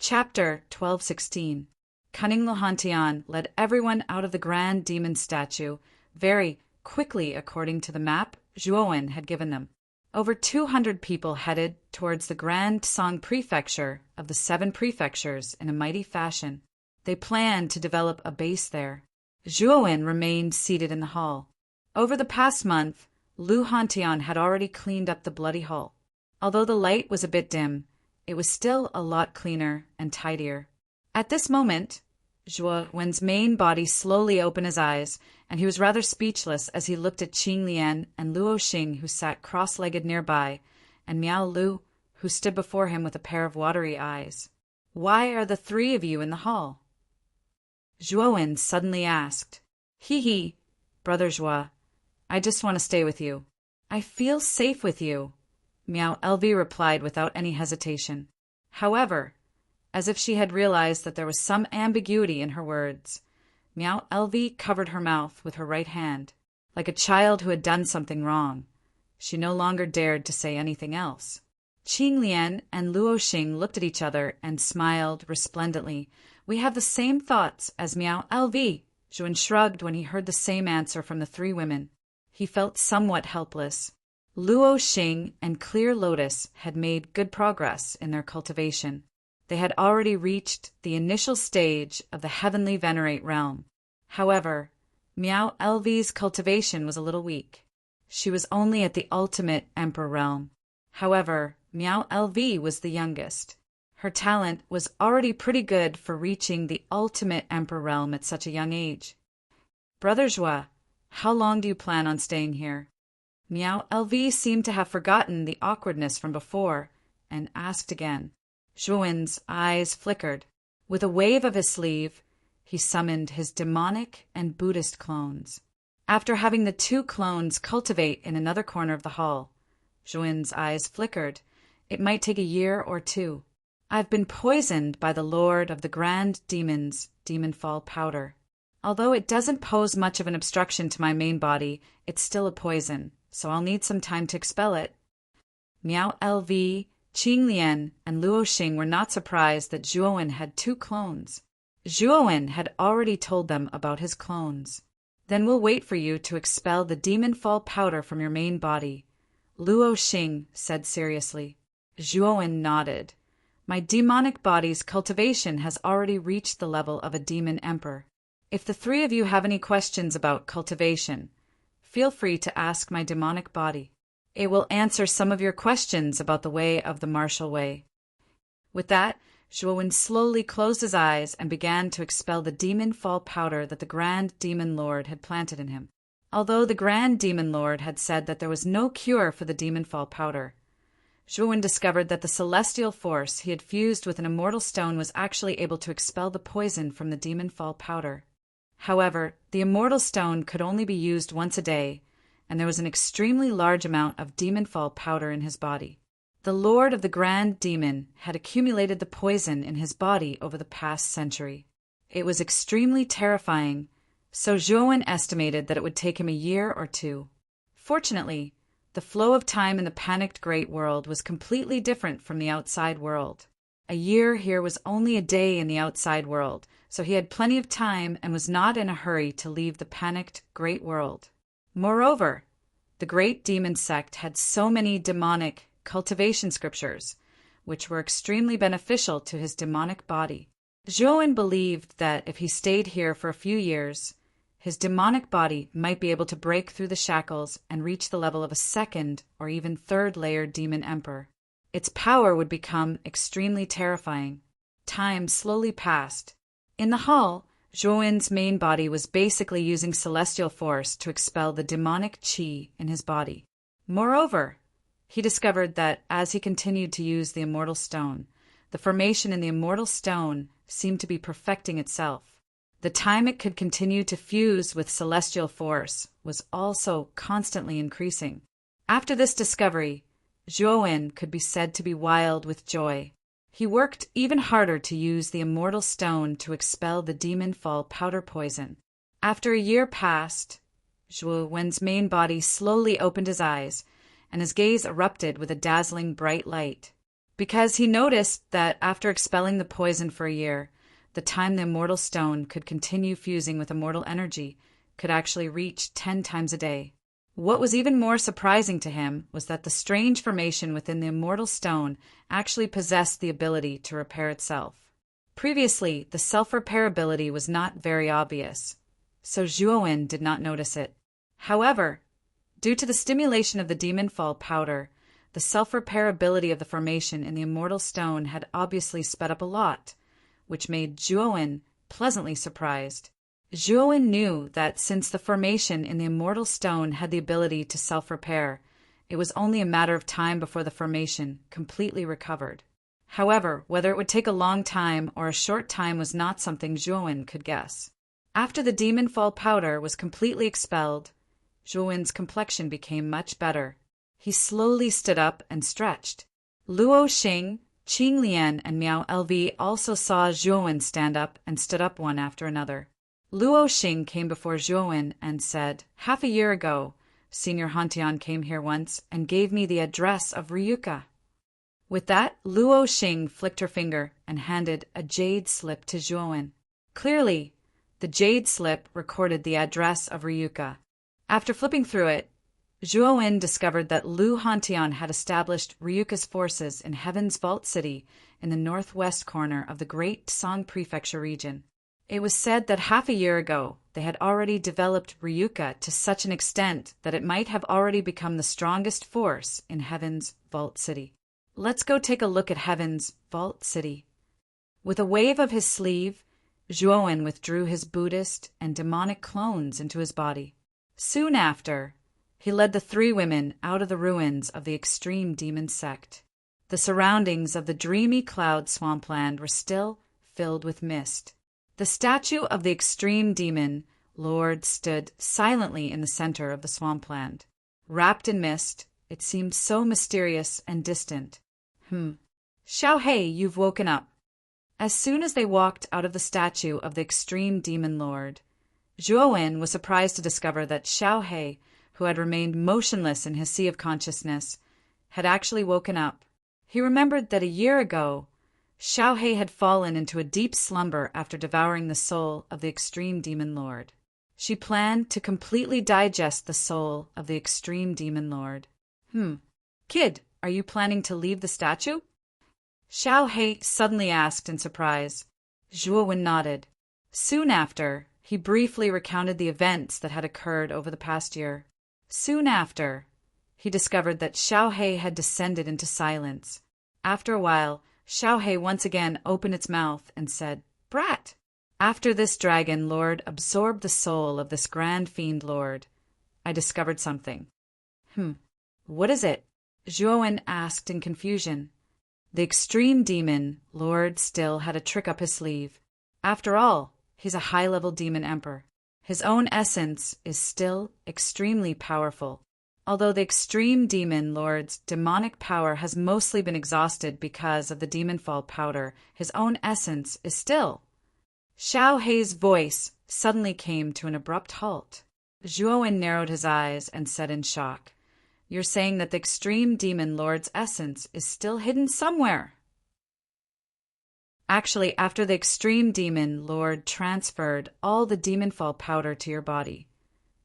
Chapter 12:16. Cunning Luhantian led everyone out of the grand demon statue very quickly according to the map Zhuowen had given them. Over 200 people headed towards the Grand Song Prefecture of the 7 prefectures in a mighty fashion. They planned to develop a base there. Zhuowen remained seated in the hall. Over the past month, Lu Hantian had already cleaned up the bloody hall. Although the light was a bit dim, it was still a lot cleaner and tidier. At this moment, Zhuowen's main body slowly opened his eyes, and he was rather speechless as he looked at Qing Lian and Luo Xing, who sat cross-legged nearby, and Miao Lu, who stood before him with a pair of watery eyes. "Why are the 3 of you in the hall?" Zhuowen suddenly asked. "Hee, Brother Zhuo, I just want to stay with you. I feel safe with you," Miao Lv replied without any hesitation. However, as if she had realized that there was some ambiguity in her words, Miao Lv covered her mouth with her right hand. Like a child who had done something wrong, she no longer dared to say anything else. Qing Lian and Luo Xing looked at each other and smiled resplendently. "We have the same thoughts as Miao Lv." Zhuowen shrugged when he heard the same answer from the 3 women. He felt somewhat helpless. Luo Xing and Clear Lotus had made good progress in their cultivation. They had already reached the initial stage of the heavenly venerate realm. However, Miao Lv's cultivation was a little weak. She was only at the ultimate emperor realm. However, Miao Lv was the youngest. Her talent was already pretty good for reaching the ultimate emperor realm at such a young age. "Brother Zhuo, how long do you plan on staying here?" Miao Lv seemed to have forgotten the awkwardness from before and asked again. Zhuowen's eyes flickered. With a wave of his sleeve, he summoned his demonic and Buddhist clones. After having the 2 clones cultivate in another corner of the hall, Zhuowen's eyes flickered. It might take a year or 2. "I've been poisoned by the Lord of the Grand Demon's Demon Fall powder. Although it doesn't pose much of an obstruction to my main body, it's still a poison, so I'll need some time to expel it." Miao Lv, Qing Lian, and Luo Xing were not surprised that Zhuowen had 2 clones. Zhuowen had already told them about his clones. "Then we'll wait for you to expel the Demon Fall powder from your main body," Luo Xing said seriously. Zhuowen nodded. "My demonic body's cultivation has already reached the level of a demon emperor. If the 3 of you have any questions about cultivation, feel free to ask my demonic body. It will answer some of your questions about the way of the martial way." With that, Zhuowen slowly closed his eyes and began to expel the demon fall powder that the Grand Demon Lord had planted in him. Although the Grand Demon Lord had said that there was no cure for the demon fall powder, Zhuowen discovered that the celestial force he had fused with an immortal stone was actually able to expel the poison from the demon fall powder. However, the immortal stone could only be used once a day, and there was an extremely large amount of demon fall powder in his body. The Lord of the Grand Demon had accumulated the poison in his body over the past century. It was extremely terrifying, so Zhuowen estimated that it would take him a year or 2. Fortunately, the flow of time in the panicked Great World was completely different from the outside world. A year here was only a day in the outside world, so he had plenty of time and was not in a hurry to leave the panicked Great World. Moreover, the Great Demon Sect had so many demonic cultivation scriptures, which were extremely beneficial to his demonic body. Zhuowen believed that if he stayed here for a few years, his demonic body might be able to break through the shackles and reach the level of a 2nd or even 3rd layer demon emperor. Its power would become extremely terrifying. Time slowly passed. In the hall, Zhuowen's main body was basically using celestial force to expel the demonic qi in his body. Moreover, he discovered that as he continued to use the immortal stone, the formation in the immortal stone seemed to be perfecting itself. The time it could continue to fuse with celestial force was also constantly increasing. After this discovery, Zhuowen could be said to be wild with joy. He worked even harder to use the immortal stone to expel the demon fall powder poison. After a year passed, Zhuowen's main body slowly opened his eyes, and his gaze erupted with a dazzling bright light. because he noticed that after expelling the poison for a year, the time the immortal stone could continue fusing with immortal energy could actually reach 10 times a day. What was even more surprising to him was that the strange formation within the immortal stone actually possessed the ability to repair itself. Previously, the self-repair ability was not very obvious, so Zhuowen did not notice it. However, due to the stimulation of the demon fall powder, the self-repair ability of the formation in the immortal stone had obviously sped up a lot, which made Zhuowen pleasantly surprised. Zhuowen knew that since the formation in the immortal stone had the ability to self-repair, it was only a matter of time before the formation completely recovered. However, whether it would take a long time or a short time was not something Zhuowen could guess. After the demon fall powder was completely expelled, Zhuowen's complexion became much better. He slowly stood up and stretched. Luo Xing, Qing Lian, and Miao LV also saw Zhuowen stand up and stood up one after another. Luo Xing came before Zhuowen and said, "Half a year ago, Senior Hantian came here once and gave me the address of Ryuka." With that, Luo Xing flicked her finger and handed a jade slip to Zhuowen. Clearly, the jade slip recorded the address of Ryuka. After flipping through it, Zhuowen discovered that Lu Hantian had established Ryuka's forces in Heaven's Vault City in the northwest corner of the Great Song Prefecture region. It was said that half a year ago they had already developed Ryuka to such an extent that it might have already become the strongest force in Heaven's Vault City. Let's go take a look at Heaven's Vault City. With a wave of his sleeve, Zhuowen withdrew his Buddhist and demonic clones into his body. Soon after, he led the 3 women out of the ruins of the extreme demon sect. The surroundings of the dreamy cloud swampland were still filled with mist. The statue of the extreme demon lord stood silently in the center of the swampland. Wrapped in mist, it seemed so mysterious and distant. Xiaohei, you've woken up. As soon as they walked out of the statue of the extreme demon lord, Zhuowen was surprised to discover that Xiaohei, who had remained motionless in his sea of consciousness, had actually woken up. He remembered that a year ago, Xiaohei had fallen into a deep slumber after devouring the soul of the extreme demon lord. She planned to completely digest the soul of the extreme demon lord. Kid, are you planning to leave the statue? Xiaohei suddenly asked in surprise. Zhuowen nodded. Soon after, he briefly recounted the events that had occurred over the past year. Soon after, he discovered that Xiaohei had descended into silence. After a while, Xiaohei once again opened its mouth and said, "Brat!" After this dragon lord absorbed the soul of this grand fiend lord, I discovered something. What is it? Zhuowen asked in confusion. The extreme demon lord still had a trick up his sleeve. After all, he's a high-level demon emperor. His own essence is still extremely powerful. Although the extreme demon lord's demonic power has mostly been exhausted because of the demon fall powder, his own essence is still. Xiaohei's voice suddenly came to an abrupt halt. Zhuowen narrowed his eyes and said in shock, "You're saying that the extreme demon lord's essence is still hidden somewhere?" Actually, after the extreme demon lord transferred all the demon fall powder to your body,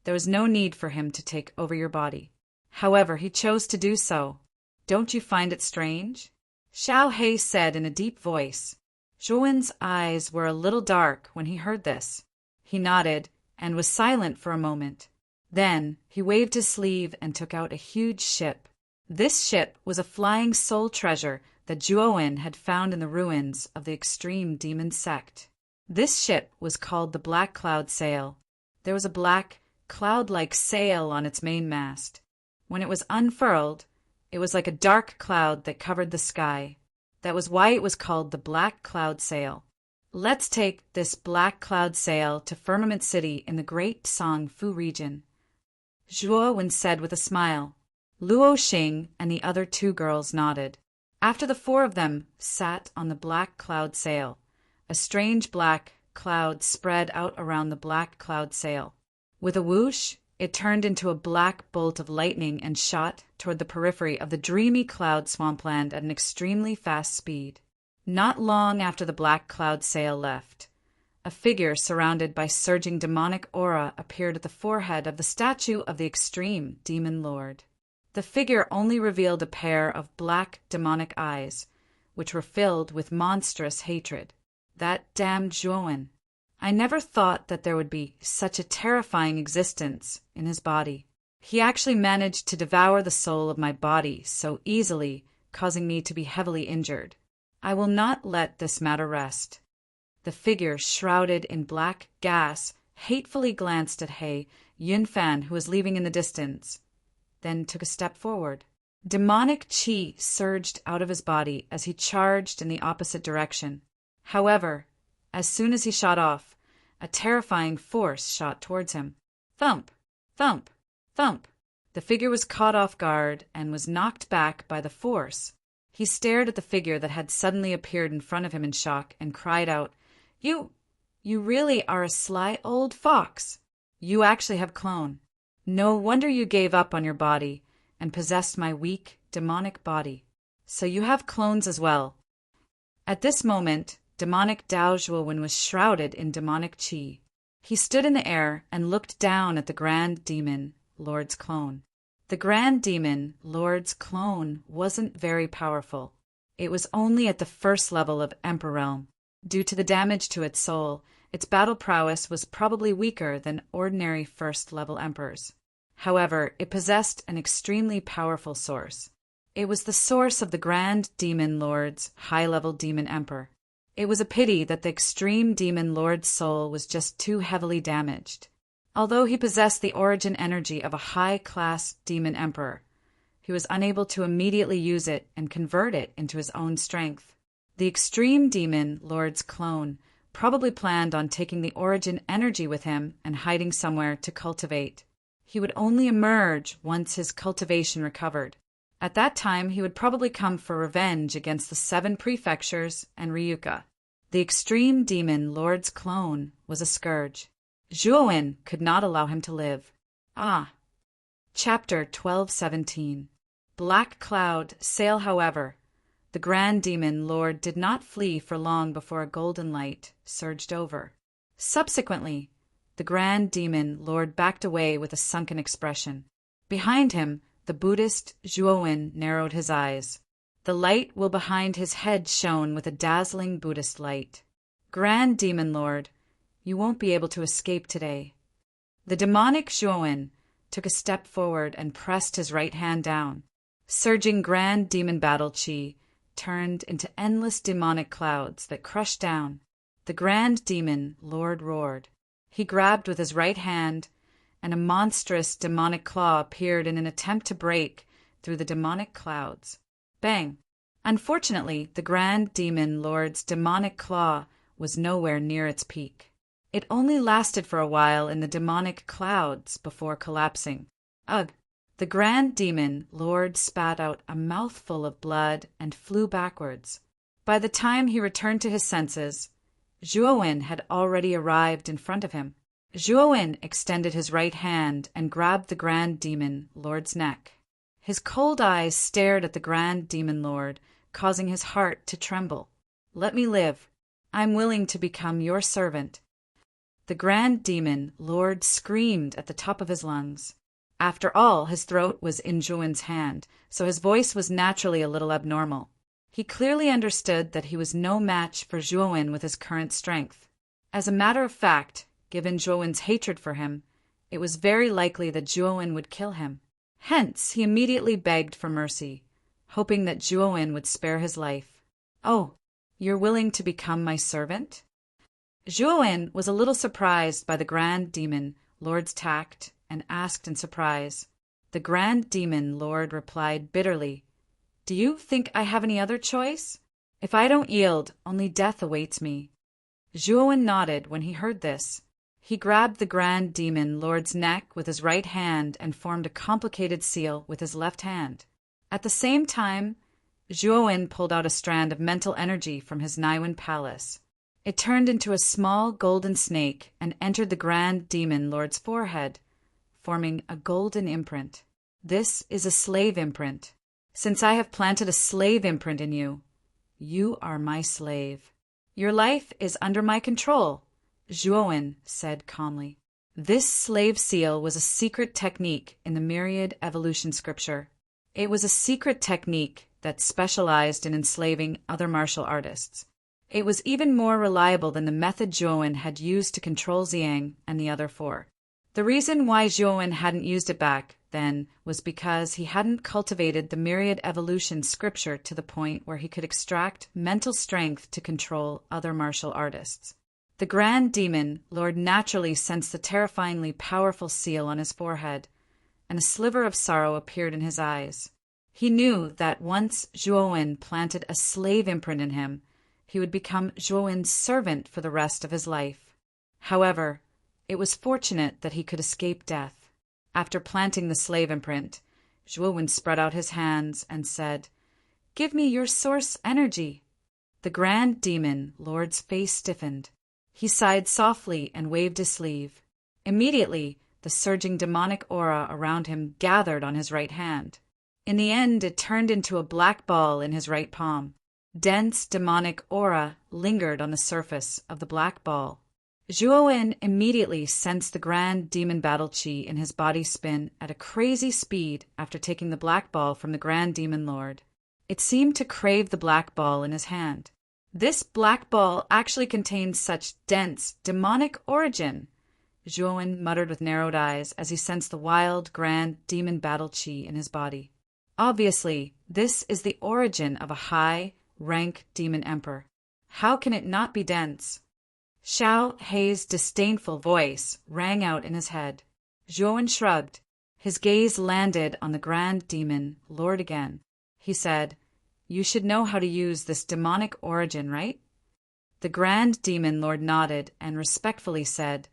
there was no need for him to take over your body. However, he chose to do so. Don't you find it strange? Xiaohei said in a deep voice. Zhuowen's eyes were a little dark when he heard this. He nodded and was silent for a moment. Then he waved his sleeve and took out a huge ship. This ship was a flying soul treasure that Zhuowen had found in the ruins of the extreme demon sect. This ship was called the Black Cloud Sail. There was a black, cloud-like sail on its mainmast. When it was unfurled, it was like a dark cloud that covered the sky. That was why it was called the Black Cloud Sail. Let's take this Black Cloud Sail to Firmament City in the Great Song Fu region, Zhuowen said with a smile. Luo Xing and the other 2 girls nodded. After the 4 of them sat on the Black Cloud Sail, a strange black cloud spread out around the Black Cloud Sail. With a whoosh, It turned into a black bolt of lightning and shot toward the periphery of the dreamy cloud swampland at an extremely fast speed. Not long after the black cloud sail left, a figure surrounded by surging demonic aura appeared at the forehead of the statue of the extreme demon lord. The figure only revealed a pair of black demonic eyes, which were filled with monstrous hatred. That damned Zhuowen. I never thought that there would be such a terrifying existence in his body. He actually managed to devour the soul of my body so easily, causing me to be heavily injured. I will not let this matter rest. The figure, shrouded in black gas, hatefully glanced at He Yunfan, who was leaving in the distance, then took a step forward. Demonic qi surged out of his body as he charged in the opposite direction. However, as soon as he shot off, a terrifying force shot towards him. Thump! Thump! Thump! The figure was caught off guard and was knocked back by the force. He stared at the figure that had suddenly appeared in front of him in shock and cried out, You really are a sly old fox. You actually have clone. No wonder you gave up on your body and possessed my weak, demonic body. So you have clones as well. At this moment, demonic Dao Zhuowen was shrouded in demonic qi. He stood in the air and looked down at the Grand Demon, Lord's clone. The Grand Demon, Lord's clone, wasn't very powerful. It was only at the first level of Emperor Realm. Due to the damage to its soul, its battle prowess was probably weaker than ordinary first-level emperors. However, it possessed an extremely powerful source. It was the source of the Grand Demon Lord's high-level demon emperor. It was a pity that the extreme demon lord's soul was just too heavily damaged. Although he possessed the origin energy of a high-class demon emperor, he was unable to immediately use it and convert it into his own strength. The extreme demon lord's clone probably planned on taking the origin energy with him and hiding somewhere to cultivate. He would only emerge once his cultivation recovered. At that time, he would probably come for revenge against the 7 prefectures and Ryuka. The extreme demon lord's clone was a scourge. Zhuowen could not allow him to live. Chapter 1217. Black Cloud Sail. However, the Grand Demon Lord did not flee for long before a golden light surged over. Subsequently, the Grand Demon Lord backed away with a sunken expression. Behind him, the Buddhist Zhuowen narrowed his eyes. The light well behind his head shone with a dazzling Buddhist light. Grand Demon Lord, you won't be able to escape today. The demonic Zhuowen took a step forward and pressed his right hand down. Surging Grand Demon Battle Qi turned into endless demonic clouds that crushed down. The Grand Demon Lord roared. He grabbed with his right hand, and a monstrous demonic claw appeared in an attempt to break through the demonic clouds. Bang! Unfortunately, the Grand Demon Lord's demonic claw was nowhere near its peak. It only lasted for a while in the demonic clouds before collapsing. Ugh! The Grand Demon Lord spat out a mouthful of blood and flew backwards. By the time he returned to his senses, Zhuowen had already arrived in front of him. Zhuowen extended his right hand and grabbed the Grand Demon Lord's neck. His cold eyes stared at the Grand Demon Lord, causing his heart to tremble. Let me live. I'm willing to become your servant. The Grand Demon Lord screamed at the top of his lungs. After all, his throat was in Zhuowen's hand, so his voice was naturally a little abnormal. He clearly understood that he was no match for Zhuowen with his current strength. As a matter of fact, given Zhuowen's hatred for him, it was very likely that Zhuowen would kill him. Hence, he immediately begged for mercy, hoping that Zhuowen would spare his life. Oh, you're willing to become my servant? Zhuowen was a little surprised by the Grand Demon Lord's tact and asked in surprise. The Grand Demon Lord replied bitterly, Do you think I have any other choice? If I don't yield, only death awaits me. Zhuowen nodded when he heard this. He grabbed the Grand Demon Lord's neck with his right hand and formed a complicated seal with his left hand. At the same time, Zhuowen pulled out a strand of mental energy from his Naiwen palace. It turned into a small golden snake and entered the Grand Demon Lord's forehead, forming a golden imprint. This is a slave imprint. Since I have planted a slave imprint in you, you are my slave. Your life is under my control, Zhuowen said calmly. This slave seal was a secret technique in the myriad evolution scripture. It was a secret technique that specialized in enslaving other martial artists. It was even more reliable than the method Zhuowen had used to control Xiang and the other four. The reason why Zhuowen hadn't used it back then was because he hadn't cultivated the myriad evolution scripture to the point where he could extract mental strength to control other martial artists. The Grand Demon Lord naturally sensed the terrifyingly powerful seal on his forehead, and a sliver of sorrow appeared in his eyes. He knew that once Zhuowen planted a slave imprint in him, he would become Zhuowen's servant for the rest of his life. However, it was fortunate that he could escape death. After planting the slave imprint, Zhuowen spread out his hands and said, "Give me your source energy." The Grand Demon Lord's face stiffened. He sighed softly and waved his sleeve. Immediately, the surging demonic aura around him gathered on his right hand. In the end, it turned into a black ball in his right palm. Dense demonic aura lingered on the surface of the black ball. Zhuowen immediately sensed the Grand Demon Battle Chi in his body spin at a crazy speed after taking the black ball from the Grand Demon Lord. It seemed to crave the black ball in his hand. This black ball actually contained such dense, demonic origin, Zhuowen muttered with narrowed eyes as he sensed the wild, Grand Demon Battle Chi in his body. Obviously, this is the origin of a high-rank demon emperor. How can it not be dense? Xiao Hei's disdainful voice rang out in his head. Zhuowen shrugged. His gaze landed on the Grand Demon Lord again. He said, "You should know how to use this demonic origin, right?" The Grand Demon Lord nodded and respectfully said,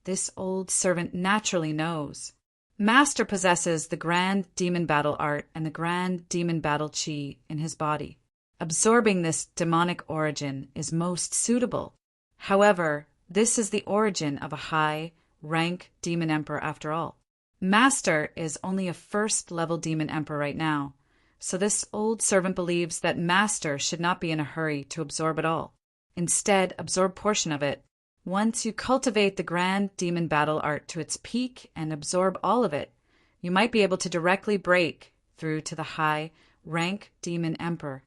"This old servant naturally knows. Master possesses the Grand Demon Battle Art and the Grand Demon Battle Chi in his body. Absorbing this demonic origin is most suitable. However, this is the origin of a high-rank demon emperor after all. Master is only a first-level demon emperor right now, so this old servant believes that Master should not be in a hurry to absorb it all. Instead, absorb portion of it. Once you cultivate the Grand Demon Battle Art to its peak and absorb all of it, you might be able to directly break through to the high-rank demon emperor."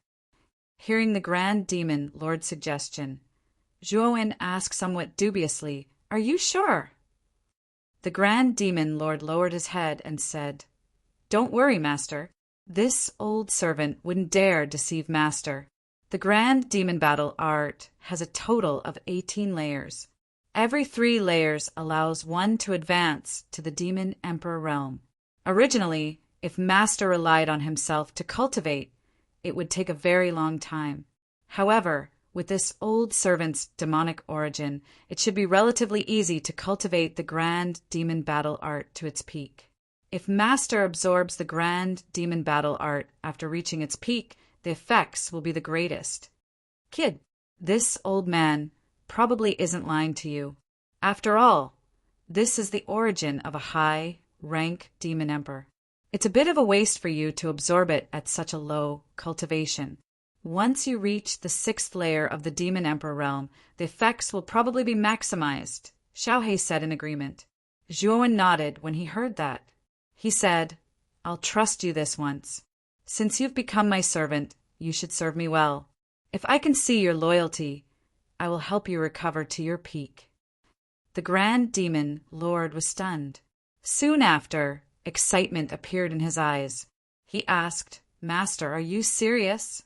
Hearing the Grand Demon Lord's suggestion, Zhuowen asked somewhat dubiously, "Are you sure?" The Grand Demon Lord lowered his head and said, "Don't worry, Master. This old servant wouldn't dare deceive Master. The Grand Demon Battle Art has a total of 18 layers. Every 3 layers allows one to advance to the Demon Emperor realm. Originally, if Master relied on himself to cultivate, it would take a very long time. However, with this old servant's demonic origin, it should be relatively easy to cultivate the Grand Demon Battle Art to its peak. If Master absorbs the Grand Demon Battle Art after reaching its peak, the effects will be the greatest. Kid, this old man probably isn't lying to you. After all, this is the origin of a high-rank demon emperor. It's a bit of a waste for you to absorb it at such a low cultivation. Once you reach the 6th layer of the Demon Emperor realm, the effects will probably be maximized," Xiao Hei said in agreement. Zhuowen nodded when he heard that. He said, "I'll trust you this once. Since you've become my servant, you should serve me well. If I can see your loyalty, I will help you recover to your peak." The Grand Demon Lord was stunned. Soon after, excitement appeared in his eyes. He asked, "Master, are you serious?"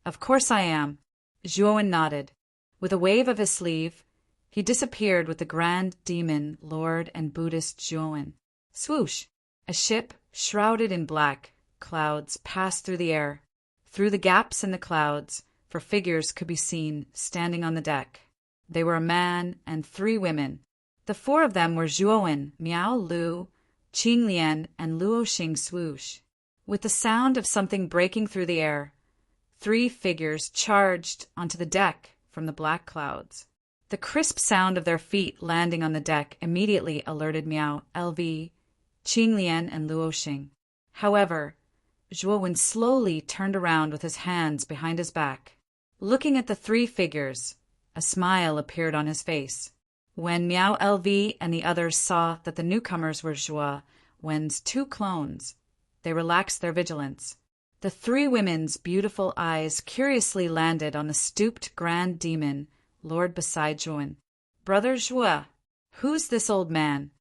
"Of course I am." Zhuowen nodded. With a wave of his sleeve, he disappeared with the Grand Demon Lord and Buddhist Zhuowen. Swoosh! A ship, shrouded in black clouds, passed through the air. Through the gaps in the clouds, 4 figures could be seen standing on the deck. They were a man and 3 women. The 4 of them were Zhuowen, Miao Lu, Qing Lian, and Luo Xing Swoosh. With the sound of something breaking through the air, 3 figures charged onto the deck from the black clouds. The crisp sound of their feet landing on the deck immediately alerted Miao, LV, Qinglian and Luoxing. However, Zhuowen slowly turned around with his hands behind his back. Looking at the three figures, a smile appeared on his face. When Miao LV and the others saw that the newcomers were Zhuo Wen's two clones, they relaxed their vigilance. The three women's beautiful eyes curiously landed on the stooped Grand Demon Lord beside Zhuowen. "Brother Zhuo, who's this old man?"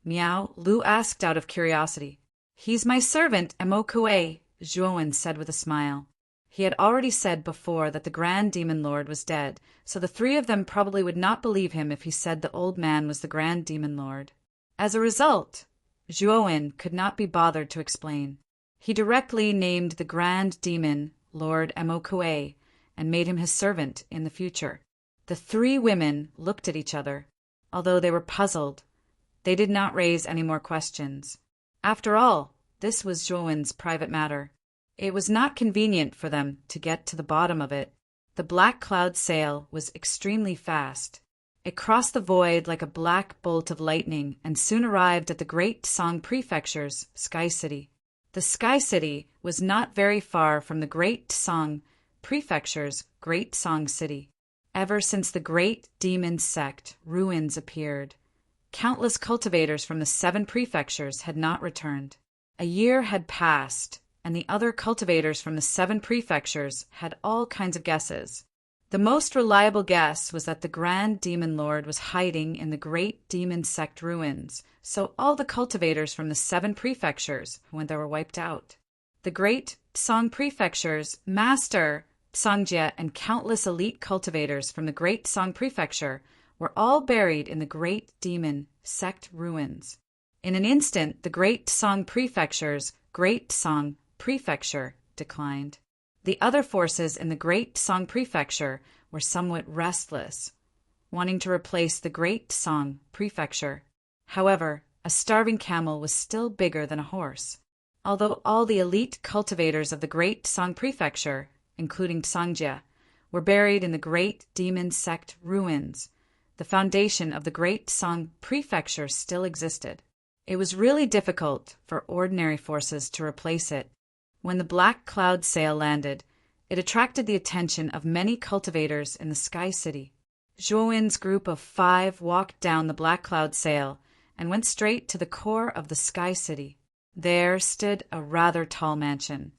Miao Lu asked out of curiosity. "He's my servant, Mo-Kuei," Zhuowen said with a smile. He had already said before that the Grand Demon Lord was dead, so the three of them probably would not believe him if he said the old man was the Grand Demon Lord. As a result, Zhuowen could not be bothered to explain. He directly named the Grand Demon Lord Mo-Kuei and made him his servant in the future. The three women looked at each other. Although they were puzzled, they did not raise any more questions. After all, this was Zhuowen's private matter. It was not convenient for them to get to the bottom of it. The black cloud sail was extremely fast. It crossed the void like a black bolt of lightning and soon arrived at the Great Song Prefecture's Sky City. The Sky City was not very far from the Great Song Prefecture's Great Song City. Ever since the Great Demon Sect ruins appeared, countless cultivators from the 7 prefectures had not returned. A year had passed, and the other cultivators from the 7 prefectures had all kinds of guesses. The most reliable guess was that the Grand Demon Lord was hiding in the Great Demon Sect ruins, so all the cultivators from the 7 prefectures, when they were wiped out. The Great Song Prefecture's Master Songjie and countless elite cultivators from the Great Song Prefecture were all buried in the Great Demon Sect ruins. In an instant, the Great Song Prefecture's Great Song Prefecture declined. The other forces in the Great Song Prefecture were somewhat restless, wanting to replace the Great Song Prefecture. However, a starving camel was still bigger than a horse. Although all the elite cultivators of the Great Song Prefecture, including Songjie, were buried in the Great Demon Sect ruins, the foundation of the Great Song Prefecture still existed. It was really difficult for ordinary forces to replace it. When the black cloud sail landed, it attracted the attention of many cultivators in the Sky City. Zhuowen's group of 5 walked down the black cloud sail and went straight to the core of the Sky City. There stood a rather tall mansion.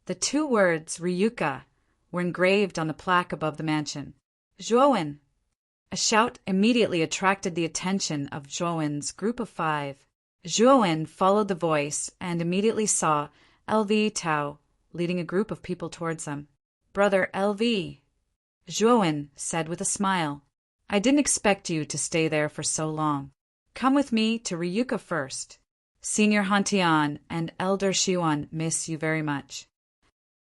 The 2 words Ryuka were engraved on the plaque above the mansion. "Zhuowen!" A shout immediately attracted the attention of Zhuowen's group of 5. Zhuowen followed the voice and immediately saw LV Tao leading a group of people towards them. "Brother LV," Zhuowen said with a smile, "I didn't expect you to stay there for so long. Come with me to Ryuka first. Senior Hantian and Elder Xiuan miss you very much."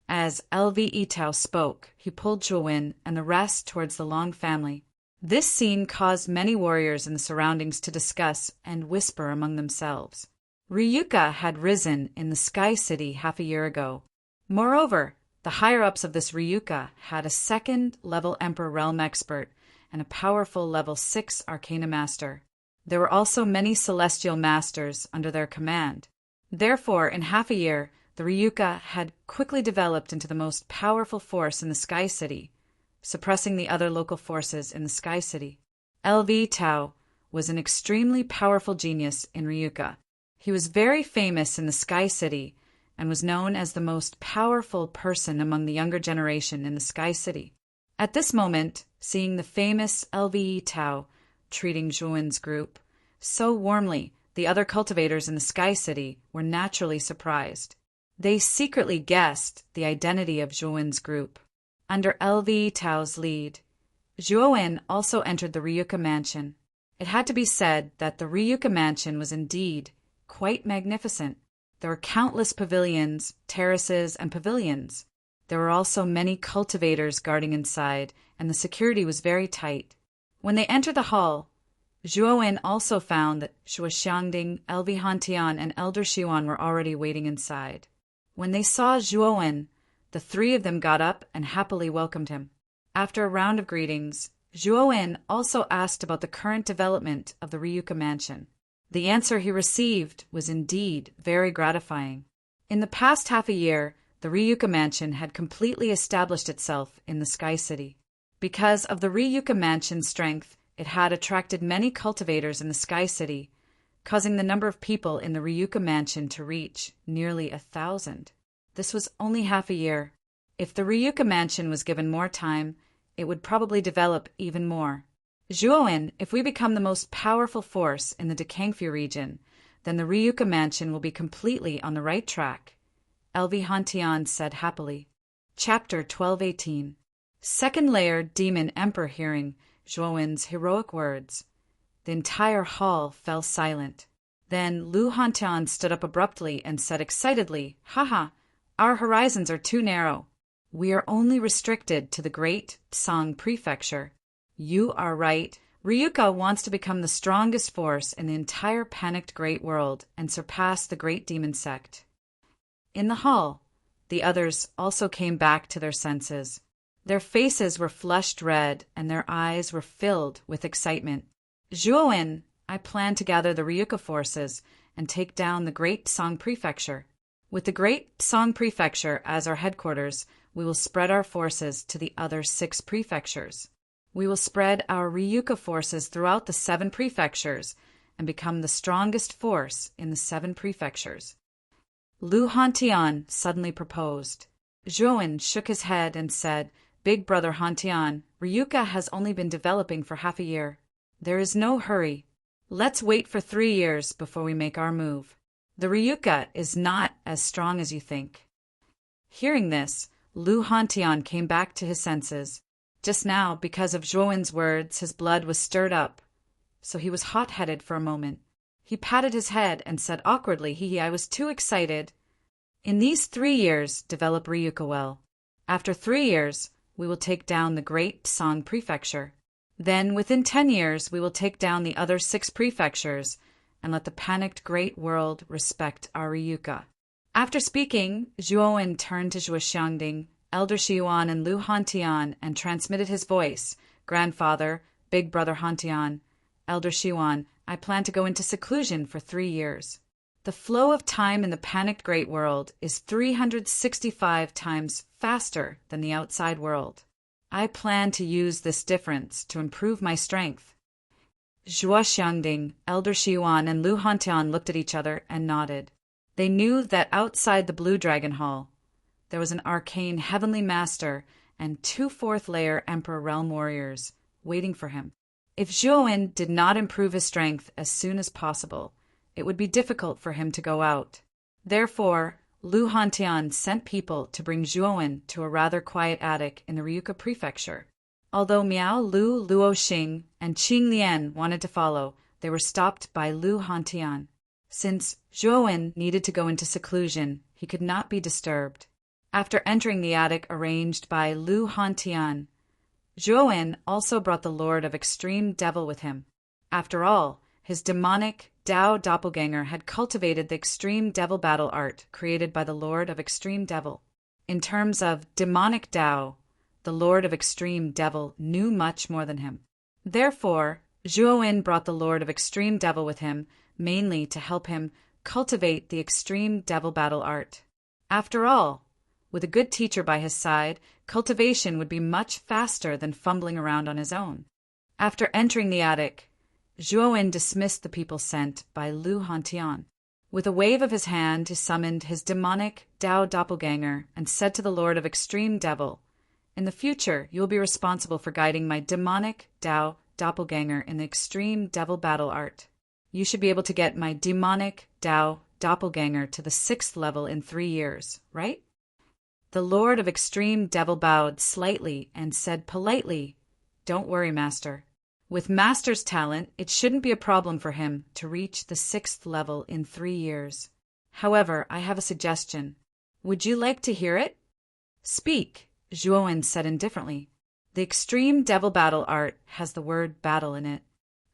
As LV Itao spoke, he pulled Zhuowen and the rest towards the Long family. This scene caused many warriors in the surroundings to discuss and whisper among themselves. Ryuka had risen in the Sky City half a year ago. Moreover, the higher-ups of this Ryuka had a 2nd-level Emperor Realm Expert and a powerful level 6 Arcana Master. There were also many Celestial Masters under their command. Therefore, in half a year, the Ryuka had quickly developed into the most powerful force in the Sky City, suppressing the other local forces in the Sky City. LV Tao was an extremely powerful genius in Ryuka. He was very famous in the Sky City and was known as the most powerful person among the younger generation in the Sky City. At this moment, seeing the famous LV Tao treating Zhuowen's group so warmly, the other cultivators in the Sky City were naturally surprised. They secretly guessed the identity of Zhuowen's group. Under LV Tao's lead, Zhuowen also entered the Ryuka Mansion. It had to be said that the Ryuka Mansion was indeed quite magnificent. There were countless pavilions, terraces, and pavilions. There were also many cultivators guarding inside, and the security was very tight. When they entered the hall, Zhuowen also found that Shuo Xiangding, LV Hantian, and Elder Xiuan were already waiting inside. When they saw Zhuowen, the 3 of them got up and happily welcomed him. After a round of greetings, Zhuowen also asked about the current development of the Ryuka Mansion. The answer he received was indeed very gratifying. In the past half a year, the Ryuka Mansion had completely established itself in the Sky City. Because of the Ryuka Mansion's strength, it had attracted many cultivators in the Sky City, causing the number of people in the Ryuka Mansion to reach nearly 1,000. This was only half a year. If the Ryuka Mansion was given more time, it would probably develop even more. Zhuowen, if we become the most powerful force in the Dekangfu region, then the Ryuka Mansion will be completely on the right track, LV Hantian said happily. Chapter 1218. Second Layer Demon Emperor hearing Zhuowen's heroic words. The entire hall fell silent. Then Lu Hantian stood up abruptly and said excitedly, "Haha, our horizons are too narrow. We are only restricted to the Great Song Prefecture." You are right. Ryuka wants to become the strongest force in the entire panicked Great World and surpass the Great Demon Sect. In the hall, the others also came back to their senses. Their faces were flushed red and their eyes were filled with excitement. Zhuowen, I plan to gather the Ryuka forces and take down the Great Song Prefecture. With the Great Song Prefecture as our headquarters, we will spread our forces to the other 6 prefectures. We will spread our Ryuka forces throughout the 7 prefectures and become the strongest force in the 7 prefectures. Lu Hantian suddenly proposed. Zhuowen shook his head and said, "Big brother Hantian, Ryuka has only been developing for half a year. There is no hurry. Let's wait for 3 years before we make our move. The Ryuka is not as strong as you think." Hearing this, Lu Hantian came back to his senses. Just now, because of Zhuowen's words, his blood was stirred up, so he was hot-headed for a moment. He patted his head and said awkwardly, I was too excited. In these 3 years, develop Ryuka well. After 3 years, we will take down the Great Song Prefecture. Then, within 10 years, we will take down the other 6 prefectures and let the panicked Great World respect our Ryuka. After speaking, Zhuowen turned to Zhuo Xiangding, Elder Shiyuan, and Lu Hantian and transmitted his voice. "Grandfather, big brother Hantian, Elder Shiyuan, I plan to go into seclusion for 3 years. The flow of time in the panicked Great World is 365 times faster than the outside world. I plan to use this difference to improve my strength." Zhuo Xiangding, Elder Shiyuan, and Lu Hantian looked at each other and nodded. They knew that outside the Blue Dragon Hall, there was an arcane heavenly master and 2 4th-layer Emperor Realm warriors waiting for him. If Zhuowen did not improve his strength as soon as possible, it would be difficult for him to go out. Therefore, Lu Hantian sent people to bring Zhuowen to a rather quiet attic in the Ryuka Prefecture. Although Miao Lu, Luo Xing, and Qing Lian wanted to follow, they were stopped by Lu Hantian. Since Zhuowen needed to go into seclusion, he could not be disturbed. After entering the attic arranged by Lu Hantian, Zhuowen also brought the Lord of Extreme Devil with him. After all, his demonic Dao doppelganger had cultivated the extreme devil battle art created by the Lord of Extreme Devil. In terms of demonic Dao, the Lord of Extreme Devil knew much more than him. Therefore, Zhuowen brought the Lord of Extreme Devil with him, mainly to help him cultivate the extreme devil battle art. After all, with a good teacher by his side, cultivation would be much faster than fumbling around on his own. After entering the attic, Zhuowen dismissed the people sent by Lu Hantian. With a wave of his hand, he summoned his demonic Dao doppelganger and said to the Lord of Extreme Devil, "In the future, you will be responsible for guiding my demonic Dao doppelganger in the extreme devil battle art. You should be able to get my demonic Dao doppelganger to the 6th level in 3 years, right?" The Lord of Extreme Devil bowed slightly and said politely, "Don't worry, Master. With Master's talent, it shouldn't be a problem for him to reach the 6th level in 3 years. However, I have a suggestion. Would you like to hear it?" "Speak," Zhuowen said indifferently. The extreme devil battle art has the word battle in it.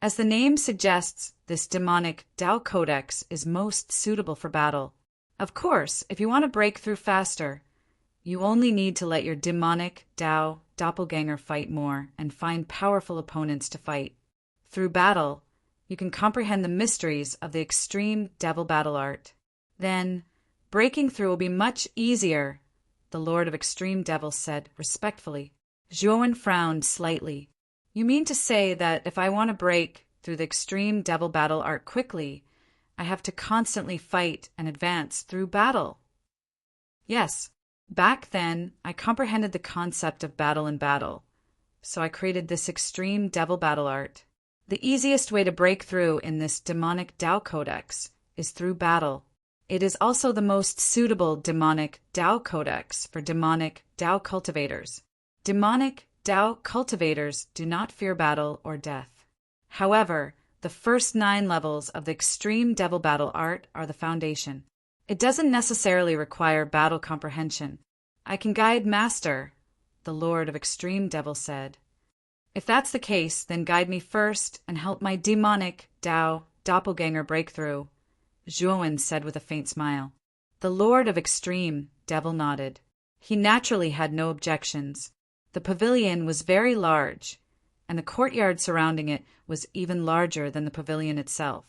As the name suggests, this demonic Dao Codex is most suitable for battle. Of course, if you want to break through faster, you only need to let your demonic Dao doppelganger fight more and find powerful opponents to fight. Through battle, you can comprehend the mysteries of the extreme devil battle art. Then, breaking through will be much easier, the Lord of Extreme Devil said respectfully. Zhuowen frowned slightly. You mean to say that if I want to break through the extreme devil battle art quickly, I have to constantly fight and advance through battle? Yes. Back then, I comprehended the concept of battle in battle, so I created this extreme devil battle art. The easiest way to break through in this demonic Tao Codex is through battle. It is also the most suitable demonic Tao Codex for demonic Tao cultivators. Demonic Tao cultivators do not fear battle or death. However, the first 9 levels of the extreme devil battle art are the foundation. It doesn't necessarily require battle comprehension. I can guide Master, the Lord of Extreme Devil said. If that's the case, then guide me first and help my demonic Tao doppelganger break through, Zhuowen said with a faint smile. The Lord of Extreme Devil nodded. He naturally had no objections. The pavilion was very large, and the courtyard surrounding it was even larger than the pavilion itself.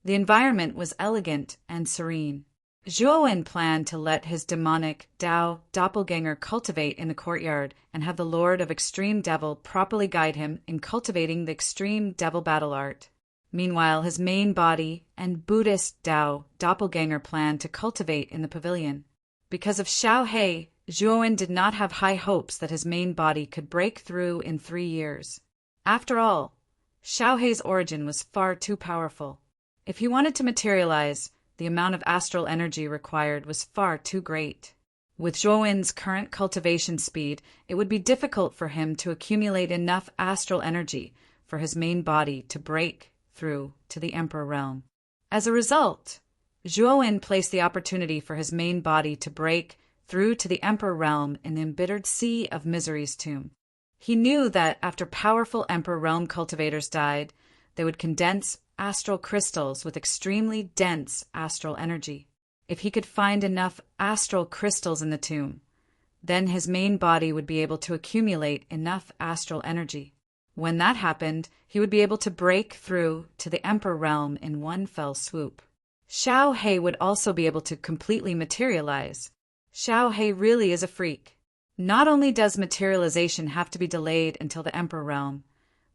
The environment was elegant and serene. Zhuowen planned to let his demonic Tao doppelganger cultivate in the courtyard and have the Lord of Extreme Devil properly guide him in cultivating the extreme devil battle art. Meanwhile, his main body and Buddhist Tao doppelganger planned to cultivate in the pavilion. Because of Xiao He, Zhuowen did not have high hopes that his main body could break through in 3 years. After all, Xiao He's origin was far too powerful. If he wanted to materialize, the amount of astral energy required was far too great. With Zhuowen's current cultivation speed, it would be difficult for him to accumulate enough astral energy for his main body to break through to the Emperor realm. As a result, Zhuowen placed the opportunity for his main body to break through to the Emperor realm in the embittered sea of Misery's tomb. He knew that after powerful Emperor realm cultivators died, they would condense astral crystals with extremely dense astral energy. If he could find enough astral crystals in the tomb, then his main body would be able to accumulate enough astral energy. When that happened, he would be able to break through to the Emperor realm in one fell swoop. Xiao He would also be able to completely materialize. Xiao He really is a freak. Not only does materialization have to be delayed until the Emperor realm,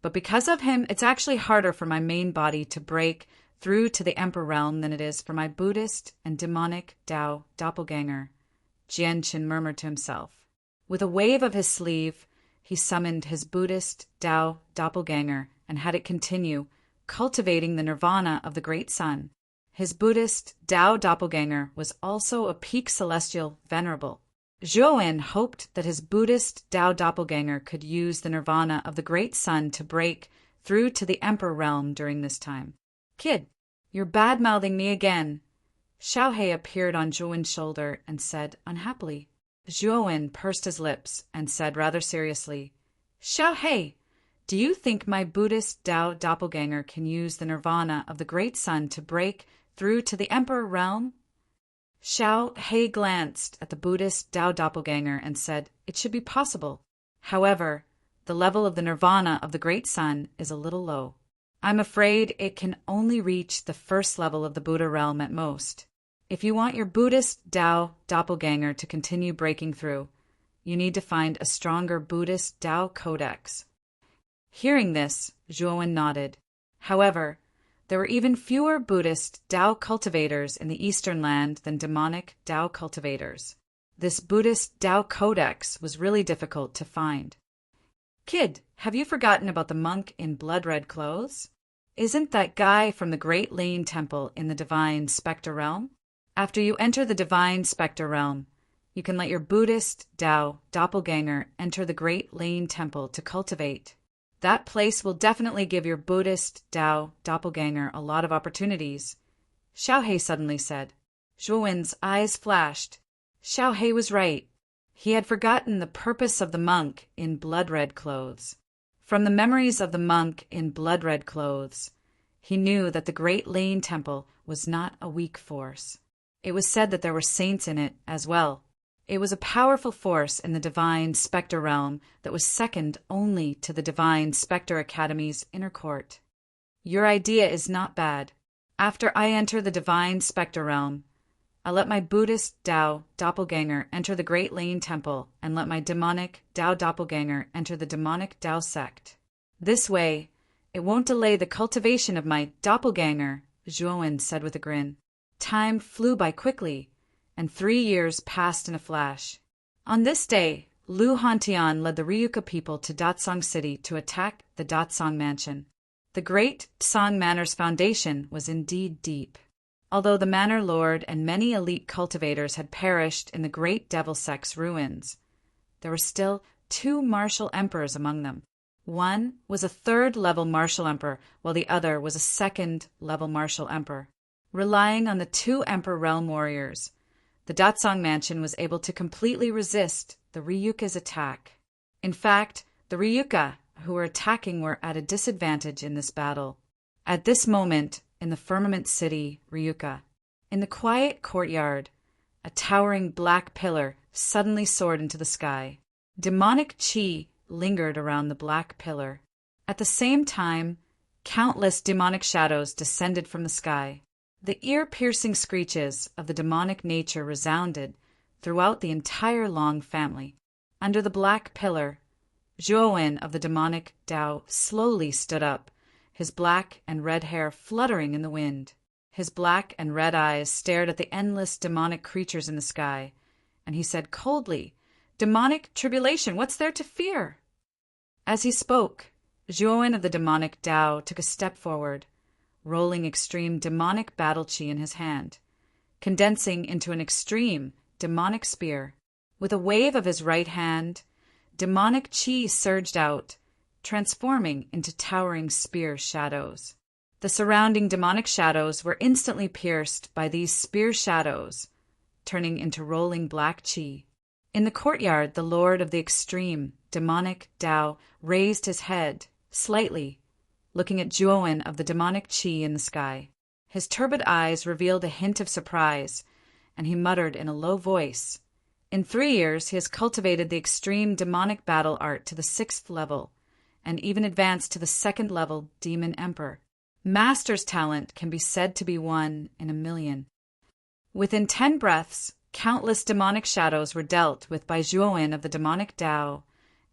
but because of him, it's actually harder for my main body to break through to the Emperor realm than it is for my Buddhist and demonic Tao doppelganger, Jianqin murmured to himself. With a wave of his sleeve, he summoned his Buddhist Tao doppelganger and had it continue, cultivating the nirvana of the great sun. His Buddhist Tao doppelganger was also a peak celestial venerable. Zhuowen hoped that his Buddhist Tao doppelganger could use the nirvana of the great sun to break through to the Emperor realm during this time. Kid, you're bad-mouthing me again. Xiao He appeared on Zhuowen's shoulder and said unhappily. Zhuowen pursed his lips and said rather seriously, Xiao He, do you think my Buddhist Tao doppelganger can use the nirvana of the great sun to break through to the Emperor realm? Xiao He glanced at the Buddhist Tao doppelganger and said, it should be possible. However, the level of the nirvana of the great sun is a little low. I'm afraid it can only reach the first level of the Buddha realm at most. If you want your Buddhist Tao doppelganger to continue breaking through, you need to find a stronger Buddhist Tao codex. Hearing this, Zhuowen nodded. However, there were even fewer Buddhist Tao cultivators in the Eastern land than demonic Tao cultivators. This Buddhist Tao codex was really difficult to find. Kid, have you forgotten about the monk in blood-red clothes? Isn't that guy from the Great Lane Temple in the Divine Spectre Realm? After you enter the Divine Spectre Realm, you can let your Buddhist Tao doppelganger enter the Great Lane Temple to cultivate. That place will definitely give your Buddhist Tao doppelganger a lot of opportunities, Xiao He suddenly said. Zhuowen's eyes flashed. Xiao He was right. He had forgotten the purpose of the monk in blood-red clothes. From the memories of the monk in blood-red clothes, he knew that the Great Lane Temple was not a weak force. It was said that there were saints in it as well. It was a powerful force in the Divine Spectre Realm that was second only to the Divine Spectre Academy's inner court. Your idea is not bad. After I enter the divine spectre realm, I'll let my Buddhist Tao doppelganger enter the Great Lane Temple and let my demonic Tao doppelganger enter the demonic Tao sect. This way, it won't delay the cultivation of my doppelganger, Zhuowen said with a grin. Time flew by quickly, and 3 years passed in a flash. On this day, Lu Hantian led the Ryuka people to Datsong City to attack the Datsong Mansion. The great Tsang Manor's foundation was indeed deep. Although the manor lord and many elite cultivators had perished in the great devil sect's ruins, there were still 2 martial emperors among them. One was a 3rd-level martial emperor, while the other was a 2nd-level martial emperor. Relying on the 2 emperor realm warriors, the Datsong Mansion was able to completely resist the Ryuka's attack. In fact, the Ryuka who were attacking were at a disadvantage in this battle. At this moment, in the Firmament City, Ryuka, in the quiet courtyard, a towering black pillar suddenly soared into the sky. Demonic chi lingered around the black pillar. At the same time, countless demonic shadows descended from the sky. The ear-piercing screeches of the demonic nature resounded throughout the entire Long family. Under the black pillar, Zhuowen of the demonic Tao slowly stood up, his black and red hair fluttering in the wind. His black and red eyes stared at the endless demonic creatures in the sky, and he said coldly, "Demonic tribulation, what's there to fear?" As he spoke, Zhuowen of the demonic Tao took a step forward, rolling extreme demonic battle chi in his hand, condensing into an extreme demonic spear. With a wave of his right hand, demonic chi surged out, transforming into towering spear shadows. The surrounding demonic shadows were instantly pierced by these spear shadows, turning into rolling black chi. In the courtyard, the lord of the extreme demonic Tao raised his head slightly, looking at Zhuowen of the demonic chi in the sky. His turbid eyes revealed a hint of surprise, and he muttered in a low voice, "In 3 years, he has cultivated the extreme demonic battle art to the 6th level, and even advanced to the 2nd level Demon Emperor. Master's talent can be said to be 1 in a million." Within 10 breaths, countless demonic shadows were dealt with by Zhuowen of the demonic Tao,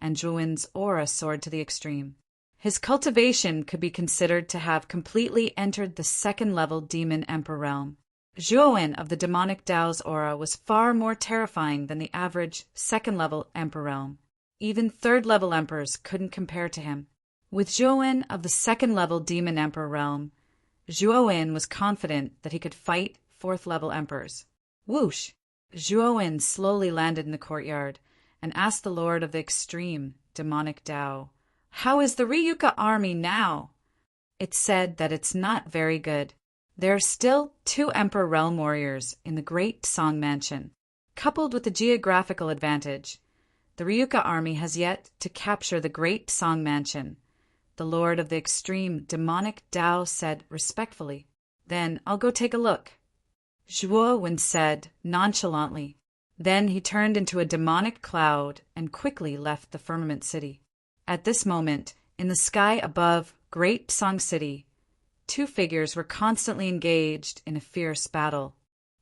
and Zhuowen's aura soared to the extreme. His cultivation could be considered to have completely entered the 2nd level Demon Emperor realm. Zhuowen of the demonic Tao's aura was far more terrifying than the average 2nd level Emperor realm. Even 3rd level emperors couldn't compare to him. With Zhuowen of the 2nd level Demon Emperor realm, Zhuowen was confident that he could fight 4th level emperors. Whoosh! Zhuowen slowly landed in the courtyard and asked the lord of the extreme demonic Tao, "How is the Ryuka army now?" It's said that it's not very good. There are still 2 Emperor Realm warriors in the Great Song Mansion. Coupled with the geographical advantage, the Ryuka army has yet to capture the Great Song Mansion, the lord of the extreme demonic Tao said respectfully. "Then I'll go take a look," Zhuowen said nonchalantly. Then he turned into a demonic cloud and quickly left the Firmament City. At this moment, in the sky above Great Song City, 2 figures were constantly engaged in a fierce battle.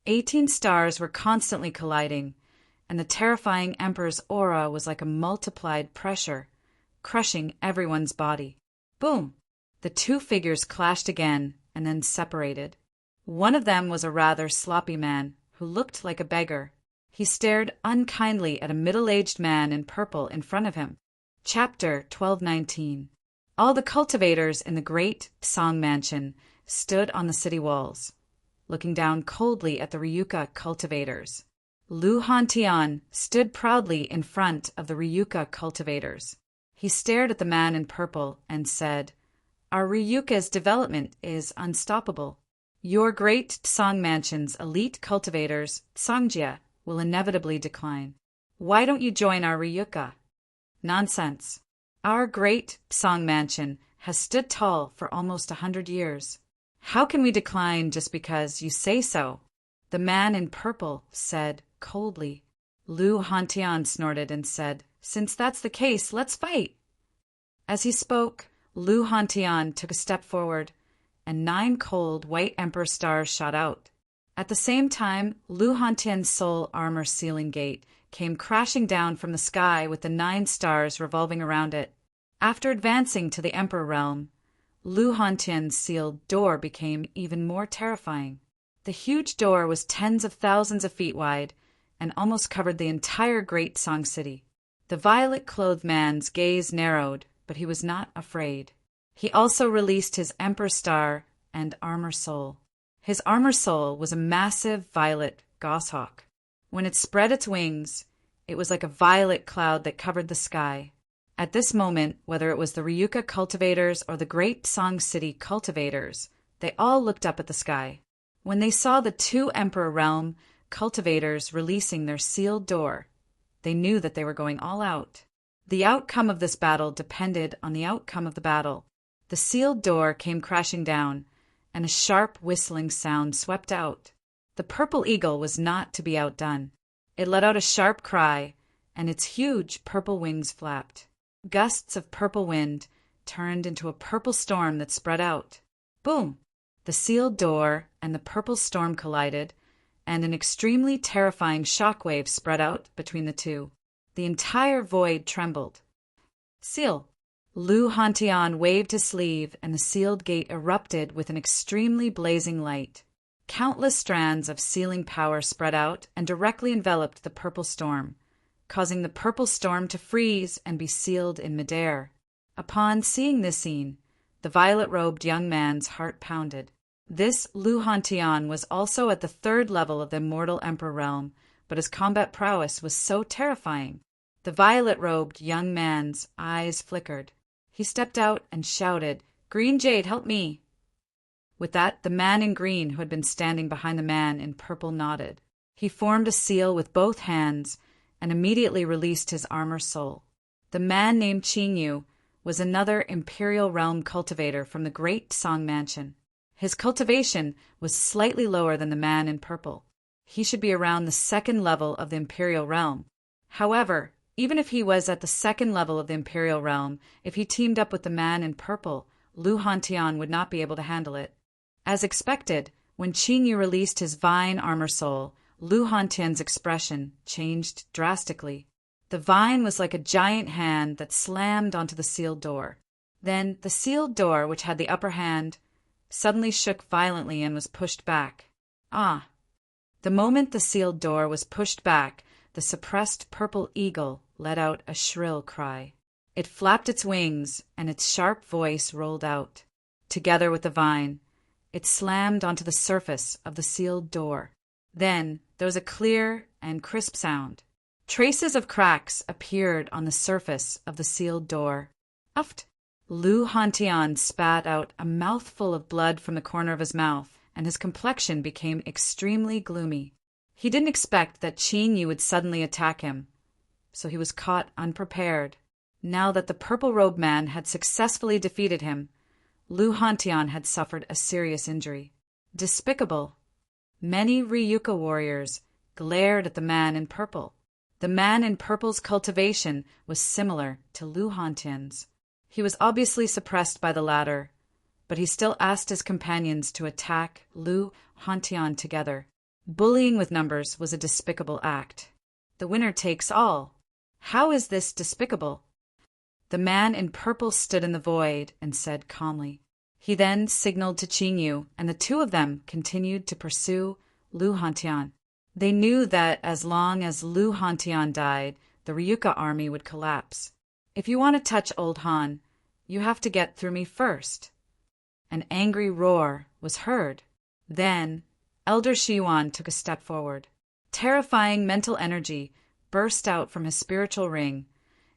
18 stars were constantly colliding, and the terrifying Emperor's aura was like a multiplied pressure, crushing everyone's body. Boom! The 2 figures clashed again and then separated. One of them was a rather sloppy man who looked like a beggar. He stared unkindly at a middle-aged man in purple in front of him. Chapter 1219. All the cultivators in the Great Song Mansion stood on the city walls, looking down coldly at the Ryuka cultivators. Lu Hantian stood proudly in front of the Ryuka cultivators. He stared at the man in purple and said, "Our Ryuka's development is unstoppable. Your Great Song Mansion's elite cultivators, Songjia, will inevitably decline. Why don't you join our Ryuka?" "Nonsense. Our Great Song Mansion has stood tall for almost 100 years. How can we decline just because you say so?" the man in purple said coldly. Lu Hantian snorted and said, "Since that's the case, let's fight." As he spoke, Lu Hantian took a step forward, and 9 cold, white emperor stars shot out. At the same time, Lu Hantian's soul armor sealing gate came crashing down from the sky with the 9 stars revolving around it. After advancing to the emperor realm, Lu Hantian's sealed door became even more terrifying. The huge door was tens of thousands of feet wide and almost covered the entire great Song City. The violet-clothed man's gaze narrowed, but he was not afraid. He also released his Emperor Star and Armor Soul. His Armor Soul was a massive violet goshawk. When it spread its wings, it was like a violet cloud that covered the sky. At this moment, whether it was the Ryuka cultivators or the Great Song City cultivators, they all looked up at the sky. When they saw the 2 Emperor Realm cultivators releasing their sealed door, they knew that they were going all out. The outcome of this battle depended on the outcome of the battle. The sealed door came crashing down, and a sharp whistling sound swept out. The purple eagle was not to be outdone. It let out a sharp cry, and its huge purple wings flapped. Gusts of purple wind turned into a purple storm that spread out. Boom! The sealed door and the purple storm collided, and an extremely terrifying shockwave spread out between the two. The entire void trembled. Seal! Lu Hantian waved his sleeve, and the sealed gate erupted with an extremely blazing light. Countless strands of sealing power spread out and directly enveloped the purple storm, causing the purple storm to freeze and be sealed in midair. Upon seeing this scene, the violet-robed young man's heart pounded. This Lu Hantian was also at the 3rd level of the Immortal Emperor Realm, but his combat prowess was so terrifying. The violet-robed young man's eyes flickered. He stepped out and shouted, "Green Jade, help me!" With that, the man in green who had been standing behind the man in purple nodded. He formed a seal with both hands and immediately released his armor soul. The man named Qingyu was another Imperial Realm cultivator from the Great Song Mansion. His cultivation was slightly lower than the man in purple. He should be around the 2nd level of the Imperial Realm. However, even if he was at the 2nd level of the Imperial Realm, if he teamed up with the man in purple, Lu Hantian would not be able to handle it. As expected, when Qingyu released his vine armor soul, Lu Hantian's expression changed drastically. The vine was like a giant hand that slammed onto the sealed door. Then the sealed door, which had the upper hand, suddenly shook violently and was pushed back. Ah! The moment the sealed door was pushed back, the suppressed purple eagle let out a shrill cry. It flapped its wings, and its sharp voice rolled out. Together with the vine, it slammed onto the surface of the sealed door. Then there was a clear and crisp sound. Traces of cracks appeared on the surface of the sealed door. Uft! Lu Hantian spat out a mouthful of blood from the corner of his mouth, and his complexion became extremely gloomy. He didn't expect that Qingyu would suddenly attack him, so he was caught unprepared. Now that the purple-robed man had successfully defeated him, Lu Hantian had suffered a serious injury. Despicable! Many Ryuka warriors glared at the man in purple. The man in purple's cultivation was similar to Lu Hantian's. He was obviously suppressed by the latter, but he still asked his companions to attack Lu Hantian together. Bullying with numbers was a despicable act. The winner takes all. How is this despicable? The man in purple stood in the void and said calmly. He then signaled to Qingyu, and the 2 of them continued to pursue Lu Hantian. They knew that as long as Lu Hantian died, the Ryuka army would collapse. If you want to touch Old Han, you have to get through me first. An angry roar was heard. Then, Elder Shiyuan took a step forward. Terrifying mental energy burst out from his spiritual ring,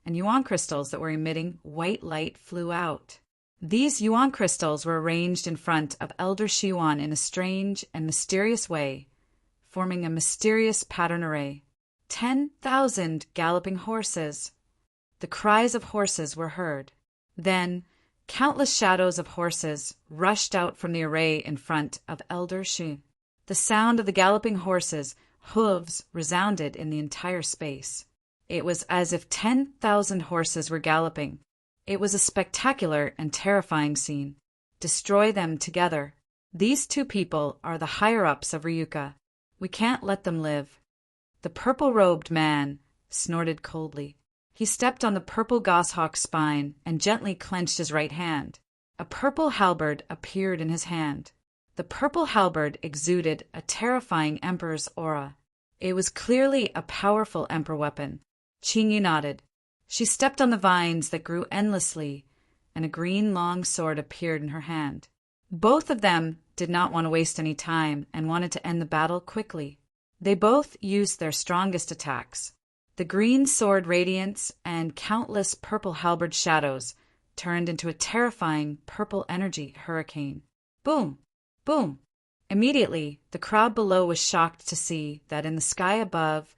and yuan crystals that were emitting white light flew out. These yuan crystals were arranged in front of Elder Shiyuan in a strange and mysterious way, forming a mysterious pattern array. 10,000 galloping horses. The cries of horses were heard. Then, countless shadows of horses rushed out from the array in front of Elder Shi. The sound of the galloping horses' hooves resounded in the entire space. It was as if 10,000 horses were galloping. It was a spectacular and terrifying scene. Destroy them together. These two people are the higher-ups of Ryuka. We can't let them live. The purple-robed man snorted coldly. He stepped on the purple goshawk's spine and gently clenched his right hand. A purple halberd appeared in his hand. The purple halberd exuded a terrifying emperor's aura. It was clearly a powerful emperor weapon. Qingyu nodded. She stepped on the vines that grew endlessly, and a green long sword appeared in her hand. Both of them did not want to waste any time and wanted to end the battle quickly. They both used their strongest attacks. The green sword radiance and countless purple halberd shadows turned into a terrifying purple energy hurricane. Boom! Boom! Immediately, the crowd below was shocked to see that in the sky above,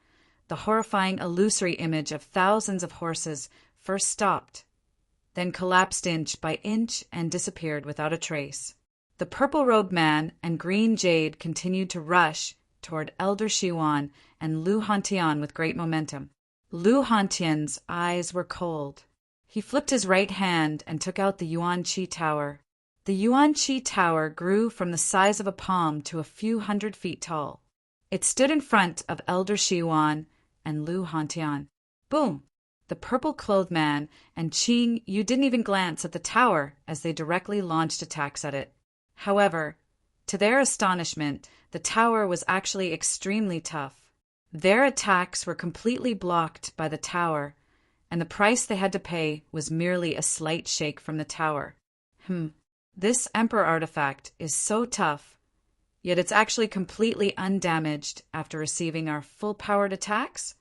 the horrifying illusory image of thousands of horses first stopped, then collapsed inch by inch and disappeared without a trace. The purple-robed man and green jade continued to rush toward Elder Shiwan and Lu Hantian with great momentum. Lu Hantian's eyes were cold. He flipped his right hand and took out the Yuan Qi Tower. The Yuan Qi Tower grew from the size of a palm to a few 100 feet tall. It stood in front of Elder Shiwan and Lu Hantian. Boom! The purple-clothed man and Qingyu didn't even glance at the tower as they directly launched attacks at it. However, to their astonishment, the tower was actually extremely tough. Their attacks were completely blocked by the tower, and the price they had to pay was merely a slight shake from the tower. This Emperor artifact is so tough, yet it's actually completely undamaged after receiving our full-powered attacks?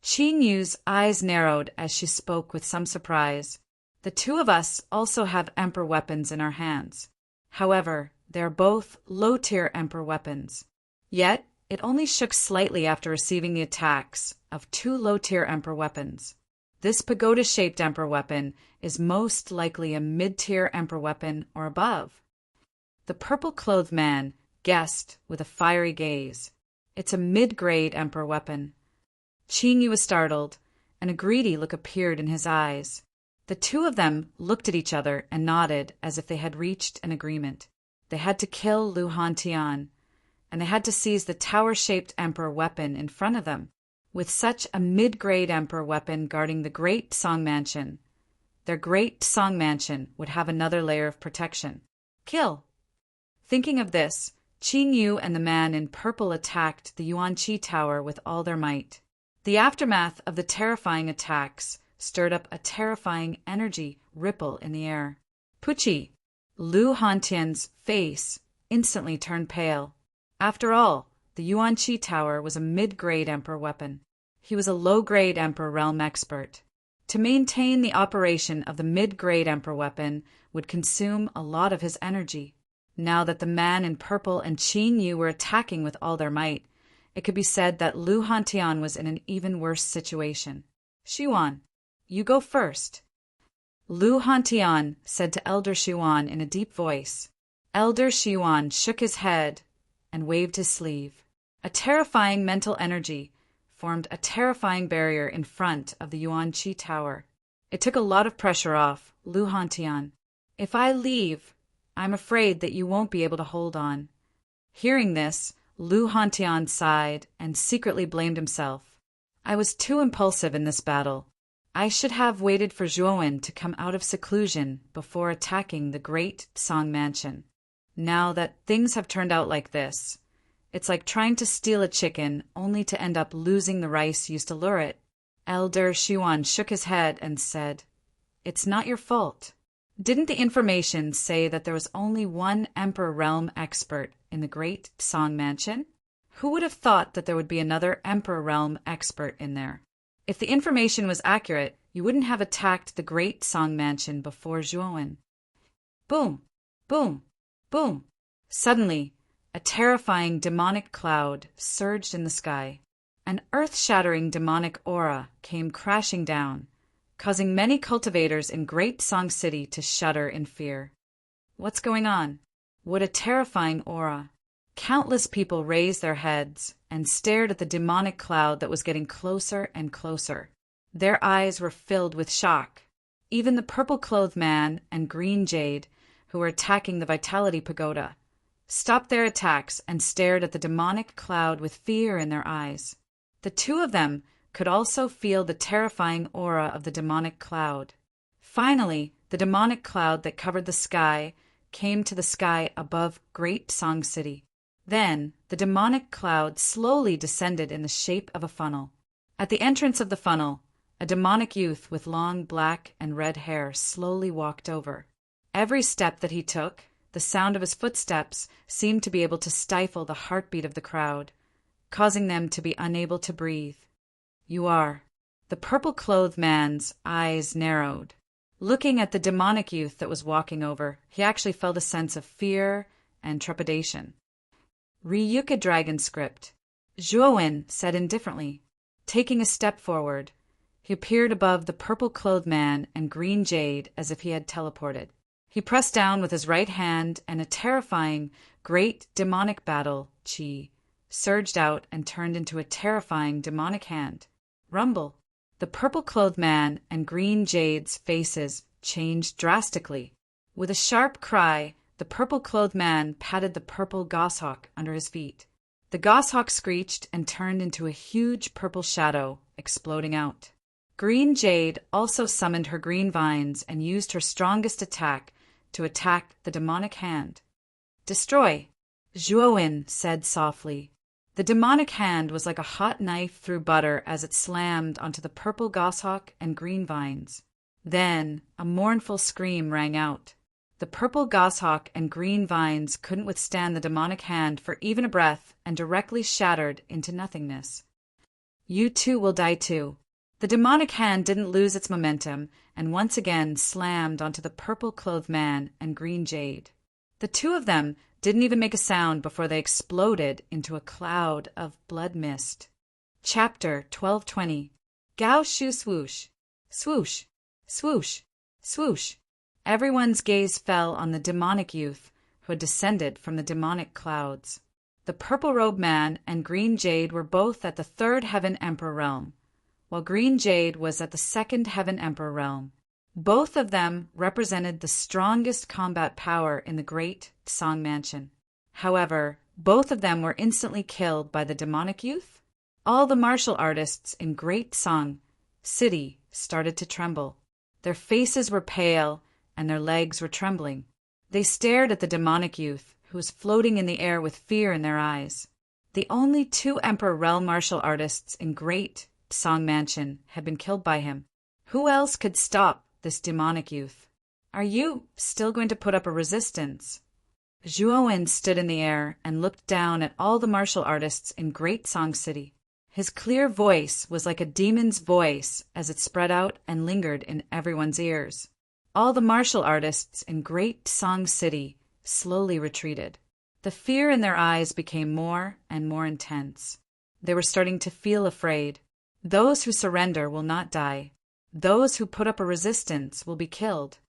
Qingyu's eyes narrowed as she spoke with some surprise. The two of us also have Emperor weapons in our hands. However, they're both low-tier Emperor weapons. Yet, it only shook slightly after receiving the attacks of two low-tier Emperor weapons. This pagoda-shaped Emperor weapon is most likely a mid-tier Emperor weapon or above. The purple-clothed man guessed with a fiery gaze. It's a mid-grade Emperor weapon. Qingyu was startled, and a greedy look appeared in his eyes. The two of them looked at each other and nodded as if they had reached an agreement. They had to kill Lu Hantian, and they had to seize the tower-shaped Emperor weapon in front of them. With such a mid-grade Emperor weapon guarding the Great Song Mansion, their Great Song Mansion would have another layer of protection. Kill! Thinking of this, Qingyu and the man in purple attacked the Yuan Qi Tower with all their might. The aftermath of the terrifying attacks stirred up a terrifying energy ripple in the air. Pucci! Lu Hantian's face instantly turned pale. After all, the Yuan Qi Tower was a mid-grade Emperor weapon. He was a low-grade Emperor realm expert. To maintain the operation of the mid-grade Emperor weapon would consume a lot of his energy. Now that the man in purple and Qingyu were attacking with all their might, it could be said that Lu Hantian was in an even worse situation. Shiwan, you go first. Lu Hantian said to Elder Shiwan in a deep voice. Elder Shiwan shook his head and waved his sleeve. A terrifying mental energy formed a terrifying barrier in front of the Yuan Qi Tower. It took a lot of pressure off Lu Hantian. If I leave, I'm afraid that you won't be able to hold on. Hearing this, Lu Hantian sighed and secretly blamed himself. I was too impulsive in this battle. I should have waited for Zhuowen to come out of seclusion before attacking the Great Song Mansion. Now that things have turned out like this, it's like trying to steal a chicken only to end up losing the rice used to lure it. Elder Shiwan shook his head and said, It's not your fault. Didn't the information say that there was only one Emperor Realm expert in the Great Song Mansion? Who would have thought that there would be another Emperor Realm expert in there? If the information was accurate, you wouldn't have attacked the Great Song Mansion before Zhuowen. Boom! Boom! Boom! Suddenly, a terrifying demonic cloud surged in the sky. An earth-shattering demonic aura came crashing down, causing many cultivators in Great Song City to shudder in fear. What's going on? What a terrifying aura! Countless people raised their heads and stared at the demonic cloud that was getting closer and closer. Their eyes were filled with shock. even the purple-clothed man and green jade, who were attacking the Vitality Pagoda, stopped their attacks and stared at the demonic cloud with fear in their eyes. The two of them could also feel the terrifying aura of the demonic cloud. Finally, the demonic cloud that covered the sky came to the sky above Great Song City. Then, the demonic cloud slowly descended in the shape of a funnel. At the entrance of the funnel, a demonic youth with long black and red hair slowly walked over. Every step that he took, the sound of his footsteps seemed to be able to stifle the heartbeat of the crowd, causing them to be unable to breathe. "You are." The purple-clothed man's eyes narrowed. Looking at the demonic youth that was walking over, he actually felt a sense of fear and trepidation. Ryuka Dragon Script. Zhuowen said indifferently. Taking a step forward, he appeared above the purple-clothed man and green jade as if he had teleported. He pressed down with his right hand, and a terrifying, great demonic battle, chi, surged out and turned into a terrifying demonic hand. Rumble. The purple-clothed man and green jade's faces changed drastically. With a sharp cry, the purple-clothed man patted the purple goshawk under his feet. The goshawk screeched and turned into a huge purple shadow, exploding out. Green Jade also summoned her green vines and used her strongest attack to attack the demonic hand. "Destroy," Zhuowen said softly. The demonic hand was like a hot knife through butter as it slammed onto the purple goshawk and green vines. Then a mournful scream rang out. The purple goshawk and green vines couldn't withstand the demonic hand for even a breath and directly shattered into nothingness. "You too will die too." The demonic hand didn't lose its momentum and once again slammed onto the purple-clothed man and green jade. The two of them didn't even make a sound before they exploded into a cloud of blood mist. Chapter 1220. Gao Shu Swoosh. Swoosh, swoosh, swoosh. Everyone's gaze fell on the demonic youth who had descended from the demonic clouds. The purple-robed man and green jade were both at the third Heaven Emperor realm, while green jade was at the second Heaven Emperor realm. Both of them represented the strongest combat power in the Great Song Mansion. However, both of them were instantly killed by the demonic youth. All the martial artists in Great Song City started to tremble. Their faces were pale and their legs were trembling. They stared at the demonic youth, who was floating in the air with fear in their eyes. The only two Emperor realm martial artists in Great Song Mansion had been killed by him. Who else could stop this demonic youth? "Are you still going to put up a resistance?" Zhuowen stood in the air and looked down at all the martial artists in Great Song City. His clear voice was like a demon's voice as it spread out and lingered in everyone's ears. All the martial artists in Great Song City slowly retreated. The fear in their eyes became more and more intense. They were starting to feel afraid. Those who surrender will not die. Those who put up a resistance will be killed.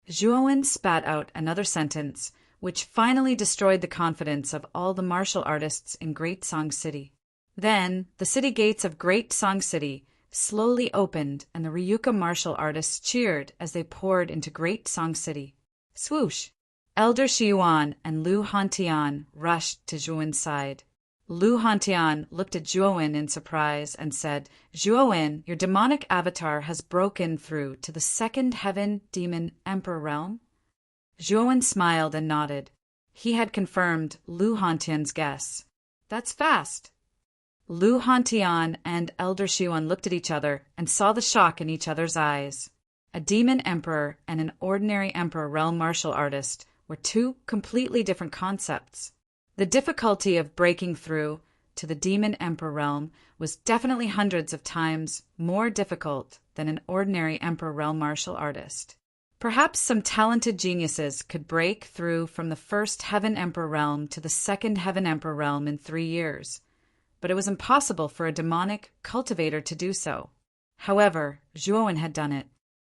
Zhuowen spat out another sentence, which finally destroyed the confidence of all the martial artists in Great Song City. Then, the city gates of Great Song City slowly opened and the Ryuka martial artists cheered as they poured into Great Song City. Swoosh! Elder Shiyuan and Lu Hantian rushed to Zhuowen's side. Lu Hantian looked at Zhuowen in surprise and said, "Zhuowen, your demonic avatar has broken through to the second Heaven Demon Emperor realm?" Zhuowen smiled and nodded. He had confirmed Lu Hantian's guess. "That's fast." Lu Hantian and Elder Shiyuan looked at each other and saw the shock in each other's eyes. A demon emperor and an ordinary emperor realm martial artist were two completely different concepts. The difficulty of breaking through to the demon emperor realm was definitely hundreds of times more difficult than an ordinary emperor realm martial artist. Perhaps some talented geniuses could break through from the first Heaven Emperor realm to the second Heaven Emperor realm in 3 years, but it was impossible for a demonic cultivator to do so. However, Zhuowen had done it.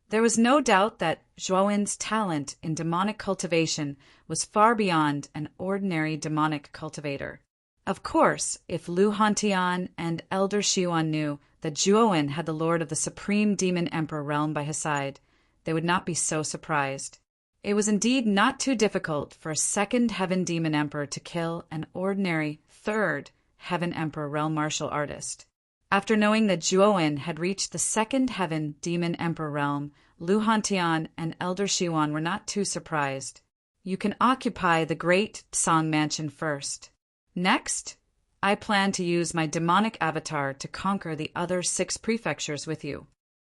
There was no doubt that Zhuowen's talent in demonic cultivation was far beyond an ordinary demonic cultivator. Of course, if Lu Hantian and Elder Shiyuan knew that Zhuowen had the Lord of the Supreme Demon Emperor realm by his side, they would not be so surprised. It was indeed not too difficult for a second Heaven Demon Emperor to kill an ordinary third Heaven Emperor Realm Martial Artist. After knowing that Zhuowen had reached the second Heaven Demon Emperor realm, Lu Hantian and Elder Shiwan were not too surprised. You can occupy the Great Song Mansion first. Next, I plan to use my demonic avatar to conquer the other 6 prefectures with you.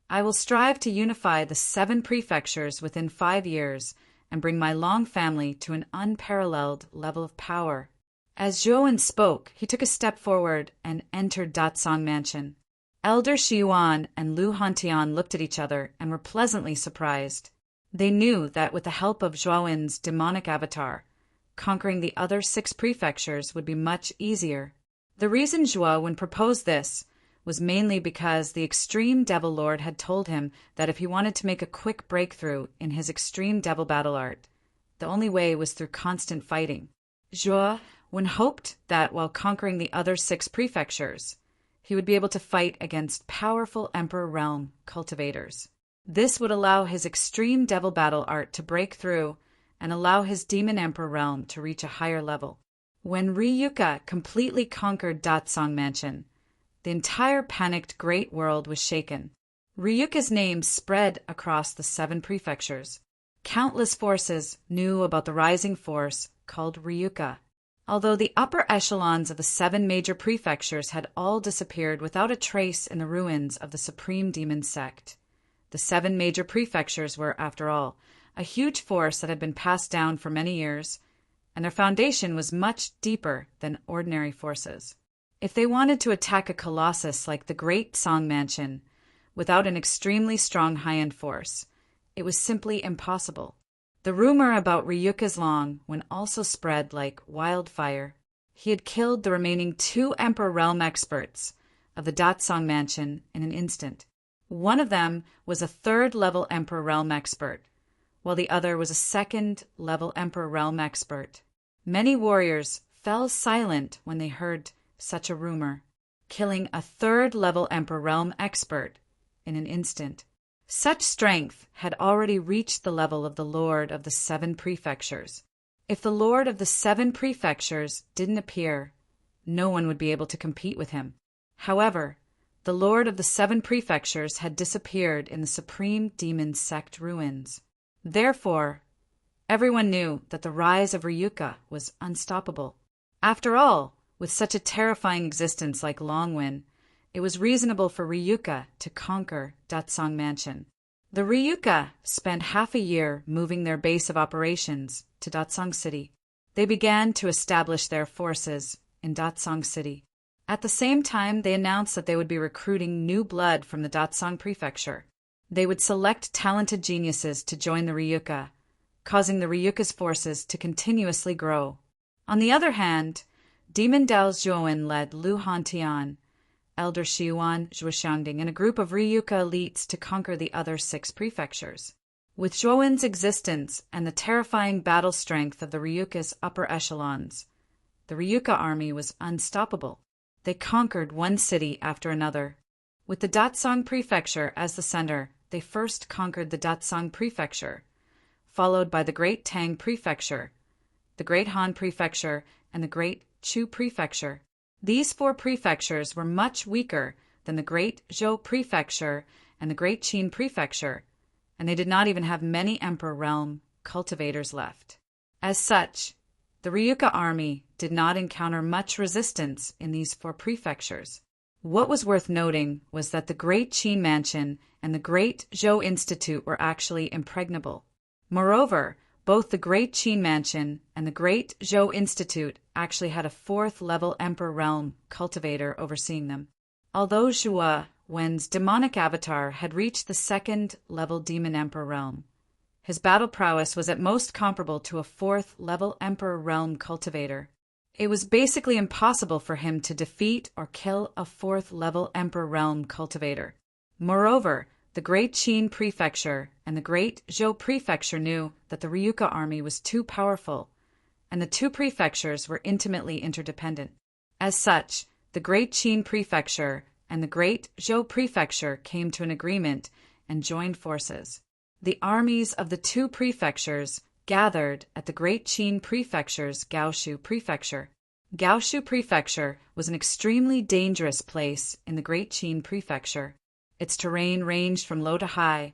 I will strive to unify the 7 prefectures within 5 years and bring my Long family to an unparalleled level of power. As Zhuowen spoke, he took a step forward and entered Datsong Mansion. Elder Shiyuan and Lu Hantian looked at each other and were pleasantly surprised. They knew that with the help of Zhuowen's demonic avatar, conquering the other 6 prefectures would be much easier. The reason Zhuowen proposed this was mainly because the Extreme Devil Lord had told him that if he wanted to make a quick breakthrough in his extreme devil battle art, the only way was through constant fighting. Zhuowen hoped that while conquering the other 6 prefectures, he would be able to fight against powerful Emperor Realm cultivators. This would allow his extreme devil battle art to break through and allow his Demon Emperor Realm to reach a higher level. When Ryuka completely conquered Datsong Mansion, the entire panicked great world was shaken. Ryuka's name spread across the 7 prefectures. Countless forces knew about the rising force called Ryuka. Although the upper echelons of the 7 major prefectures had all disappeared without a trace in the ruins of the Supreme Demon Sect, the 7 major prefectures were, after all, a huge force that had been passed down for many years, and their foundation was much deeper than ordinary forces. If they wanted to attack a colossus like the Great Song Mansion without an extremely strong high-end force, it was simply impossible. The rumor about Ryuka's Long went also spread like wildfire. He had killed the remaining 2 Emperor Realm experts of the Datsong Mansion in an instant. One of them was a 3rd-level Emperor Realm expert, while the other was a 2nd-level Emperor Realm expert. Many warriors fell silent when they heard such a rumor, killing a 3rd-level Emperor Realm expert in an instant. Such strength had already reached the level of the Lord of the 7 prefectures. If the Lord of the 7 prefectures didn't appear, no one would be able to compete with him. However, the Lord of the 7 prefectures had disappeared in the Supreme Demon Sect ruins. Therefore, everyone knew that the rise of Ryuka was unstoppable. After all, with such a terrifying existence like Longwen, it was reasonable for Ryuka to conquer Datsong Mansion. The Ryuka spent half a year moving their base of operations to Datsong City. They began to establish their forces in Datsong City. At the same time, they announced that they would be recruiting new blood from the Datsong Prefecture. They would select talented geniuses to join the Ryuka, causing the Ryuka's forces to continuously grow. On the other hand, Demon Dao Zhuowen led Lu Hantian, Elder Shiyuan Zhuoxiangding, and a group of Ryuka elites to conquer the other 6 prefectures. With Zhuowen's existence and the terrifying battle strength of the Ryuka's upper echelons, the Ryuka army was unstoppable. They conquered one city after another. With the Datsong Prefecture as the center, they first conquered the Datsong Prefecture, followed by the Great Tang Prefecture, the Great Han Prefecture, and the Great Chu Prefecture. These 4 prefectures were much weaker than the Great Zhou Prefecture and the Great Qin Prefecture, and they did not even have many Emperor Realm cultivators left. As such, the Ryuka army did not encounter much resistance in these 4 prefectures. What was worth noting was that the Great Qin Mansion and the Great Zhou Institute were actually impregnable. Moreover, both the Great Qin Mansion and the Great Zhou Institute actually had a 4th-level Emperor Realm cultivator overseeing them. Although Zhuowen's demonic avatar had reached the 2nd-level Demon Emperor Realm, his battle prowess was at most comparable to a 4th-level Emperor Realm cultivator. It was basically impossible for him to defeat or kill a 4th-level Emperor Realm cultivator. Moreover, the Great Qin Prefecture and the Great Zhou Prefecture knew that the Ryuka army was too powerful, and the 2 prefectures were intimately interdependent. As such, the Great Qin Prefecture and the Great Zhou Prefecture came to an agreement and joined forces. The armies of the two prefectures gathered at the Great Qin Prefecture's Gaoshu Prefecture. Gaoshu Prefecture was an extremely dangerous place in the Great Qin Prefecture. Its terrain ranged from low to high,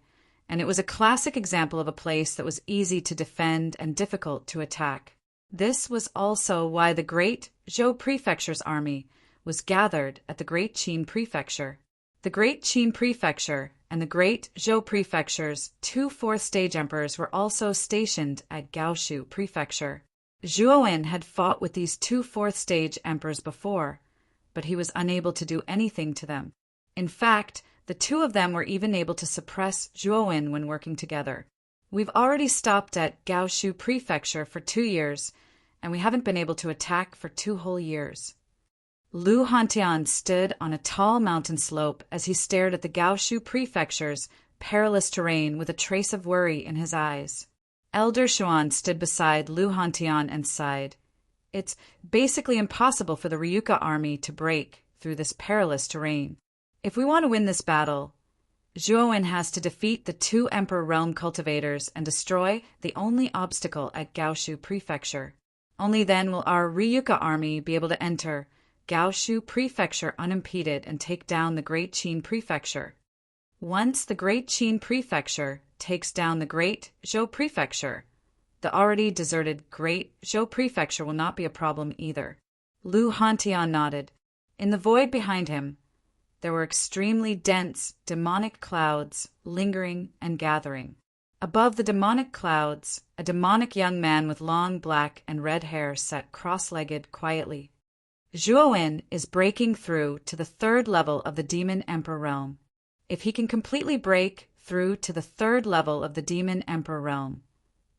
and it was a classic example of a place that was easy to defend and difficult to attack. This was also why the Great Zhou Prefecture's army was gathered at the Great Qin Prefecture. The Great Qin Prefecture and the Great Zhou Prefecture's two fourth-stage emperors were also stationed at Gaoshu Prefecture. Zhuowen had fought with these two fourth-stage emperors before, but he was unable to do anything to them. In fact, the two of them were even able to suppress Zhuowen when working together. We've already stopped at Gaoshu Prefecture for 2 years, and we haven't been able to attack for 2 whole years. Lu Hantian stood on a tall mountain slope as he stared at the Gaoshu Prefecture's perilous terrain with a trace of worry in his eyes. Elder Xuan stood beside Lu Hantian and sighed. It's basically impossible for the Ryuka army to break through this perilous terrain. If we want to win this battle, Zhuowen has to defeat the 2 Emperor Realm cultivators and destroy the only obstacle at Gaoshu Prefecture. Only then will our Ryuka army be able to enter Gaoshu Prefecture unimpeded and take down the Great Qin Prefecture. Once the Great Qin Prefecture takes down the Great Zhou Prefecture, the already deserted Great Zhou Prefecture will not be a problem either. Lu Hantian nodded. In the void behind him, there were extremely dense, demonic clouds lingering and gathering. Above the demonic clouds, a demonic young man with long black and red hair sat cross-legged quietly. Zhuowen is breaking through to the 3rd level of the Demon Emperor Realm. If he can completely break through to the 3rd level of the Demon Emperor Realm,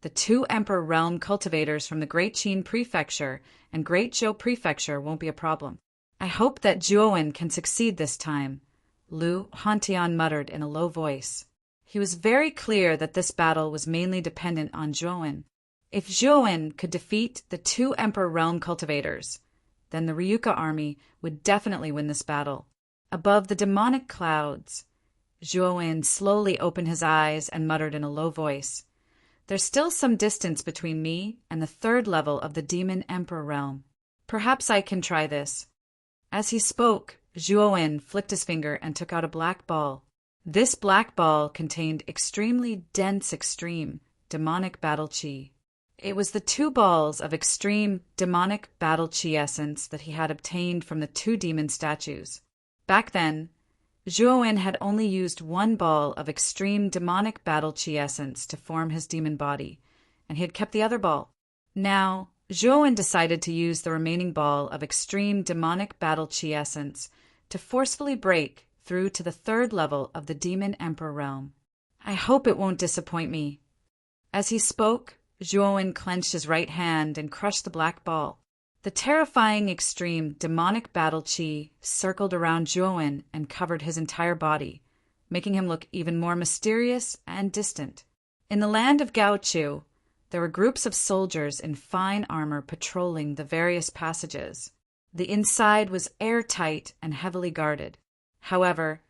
the 2 Emperor Realm cultivators from the Great Qin Prefecture and Great Zhou Prefecture won't be a problem. I hope that Zhuowen can succeed this time, Lu Hantian muttered in a low voice. He was very clear that this battle was mainly dependent on Zhuowen. If Zhuowen could defeat the 2 Emperor Realm cultivators, then the Ryuka army would definitely win this battle. Above the demonic clouds, Zhuowen slowly opened his eyes and muttered in a low voice, "There's still some distance between me and the 3rd level of the Demon Emperor Realm. Perhaps I can try this." As he spoke, Zhuowen flicked his finger and took out a black ball. This black ball contained extremely dense extreme demonic battle chi. It was the 2 balls of extreme demonic battle chi essence that he had obtained from the 2 demon statues. Back then, Zhuowen had only used 1 ball of extreme demonic battle chi essence to form his demon body, and he had kept the other ball. Now, Zhuowen decided to use the remaining ball of extreme demonic battle chi essence to forcefully break through to the 3rd level of the Demon Emperor Realm. I hope it won't disappoint me. As he spoke, Zhuowen clenched his right hand and crushed the black ball. The terrifying extreme demonic battle chi circled around Zhuowen and covered his entire body, making him look even more mysterious and distant. In the land of Gaochu, there were groups of soldiers in fine armor patrolling the various passages. The inside was airtight and heavily guarded. However,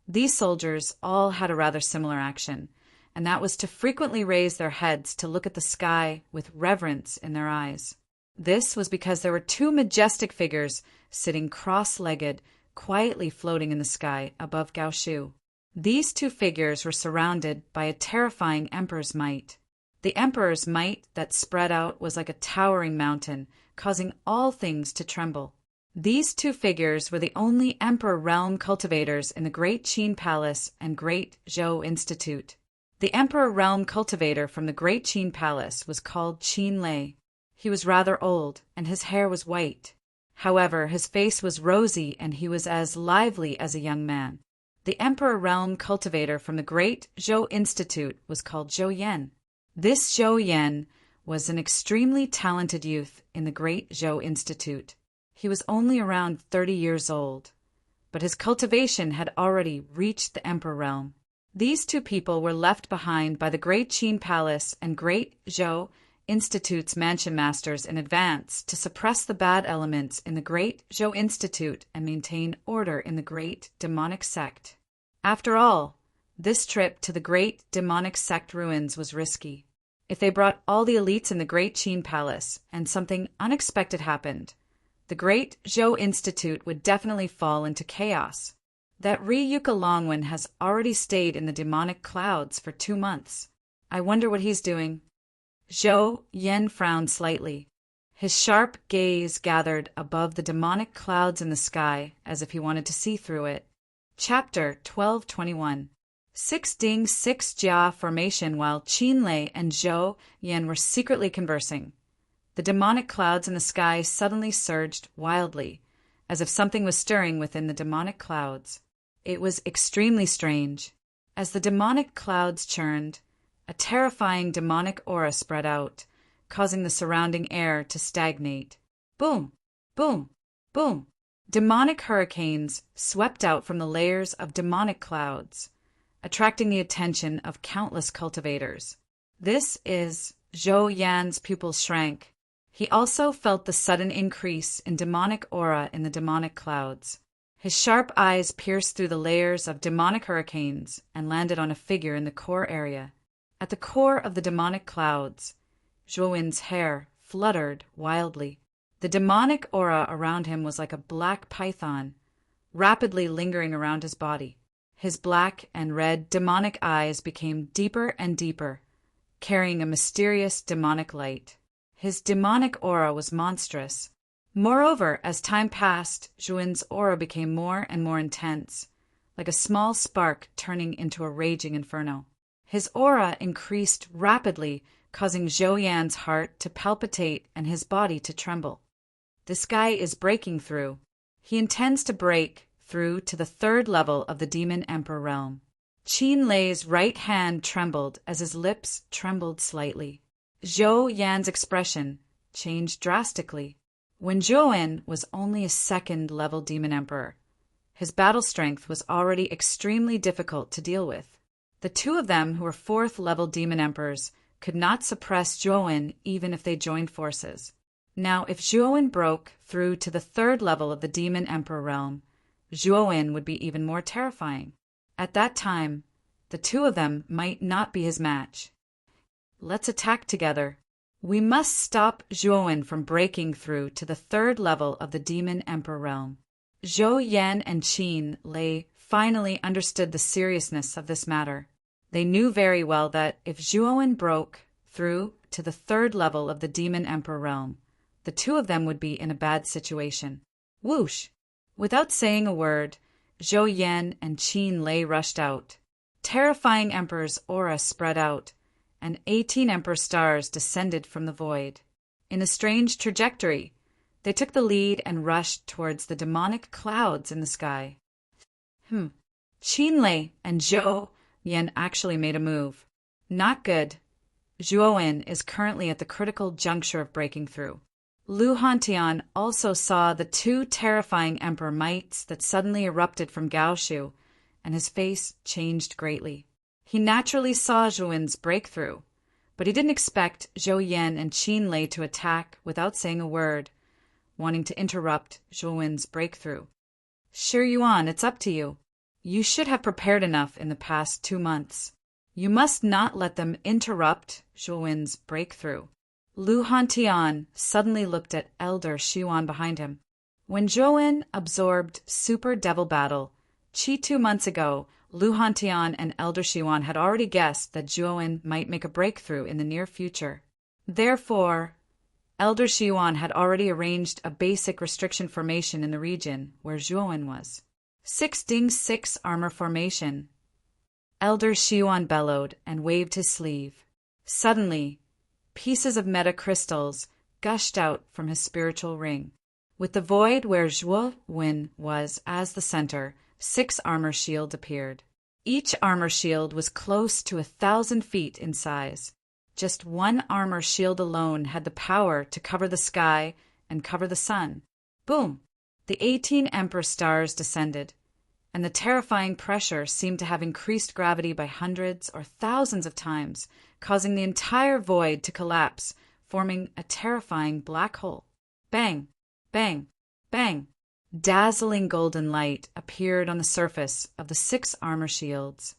these soldiers all had a rather similar action, and that was to frequently raise their heads to look at the sky with reverence in their eyes. This was because there were 2 majestic figures sitting cross-legged, quietly floating in the sky above Gaoshu. These 2 figures were surrounded by a terrifying emperor's might. The emperor's might that spread out was like a towering mountain, causing all things to tremble. These 2 figures were the only Emperor Realm cultivators in the Great Qin Palace and Great Zhou Institute. The Emperor Realm cultivator from the Great Qin Palace was called Qin Lei. He was rather old, and his hair was white. However, his face was rosy, and he was as lively as a young man. The Emperor Realm cultivator from the Great Zhou Institute was called Zhou Yan. This Zhou Yan was an extremely talented youth in the Great Zhou Institute. He was only around 30 years old, but his cultivation had already reached the Emperor Realm. These 2 people were left behind by the Great Qin Palace and Great Zhou Institute's mansion masters in advance to suppress the bad elements in the Great Zhou Institute and maintain order in the Great Demonic Sect. After all, This trip to the great demonic sect ruins was risky. If they brought all the elites in the Great Qin Palace and something unexpected happened, the Great Zhou Institute would definitely fall into chaos. That Ryuka Longwen has already stayed in the demonic clouds for 2 months. I wonder what he's doing. Zhou Yan frowned slightly. His sharp gaze gathered above the demonic clouds in the sky as if he wanted to see through it. Chapter 1221. 6 Ding 6 Jia formation. While Qin Lei and Zhou Yan were secretly conversing, the demonic clouds in the sky suddenly surged wildly, as if something was stirring within the demonic clouds. It was extremely strange. As the demonic clouds churned, a terrifying demonic aura spread out, causing the surrounding air to stagnate. Boom! Boom! Boom! Demonic hurricanes swept out from the layers of demonic clouds, attracting the attention of countless cultivators. This is Zhou Yan's pupils shrank. He also felt the sudden increase in demonic aura in the demonic clouds. His sharp eyes pierced through the layers of demonic hurricanes and landed on a figure in the core area. At the core of the demonic clouds, Zhou-Yin's hair fluttered wildly. The demonic aura around him was like a black python, rapidly lingering around his body. His black and red demonic eyes became deeper and deeper, carrying a mysterious demonic light. His demonic aura was monstrous. Moreover, as time passed, Zhou-Yin's aura became more and more intense, like a small spark turning into a raging inferno. His aura increased rapidly, causing Zhou Yan's heart to palpitate and his body to tremble. This guy is breaking through. He intends to break through to the 3rd level of the Demon Emperor realm. Qin Lei's right hand trembled as his lips trembled slightly. Zhou Yan's expression changed drastically. When Zhou-Yin was only a 2nd level Demon Emperor, his battle strength was already extremely difficult to deal with. The two of them, who were 4th level Demon Emperors, could not suppress Zhou-Yin even if they joined forces. Now, if Zhou-Yin broke through to the 3rd level of the Demon Emperor realm, Zhou-Yin would be even more terrifying. At that time, the two of them might not be his match. Let's attack together. We must stop Zhou-Yin from breaking through to the 3rd level of the Demon Emperor realm. Zhou Yan and Qin Lei finally understood the seriousness of this matter. They knew very well that if Zhou-Yin broke through to the 3rd level of the Demon Emperor realm, the two of them would be in a bad situation. Whoosh! Without saying a word, Zhou Yan and Qin Lei rushed out. Terrifying Emperor's aura spread out, and 18 Emperor stars descended from the void. In a strange trajectory, they took the lead and rushed towards the demonic clouds in the sky. Qin Lei and Zhou Yan actually made a move. Not good. Zhou-Yin is currently at the critical juncture of breaking through. Lu Hantian also saw the 2 terrifying emperor mites that suddenly erupted from Gaoshu, and his face changed greatly. He naturally saw Zhou-Yin's breakthrough, but he didn't expect Zhou Yan and Qin Lei to attack without saying a word, wanting to interrupt Zhou-Yin's breakthrough. Shi Yuan, it's up to you. You should have prepared enough in the past 2 months. You must not let them interrupt Zhou-Yin's breakthrough. Lu Hantian suddenly looked at Elder Shiwan behind him. When Zhou-Yin absorbed Super Devil Battle, 2 months ago, Lu Hantian and Elder Shiwan had already guessed that Zhou-Yin might make a breakthrough in the near future. Therefore, Elder Shiwan had already arranged a basic restriction formation in the region where Zhou-Yin was. 6 Ding 6 Armor Formation. Elder Shiwan bellowed and waved his sleeve. Suddenly, pieces of meta-crystals gushed out from his spiritual ring. With the void where Zhou-Yin was as the center, 6 armor shields appeared. Each armor shield was close to 1,000 feet in size. Just one armor shield alone had the power to cover the sky and cover the sun. Boom! The 18 Emperor stars descended, and the terrifying pressure seemed to have increased gravity by hundreds or thousands of times, causing the entire void to collapse, forming a terrifying black hole. Bang! Bang! Bang! Dazzling golden light appeared on the surface of the 6 armor shields.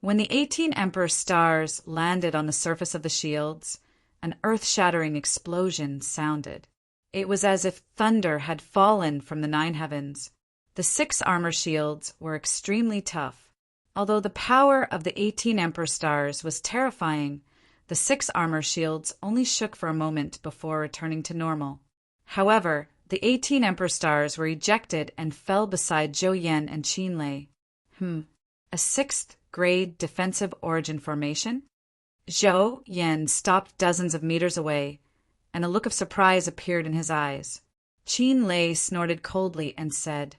When the 18 Emperor stars landed on the surface of the shields, an earth-shattering explosion sounded. It was as if thunder had fallen from the 9 heavens. The 6 armor shields were extremely tough. Although the power of the 18 Emperor stars was terrifying, the 6 armor shields only shook for a moment before returning to normal. However, the 18 Emperor stars were ejected and fell beside Zhou Yan and Qin Lei. A 6th grade defensive origin formation? Zhou Yan stopped dozens of meters away, and a look of surprise appeared in his eyes. Qin Lei snorted coldly and said,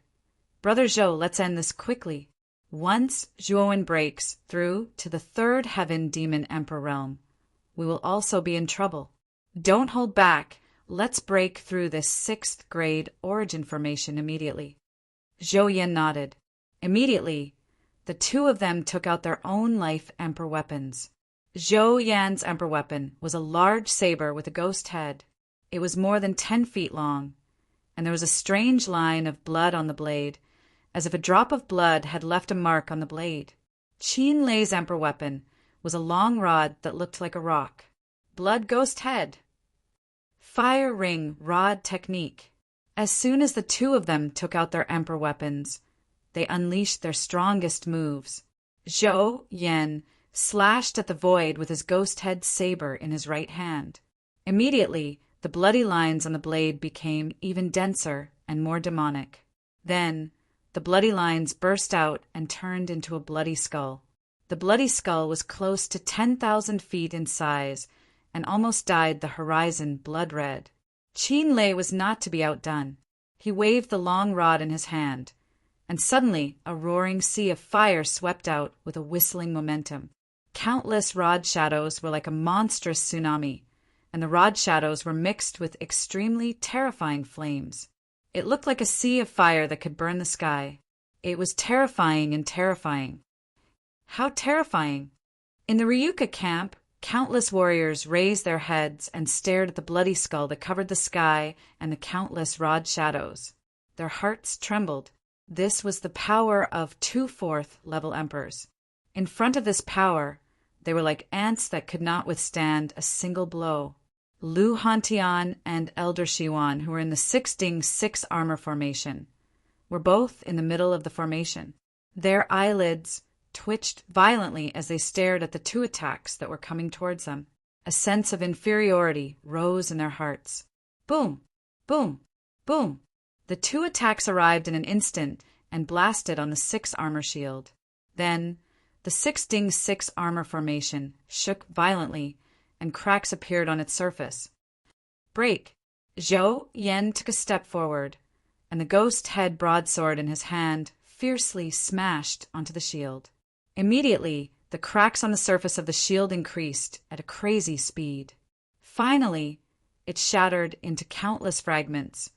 "Brother Zhou, let's end this quickly. Once Zhuowen breaks through to the 3rd heaven demon emperor realm, we will also be in trouble. Don't hold back. Let's break through this 6th grade origin formation immediately." Zhou Yan nodded. Immediately, the two of them took out their own life emperor weapons. Zhou Yan's emperor weapon was a large saber with a ghost head. It was more than 10 feet long, and there was a strange line of blood on the blade, as if a drop of blood had left a mark on the blade. Qin Lei's emperor weapon was a long rod that looked like a rock. Blood ghost head. Fire ring rod technique. As soon as the two of them took out their emperor weapons, they unleashed their strongest moves. Zhou Yan slashed at the void with his ghost head saber in his right hand. Immediately, the bloody lines on the blade became even denser and more demonic. Then, the bloody lines burst out and turned into a bloody skull. The bloody skull was close to 10,000 feet in size and almost dyed the horizon blood red. Qin Lei was not to be outdone. He waved the long rod in his hand, and suddenly a roaring sea of fire swept out with a whistling momentum. Countless rod shadows were like a monstrous tsunami, and the rod shadows were mixed with extremely terrifying flames. It looked like a sea of fire that could burn the sky. It was terrifying and terrifying. How terrifying! In the Ryuka camp, countless warriors raised their heads and stared at the bloody skull that covered the sky and the countless rod shadows. Their hearts trembled. This was the power of 2 4th level emperors. In front of this power, they were like ants that could not withstand a single blow. Lu Hantian and Elder Shiwan, who were in the 6 Ding 6 armor formation, were both in the middle of the formation. Their eyelids twitched violently as they stared at the 2 attacks that were coming towards them. A sense of inferiority rose in their hearts. Boom! Boom! Boom! The 2 attacks arrived in an instant and blasted on the 6 armor shield. Then, the 6 Ding 6 armor formation shook violently, and cracks appeared on its surface. Break! Zhou Yan took a step forward, and the ghost head broadsword in his hand fiercely smashed onto the shield. Immediately, the cracks on the surface of the shield increased at a crazy speed. Finally, it shattered into countless fragments,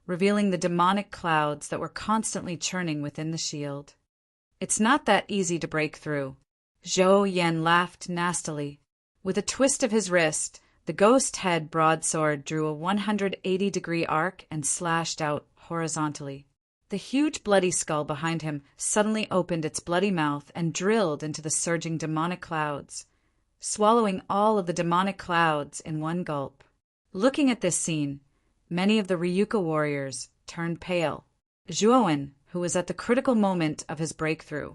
revealing the demonic clouds that were constantly churning within the shield. It's not that easy to break through. Zhou Yan laughed nastily. With a twist of his wrist, the ghost head broadsword drew a 180-degree arc and slashed out horizontally. The huge bloody skull behind him suddenly opened its bloody mouth and drilled into the surging demonic clouds, swallowing all of the demonic clouds in one gulp. Looking at this scene, many of the Ryuka warriors turned pale. Zhuowen, who was at the critical moment of his breakthrough,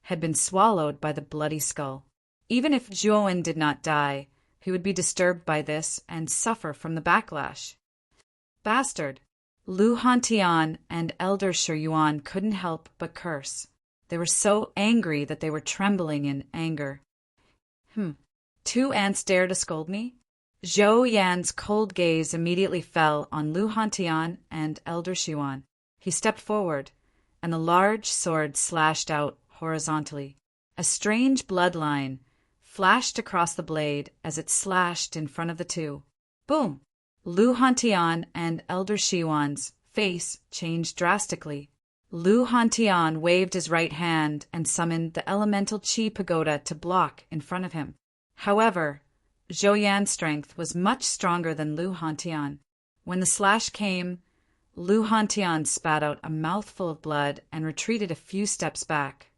had been swallowed by the bloody skull. Even if Zhuowen did not die, he would be disturbed by this and suffer from the backlash. Bastard! Lu Hantian and Elder Shiyuan couldn't help but curse. They were so angry that they were trembling in anger. 2 ants dare to scold me? Zhou Yan's cold gaze immediately fell on Lu Hantian and Elder Shiyuan. He stepped forward, and the large sword slashed out horizontally. A strange bloodline flashed across the blade as it slashed in front of the 2. Boom! Lu Hantian and Elder Shiyuan's face changed drastically. Lu Hantian waved his right hand and summoned the elemental chi pagoda to block in front of him. However, Zhou Yan's strength was much stronger than Lu Hantian. When the slash came, Lu Hantian spat out a mouthful of blood and retreated a few steps back.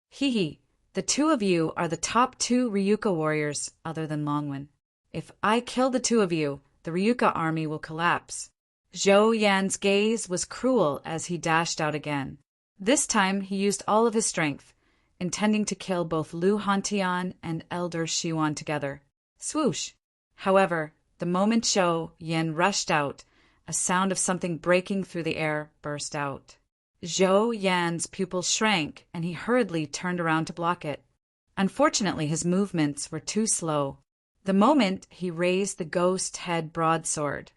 Hee, The two of you are the top two Ryuka warriors other than Longwen. If I kill the two of you, the Ryuka army will collapse. Zhou Yan's gaze was cruel as he dashed out again. This time he used all of his strength, intending to kill both Lu Hantian and Elder Xiwan together. Swoosh! However, the moment Zhou Yan rushed out, a sound of something breaking through the air burst out. Zhou Yan's pupils shrank, and he hurriedly turned around to block it. Unfortunately, his movements were too slow. The moment he raised the ghost head broadsword,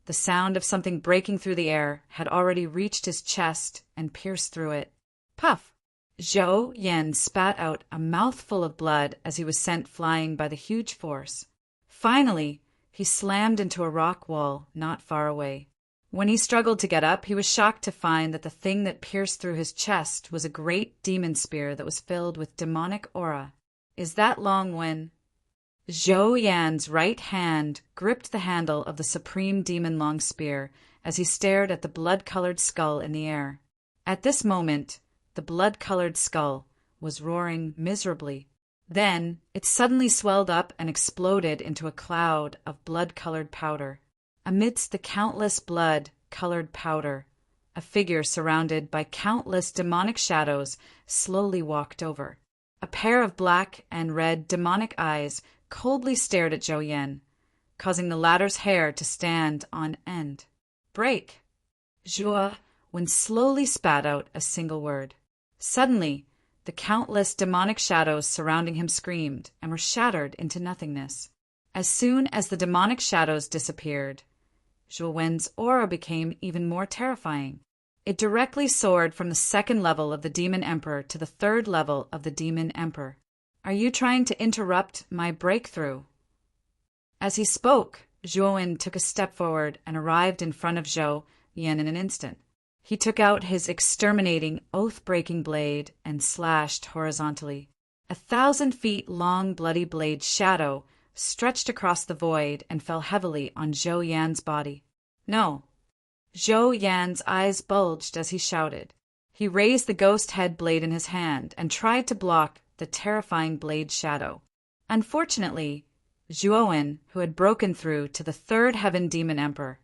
the sound of something breaking through the air had already reached his chest and pierced through it. Puff! Zhou Yan spat out a mouthful of blood as he was sent flying by the huge force. Finally, he slammed into a rock wall not far away. When he struggled to get up, he was shocked to find that the thing that pierced through his chest was a great demon spear that was filled with demonic aura. Is that Longwen? Zhou Yan's right hand gripped the handle of the supreme demon long spear as he stared at the blood-colored skull in the air. At this moment, the blood-colored skull was roaring miserably. Then it suddenly swelled up and exploded into a cloud of blood-colored powder. Amidst the countless blood-colored powder, a figure surrounded by countless demonic shadows slowly walked over. A pair of black and red demonic eyes coldly stared at Zhou Yan, causing the latter's hair to stand on end. Break! Zhou Yan slowly spat out a single word. Suddenly, the countless demonic shadows surrounding him screamed and were shattered into nothingness. As soon as the demonic shadows disappeared, Zhou Yan's aura became even more terrifying. It directly soared from the second level of the Demon Emperor to the third level of the Demon Emperor. Are you trying to interrupt my breakthrough? As he spoke, Zhou Yan took a step forward and arrived in front of Zhou Yan in an instant. He took out his exterminating, oath-breaking blade and slashed horizontally. 1,000 feet long bloody blade shadow stretched across the void and fell heavily on Zhou Yan's body. No. Zhou Yan's eyes bulged as he shouted. He raised the ghost head blade in his hand and tried to block the terrifying blade shadow. Unfortunately, Zhou Yan, who had broken through to the third heaven demon emperor,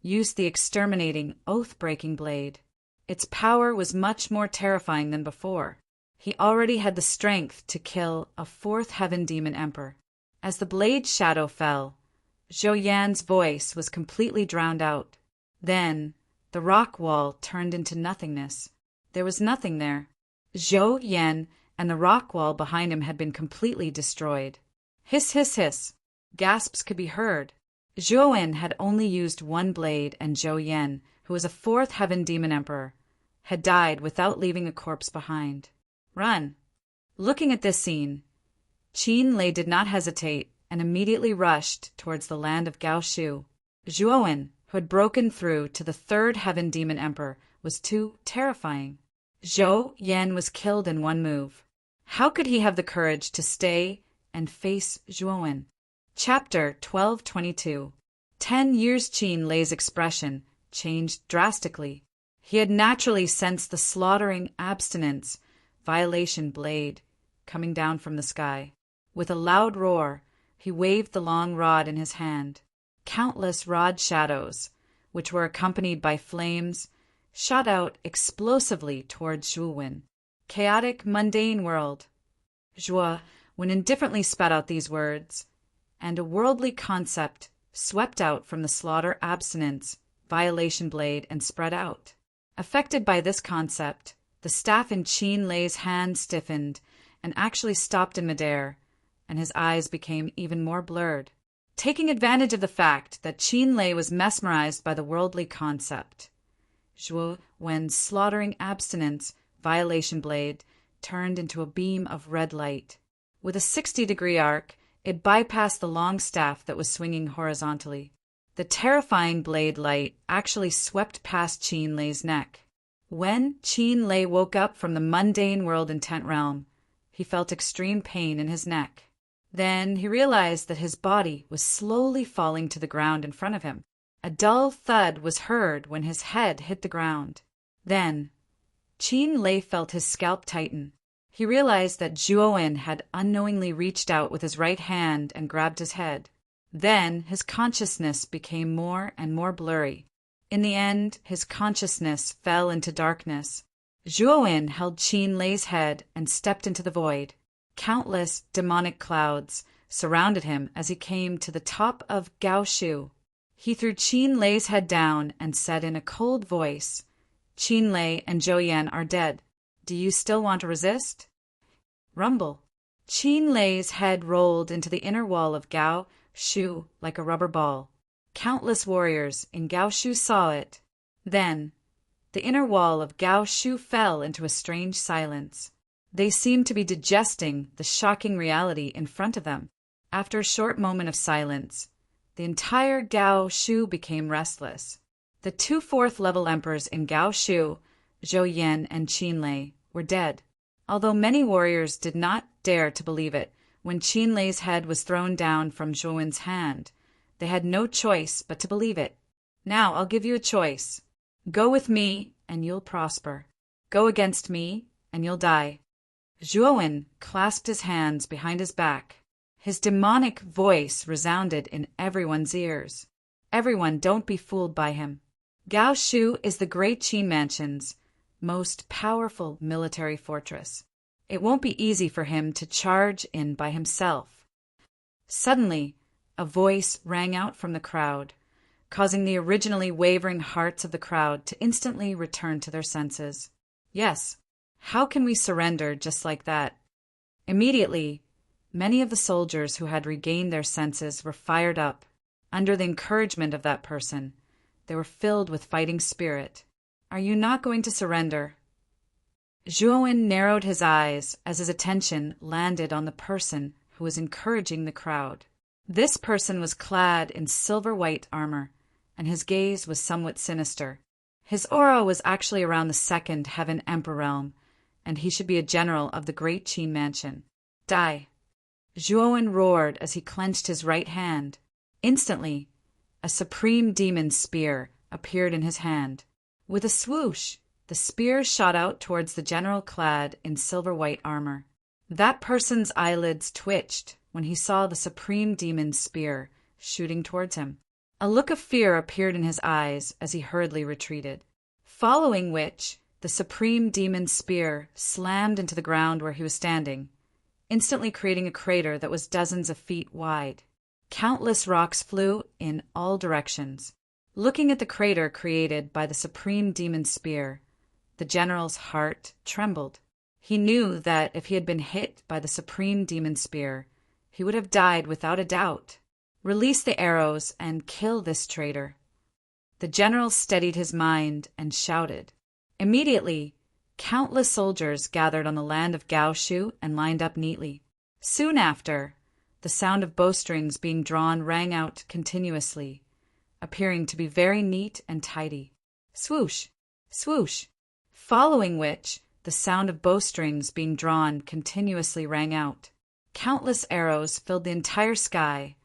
used the exterminating, oath-breaking blade. Its power was much more terrifying than before. He already had the strength to kill a fourth heaven demon emperor. As the blade shadow fell, Zhou Yan's voice was completely drowned out. Then, the rock wall turned into nothingness. There was nothing there. Zhou Yan and the rock wall behind him had been completely destroyed. Hiss, hiss, hiss. Gasps could be heard. Zhou Yan had only used one blade, and Zhou Yan, who was a fourth heaven demon emperor, had died without leaving a corpse behind. Run! Looking at this scene, Qin Lei did not hesitate and immediately rushed towards the land of Gaoshu. Zhou Yan, who had broken through to the third heaven demon emperor, was too terrifying. Zhou Yan was killed in one move. How could he have the courage to stay and face Zhou Yan? Chapter 1222. 10 years. Qin Lei's expression changed drastically. He had naturally sensed the slaughtering abstinence, violation blade, coming down from the sky. With a loud roar, he waved the long rod in his hand. Countless rod shadows, which were accompanied by flames, shot out explosively toward Zhou Yan. Chaotic, mundane world. Zhou Yan indifferently spat out these words, and a worldly concept swept out from the slaughter abstinence, violation blade, and spread out. Affected by this concept, the staff in Qin Lei's hand stiffened and actually stopped in midair, and his eyes became even more blurred. Taking advantage of the fact that Qin Lei was mesmerized by the worldly concept, Zhou Yan's slaughtering abstinence, violation blade, turned into a beam of red light. With a 60-degree arc, it bypassed the long staff that was swinging horizontally. The terrifying blade light actually swept past Qin Lei's neck. When Qin Lei woke up from the mundane world in Tent Realm, he felt extreme pain in his neck. Then he realized that his body was slowly falling to the ground in front of him. A dull thud was heard when his head hit the ground. Then, Qin Lei felt his scalp tighten. He realized that Zhuowen had unknowingly reached out with his right hand and grabbed his head. Then his consciousness became more and more blurry. In the end, his consciousness fell into darkness. Zhuowen held Qin Lei's head and stepped into the void. Countless demonic clouds surrounded him as he came to the top of Gaoshu. He threw Qin Lei's head down and said in a cold voice, "Qin Lei and Zhou Yan are dead. Do you still want to resist?" Rumble. Qin Lei's head rolled into the inner wall of Gao Shu like a rubber ball. Countless warriors in Gao Shu saw it. Then, the inner wall of Gao Shu fell into a strange silence. They seemed to be digesting the shocking reality in front of them. After a short moment of silence, the entire Gao Shu became restless. The two fourth-level emperors in Gao Shu, Zhou Yan and Qin Lei, were dead. Although many warriors did not dare to believe it, when Qin Lei's head was thrown down from Zhuowen's hand, they had no choice but to believe it. Now I'll give you a choice. Go with me, and you'll prosper. Go against me, and you'll die. Zhuowen clasped his hands behind his back. His demonic voice resounded in everyone's ears. Everyone, don't be fooled by him. Gao Shu is the great Qin mansion's most powerful military fortress. It won't be easy for him to charge in by himself. Suddenly, a voice rang out from the crowd, causing the originally wavering hearts of the crowd to instantly return to their senses. Yes, how can we surrender just like that? Immediately, many of the soldiers who had regained their senses were fired up. Under the encouragement of that person, they were filled with fighting spirit. Are you not going to surrender? Zhuowen narrowed his eyes as his attention landed on the person who was encouraging the crowd. This person was clad in silver-white armor, and his gaze was somewhat sinister. His aura was actually around the second Heaven Emperor realm, and he should be a general of the great Qin mansion. Die! Zhuowen roared as he clenched his right hand. Instantly, a supreme demon spear appeared in his hand. With a swoosh, the spear shot out towards the general clad in silver-white armor. That person's eyelids twitched when he saw the supreme demon's spear shooting towards him. A look of fear appeared in his eyes as he hurriedly retreated, following which the supreme demon's spear slammed into the ground where he was standing, instantly creating a crater that was dozens of feet wide. Countless rocks flew in all directions. Looking at the crater created by the supreme demon's spear, the general's heart trembled. He knew that if he had been hit by the supreme demon spear, he would have died without a doubt. Release the arrows and kill this traitor. The general steadied his mind and shouted. Immediately, countless soldiers gathered on the land of Gaoshu and lined up neatly. Soon after, the sound of bowstrings being drawn rang out continuously, appearing to be very neat and tidy. Swoosh! Swoosh! Following which, the sound of bowstrings being drawn continuously rang out. Countless arrows filled the entire sky,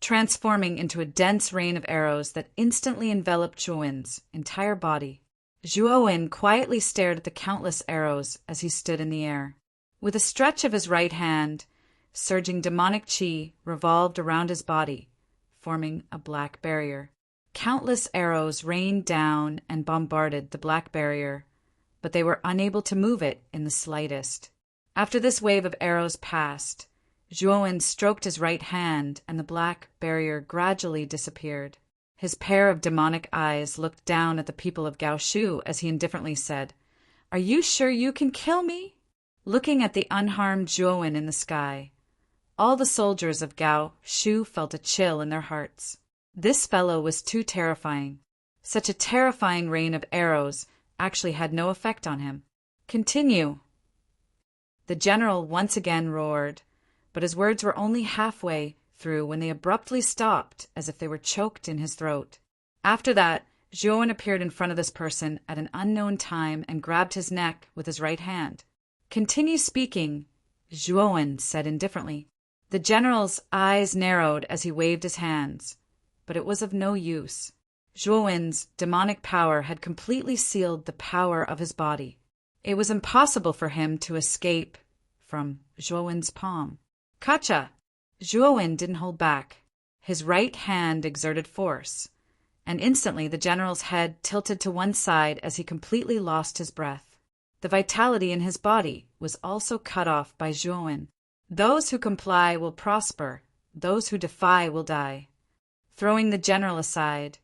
transforming into a dense rain of arrows that instantly enveloped Zhuowen's entire body. Zhuowen quietly stared at the countless arrows as he stood in the air. With a stretch of his right hand, surging demonic qi revolved around his body, forming a black barrier. Countless arrows rained down and bombarded the black barrier, but they were unable to move it in the slightest. After this wave of arrows passed, Zhuowen stroked his right hand and the black barrier gradually disappeared. His pair of demonic eyes looked down at the people of Gaoshu as he indifferently said, "Are you sure you can kill me?" Looking at the unharmed Zhuowen in the sky, all the soldiers of Gaoshu felt a chill in their hearts. This fellow was too terrifying. Such a terrifying rain of arrows actually had no effect on him. "Continue." The general once again roared, but his words were only halfway through when they abruptly stopped as if they were choked in his throat. After that, Zhuowen appeared in front of this person at an unknown time and grabbed his neck with his right hand. "Continue speaking," Zhuowen said indifferently. The general's eyes narrowed as he waved his hands, but it was of no use. Zhuowen's demonic power had completely sealed the power of his body. It was impossible for him to escape from Zhuowen's palm. Kacha! Zhuowen didn't hold back. His right hand exerted force, and instantly the general's head tilted to one side as he completely lost his breath. The vitality in his body was also cut off by Zhuowen. Those who comply will prosper, those who defy will die. Throwing the general aside,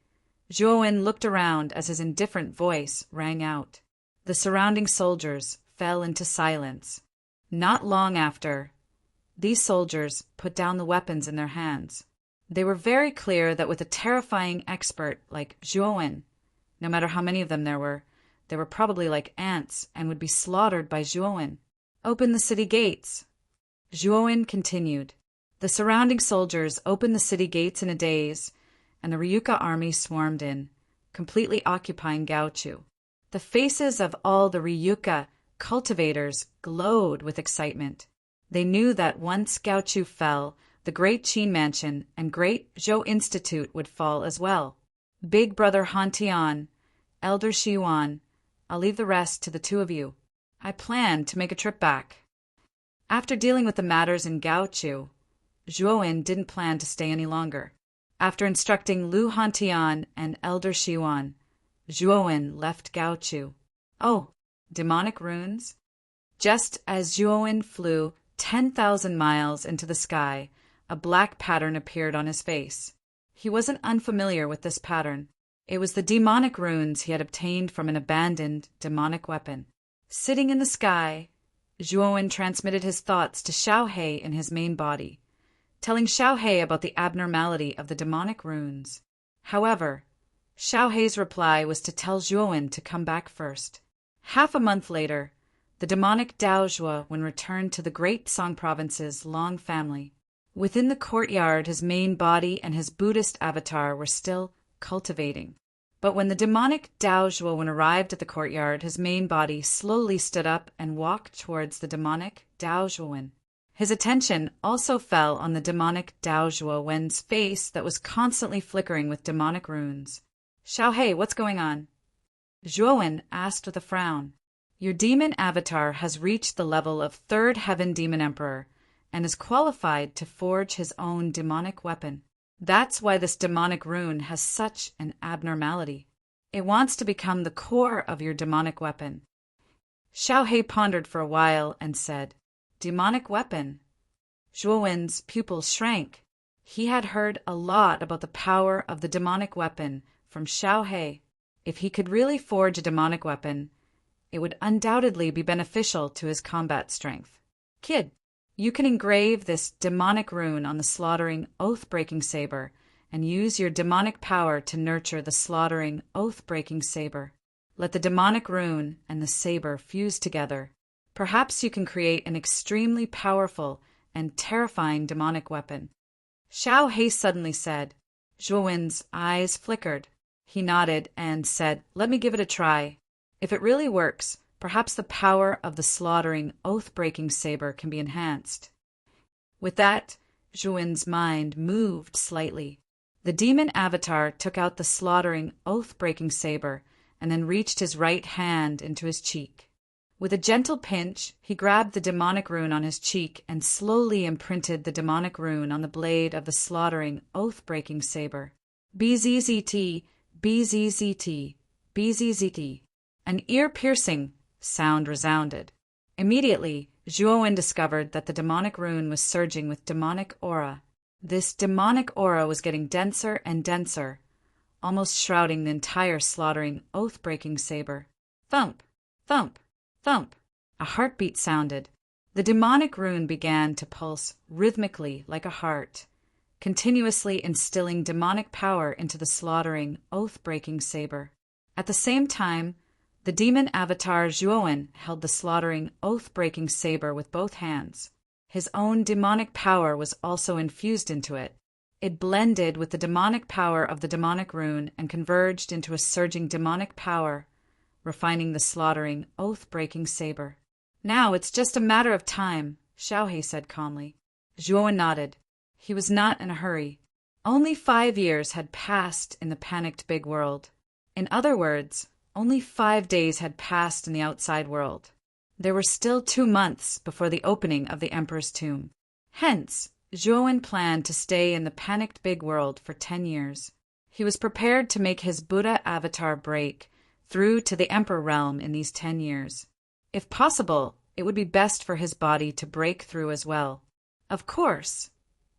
Zhuowen looked around as his indifferent voice rang out. The surrounding soldiers fell into silence. Not long after, these soldiers put down the weapons in their hands. They were very clear that with a terrifying expert like Zhuowen, no matter how many of them there were probably like ants and would be slaughtered by Zhuowen. Open the city gates. Zhuowen continued. The surrounding soldiers opened the city gates in a daze, and the Ryuka army swarmed in, completely occupying Gaochu. The faces of all the Ryuka cultivators glowed with excitement. They knew that once Gaochu fell, the Great Qin Mansion and Great Zhou Institute would fall as well. Big Brother Han Tian, Elder Xiuan, I'll leave the rest to the two of you. I plan to make a trip back. After dealing with the matters in Gaochu, Zhuowen didn't plan to stay any longer. After instructing Lu Hantian and Elder Xiuan, Zhuowen left Gaochu. Oh, demonic runes? Just as Zhuowen flew 10,000 miles into the sky, a black pattern appeared on his face. He wasn't unfamiliar with this pattern. It was the demonic runes he had obtained from an abandoned demonic weapon. Sitting in the sky, Zhuowen transmitted his thoughts to Xiaohei in his main body, telling Xiaohei about the abnormality of the demonic runes. However, Xiaohei's reply was to tell Zhuowen to come back first. Half a month later, the demonic Dao Zhuowen returned to the Great Song Province's Long family. Within the courtyard, his main body and his Buddhist avatar were still cultivating. But when the demonic Dao Zhuowen arrived at the courtyard, his main body slowly stood up and walked towards the demonic Dao Zhuowen. His attention also fell on the demonic Dao Zhuowen's face that was constantly flickering with demonic runes. Xiaohei, what's going on? Zhuowen asked with a frown. Your demon avatar has reached the level of Third Heaven Demon Emperor and is qualified to forge his own demonic weapon. That's why this demonic rune has such an abnormality. It wants to become the core of your demonic weapon. Xiaohei pondered for a while and said, Demonic weapon? Zhuowen's pupils shrank. He had heard a lot about the power of the demonic weapon from Xiaohei. If he could really forge a demonic weapon, it would undoubtedly be beneficial to his combat strength. Kid, you can engrave this demonic rune on the slaughtering, oath-breaking saber and use your demonic power to nurture the slaughtering, oath-breaking saber. Let the demonic rune and the saber fuse together. Perhaps you can create an extremely powerful and terrifying demonic weapon. Xiaohei suddenly said. Zhuowen's eyes flickered. He nodded and said, Let me give it a try. If it really works, perhaps the power of the slaughtering, oath-breaking saber can be enhanced. With that, Zhuowen's mind moved slightly. The demon avatar took out the slaughtering, oath-breaking saber and then reached his right hand into his cheek. With a gentle pinch, he grabbed the demonic rune on his cheek and slowly imprinted the demonic rune on the blade of the slaughtering, oath-breaking saber. BZZT, BZZT, BZZT. An ear-piercing sound resounded. Immediately, Zhuowen discovered that the demonic rune was surging with demonic aura. This demonic aura was getting denser and denser, almost shrouding the entire slaughtering, oath-breaking saber. Thump, thump, thump. A heartbeat sounded. The demonic rune began to pulse rhythmically like a heart, continuously instilling demonic power into the slaughtering, oath-breaking saber. At the same time, the demon avatar Zhuowen held the slaughtering, oath-breaking saber with both hands. His own demonic power was also infused into it. It blended with the demonic power of the demonic rune and converged into a surging demonic power, refining the slaughtering, oath-breaking saber. Now it's just a matter of time, Xiaohei said calmly. Zhuowen nodded. He was not in a hurry. Only 5 years had passed in the panicked big world. In other words, only 5 days had passed in the outside world. There were still 2 months before the opening of the emperor's tomb. Hence, Zhuowen planned to stay in the panicked big world for 10 years. He was prepared to make his Buddha avatar break through to the emperor realm in these 10 years. If possible, it would be best for his body to break through as well. Of course,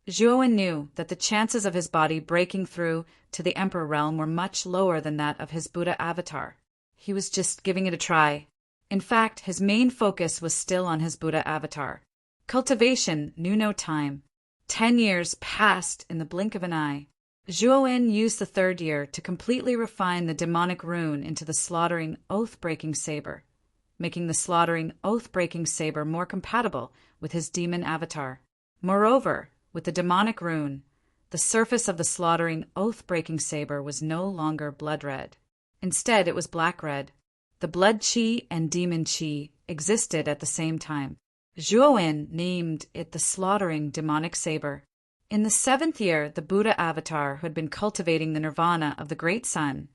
Zhuowen knew that the chances of his body breaking through to the emperor realm were much lower than that of his Buddha avatar. He was just giving it a try. In fact, his main focus was still on his Buddha avatar. Cultivation knew no time. 10 years passed in the blink of an eye. Zhuowen used the 3rd year to completely refine the demonic rune into the slaughtering, oath-breaking saber, making the slaughtering, oath-breaking saber more compatible with his demon avatar. Moreover, with the demonic rune, the surface of the slaughtering, oath-breaking saber was no longer blood-red. Instead, it was black-red. The blood chi and demon chi existed at the same time. Zhuowen named it the slaughtering demonic saber. In the 7th year, the Buddha avatar, who had been cultivating the nirvana of the Great Sun,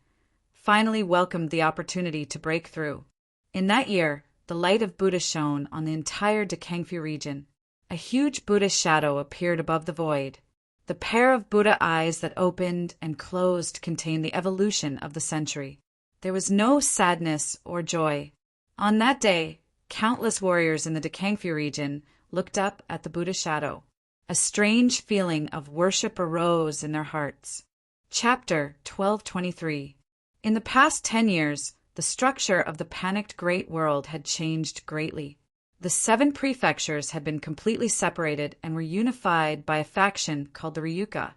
finally welcomed the opportunity to break through. In that year, the light of Buddha shone on the entire Dekangfu region. A huge Buddha shadow appeared above the void. The pair of Buddha eyes that opened and closed contained the evolution of the century. There was no sadness or joy. On that day, countless warriors in the Dekangfu region looked up at the Buddha shadow. A strange feeling of worship arose in their hearts. Chapter 1223. In the past 10 years, the structure of the panicked great world had changed greatly. The 7 prefectures had been completely separated and were unified by a faction called the Ryuka.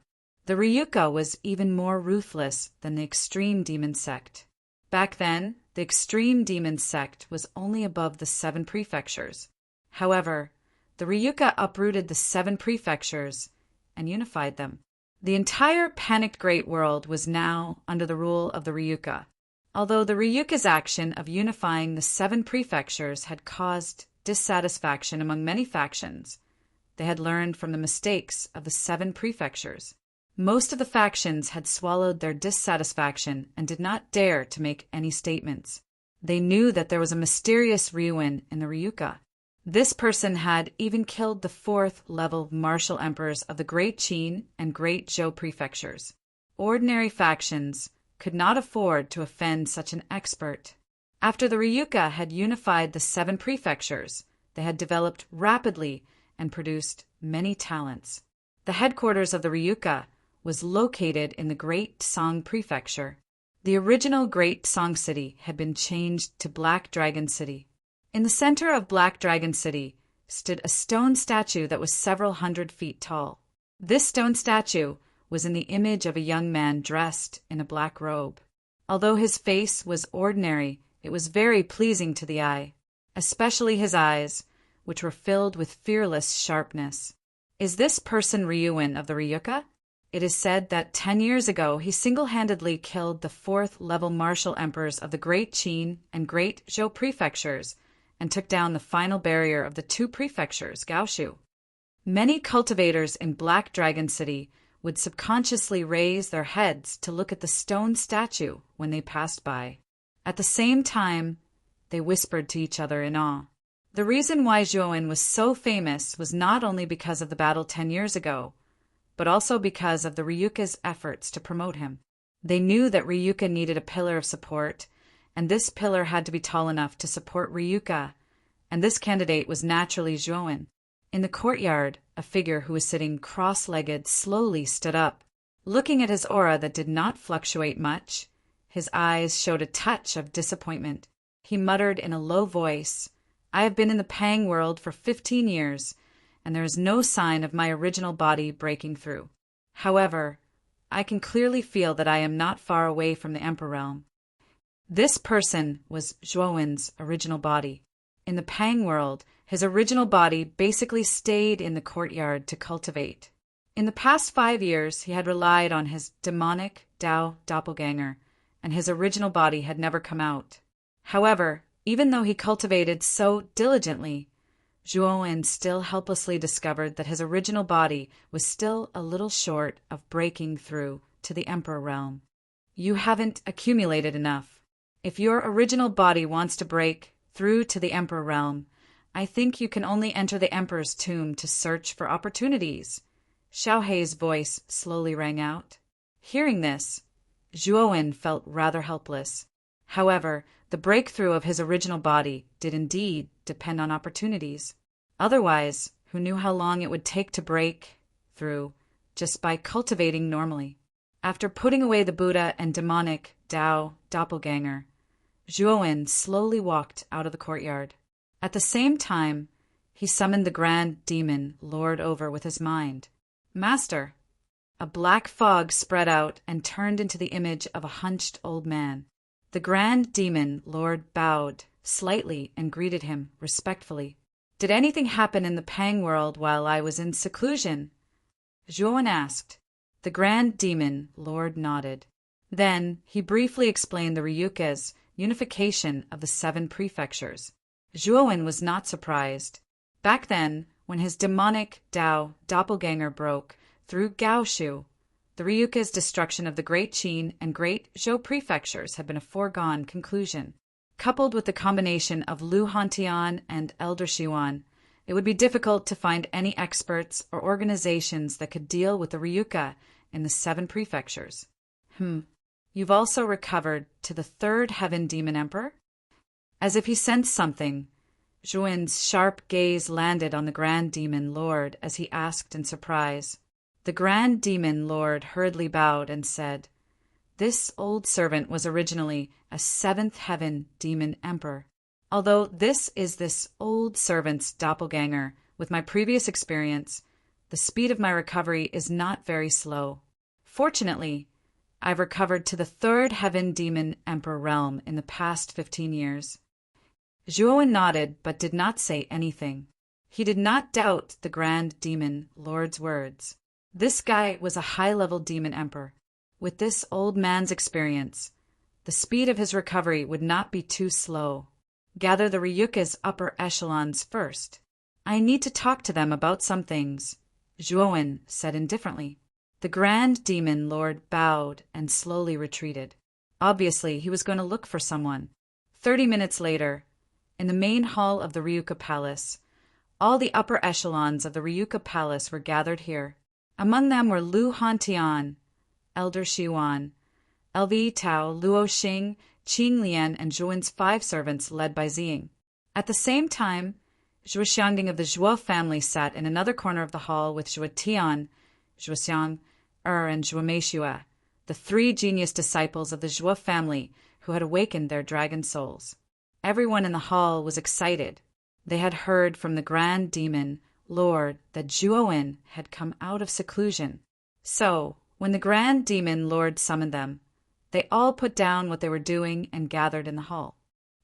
The Ryuka was even more ruthless than the extreme demon sect. Back then, the extreme demon sect was only above the 7 prefectures. However, the Ryuka uprooted the 7 prefectures and unified them. The entire panicked great world was now under the rule of the Ryuka. Although the Ryuka's action of unifying the 7 prefectures had caused dissatisfaction among many factions, they had learned from the mistakes of the 7 prefectures. Most of the factions had swallowed their dissatisfaction and did not dare to make any statements. They knew that there was a mysterious Ryuin in the Ryuka. This person had even killed the 4th level martial emperors of the Great Qin and Great Zhou prefectures. Ordinary factions could not afford to offend such an expert. After the Ryuka had unified the 7 prefectures, they had developed rapidly and produced many talents. The headquarters of the Ryuka was located in the Great Song Prefecture. The original Great Song City had been changed to Black Dragon City. In the center of Black Dragon City stood a stone statue that was several hundred feet tall. This stone statue was in the image of a young man dressed in a black robe. Although his face was ordinary, it was very pleasing to the eye, especially his eyes, which were filled with fearless sharpness. Is this person Ryuin of the Ryuka? It is said that 10 years ago he single-handedly killed the 4th level martial emperors of the Great Qin and Great Zhou prefectures and took down the final barrier of the 2 prefectures, Gaoshu. Many cultivators in Black Dragon City would subconsciously raise their heads to look at the stone statue when they passed by. At the same time, they whispered to each other in awe. The reason why Zhuowen was so famous was not only because of the battle 10 years ago, but also because of the Ryuka's efforts to promote him. They knew that Ryuka needed a pillar of support, and this pillar had to be tall enough to support Ryuka, and this candidate was naturally Zhuowen. In the courtyard, a figure who was sitting cross-legged slowly stood up. Looking at his aura that did not fluctuate much, his eyes showed a touch of disappointment. He muttered in a low voice, "I have been in the Pang world for 15 years, and there is no sign of my original body breaking through. However, I can clearly feel that I am not far away from the Emperor realm." This person was Zhuowen's original body. In the Pang world, his original body basically stayed in the courtyard to cultivate. In the past 5 years, he had relied on his demonic Dao doppelganger, and his original body had never come out. However, even though he cultivated so diligently, Zhuowen still helplessly discovered that his original body was still a little short of breaking through to the Emperor realm. You haven't accumulated enough. If your original body wants to break through to the Emperor realm. I think you can only enter the Emperor's tomb to search for opportunities. Xiao Hei's voice slowly rang out. Hearing this, Zhuowen felt rather helpless. However, the breakthrough of his original body did indeed depend on opportunities. Otherwise, who knew how long it would take to break through just by cultivating normally? After putting away the Buddha and demonic Tao doppelganger, Zhuowen slowly walked out of the courtyard. At the same time, he summoned the Grand Demon Lord over with his mind. Master! A black fog spread out and turned into the image of a hunched old man. The Grand Demon Lord bowed slightly and greeted him respectfully. Did anything happen in the Pang world while I was in seclusion? Zhuowen asked. The Grand Demon Lord nodded. Then he briefly explained the Ryuka's unification of the 7 prefectures. Zhuowen was not surprised. Back then, when his demonic Tao doppelganger broke through Gaoshu, the Ryuka's destruction of the Great Qin and Great Zhou prefectures had been a foregone conclusion. Coupled with the combination of Lu Hantian and Elder Shiwan, it would be difficult to find any experts or organizations that could deal with the Ryuka in the 7 prefectures. You've also recovered to the 3rd Heaven Demon Emperor? As if he sensed something, Zhuowen's sharp gaze landed on the Grand Demon Lord as he asked in surprise. The Grand Demon Lord hurriedly bowed and said, This old servant was originally a 7th Heaven Demon Emperor. Although this is this old servant's doppelganger, with my previous experience, the speed of my recovery is not very slow. Fortunately, I've recovered to the 3rd Heaven Demon Emperor realm in the past 15 years. Zhuowen nodded but did not say anything. He did not doubt the Grand Demon Lord's words. This guy was a high-level demon emperor. With this old man's experience, the speed of his recovery would not be too slow. Gather the Ryuka's upper echelons first. I need to talk to them about some things, Zhuowen said indifferently. The Grand Demon Lord bowed and slowly retreated. Obviously, he was going to look for someone. 30 minutes later, in the main hall of the Ryuka Palace, all the upper echelons of the Ryuka Palace were gathered here. Among them were Lu Hantian, Elder Shiwan, LV Tao, Luo Xing, Qing Lian, and Zhuowen's 5 servants led by Ziying. At the same time, Zhuo Xiangding of the Zhuo family sat in another corner of the hall with Zhuo Tian, Zhuo Xiang, and Zhuo Meishua, the 3 genius disciples of the Zhuo family who had awakened their dragon souls. Everyone in the hall was excited. They had heard from the Grand Demon Lord that Zhuowen had come out of seclusion. So, when the Grand Demon Lord summoned them, they all put down what they were doing and gathered in the hall.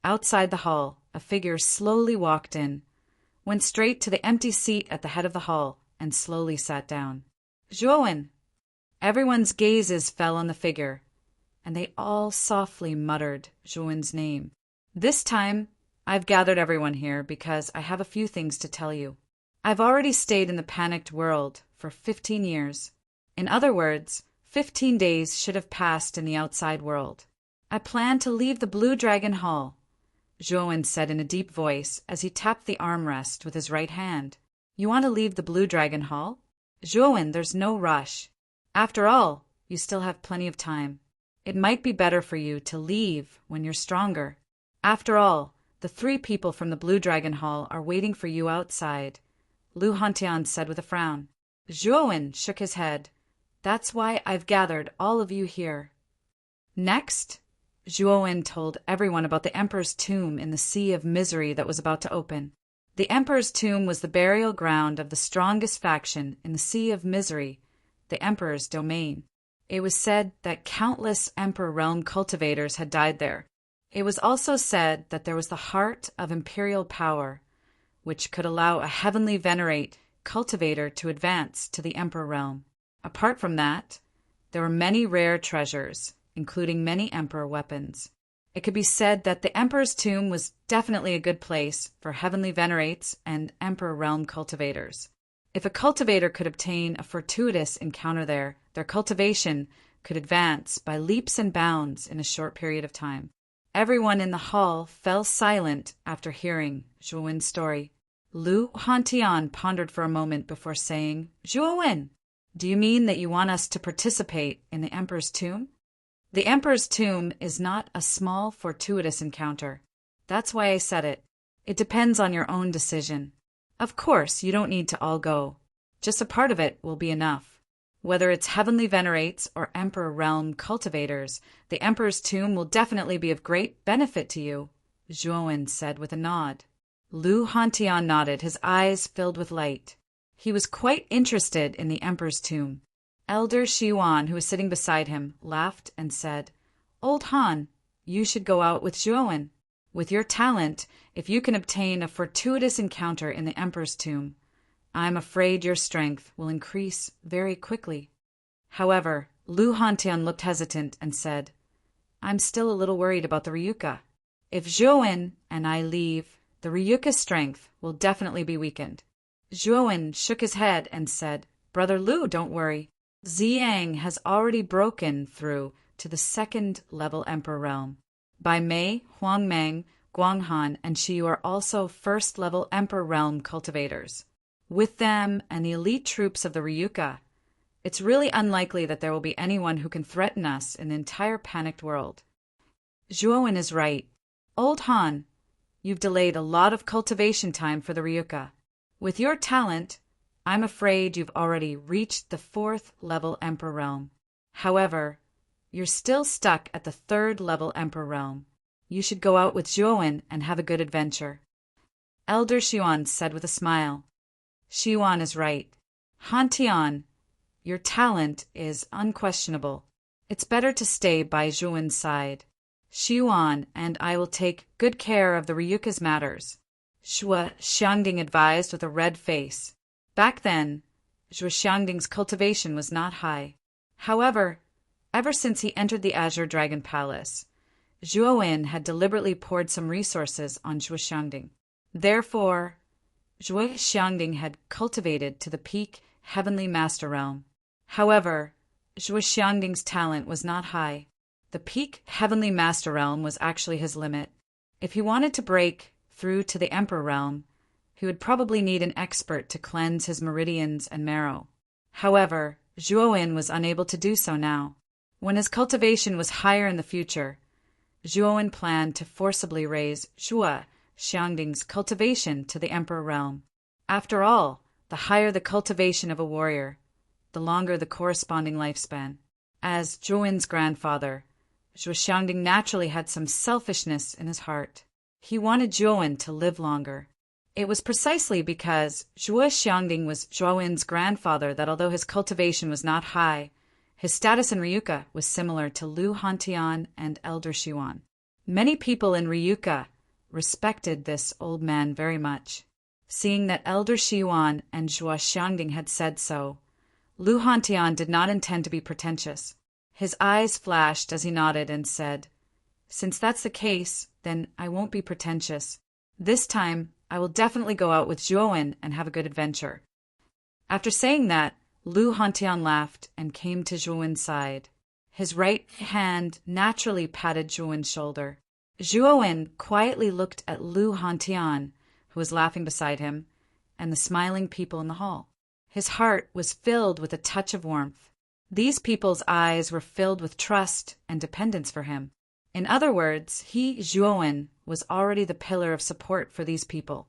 Outside the hall, a figure slowly walked in, went straight to the empty seat at the head of the hall, and slowly sat down. Zhuowen! Everyone's gazes fell on the figure, and they all softly muttered Zhuowen's name. This time, I've gathered everyone here because I have a few things to tell you. I've already stayed in the panicked world for 15 years. In other words, 15 days should have passed in the outside world. I plan to leave the Blue Dragon Hall, Zhuowen said in a deep voice as he tapped the armrest with his right hand. You want to leave the Blue Dragon Hall? Zhuowen, there's no rush. After all, you still have plenty of time. It might be better for you to leave when you're stronger. After all, the 3 people from the Blue Dragon Hall are waiting for you outside, Lu Hantian said with a frown. Zhuowen shook his head. That's why I've gathered all of you here. Next, Zhuowen told everyone about the Emperor's tomb in the Sea of Misery that was about to open. The Emperor's tomb was the burial ground of the strongest faction in the Sea of Misery, the Emperor's domain. It was said that countless Emperor realm cultivators had died there. It was also said that there was the heart of imperial power, which could allow a heavenly venerate cultivator to advance to the Emperor realm. Apart from that, there were many rare treasures, including many Emperor weapons. It could be said that the Emperor's tomb was definitely a good place for heavenly venerates and Emperor realm cultivators. If a cultivator could obtain a fortuitous encounter there, their cultivation could advance by leaps and bounds in a short period of time. Everyone in the hall fell silent after hearing Zhuowen's story. Lu Hantian pondered for a moment before saying, "Zhuowen, do you mean that you want us to participate in the Emperor's tomb?" The Emperor's tomb is not a small, fortuitous encounter. That's why I said it. It depends on your own decision. Of course, you don't need to all go. Just a part of it will be enough. Whether it's Heavenly Venerates or Emperor Realm Cultivators, the Emperor's tomb will definitely be of great benefit to you, Zhuowen said with a nod. Lu Hantian nodded, his eyes filled with light. He was quite interested in the Emperor's tomb. Elder Xiwan, who was sitting beside him, laughed and said, "Old Han, you should go out with Zhuowen. With your talent, if you can obtain a fortuitous encounter in the Emperor's tomb, I'm afraid your strength will increase very quickly." However, Lu Hantian looked hesitant and said, "I'm still a little worried about the Ryuka. If Zhuowen and I leave, the Ryuka's strength will definitely be weakened." Zhuowen shook his head and said, "Brother Lu, don't worry. Ziyang has already broken through to the second-level Emperor realm. Bai Mei, Huangmeng, Guanghan, and Shiyu are also first-level Emperor realm cultivators. With them and the elite troops of the Ryuka, it's really unlikely that there will be anyone who can threaten us in the entire panicked world." Zhuowen is right. Old Han, you've delayed a lot of cultivation time for the Ryuka. With your talent, I'm afraid you've already reached the fourth-level Emperor realm. However, you're still stuck at the third-level Emperor realm. You should go out with Zhuowen and have a good adventure. Elder Xiwan said with a smile. Xiwan is right. Hantian, your talent is unquestionable. It's better to stay by Zhuowen's side. Xiwan and I will take good care of the Ryuka's matters, Zhuo Xiangding advised with a red face. Back then, Zhuo Xiangding's cultivation was not high. However, ever since he entered the Azure Dragon Palace, Zhuowen had deliberately poured some resources on Zhuo Xiangding. Therefore, Zhuo Xiangding had cultivated to the peak Heavenly Master Realm. However, Zhuo Xiangding's talent was not high. The peak Heavenly Master Realm was actually his limit. If he wanted to break through to the Emperor Realm, he would probably need an expert to cleanse his meridians and marrow. However, Zhuowen was unable to do so now. When his cultivation was higher in the future, Zhuowen planned to forcibly raise Zhuo Xiangding's cultivation to the Emperor Realm. After all, the higher the cultivation of a warrior, the longer the corresponding lifespan. As Zhuowen's grandfather, Zhuo Xiangding naturally had some selfishness in his heart. He wanted Zhuowen to live longer. It was precisely because Zhuo Xiangding was Zhuowen's grandfather that although his cultivation was not high, his status in Ryuka was similar to Lu Hantian and Elder Xiwan. Many people in Ryuka respected this old man very much. Seeing that Elder Xiwan and Zhuo Xiangding had said so, Lu Hantian did not intend to be pretentious. His eyes flashed as he nodded and said, "Since that's the case, then I won't be pretentious. This time, I will definitely go out with Zhuowen and have a good adventure." After saying that, Lu Hantian laughed and came to Zhuowen's side. His right hand naturally patted Zhuowen's shoulder. Zhuowen quietly looked at Lu Hantian, who was laughing beside him, and the smiling people in the hall. His heart was filled with a touch of warmth. These people's eyes were filled with trust and dependence for him. In other words, he, Zhuowen, was already the pillar of support for these people.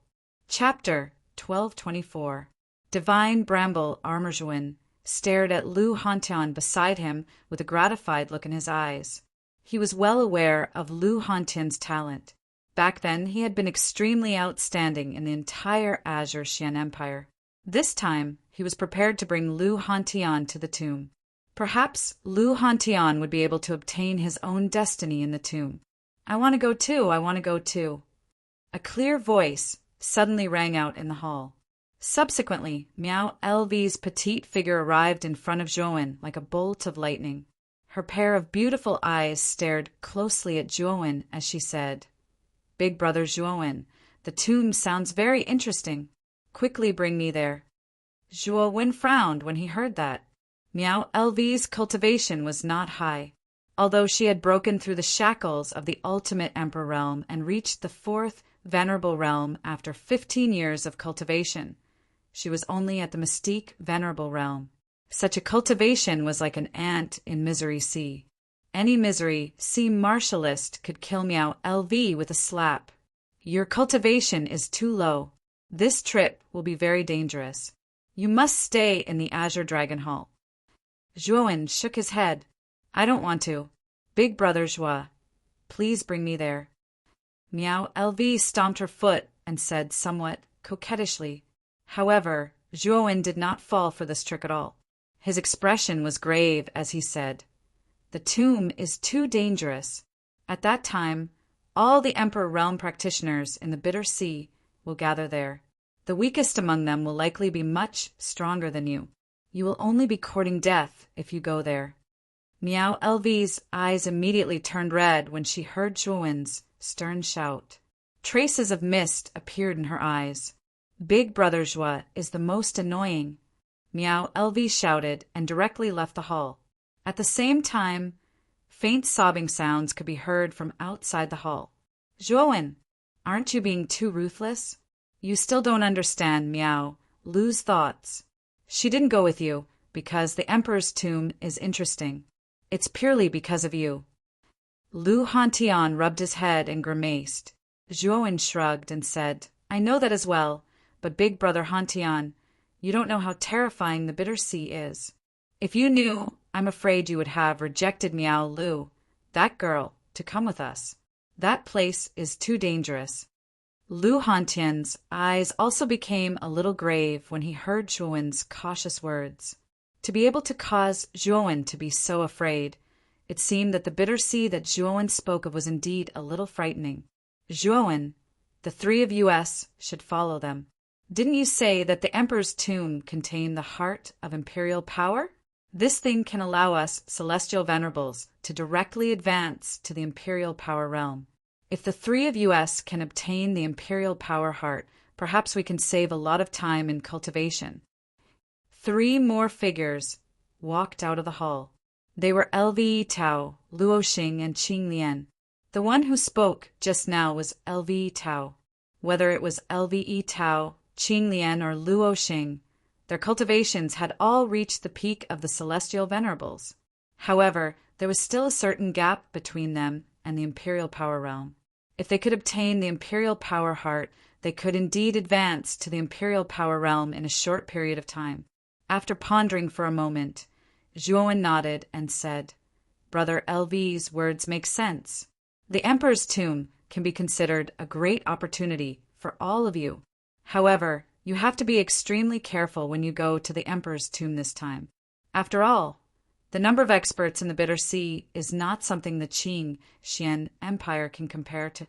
Chapter 1224. Divine Bramble Armorjuan stared at Lu Hantian beside him with a gratified look in his eyes. He was well aware of Lu Hantian's talent. Back then, he had been extremely outstanding in the entire Azure Xian Empire. This time, he was prepared to bring Lu Hantian to the tomb. Perhaps Lu Hantian would be able to obtain his own destiny in the tomb. "I want to go too, I want to go too." A clear voice suddenly rang out in the hall. Subsequently, Miao LV's petite figure arrived in front of Zhuowen like a bolt of lightning. Her pair of beautiful eyes stared closely at Zhuowen as she said, "Big brother Zhuowen, the tomb sounds very interesting. Quickly bring me there." Zhuowen frowned when he heard that. Miao LV's cultivation was not high. although she had broken through the shackles of the ultimate Emperor realm and reached the fourth Venerable realm after 15 years of cultivation. She was only at the mystique Venerable realm. Such a cultivation was like an ant in Misery Sea. Any Misery Sea martialist could kill Meow LV with a slap. Your cultivation is too low. This trip will be very dangerous. You must stay in the Azure Dragon Hall. Zhuowen shook his head. I don't want to. Big brother Zhua, please bring me there. Meow LV stomped her foot and said somewhat coquettishly. However, Zhuowen did not fall for this trick at all. His expression was grave as he said, The tomb is too dangerous. At that time, all the Emperor Realm practitioners in the Bitter Sea will gather there. The weakest among them will likely be much stronger than you. You will only be courting death if you go there. Meow LV's eyes immediately turned red when she heard Zhuowen's stern shout. Traces of mist appeared in her eyes. Big brother Zhua is the most annoying. Meow LV shouted and directly left the hall. At the same time, faint sobbing sounds could be heard from outside the hall. Zhuowen, aren't you being too ruthless? You still don't understand, Meow. Lose thoughts. She didn't go with you because the Emperor's tomb is interesting. It's purely because of you. Lu Hantian rubbed his head and grimaced. Zhuowen shrugged and said, I know that as well, but big brother Hantian, you don't know how terrifying the Bitter Sea is. If you knew, I'm afraid you would have rejected Miao Lu, that girl, to come with us. That place is too dangerous. Lu Hantian's eyes also became a little grave when he heard Zhuowen's cautious words. To be able to cause Zhuowen to be so afraid, it seemed that the Bitter Sea that Zhuowen spoke of was indeed a little frightening. Zhuowen, the three of us should follow them. Didn't you say that the Emperor's tomb contained the heart of imperial power? This thing can allow us celestial venerables to directly advance to the imperial power realm. If the three of us can obtain the imperial power heart, perhaps we can save a lot of time in cultivation. 3 more figures walked out of the hall. They were LV Tao, Luo Xing, and Qing Lian. The one who spoke just now was LV Tao. Whether it was LVE Tao, Qing Lian, or Luo Xing, their cultivations had all reached the peak of the celestial venerables. However, there was still a certain gap between them and the imperial power realm. If they could obtain the imperial power heart, they could indeed advance to the imperial power realm in a short period of time. After pondering for a moment, Zhuowen nodded and said, Brother LV's words make sense. The Emperor's tomb can be considered a great opportunity for all of you. However, you have to be extremely careful when you go to the Emperor's tomb this time. After all, the number of experts in the Bitter Sea is not something the Qing Xian Empire can compare to.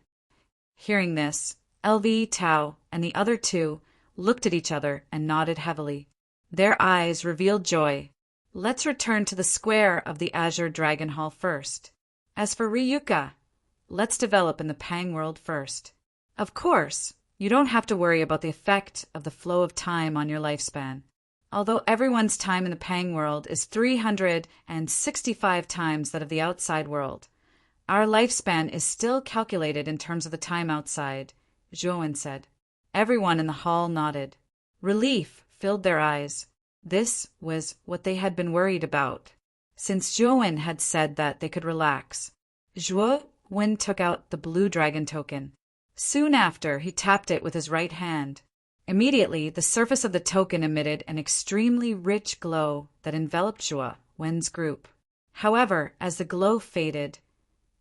Hearing this, LV Tao and the other 2 looked at each other and nodded heavily. Their eyes revealed joy. Let's return to the square of the Azure Dragon Hall first. As for Ryuka, let's develop in the Pang world first. Of course, you don't have to worry about the effect of the flow of time on your lifespan. Although everyone's time in the Pang world is 365 times that of the outside world, our lifespan is still calculated in terms of the time outside, Zhuowen said. Everyone in the hall nodded. Relief filled their eyes. This was what they had been worried about. Since Zhuowen had said that they could relax, Zhuowen took out the blue dragon token. Soon after, he tapped it with his right hand. Immediately, the surface of the token emitted an extremely rich glow that enveloped Zhuowen's group. However, as the glow faded,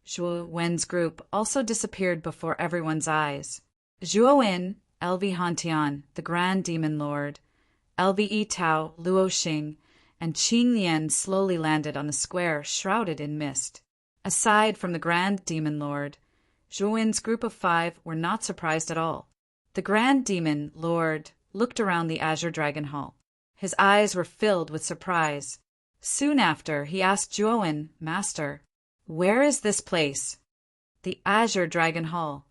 Zhuowen's group also disappeared before everyone's eyes. Zhuowen, LV Hantian, the Grand Demon Lord, LVE Tao, Luo Xing, and Qing Lian slowly landed on the square shrouded in mist. Aside from the Grand Demon Lord, Zhuowen's group of 5 were not surprised at all. The Grand Demon Lord looked around the Azure Dragon Hall. His eyes were filled with surprise. Soon after, he asked Zhuowen, Master, where is this place? The Azure Dragon Hall.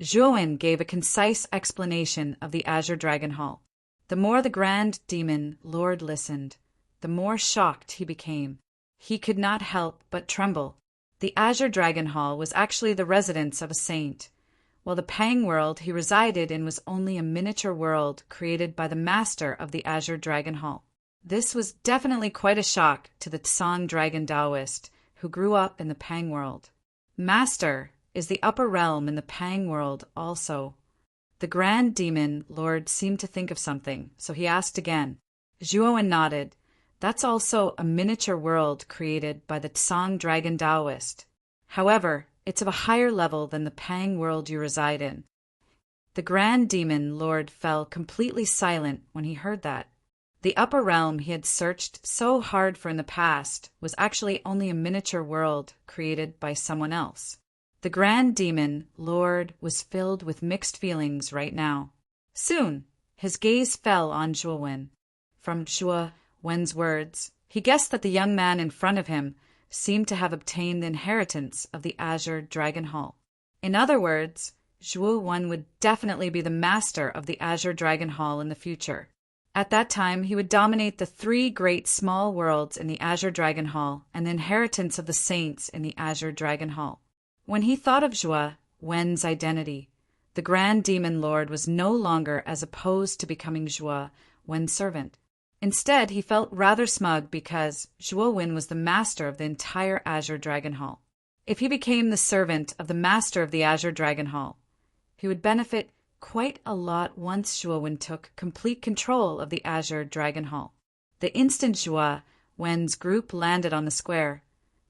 Zhuowen gave a concise explanation of the Azure Dragon Hall. The more the Grand Demon Lord listened, the more shocked he became. He could not help but tremble. The Azure Dragon Hall was actually the residence of a saint, while the Pang world he resided in was only a miniature world created by the master of the Azure Dragon Hall. This was definitely quite a shock to the Tsang Dragon Taoist, who grew up in the Pang world. Master is the upper realm in the Pang world also. The Grand Demon Lord seemed to think of something, so he asked again. Zhuowen nodded. That's also a miniature world created by the Tsang Dragon Taoist. However, it's of a higher level than the Pang world you reside in. The Grand Demon Lord fell completely silent when he heard that. The upper realm he had searched so hard for in the past was actually only a miniature world created by someone else. The Grand Demon Lord was filled with mixed feelings right now. Soon, his gaze fell on Zhuowen. From Zhuowen's words, he guessed that the young man in front of him seemed to have obtained the inheritance of the Azure Dragon Hall. In other words, Zhuowen would definitely be the master of the Azure Dragon Hall in the future. At that time, he would dominate the 3 great small worlds in the Azure Dragon Hall and the inheritance of the saints in the Azure Dragon Hall. When he thought of Zhuowen's identity, the Grand Demon Lord was no longer as opposed to becoming Zhuowen's servant. Instead, he felt rather smug because Zhuowen was the master of the entire Azure Dragon Hall. If he became the servant of the master of the Azure Dragon Hall, he would benefit quite a lot once Zhuowen took complete control of the Azure Dragon Hall. The instant Zhuowen's group landed on the square,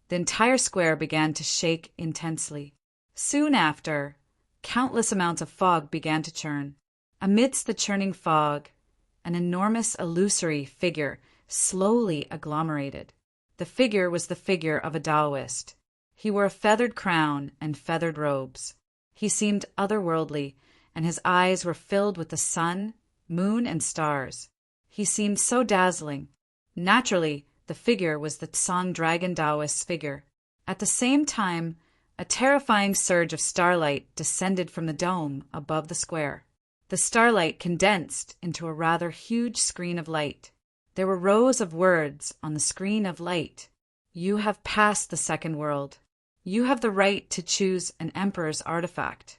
the entire square began to shake intensely. Soon after, countless amounts of fog began to churn. Amidst the churning fog, an enormous illusory figure slowly agglomerated. The figure was the figure of a Taoist. He wore a feathered crown and feathered robes. He seemed otherworldly, and his eyes were filled with the sun, moon, and stars. He seemed so dazzling. Naturally, the figure was the Tsang Dragon Taoist's figure. At the same time, a terrifying surge of starlight descended from the dome above the square. The starlight condensed into a rather huge screen of light. There were rows of words on the screen of light. You have passed the second world. You have the right to choose an emperor's artifact.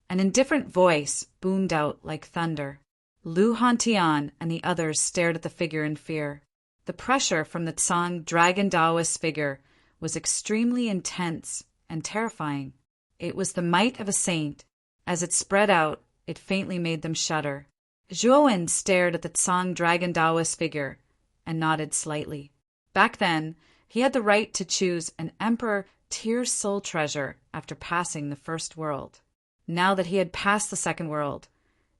An indifferent voice boomed out like thunder. Lu Hantian and the others stared at the figure in fear. The pressure from the Tsang Dragon Taoist figure was extremely intense and terrifying. It was the might of a saint. As it spread out, it faintly made them shudder. Zhuowen stared at the Tsang Dragon Taoist figure and nodded slightly. Back then, he had the right to choose an emperor tier soul treasure after passing the first world. Now that he had passed the second world,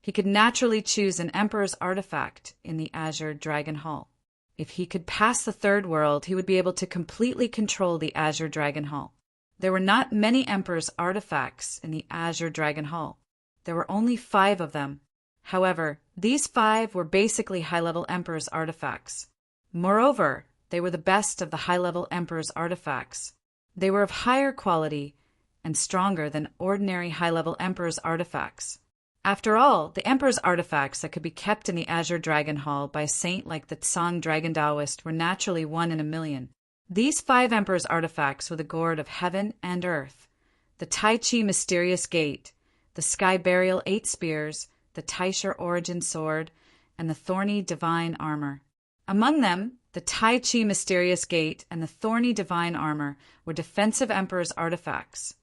he could naturally choose an emperor's artifact in the Azure Dragon Hall. If he could pass the third world, he would be able to completely control the Azure Dragon Hall. There were not many emperor's artifacts in the Azure Dragon Hall. There were only 5 of them. However, these 5 were basically high-level emperor's artifacts. Moreover, they were the best of the high-level emperor's artifacts. They were of higher quality and stronger than ordinary high-level emperor's artifacts. After all, the emperor's artifacts that could be kept in the Azure Dragon Hall by a saint like the Tsang Dragon Taoist were naturally 1 in a million. These 5 emperor's artifacts were the Gourd of Heaven and Earth, the Tai Chi Mysterious Gate, the Sky Burial 8 Spears, the Taisha Origin Sword, and the Thorny Divine Armor. Among them, the Tai Chi Mysterious Gate and the Thorny Divine Armor were defensive emperor's artifacts,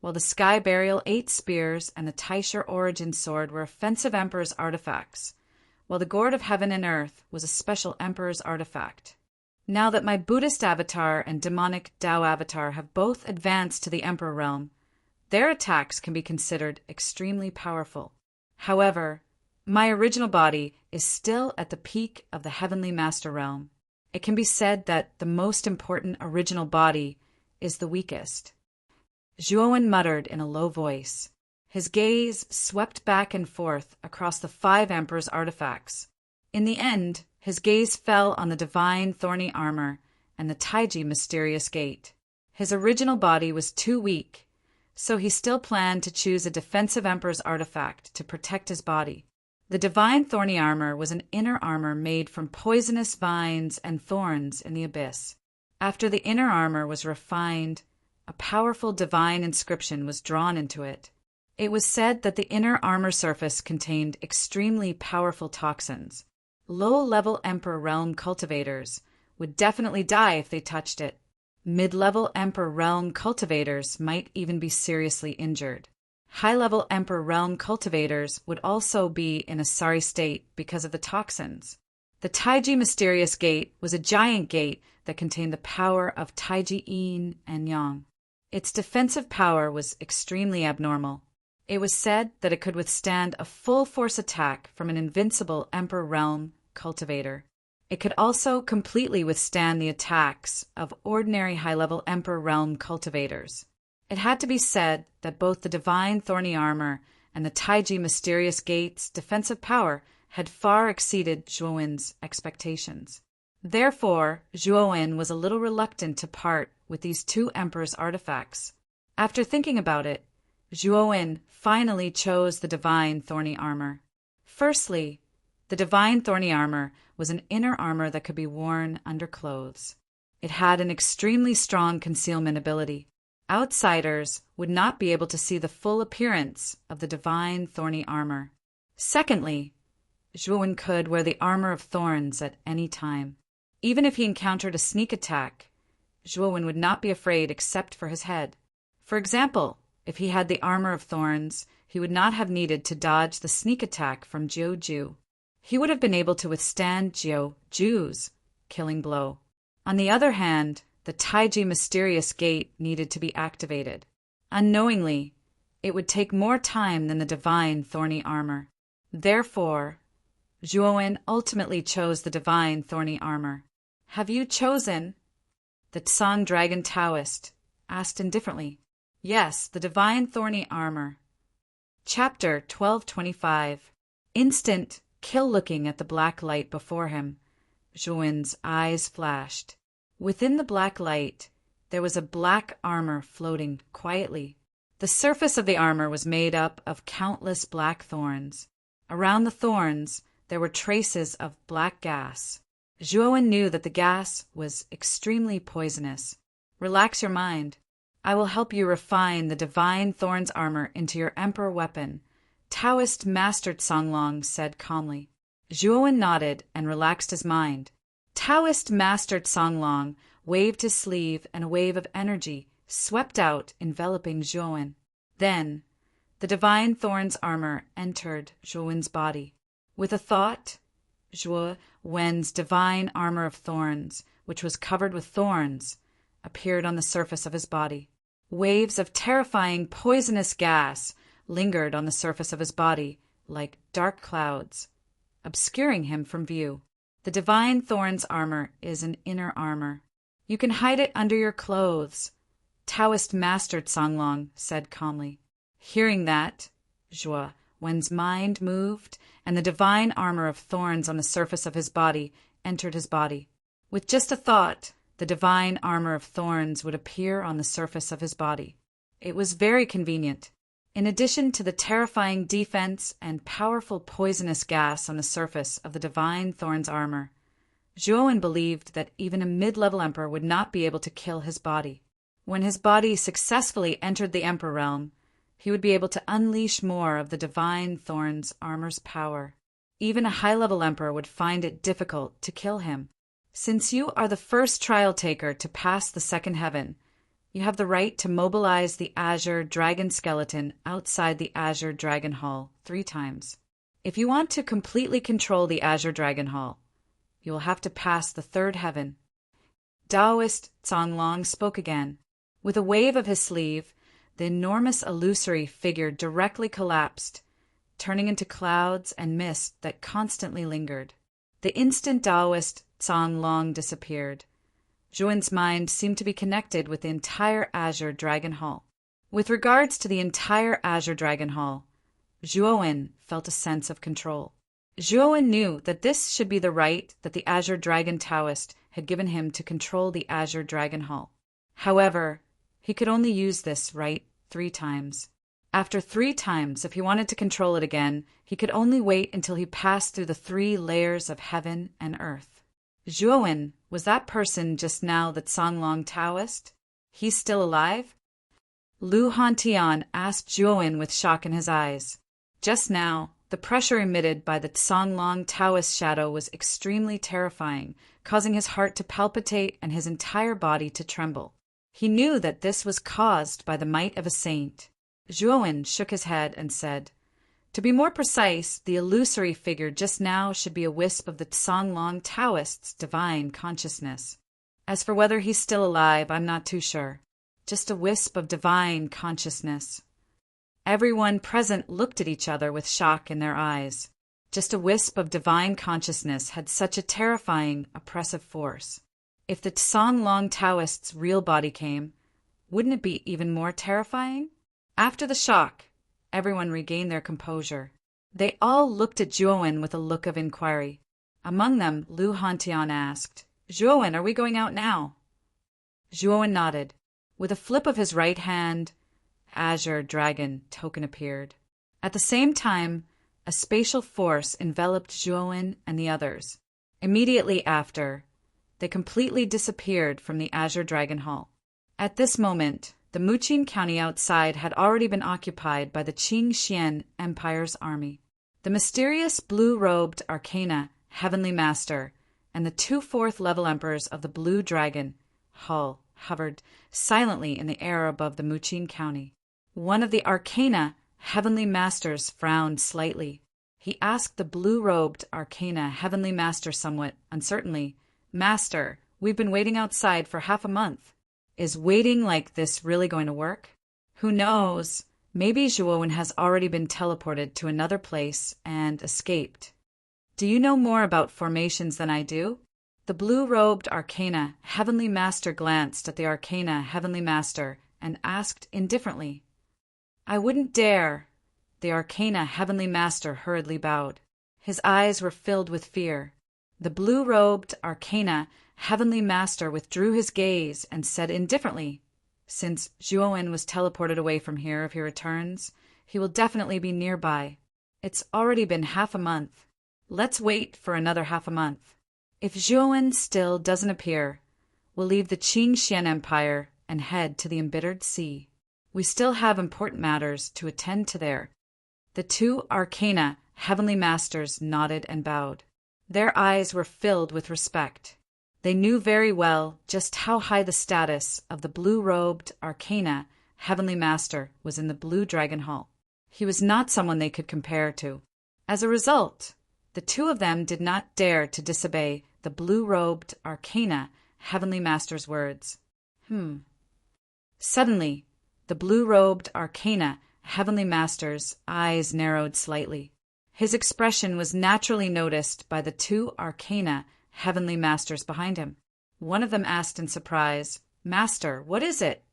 while the Sky Burial 8 Spears and the Taisha Origin Sword were offensive emperor's artifacts, while the Gourd of Heaven and Earth was a special emperor's artifact. Now that my Buddhist avatar and demonic Tao avatar have both advanced to the emperor realm, their attacks can be considered extremely powerful. However, my original body is still at the peak of the heavenly master realm. It can be said that the most important original body is the weakest. Zhuowen muttered in a low voice. His gaze swept back and forth across the 5 emperor's artifacts. In the end, his gaze fell on the divine thorny armor and the Taiji mysterious gate. His original body was too weak, so he still planned to choose a defensive emperor's artifact to protect his body. The divine thorny armor was an inner armor made from poisonous vines and thorns in the abyss. After the inner armor was refined a powerful divine inscription was drawn into it. It was said that the inner armor surface contained extremely powerful toxins. Low-level Emperor Realm cultivators would definitely die if they touched it. Mid-level Emperor Realm cultivators might even be seriously injured. High-level Emperor Realm cultivators would also be in a sorry state because of the toxins. The Taiji Mysterious Gate was a giant gate that contained the power of Taiji Yin and Yang. Its defensive power was extremely abnormal. It was said that it could withstand a full-force attack from an invincible Emperor Realm cultivator. It could also completely withstand the attacks of ordinary high-level Emperor Realm cultivators. It had to be said that both the Divine Thorny Armor and the Taiji Mysterious Gate's defensive power had far exceeded Zhuowen's expectations. Therefore, Zhuowen was a little reluctant to part with these two Emperor's artifacts. After thinking about it, Zhuowen finally chose the Divine Thorny Armor. Firstly, the Divine Thorny Armor was an inner armor that could be worn under clothes. It had an extremely strong concealment ability. Outsiders would not be able to see the full appearance of the Divine Thorny Armor. Secondly, Zhuowen could wear the Armor of Thorns at any time. Even if he encountered a sneak attack, Zhuowen would not be afraid except for his head. For example, if he had the Armor of Thorns, he would not have needed to dodge the sneak attack from Jiu Ju. He would have been able to withstand Jiu Ju's killing blow. On the other hand, the Taiji Mysterious Gate needed to be activated. Unknowingly, it would take more time than the Divine Thorny Armor. Therefore, Zhuowen ultimately chose the Divine Thorny Armor. "Have you chosen?" the Song Dragon Taoist asked indifferently. "Yes, the Divine Thorny Armor." Chapter 1225. Instant kill. Looking at the black light before him, Zhuowen's eyes flashed. Within the black light, there was a black armor floating quietly. The surface of the armor was made up of countless black thorns. Around the thorns, there were traces of black gas. Zhuowen knew that the gas was extremely poisonous. "Relax your mind. I will help you refine the Divine Thorns armor into your Emperor weapon," Taoist Master Songlong said calmly. Zhuowen nodded and relaxed his mind. Taoist Master Songlong waved his sleeve and a wave of energy swept out, enveloping Zhuowen. Then, the Divine Thorns armor entered Zhuowen's body. With a thought, Zhuowen's Divine Armor of Thorns, which was covered with thorns, appeared on the surface of his body. Waves of terrifying poisonous gas lingered on the surface of his body like dark clouds, obscuring him from view. The Divine Thorns armor is an inner armor. "You can hide it under your clothes," Taoist Master Songlong said calmly. Hearing that, Zhuowen's mind moved, and the Divine Armor of Thorns on the surface of his body entered his body. With just a thought, the Divine Armor of Thorns would appear on the surface of his body. It was very convenient. In addition to the terrifying defense and powerful poisonous gas on the surface of the Divine Thorns armor, Zhuowen believed that even a mid-level emperor would not be able to kill his body. When his body successfully entered the Emperor realm, he would be able to unleash more of the Divine Thorns armor's power. Even a high-level emperor would find it difficult to kill him. "Since you are the first trial taker to pass the second heaven, you have the right to mobilize the Azure Dragon skeleton outside the Azure Dragon Hall 3 times. If you want to completely control the Azure Dragon Hall, you will have to pass the third heaven." Taoist Songlong spoke again. With a wave of his sleeve, the enormous illusory figure directly collapsed, turning into clouds and mist that constantly lingered. The instant Taoist Songlong disappeared, Zhuowen's mind seemed to be connected with the entire Azure Dragon Hall. With regards to the entire Azure Dragon Hall, Zhuowen felt a sense of control. Zhuowen knew that this should be the right that the Azure Dragon Taoist had given him to control the Azure Dragon Hall. However, he could only use this right 3 times. After 3 times, if he wanted to control it again, he could only wait until he passed through the 3 layers of heaven and earth. Zhuowen was that person just now that Songlong Taoist? He's still alive? Lu Hantian asked Zhuowen with shock in his eyes. Just now, the pressure emitted by the Tsonglong Taoist shadow was extremely terrifying, causing his heart to palpitate and his entire body to tremble. He knew that this was caused by the might of a saint. Zhuowen shook his head and said, "To be more precise, the illusory figure just now should be a wisp of the Tsonglong Taoist's divine consciousness. As for whether he's still alive, I'm not too sure. Just a wisp of divine consciousness." Everyone present looked at each other with shock in their eyes. Just a wisp of divine consciousness had such a terrifying, oppressive force. If the Tsonglong Taoist's real body came, wouldn't it be even more terrifying? After the shock, everyone regained their composure. They all looked at Zhuowen with a look of inquiry. Among them, Lu Hantian asked, "Zhuowen, are we going out now?" Zhuowen nodded. With a flip of his right hand, Azure Dragon token appeared. At the same time, a spatial force enveloped Zhuowen and the others. Immediately after, they completely disappeared from the Azure Dragon Hall. At this moment, the Muqin County outside had already been occupied by the Qingxian Empire's army. The mysterious blue-robed Arcana Heavenly Master and the 2 fourth-level emperors of the Blue Dragon Hall hovered silently in the air above the Muqin County. One of the Arcana Heavenly Masters frowned slightly. He asked the blue-robed Arcana Heavenly Master somewhat uncertainly, "Master, we've been waiting outside for half a month. Is waiting like this really going to work? Who knows? Maybe Zhuowen has already been teleported to another place and escaped. Do you know more about formations than I do?" The blue-robed Arcana Heavenly Master glanced at the Arcana Heavenly Master and asked indifferently. "I wouldn't dare." The Arcana Heavenly Master hurriedly bowed. His eyes were filled with fear. The blue-robed Arcana Heavenly Master withdrew his gaze and said indifferently, "Since Zhuowen was teleported away from here, if he returns, he will definitely be nearby. It's already been half a month. Let's wait for another half a month. If Zhuowen still doesn't appear, we'll leave the Qingxian Empire and head to the Embittered Sea. We still have important matters to attend to there." The 2 Arcana Heavenly Masters nodded and bowed. Their eyes were filled with respect. They knew very well just how high the status of the blue-robed Arcana Heavenly Master was in the Blue Dragon Hall. He was not someone they could compare to. As a result, the 2 of them did not dare to disobey the blue-robed Arcana Heavenly Master's words. Suddenly, the blue-robed Arcana Heavenly Master's eyes narrowed slightly. His expression was naturally noticed by the 2 Arcana Heavenly Masters behind him. One of them asked in surprise, "Master, what is it?"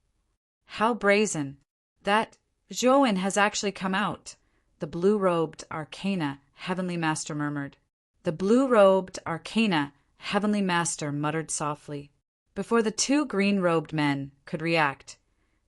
"How brazen! That Zhuowen has actually come out," the blue-robed Arcana Heavenly Master murmured. The blue-robed Arcana Heavenly Master muttered softly. Before the 2 green-robed men could react,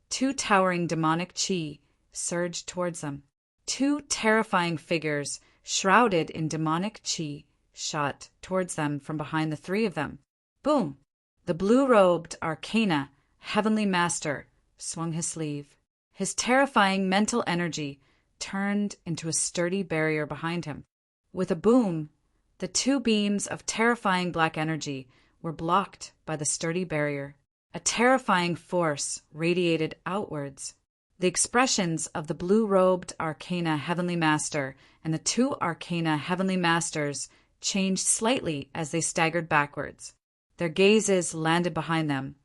2 towering demonic chi surged towards them. 2 terrifying figures, shrouded in demonic chi, shot towards them from behind the 3 of them. Boom! The blue-robed Arcana Heavenly Master swung his sleeve. His terrifying mental energy turned into a sturdy barrier behind him. With a boom, the 2 beams of terrifying black energy were blocked by the sturdy barrier. A terrifying force radiated outwards. The expressions of the blue-robed Arcana Heavenly Master and the 2 Arcana Heavenly Masters changed slightly as they staggered backwards. Their gazes landed behind them,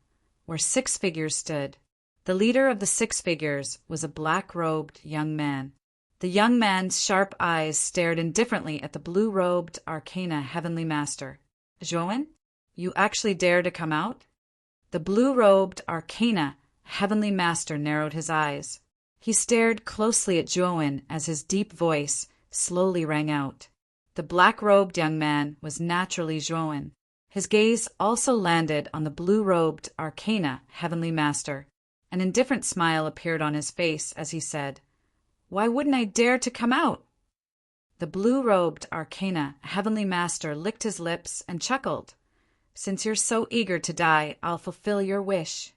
where 6 figures stood. The leader of the 6 figures was a black-robed young man. The young man's sharp eyes stared indifferently at the blue-robed Arcana Heavenly Master. "Zhuowen, you actually dare to come out?" The blue-robed Arcana Heavenly Master narrowed his eyes. He stared closely at Zhuowen as his deep voice slowly rang out. The black-robed young man was naturally Zhuowen. His gaze also landed on the blue-robed Arcana Heavenly Master. An indifferent smile appeared on his face as he said, "Why wouldn't I dare to come out?" The blue-robed Arcana Heavenly Master licked his lips and chuckled. "Since you're so eager to die, I'll fulfill your wish."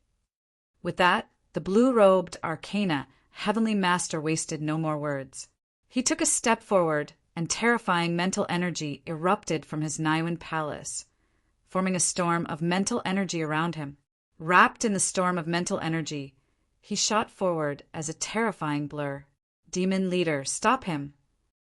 With that, the blue-robed Arcana Heavenly Master wasted no more words. He took a step forward, and terrifying mental energy erupted from his Niwen palace, forming a storm of mental energy around him. Wrapped in the storm of mental energy, he shot forward as a terrifying blur. Demon leader, stop him!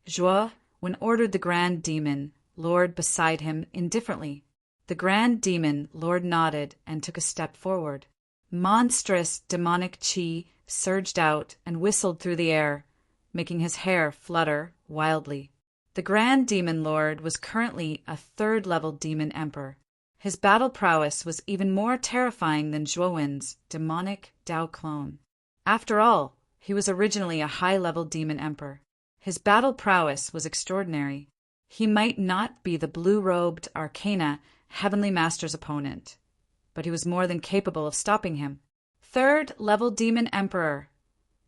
Zhuo Wen ordered the Grand Demon Lord beside him indifferently. The Grand Demon Lord nodded and took a step forward. Monstrous demonic qi surged out and whistled through the air, making his hair flutter wildly. The Grand Demon Lord was currently a third-level demon emperor. His battle prowess was even more terrifying than Zhuo Wen's demonic Dao clone. After all, he was originally a high-level demon emperor. His battle prowess was extraordinary. He might not be the blue-robed Arcana Heavenly Master's opponent, but he was more than capable of stopping him. Third-level demon emperor.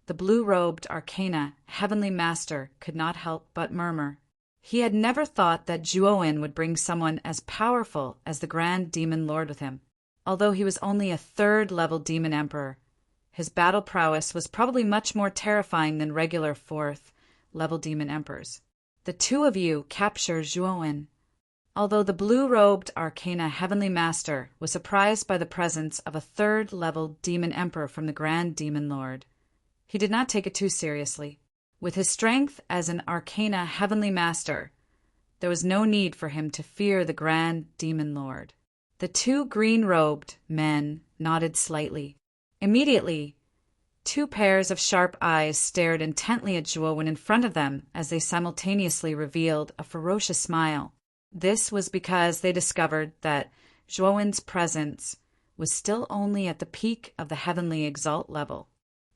The blue-robed Arcana Heavenly Master could not help but murmur. He had never thought that Zhuo Wen would bring someone as powerful as the Grand Demon Lord with him. Although he was only a third-level demon emperor, his battle prowess was probably much more terrifying than regular fourth-level demon emperors. The two of you capture Zhuo Wen. Although the blue-robed Arcana Heavenly Master was surprised by the presence of a third-level demon emperor from the Grand Demon Lord, he did not take it too seriously. With his strength as an Arcana Heavenly Master, there was no need for him to fear the Grand Demon Lord. The two green-robed men nodded slightly. Immediately, two pairs of sharp eyes stared intently at Zhuo Wen in front of them as they simultaneously revealed a ferocious smile. This was because they discovered that Zhuo Wen's presence was still only at the peak of the Heavenly Exalt level.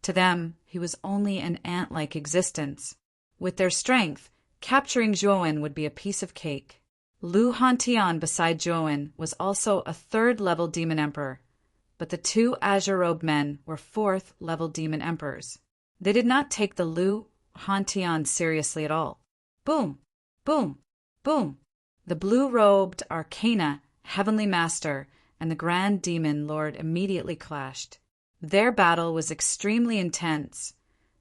To them, he was only an ant-like existence. With their strength, capturing Zhuo Wen would be a piece of cake. Lu Hantian beside Zhuo Wen was also a third-level demon emperor, but the two azure-robed men were fourth-level demon emperors. They did not take the Lu Hantian seriously at all. Boom! Boom! Boom! The blue-robed Arcana Heavenly Master and the Grand Demon Lord immediately clashed. Their battle was extremely intense,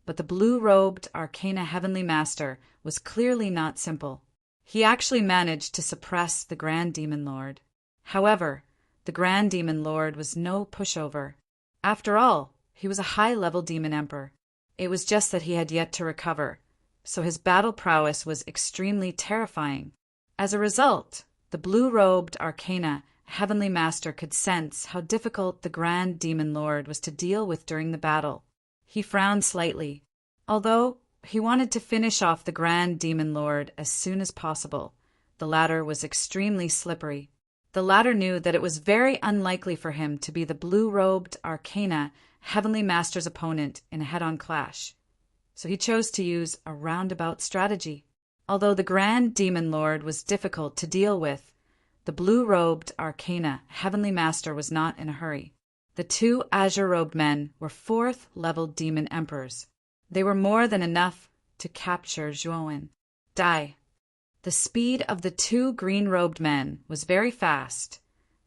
but the blue-robed Arcana Heavenly Master was clearly not simple. He actually managed to suppress the Grand Demon Lord. However, the Grand Demon Lord was no pushover. After all, he was a high-level demon emperor. It was just that he had yet to recover, so his battle prowess was extremely terrifying. As a result, the blue-robed Arcana Heavenly Master could sense how difficult the Grand Demon Lord was to deal with during the battle. He frowned slightly. Although he wanted to finish off the Grand Demon Lord as soon as possible, the latter was extremely slippery. The latter knew that it was very unlikely for him to be the blue-robed Arcana Heavenly Master's opponent in a head-on clash, so he chose to use a roundabout strategy. Although the Grand Demon Lord was difficult to deal with, the blue-robed Arcana Heavenly Master was not in a hurry. The two azure-robed men were fourth-level demon emperors. They were more than enough to capture Zhuo Wen. Die. The speed of the two green-robed men was very fast,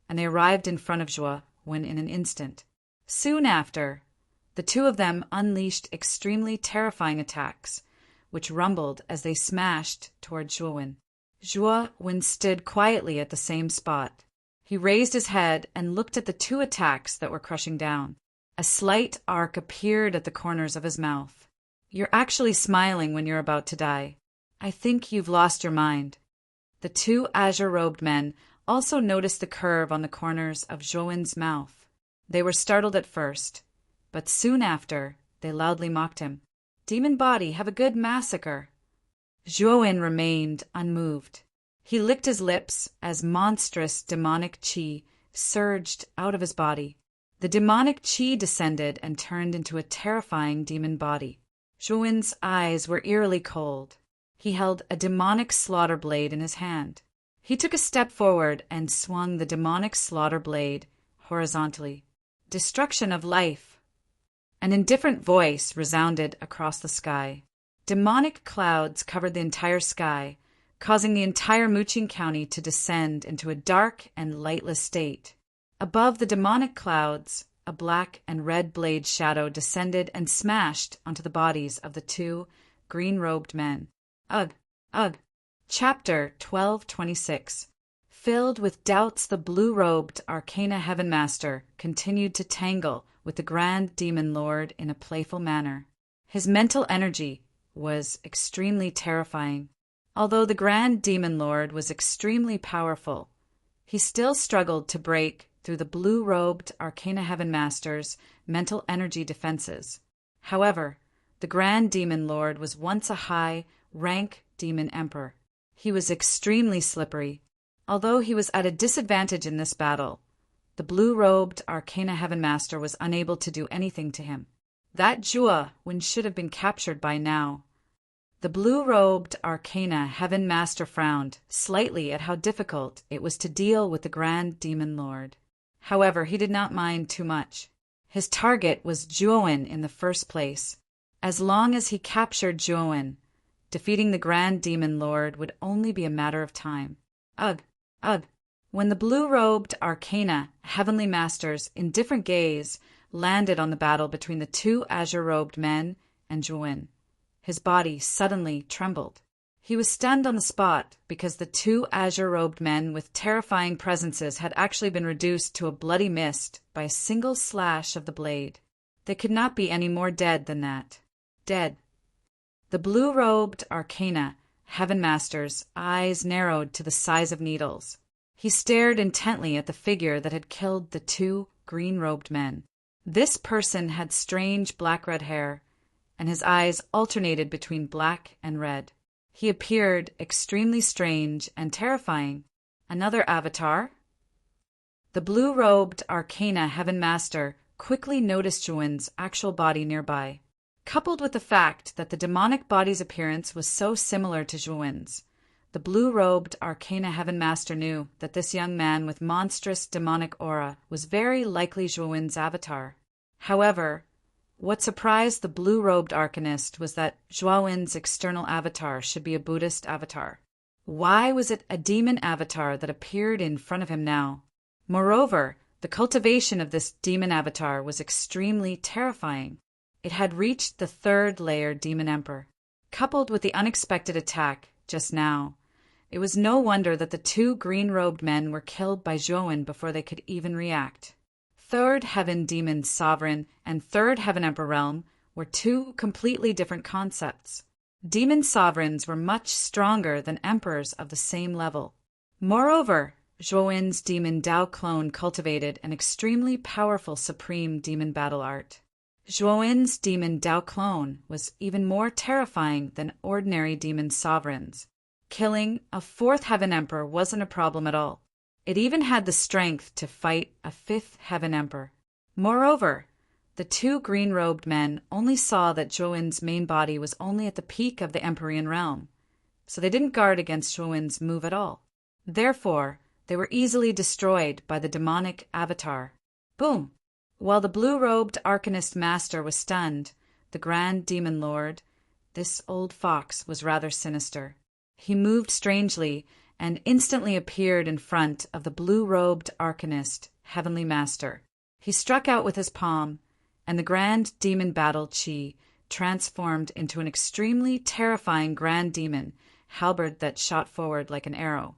and they arrived in front of Zhuo Wen in an instant. Soon after, the two of them unleashed extremely terrifying attacks, which rumbled as they smashed toward Zhuo Wen. Zhuo Wen stood quietly at the same spot. He raised his head and looked at the two attacks that were crushing down. A slight arc appeared at the corners of his mouth. You're actually smiling when you're about to die. I think you've lost your mind. The two azure-robed men also noticed the curve on the corners of Zhuo Wen's mouth. They were startled at first, but soon after, they loudly mocked him. Demon body, have a good massacre. Zhuo Wen remained unmoved. He licked his lips as monstrous demonic qi surged out of his body. The demonic qi descended and turned into a terrifying demon body. Zhuo Wen's eyes were eerily cold. He held a demonic slaughter blade in his hand. He took a step forward and swung the demonic slaughter blade horizontally. Destruction of life. An indifferent voice resounded across the sky. Demonic clouds covered the entire sky, causing the entire Muqing County to descend into a dark and lightless state. Above the demonic clouds, a black and red blade shadow descended and smashed onto the bodies of the two green-robed men. Ugh! Ugh! Chapter 1226. Filled with doubts, the blue-robed Arcana Heaven Master continued to tangle with the Grand Demon Lord in a playful manner. His mental energy was extremely terrifying. Although the Grand Demon Lord was extremely powerful, he still struggled to break through the blue-robed Arcana Heaven Master's mental energy defenses. However, the Grand Demon Lord was once a high-rank demon emperor. He was extremely slippery. Although he was at a disadvantage in this battle, the blue-robed Arcana Heaven Master was unable to do anything to him. That Juawin should have been captured by now. The blue-robed Arcana Heaven Master frowned slightly at how difficult it was to deal with the Grand Demon Lord. However, he did not mind too much. His target was Juawin in the first place. As long as he captured Juawin, defeating the Grand Demon Lord would only be a matter of time. Ugh! Ugh! When the blue-robed Arcana Heavenly Masters in different gaze landed on the battle between the two azure-robed men and Juawin, his body suddenly trembled. He was stunned on the spot because the two azure-robed men with terrifying presences had actually been reduced to a bloody mist by a single slash of the blade. They could not be any more dead than that. Dead. The blue-robed Arcana Heaven Master's eyes narrowed to the size of needles. He stared intently at the figure that had killed the two green-robed men. This person had strange black-red hair, and his eyes alternated between black and red. He appeared extremely strange and terrifying. Another avatar? The blue-robed Arcana Heaven Master quickly noticed Juawin's actual body nearby. Coupled with the fact that the demonic body's appearance was so similar to Juawin's, the blue-robed Arcana Heaven Master knew that this young man with monstrous demonic aura was very likely Juawin's avatar. However, what surprised the blue-robed Arcanist was that Juawin's external avatar should be a Buddhist avatar. Why was it a demon avatar that appeared in front of him now? Moreover, the cultivation of this demon avatar was extremely terrifying. It had reached the third-layer Demon Emperor. Coupled with the unexpected attack just now, it was no wonder that the two green-robed men were killed by Juawin before they could even react. Third Heaven Demon Sovereign and Third Heaven Emperor Realm were two completely different concepts. Demon Sovereigns were much stronger than Emperors of the same level. Moreover, Juawin's Demon Dao clone cultivated an extremely powerful supreme demon battle art. Juawin's Demon Dao clone was even more terrifying than ordinary demon sovereigns. Killing a fourth Heaven Emperor wasn't a problem at all. It even had the strength to fight a fifth Heaven Emperor. Moreover, the two green-robed men only saw that Juawin's main body was only at the peak of the Empyrean realm, so they didn't guard against Juawin's move at all. Therefore, they were easily destroyed by the demonic avatar. Boom! While the blue-robed Arcanist Master was stunned, the Grand Demon Lord, this old fox, was rather sinister. He moved strangely and instantly appeared in front of the blue-robed Arcanist Heavenly Master. He struck out with his palm, and the Grand Demon Battle Chi transformed into an extremely terrifying Grand Demon halberd that shot forward like an arrow.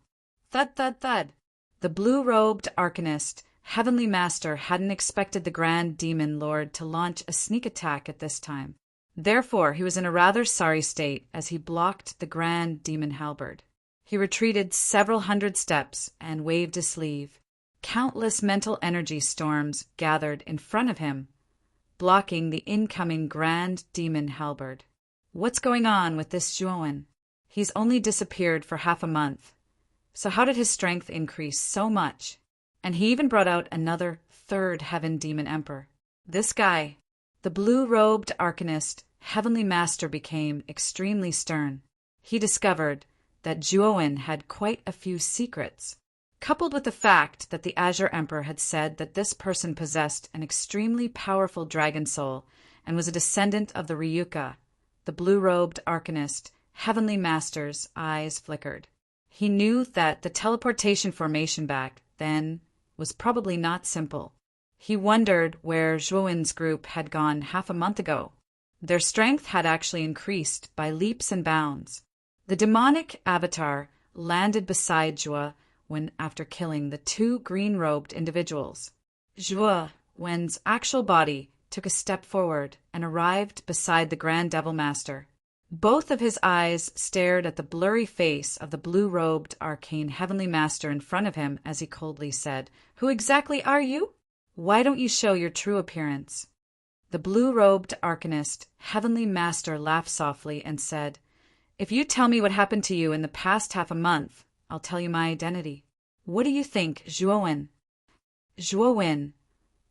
Thud, thud, thud! The blue-robed Arcanist Heavenly Master hadn't expected the Grand Demon Lord to launch a sneak attack at this time. Therefore, he was in a rather sorry state as he blocked the Grand Demon halberd. He retreated several hundred steps and waved his sleeve. Countless mental energy storms gathered in front of him, blocking the incoming Grand Demon halberd. What's going on with this Juawin? He's only disappeared for half a month. So how did his strength increase so much? And he even brought out another third Heaven Demon Emperor. This guy, the blue-robed Arcanist Heavenly Master, became extremely stern. He discovered that Juawin had quite a few secrets. Coupled with the fact that the Azure Emperor had said that this person possessed an extremely powerful dragon soul and was a descendant of the Ryuka, the blue-robed Arcanist Heavenly Master's eyes flickered. He knew that the teleportation formation back then was probably not simple. He wondered where Zhuowen's group had gone half a month ago. Their strength had actually increased by leaps and bounds. The demonic avatar landed beside Zhuo when after killing the two green-robed individuals. Zhuo Wen's actual body took a step forward and arrived beside the Grand Devil Master. Both of his eyes stared at the blurry face of the blue-robed arcane heavenly master in front of him as he coldly said, "Who exactly are you? Why don't you show your true appearance?" The blue-robed arcanist heavenly master laughed softly and said, "If you tell me what happened to you in the past half a month, I'll tell you my identity. What do you think, Zhuowen?" Zhuowen,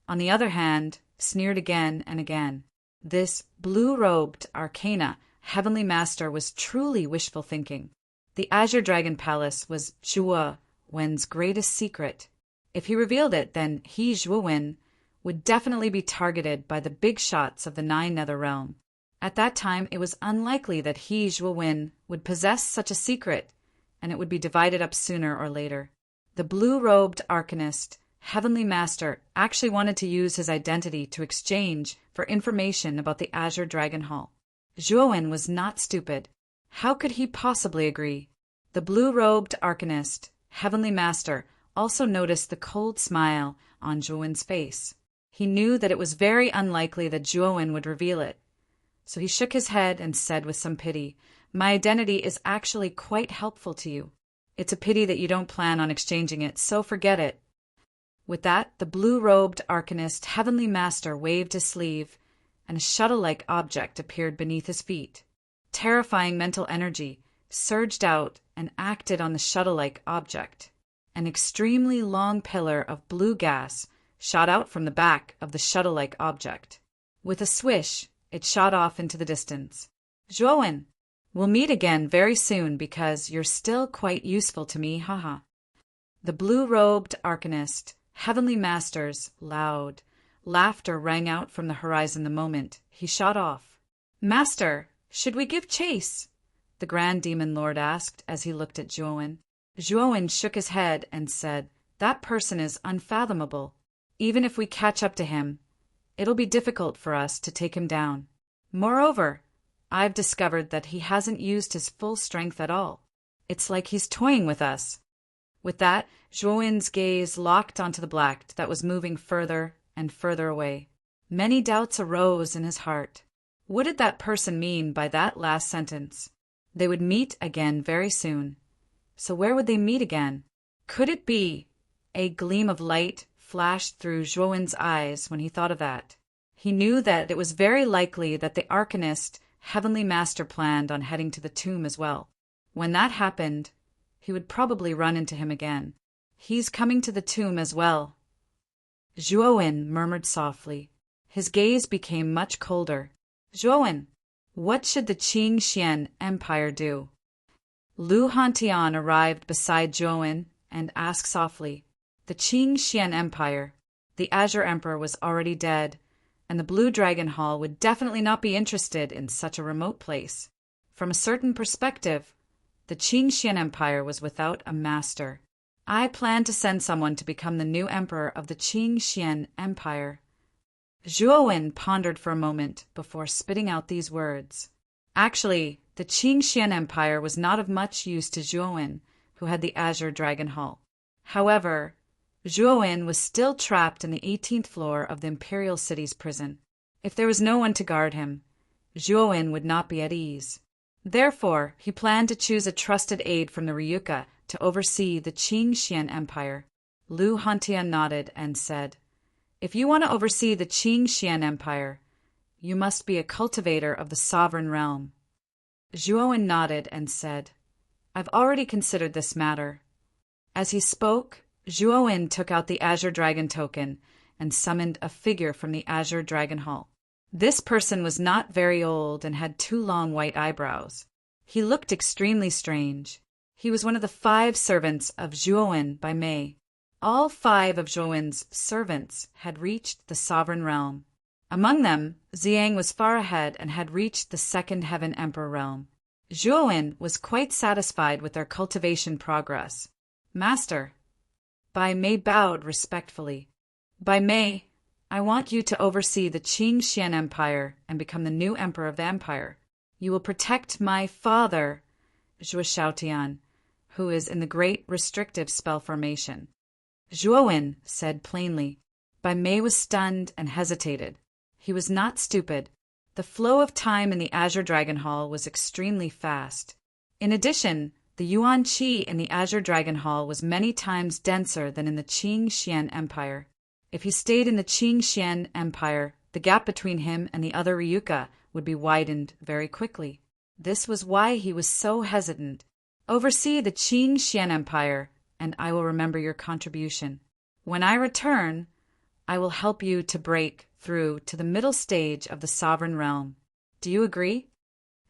on the other hand, sneered again and again. This blue-robed arcana heavenly master was truly wishful thinking. The Azure Dragon Palace was Zhuo Wen's greatest secret. If he revealed it, then he, Zhuo Wen, would definitely be targeted by the big shots of the Nine Nether Realm. At that time, it was unlikely that he, Zhuo Wen, would possess such a secret, and it would be divided up sooner or later. The blue-robed arcanist heavenly master actually wanted to use his identity to exchange for information about the Azure Dragon Hall. Zhuo Wen was not stupid. How could he possibly agree? The blue-robed arcanist heavenly master also noticed the cold smile on Zhuo Wen's face. He knew that it was very unlikely that Zhuo Wen would reveal it. So he shook his head and said with some pity, "My identity is actually quite helpful to you. It's a pity that you don't plan on exchanging it, so forget it." With that, the blue-robed arcanist heavenly master waved his sleeve, and a shuttle-like object appeared beneath his feet. Terrifying mental energy surged out and acted on the shuttle-like object. An extremely long pillar of blue gas shot out from the back of the shuttle-like object. With a swish, it shot off into the distance. "Zhuo Wen, we'll meet again very soon because you're still quite useful to me, haha." The blue-robed arcanist heavenly master's loud laughter rang out from the horizon the moment he shot off. "Master, should we give chase?" the Grand Demon Lord asked as he looked at Zhuo Wen. Zhuo Wen shook his head and said, "That person is unfathomable. Even if we catch up to him, it'll be difficult for us to take him down. Moreover, I've discovered that he hasn't used his full strength at all. It's like he's toying with us." With that, Zhuo Wen's gaze locked onto the black that was moving further and further away. Many doubts arose in his heart. What did that person mean by that last sentence? They would meet again very soon. So where would they meet again? Could it be? A gleam of light flashed through Zhuo Wen's eyes when he thought of that. He knew that it was very likely that the arcanist heavenly master planned on heading to the tomb as well. When that happened, he would probably run into him again. "He's coming to the tomb as well," Zhuo Wen murmured softly. His gaze became much colder. "Zhuo Wen, what should the Qing Xian Empire do?" Lu Hantian arrived beside Zhuo Wen and asked softly. The Qing Xian Empire, the Azure Emperor, was already dead, and the Blue Dragon Hall would definitely not be interested in such a remote place. From a certain perspective, the Qing Xian Empire was without a master. "I plan to send someone to become the new emperor of the Qing Xian Empire." Zhuo Wen pondered for a moment before spitting out these words. Actually, the Qing Xian Empire was not of much use to Zhuo Wen, who had the Azure Dragon Hall. However, Zhuo Wen was still trapped in the 18th floor of the Imperial City's prison. If there was no one to guard him, Zhuo Wen would not be at ease. Therefore, he planned to choose a trusted aide from the Ryuka to oversee the Qing Xian Empire. Lu Hantian nodded and said, "If you want to oversee the Qing Xian Empire, you must be a cultivator of the sovereign realm." Zhuo Wen nodded and said, "I've already considered this matter." As he spoke, Zhuo Wen took out the Azure Dragon token and summoned a figure from the Azure Dragon Hall. This person was not very old and had 2 long white eyebrows. He looked extremely strange. He was one of the 5 servants of Zhuo Wen by May. All 5 of Zhuo Wen's servants had reached the sovereign realm. Among them, Xiang was far ahead and had reached the Second Heaven Emperor realm. Zhuo Wen was quite satisfied with their cultivation progress. "Master." Bai Mei bowed respectfully. "Bai Mei, I want you to oversee the Qing Xian Empire and become the new emperor of the empire. You will protect my father, Zhuo Xiaotian, who is in the great restrictive spell formation. Zhuowen said plainly. Bai Mei was stunned and hesitated. He was not stupid. The flow of time in the Azure Dragon Hall was extremely fast. In addition, the Yuan Qi in the Azure Dragon Hall was many times denser than in the Qing Xian Empire. If he stayed in the Qing Xian Empire, the gap between him and the other Ryuka would be widened very quickly. This was why he was so hesitant. Oversee the Qing Xian Empire, and I will remember your contribution. When I return, I will help you to break through to the middle stage of the sovereign realm. Do you agree?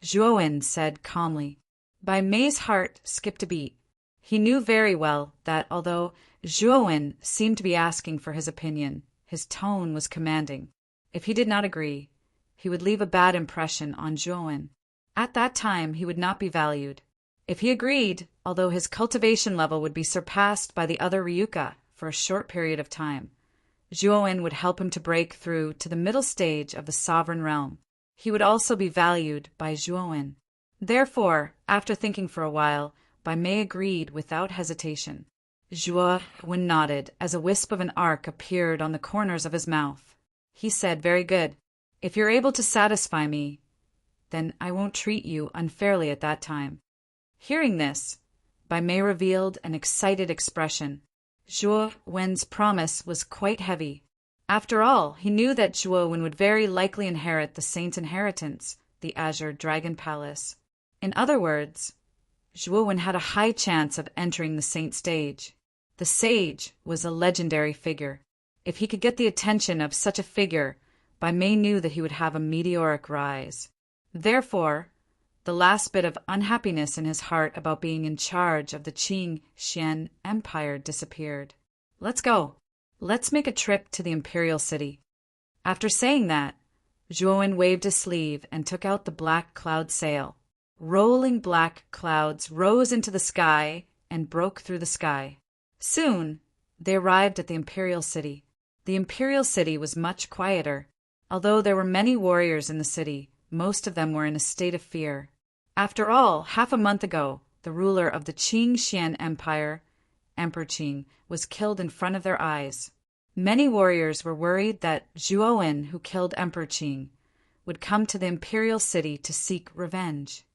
Zhuowen said calmly. Bai Mei's heart skipped a beat. He knew very well that although Zhuowen seemed to be asking for his opinion, his tone was commanding. If he did not agree, he would leave a bad impression on Zhuowen. At that time, he would not be valued. If he agreed, although his cultivation level would be surpassed by the other Ryuka for a short period of time, Zhuowen would help him to break through to the middle stage of the sovereign realm. He would also be valued by Zhuowen. Therefore, after thinking for a while, Bai Mei agreed without hesitation. Zhuowen nodded as a wisp of an arc appeared on the corners of his mouth. He said, "Very good. If you're able to satisfy me, then I won't treat you unfairly at that time." Hearing this, Bai Mei revealed an excited expression. Zhuowen's promise was quite heavy. After all, he knew that Zhuowen would very likely inherit the Saint's inheritance, the Azure Dragon Palace. In other words, Zhuowen had a high chance of entering the Saint stage. The sage was a legendary figure. If he could get the attention of such a figure, Bai Mei knew that he would have a meteoric rise. Therefore, the last bit of unhappiness in his heart about being in charge of the Qing Xian Empire disappeared. "Let's go. Let's make a trip to the Imperial City." After saying that, Zhuowen waved his sleeve and took out the black cloud sail. Rolling black clouds rose into the sky and broke through the sky. Soon, they arrived at the Imperial City. The Imperial City was much quieter. Although there were many warriors in the city, most of them were in a state of fear. After all, half a month ago, the ruler of the Qing Xian Empire, Emperor Qing, was killed in front of their eyes. Many warriors were worried that Zhuowen, who killed Emperor Qing, would come to the Imperial City to seek revenge.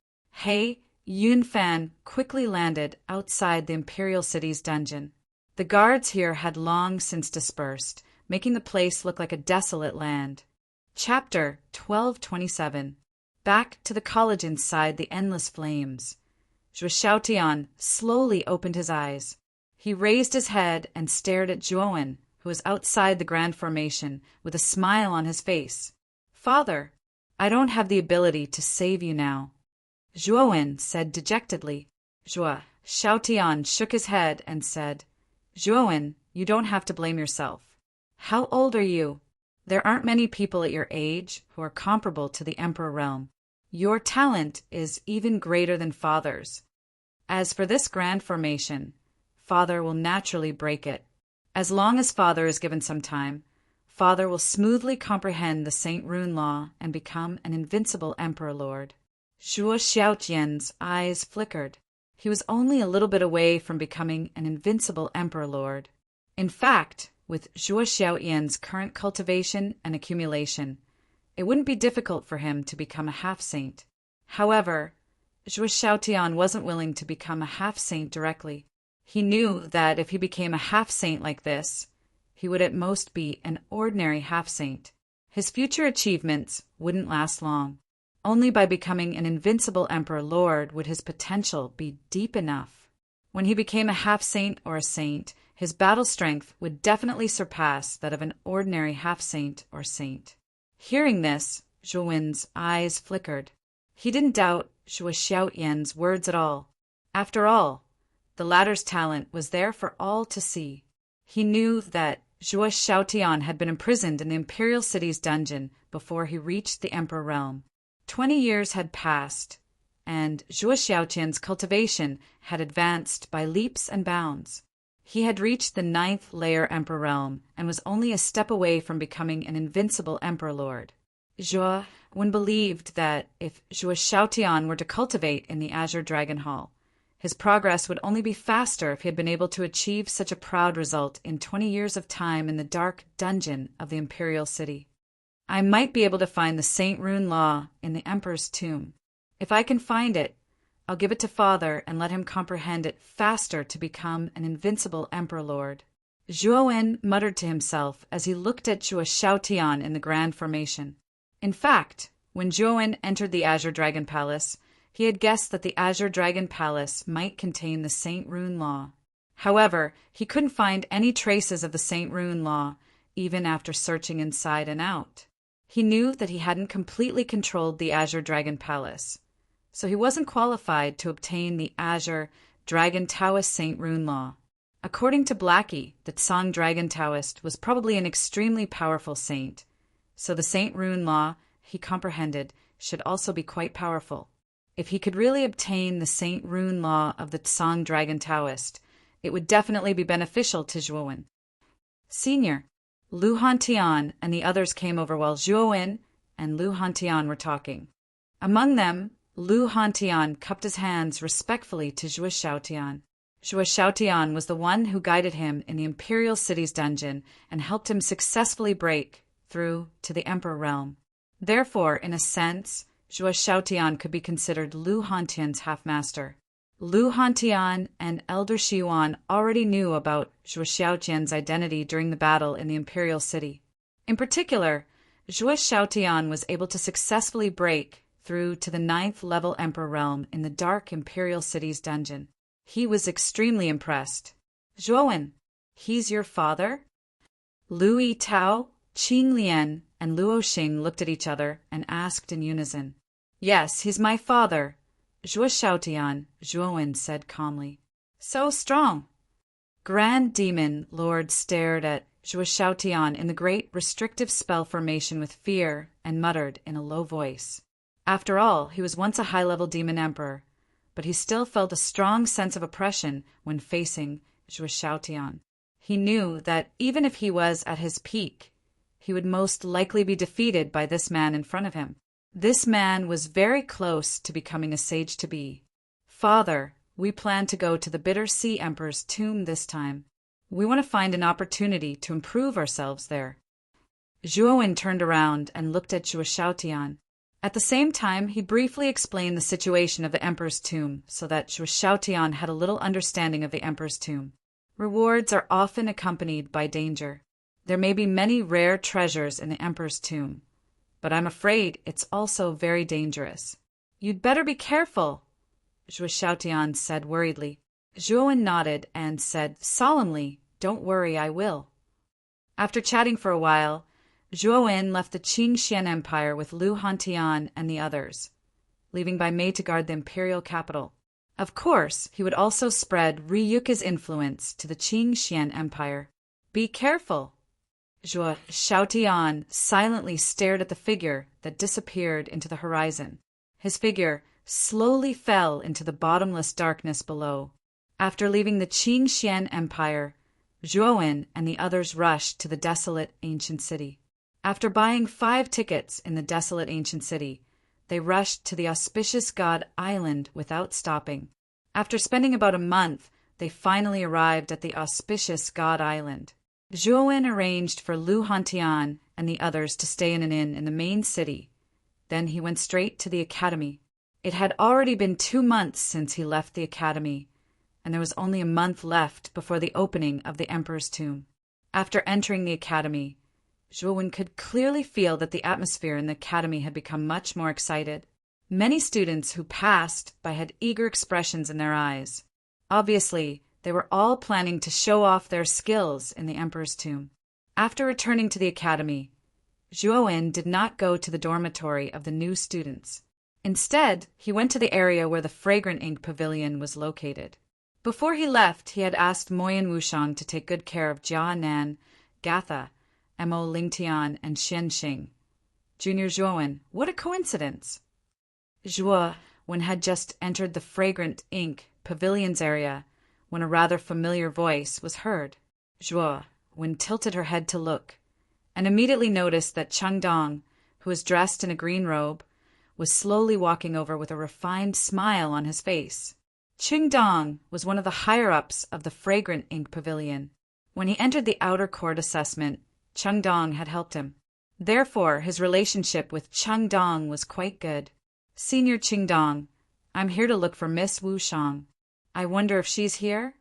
He Yunfan quickly landed outside the Imperial City's dungeon. The guards here had long since dispersed, making the place look like a desolate land. Chapter 1227. Back to the college inside the endless flames. Zhuo Xiaotian slowly opened his eyes. He raised his head and stared at Zhuowen, who was outside the grand formation, with a smile on his face. "Father, I don't have the ability to save you now," Zhuowen said dejectedly. Zhuo Xiaotian shook his head and said, "Zhuowen, you don't have to blame yourself. How old are you? There aren't many people at your age who are comparable to the Emperor realm. Your talent is even greater than Father's. As for this grand formation, Father will naturally break it. As long as Father is given some time, Father will smoothly comprehend the Saint Rune Law and become an invincible Emperor Lord." Zhuo Xiaotian's eyes flickered. He was only a little bit away from becoming an invincible Emperor Lord. In fact, with Zhuo Xiaotian's current cultivation and accumulation, it wouldn't be difficult for him to become a half-saint. However, Zhuo Xiaotian wasn't willing to become a half-saint directly. He knew that if he became a half-saint like this, he would at most be an ordinary half-saint. His future achievements wouldn't last long. Only by becoming an invincible Emperor Lord would his potential be deep enough. When he became a half-saint or a saint, his battle strength would definitely surpass that of an ordinary half-saint or saint. Hearing this, Zhuowen's eyes flickered. He didn't doubt Zhuo Xiaotian's words at all. After all, the latter's talent was there for all to see. He knew that Zhuo Xiaotian had been imprisoned in the Imperial City's dungeon before he reached the Emperor realm. 20 years had passed, and Zhuo Xiaotian's cultivation had advanced by leaps and bounds. He had reached the 9th layer Emperor realm and was only a step away from becoming an invincible Emperor Lord. Zhuo Wen believed that if Zhuo Xiaotian were to cultivate in the Azure Dragon Hall, his progress would only be faster if he had been able to achieve such a proud result in 20 years of time in the dark dungeon of the Imperial City. I might be able to find the Saint Rune Law in the Emperor's tomb. If I can find it, I'll give it to Father and let him comprehend it faster to become an invincible Emperor Lord. Zhuo Wen muttered to himself as he looked at Zhuo Xiaotian in the Grand Formation. In fact, when Zhuo Wen entered the Azure Dragon Palace, he had guessed that the Azure Dragon Palace might contain the Saint Rune Law. However, he couldn't find any traces of the Saint Rune Law, even after searching inside and out. He knew that he hadn't completely controlled the Azure Dragon Palace, so he wasn't qualified to obtain the Azure Dragon Taoist Saint Rune Law. According to Blackie, the Tsang Dragon Taoist was probably an extremely powerful saint, so the Saint Rune Law, he comprehended, should also be quite powerful. If he could really obtain the Saint Rune Law of the Tsang Dragon Taoist, it would definitely be beneficial to Zhuo Wen. Senior, Lu Hantian and the others came over while Zhuo Wen and Lu Hantian were talking. Among them, Lu Hantian cupped his hands respectfully to Zhuo Xiaotian. Zhuo Xiaotian was the one who guided him in the Imperial City's dungeon and helped him successfully break through to the Emperor realm. Therefore, in a sense, Zhuo Xiaotian could be considered Lu Hantian's half-master. Lu Hantian and Elder Xiyuan already knew about Zhuo Xiaotian's identity during the battle in the Imperial City. In particular, Zhuo Xiaotian was able to successfully break through to the 9th level Emperor realm in the dark Imperial City's dungeon. He was extremely impressed. Zhuo Wen, he's your father? Lu Yitao, Qing Lian, and Luo Xing looked at each other and asked in unison. Yes, he's my father. Zhuo Xiaotian, Zhuo Wen said calmly. So strong. Grand Demon Lord stared at Zhuo Xiaotian in the great restrictive spell formation with fear and muttered in a low voice. After all, he was once a high-level demon emperor, but he still felt a strong sense of oppression when facing Zhuo Xiaotian. He knew that even if he was at his peak, he would most likely be defeated by this man in front of him. This man was very close to becoming a sage-to-be. Father, we plan to go to the Bitter Sea Emperor's tomb this time. We want to find an opportunity to improve ourselves there. Zhuo Wen turned around and looked at Zhuo Xiaotian. At the same time, he briefly explained the situation of the Emperor's tomb so that Zhuo Xiaotian had a little understanding of the Emperor's tomb. Rewards are often accompanied by danger. There may be many rare treasures in the Emperor's tomb, but I'm afraid it's also very dangerous. You'd better be careful, Zhuo Xiaotian said worriedly. Zhuo Wen nodded and said solemnly, Don't worry, I will. After chatting for a while, Zhuo Wen left the Qingxian Empire with Lu Hantian and the others, leaving by Mei to guard the imperial capital. Of course, he would also spread Ryuka's influence to the Qingxian Empire. Be careful. Zhuo Xiaotian silently stared at the figure that disappeared into the horizon. His figure slowly fell into the bottomless darkness below. After leaving the Qingxian Empire, Zhuo Wen and the others rushed to the desolate ancient city. After buying 5 tickets in the desolate ancient city, they rushed to the auspicious god island without stopping. After spending about a month, they finally arrived at the auspicious god island. Zhuo Wen arranged for Lu Hantian and the others to stay in an inn in the main city. Then he went straight to the academy. It had already been 2 months since he left the academy, and there was only a month left before the opening of the Emperor's tomb. After entering the academy, Zhuo Wen could clearly feel that the atmosphere in the academy had become much more excited. Many students who passed by had eager expressions in their eyes. Obviously, they were all planning to show off their skills in the Emperor's tomb. After returning to the academy, Zhuo Wen did not go to the dormitory of the new students. Instead, he went to the area where the Fragrant Ink Pavilion was located. Before he left, he had asked Moyan Wushang to take good care of Jia Nan, Gatha, Mo Lingtian, and Xian Xing. Junior Zhuo Wen, what a coincidence! Zhuo Wen had just entered the Fragrant Ink Pavilion's area when a rather familiar voice was heard. Zhuo-wen tilted her head to look, and immediately noticed that Changdong, who was dressed in a green robe, was slowly walking over with a refined smile on his face. Changdong was one of the higher-ups of the Fragrant Ink Pavilion. When he entered the outer court assessment, Changdong had helped him. Therefore, his relationship with Changdong was quite good. "Senior Changdong, I'm here to look for Miss Wu Shang. I wonder if she's here?"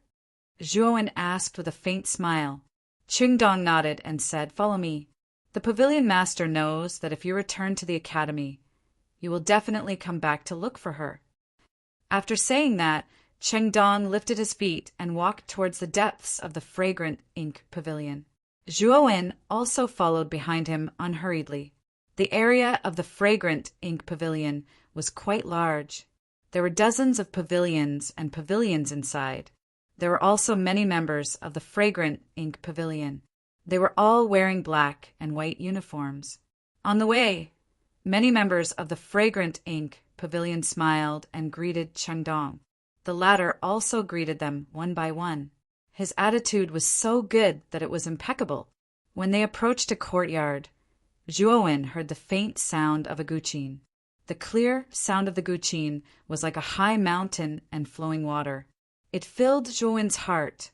Zhuo-wen asked with a faint smile. Changdong nodded and said, "Follow me. The pavilion master knows that if you return to the academy, you will definitely come back to look for her." After saying that, Changdong lifted his feet and walked towards the depths of the Fragrant Ink Pavilion. Zhuo-wen also followed behind him unhurriedly. The area of the Fragrant Ink Pavilion was quite large. There were dozens of pavilions and pavilions inside. There were also many members of the Fragrant Ink Pavilion. They were all wearing black and white uniforms. On the way, many members of the Fragrant Ink Pavilion smiled and greeted Changdong. The latter also greeted them one by one. His attitude was so good that it was impeccable. When they approached a courtyard, Zhuo-wen heard the faint sound of a guqin. The clear sound of the guqin was like a high mountain and flowing water. It filled Zhuo-wen's heart,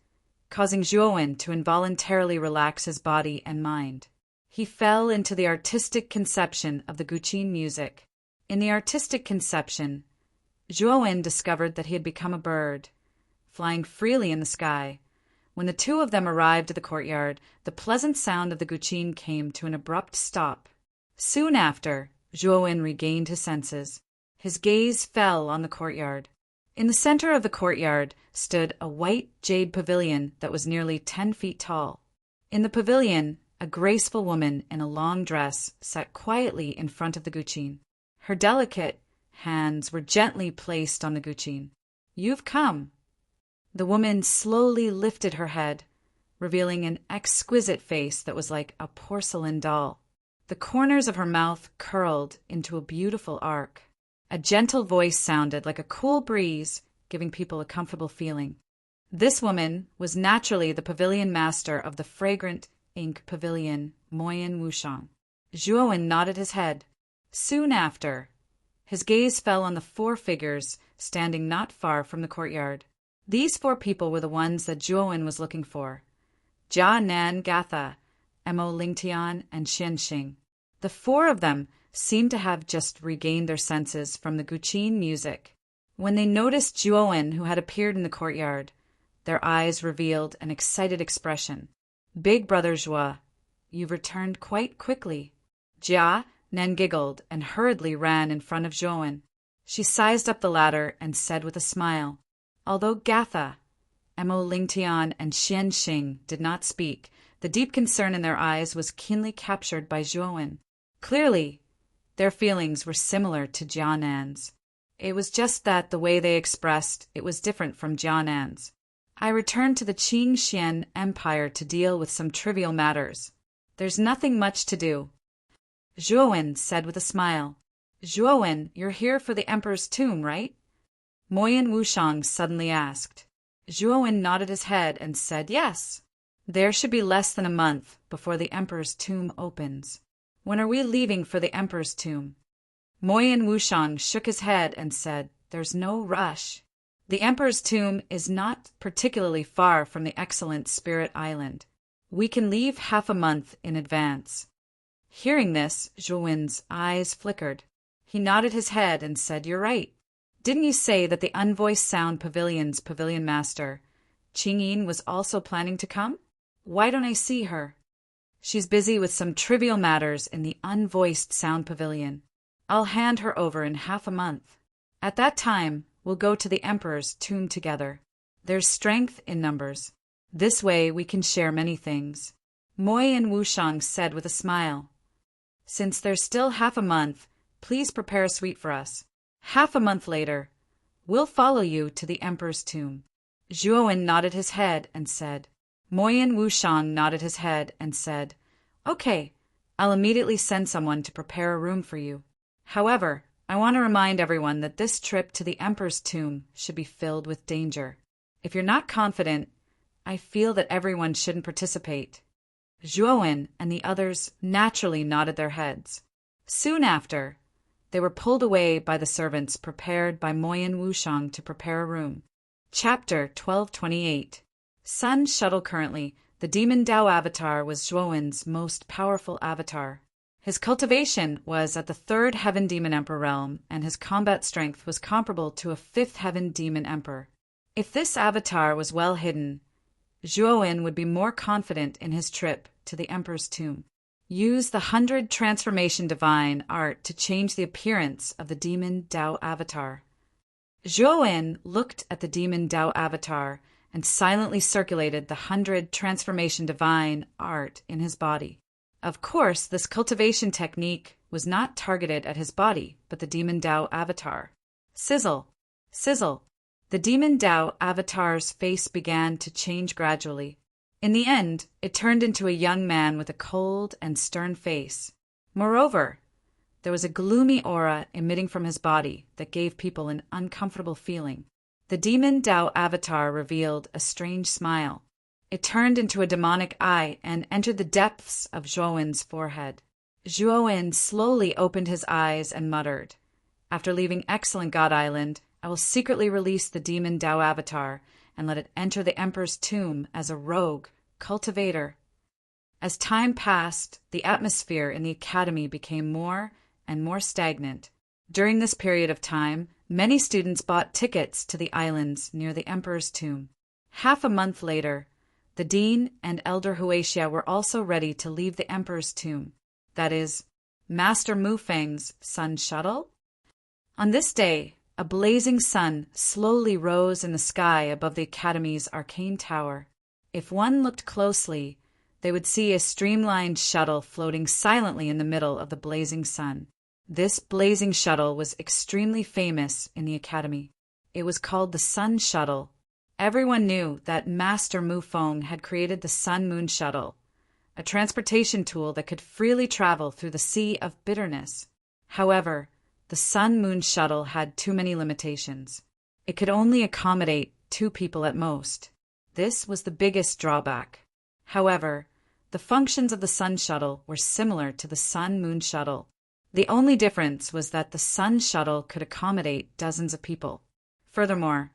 causing Zhuo-wen to involuntarily relax his body and mind. He fell into the artistic conception of the guqin music. In the artistic conception, Zhuo-wen discovered that he had become a bird, flying freely in the sky. When the two of them arrived at the courtyard, the pleasant sound of the guqin came to an abrupt stop. Soon after, Zhuo-wen regained his senses. His gaze fell on the courtyard. In the center of the courtyard stood a white jade pavilion that was nearly 10 feet tall. In the pavilion, a graceful woman in a long dress sat quietly in front of the guqin. Her delicate hands were gently placed on the guqin. "You've come." The woman slowly lifted her head, revealing an exquisite face that was like a porcelain doll. The corners of her mouth curled into a beautiful arc. A gentle voice sounded like a cool breeze, giving people a comfortable feeling. This woman was naturally the pavilion master of the Fragrant Ink Pavilion, Moyen Wushang. Zhuo-wen nodded his head. Soon after, his gaze fell on the 4 figures standing not far from the courtyard. These 4 people were the ones that Zhuo-wen was looking for: Jia Nan Gatha, Mo Lingtian, and Xian Xing. The 4 of them seemed to have just regained their senses from the guqin music. When they noticed Zhuo-wen, who had appeared in the courtyard, their eyes revealed an excited expression. "Big brother Zhuo, you've returned quite quickly." Jia Nan giggled and hurriedly ran in front of Zhuo-wen. She sized up the ladder and said with a smile, although Gatha, Mo Lingtian, and Xian Xing did not speak, the deep concern in their eyes was keenly captured by Zhuo-wen. Clearly, their feelings were similar to Jia Nan's. It was just that the way they expressed it was different from Jia Nan's. "I returned to the Qing Xian Empire to deal with some trivial matters. There's nothing much to do," Zhuo-wen said with a smile. "Zhuo-wen, you're here for the Emperor's tomb, right?" Moyen Wushang suddenly asked. Zhuo-wen nodded his head and said yes. "There should be less than a month before the Emperor's tomb opens. When are we leaving for the Emperor's tomb?" Moyen Wushang shook his head and said, "There's no rush. The Emperor's tomb is not particularly far from the excellent Spirit Island. We can leave half a month in advance." Hearing this, Zhuo-wen's eyes flickered. He nodded his head and said, "You're right. Didn't you say that the Unvoiced Sound Pavilion's pavilion master, Qingyin, was also planning to come? Why don't I see her?" "She's busy with some trivial matters in the Unvoiced Sound Pavilion. I'll hand her over in half a month. At that time, we'll go to the Emperor's tomb together. There's strength in numbers. This way we can share many things," Moyen Wushang said with a smile. "Since there's still half a month, please prepare a suite for us. Half a month later, we'll follow you to the Emperor's tomb." Zhuo-wen nodded his head and said. Moyen Wushang nodded his head and said, "Okay, I'll immediately send someone to prepare a room for you. However, I want to remind everyone that this trip to the Emperor's tomb should be filled with danger. If you're not confident, I feel that everyone shouldn't participate." Zhuowen and the others naturally nodded their heads. Soon after, they were pulled away by the servants prepared by Moyen Wushang to prepare a room. Chapter 1228. Sun Shuttle. Currently, the Demon Dao avatar was Zhuowen's most powerful avatar. His cultivation was at the 3rd Heaven Demon Emperor realm, and his combat strength was comparable to a 5th Heaven Demon Emperor. If this avatar was well hidden, Zhuowen would be more confident in his trip to the Emperor's tomb. Use the 100 Transformation Divine art to change the appearance of the Demon Dao avatar. Zhuowen looked at the Demon Dao avatar and silently circulated the 100 Transformation Divine art in his body. Of course, this cultivation technique was not targeted at his body, but the Demon Dao avatar. Sizzle, sizzle. The Demon Dao avatar's face began to change gradually. In the end, it turned into a young man with a cold and stern face. Moreover, there was a gloomy aura emitting from his body that gave people an uncomfortable feeling. The Demon Dao avatar revealed a strange smile. It turned into a demonic eye and entered the depths of Zhuowen's forehead. Zhuowen slowly opened his eyes and muttered, "After leaving Excellent God Island, I will secretly release the Demon Dao avatar and let it enter the Emperor's tomb as a rogue cultivator." As time passed, the atmosphere in the academy became more and more stagnant. During this period of time, many students bought tickets to the islands near the Emperor's tomb. Half a month later, the Dean and Elder Huaxia were also ready to leave the Emperor's tomb, that is, Master Mufeng's Sun Shuttle. On this day, a blazing sun slowly rose in the sky above the Academy's arcane tower. If one looked closely, they would see a streamlined shuttle floating silently in the middle of the blazing sun. This blazing shuttle was extremely famous in the Academy. It was called the Sun Shuttle. Everyone knew that Master Mufeng had created the Sun-Moon Shuttle, a transportation tool that could freely travel through the Sea of Bitterness. However, the Sun-Moon Shuttle had too many limitations. It could only accommodate 2 people at most. This was the biggest drawback. However, the functions of the Sun Shuttle were similar to the Sun-Moon Shuttle. The only difference was that the Sun Shuttle could accommodate dozens of people. Furthermore,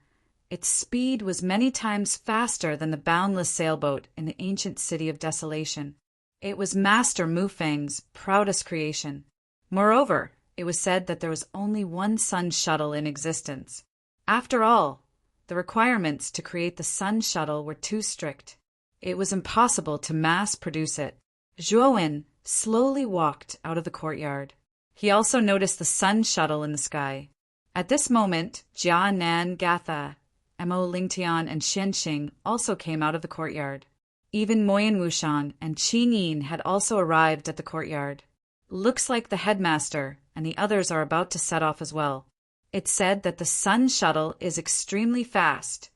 its speed was many times faster than the boundless sailboat in the ancient city of Desolation. It was Master Mufeng's proudest creation. Moreover, it was said that there was only one Sun Shuttle in existence. After all, the requirements to create the Sun Shuttle were too strict. It was impossible to mass-produce it. Zhuowen slowly walked out of the courtyard. He also noticed the Sun Shuttle in the sky. At this moment, Jia Nan Gatha, Mo Lingtian, and Xianxing also came out of the courtyard. Even Moyen Wushang and Qin Yin had also arrived at the courtyard. Looks like the headmaster and the others are about to set off as well. It's said that the Sun Shuttle is extremely fast,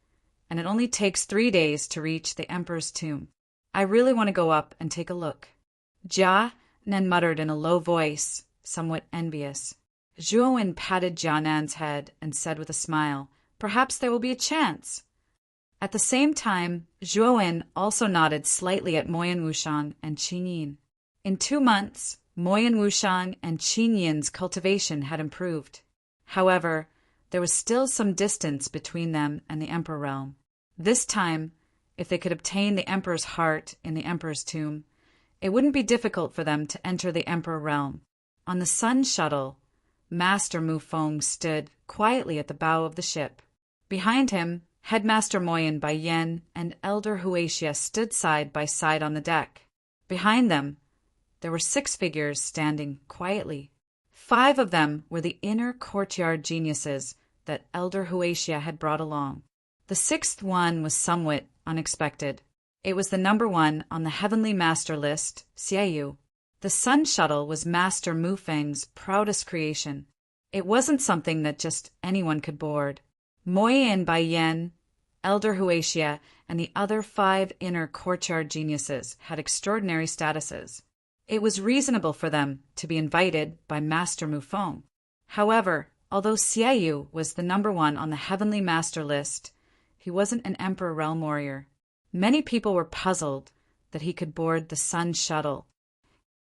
and it only takes 3 days to reach the Emperor's tomb. I really want to go up and take a look. Jia Nan muttered in a low voice, somewhat envious. Zhuowen patted Jia Nan's head and said with a smile, "Perhaps there will be a chance." At the same time, Zhuowen also nodded slightly at Moyen Wushang and Qin Yin. In 2 months, Moyen Wushang and Qin Yin's cultivation had improved. However, there was still some distance between them and the Emperor realm. This time, if they could obtain the Emperor's heart in the Emperor's tomb, it wouldn't be difficult for them to enter the Emperor realm. On the Sun Shuttle, Master Mufeng stood quietly at the bow of the ship. Behind him, Headmaster Moyen Bai Yen and Elder Huaxia stood side by side on the deck. Behind them, there were 6 figures standing quietly. 5 of them were the inner courtyard geniuses that Elder Huaxia had brought along. The 6th one was somewhat unexpected. It was the number 1 on the Heavenly Master list, Xiaoyu. The Sun Shuttle was Master Mufeng's proudest creation. It wasn't something that just anyone could board. Moyen Bai Yen, Elder Huaxia, and the other 5 inner courtyard geniuses had extraordinary statuses. It was reasonable for them to be invited by Master Mufeng. However, although Xiaoyu was the number 1 on the Heavenly Master list, he wasn't an Emperor realm warrior. Many people were puzzled that he could board the Sun Shuttle.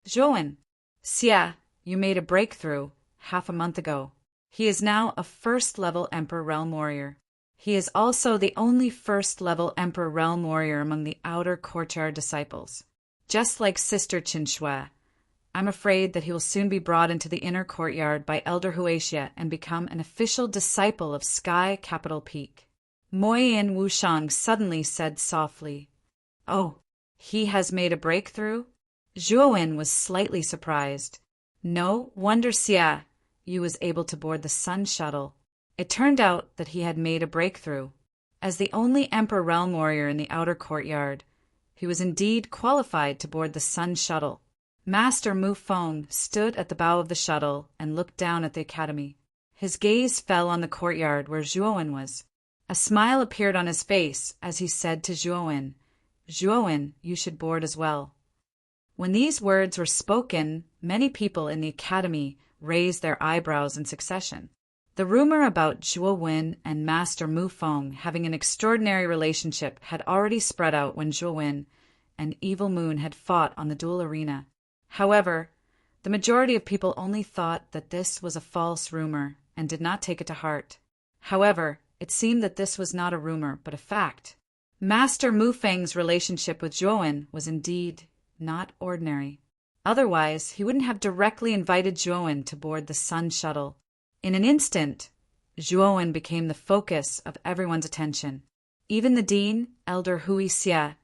Zhuowen, Xia, you made a breakthrough half a month ago. He is now a first-level Emperor realm warrior. He is also the only first-level Emperor realm warrior among the outer courtyard disciples. Just like Sister Qinshui, I'm afraid that he will soon be brought into the inner courtyard by Elder Huaxia and become an official disciple of Sky Capital Peak. Moyin Wushang suddenly said softly, "Oh, he has made a breakthrough?" Zhuowen was slightly surprised. No wonder Xia Yu was able to board the Sun Shuttle. It turned out that he had made a breakthrough. As the only Emperor realm warrior in the outer courtyard, he was indeed qualified to board the Sun Shuttle. Master Mu Feng stood at the bow of the shuttle and looked down at the academy. His gaze fell on the courtyard where Zhuowen was. A smile appeared on his face as he said to Zhuowen, "Zhuowen, you should board as well." When these words were spoken, many people in the academy raised their eyebrows in succession. The rumor about Zhuowen and Master Mu Feng having an extraordinary relationship had already spread out when Zhuowen and Evil Moon had fought on the duel arena. However, the majority of people only thought that this was a false rumor and did not take it to heart. However, it seemed that this was not a rumor but a fact. Master Mu Feng's relationship with Zhuowen was indeed not ordinary. Otherwise, he wouldn't have directly invited Zhuowen to board the Sun Shuttle. In an instant, Zhuowen became the focus of everyone's attention. Even the dean, Elder Huaxia,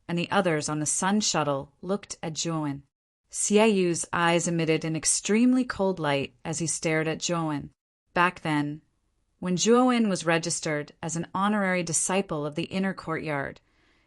and the others on the Sun Shuttle looked at Zhuowen. Xia Yu's eyes emitted an extremely cold light as he stared at Zhuowen. Back then, when Zhuowen was registered as an honorary disciple of the inner courtyard,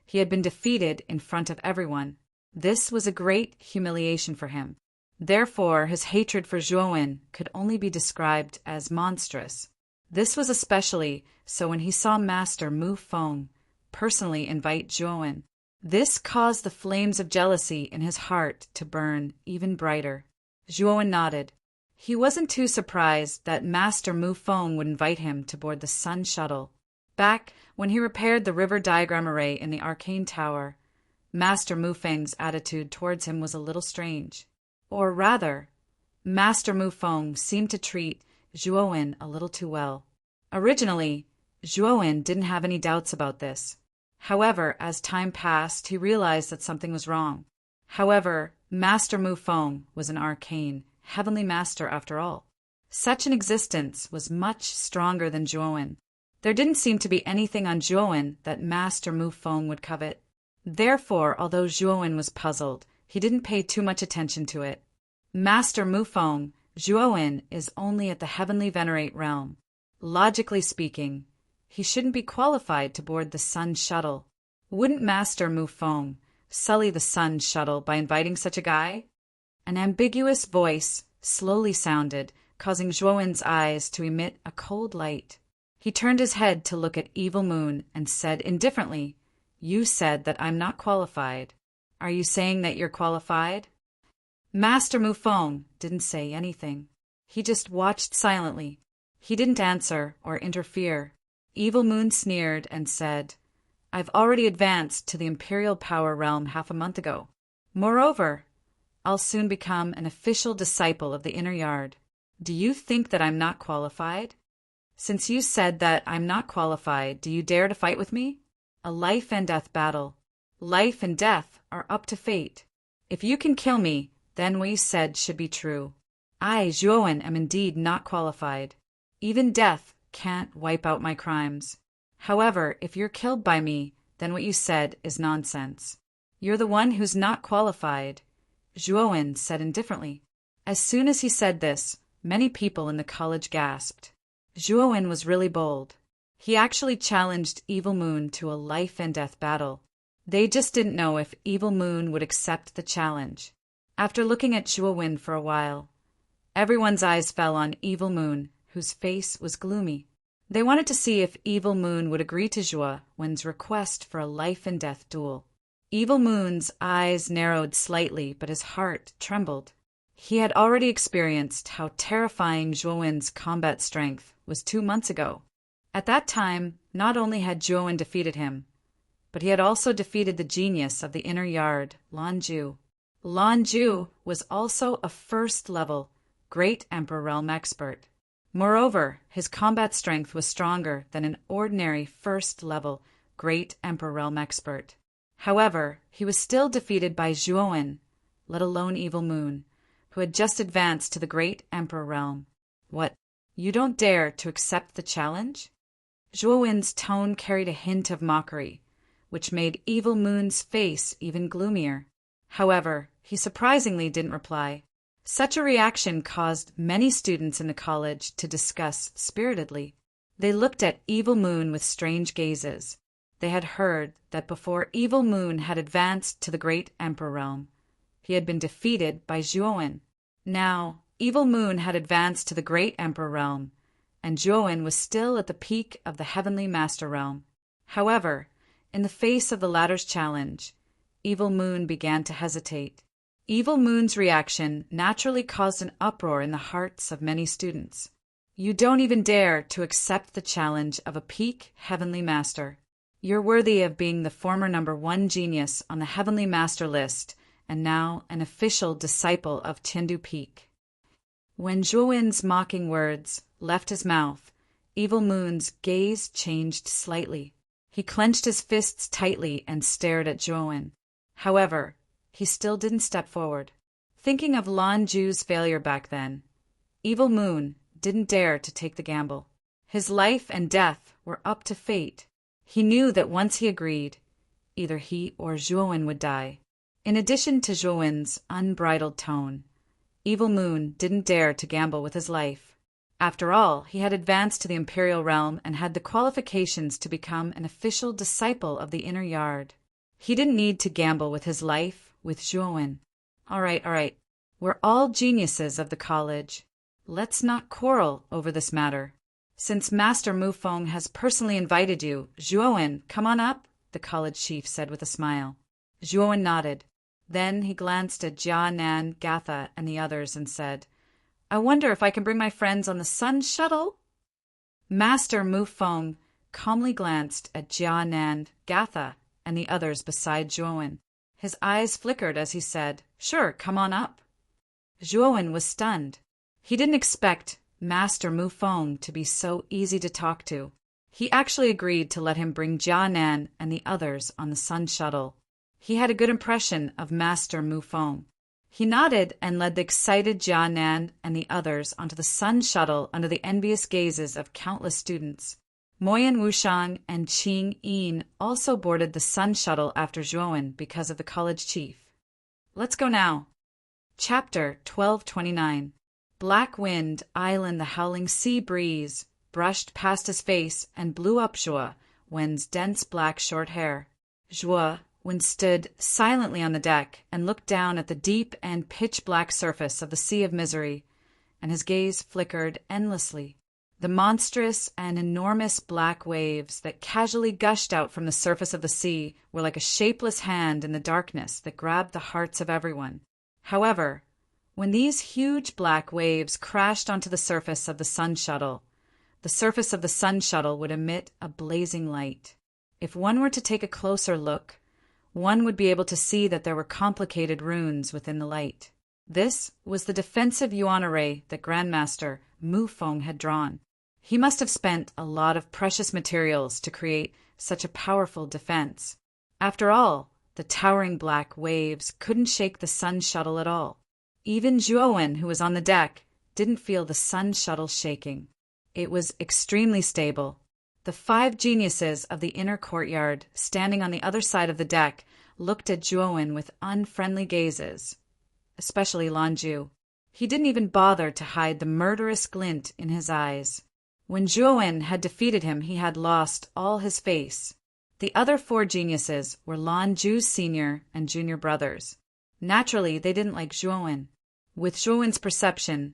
he had been defeated in front of everyone. This was a great humiliation for him. Therefore, his hatred for Zhuowen could only be described as monstrous. This was especially so when he saw Master Mu Feng personally invite Zhuowen. This caused the flames of jealousy in his heart to burn even brighter. Zhuowen nodded. He wasn't too surprised that Master Mu Feng would invite him to board the Sun Shuttle. Back when he repaired the river diagram array in the arcane tower, Master Mu Feng's attitude towards him was a little strange. Or rather, Master Mu Feng seemed to treat Zhuowen a little too well. Originally, Zhuowen didn't have any doubts about this. However, as time passed, he realized that something was wrong. However, Master Mu Feng was an arcane, heavenly master after all. Such an existence was much stronger than Zhuowen. There didn't seem to be anything on Zhuowen that Master Mu Feng would covet. Therefore, although Zhuowen was puzzled, he didn't pay too much attention to it. Master Mu Feng, Zhuowen is only at the heavenly venerate realm. Logically speaking, he shouldn't be qualified to board the Sun Shuttle. Wouldn't Master Mu Feng sully the Sun Shuttle by inviting such a guy? An ambiguous voice slowly sounded, causing Zhuowen's eyes to emit a cold light. He turned his head to look at Evil Moon and said indifferently, "You said that I'm not qualified. Are you saying that you're qualified?" Master Mu Feng didn't say anything. He just watched silently. He didn't answer or interfere. Evil Moon sneered and said, "I've already advanced to the Imperial Power Realm half a month ago. Moreover, I'll soon become an official disciple of the Inner Yard. Do you think that I'm not qualified? Since you said that I'm not qualified, do you dare to fight with me? A life and death battle. Life and death are up to fate. If you can kill me, then what you said should be true. I, Zhuowen, am indeed not qualified. Even death can't wipe out my crimes. However, if you're killed by me, then what you said is nonsense. You're the one who's not qualified," Zhuowen said indifferently. As soon as he said this, many people in the college gasped. Zhuowen was really bold. He actually challenged Evil Moon to a life and death battle. They just didn't know if Evil Moon would accept the challenge. After looking at Zhuowen for a while, everyone's eyes fell on Evil Moon, whose face was gloomy. They wanted to see if Evil Moon would agree to Zhuowen's request for a life and death duel. Evil Moon's eyes narrowed slightly, but his heart trembled. He had already experienced how terrifying Zhuowen's combat strength was 2 months ago. At that time, not only had Zhuowen defeated him, but he had also defeated the genius of the inner yard, Lan Zhu. Lan Zhu was also a first-level, Great Emperor Realm expert. Moreover, his combat strength was stronger than an ordinary first-level, Great Emperor Realm expert. However, he was still defeated by Zhuowen, let alone Evil Moon, who had just advanced to the Great Emperor Realm. What? You don't dare to accept the challenge? Zhuowen's tone carried a hint of mockery, which made Evil Moon's face even gloomier. However, he surprisingly didn't reply. Such a reaction caused many students in the college to discuss spiritedly. They looked at Evil Moon with strange gazes. They had heard that before Evil Moon had advanced to the Great Emperor Realm, he had been defeated by Zhuowen. Now, Evil Moon had advanced to the Great Emperor Realm, and Zhuowen was still at the peak of the Heavenly Master Realm. However, in the face of the latter's challenge, Evil Moon began to hesitate. Evil Moon's reaction naturally caused an uproar in the hearts of many students. You don't even dare to accept the challenge of a peak Heavenly Master. You're worthy of being the former #1 genius on the Heavenly Master list, and now an official disciple of Tiandu Peak. When Zhuowen's mocking words left his mouth, Evil Moon's gaze changed slightly. He clenched his fists tightly and stared at Zhuowen. However, he still didn't step forward. Thinking of Lan Zhu's failure back then, Evil Moon didn't dare to take the gamble. His life and death were up to fate. He knew that once he agreed, either he or Zhuowen would die. In addition to Zhuowen's unbridled tone, Evil Moon didn't dare to gamble with his life. After all, he had advanced to the Imperial Realm and had the qualifications to become an official disciple of the Inner Yard. He didn't need to gamble with his life with Zhuowen. All right. We're all geniuses of the college. Let's not quarrel over this matter. Since Master Mufeng has personally invited you, Zhuowen, come on up, the college chief said with a smile. Zhuowen nodded. Then he glanced at Jia Nan, Gatha, and the others and said, I wonder if I can bring my friends on the Sun Shuttle? Master Mufeng calmly glanced at Jia Nan, Gatha, and the others beside Zhuowen. His eyes flickered as he said, Sure, come on up. Zhuowen was stunned. He didn't expect Master Mufeng to be so easy to talk to. He actually agreed to let him bring Jia Nan and the others on the Sun Shuttle. He had a good impression of Master Mufeng. He nodded and led the excited Jia Nan and the others onto the Sun Shuttle under the envious gazes of countless students. Moyan Wushang and Qing Yin also boarded the Sun Shuttle after Zhuowen because of the college chief. Let's go now. Chapter 1229. Black wind, island the howling sea breeze, brushed past his face and blew up Zhuowen's dense black short hair. Zhuowen stood silently on the deck and looked down at the deep and pitch-black surface of the Sea of Misery, and his gaze flickered endlessly. The monstrous and enormous black waves that casually gushed out from the surface of the sea were like a shapeless hand in the darkness that grabbed the hearts of everyone. However, when these huge black waves crashed onto the surface of the Sun Shuttle, the surface of the Sun Shuttle would emit a blazing light. If one were to take a closer look, one would be able to see that there were complicated runes within the light. This was the defensive yuan array that Grandmaster Mufeng had drawn. He must have spent a lot of precious materials to create such a powerful defense. After all, the towering black waves couldn't shake the Sun Shuttle at all. Even Zhuowen, who was on the deck, didn't feel the Sun Shuttle shaking. It was extremely stable. The 5 geniuses of the inner courtyard, standing on the other side of the deck, looked at Zhuowen with unfriendly gazes, especially Lan Zhu. He didn't even bother to hide the murderous glint in his eyes. When Zhuowen had defeated him, he had lost all his face. The other 4 geniuses were Lan Zhu's senior and junior brothers. Naturally, they didn't like Zhuowen. With Zhuowen's perception,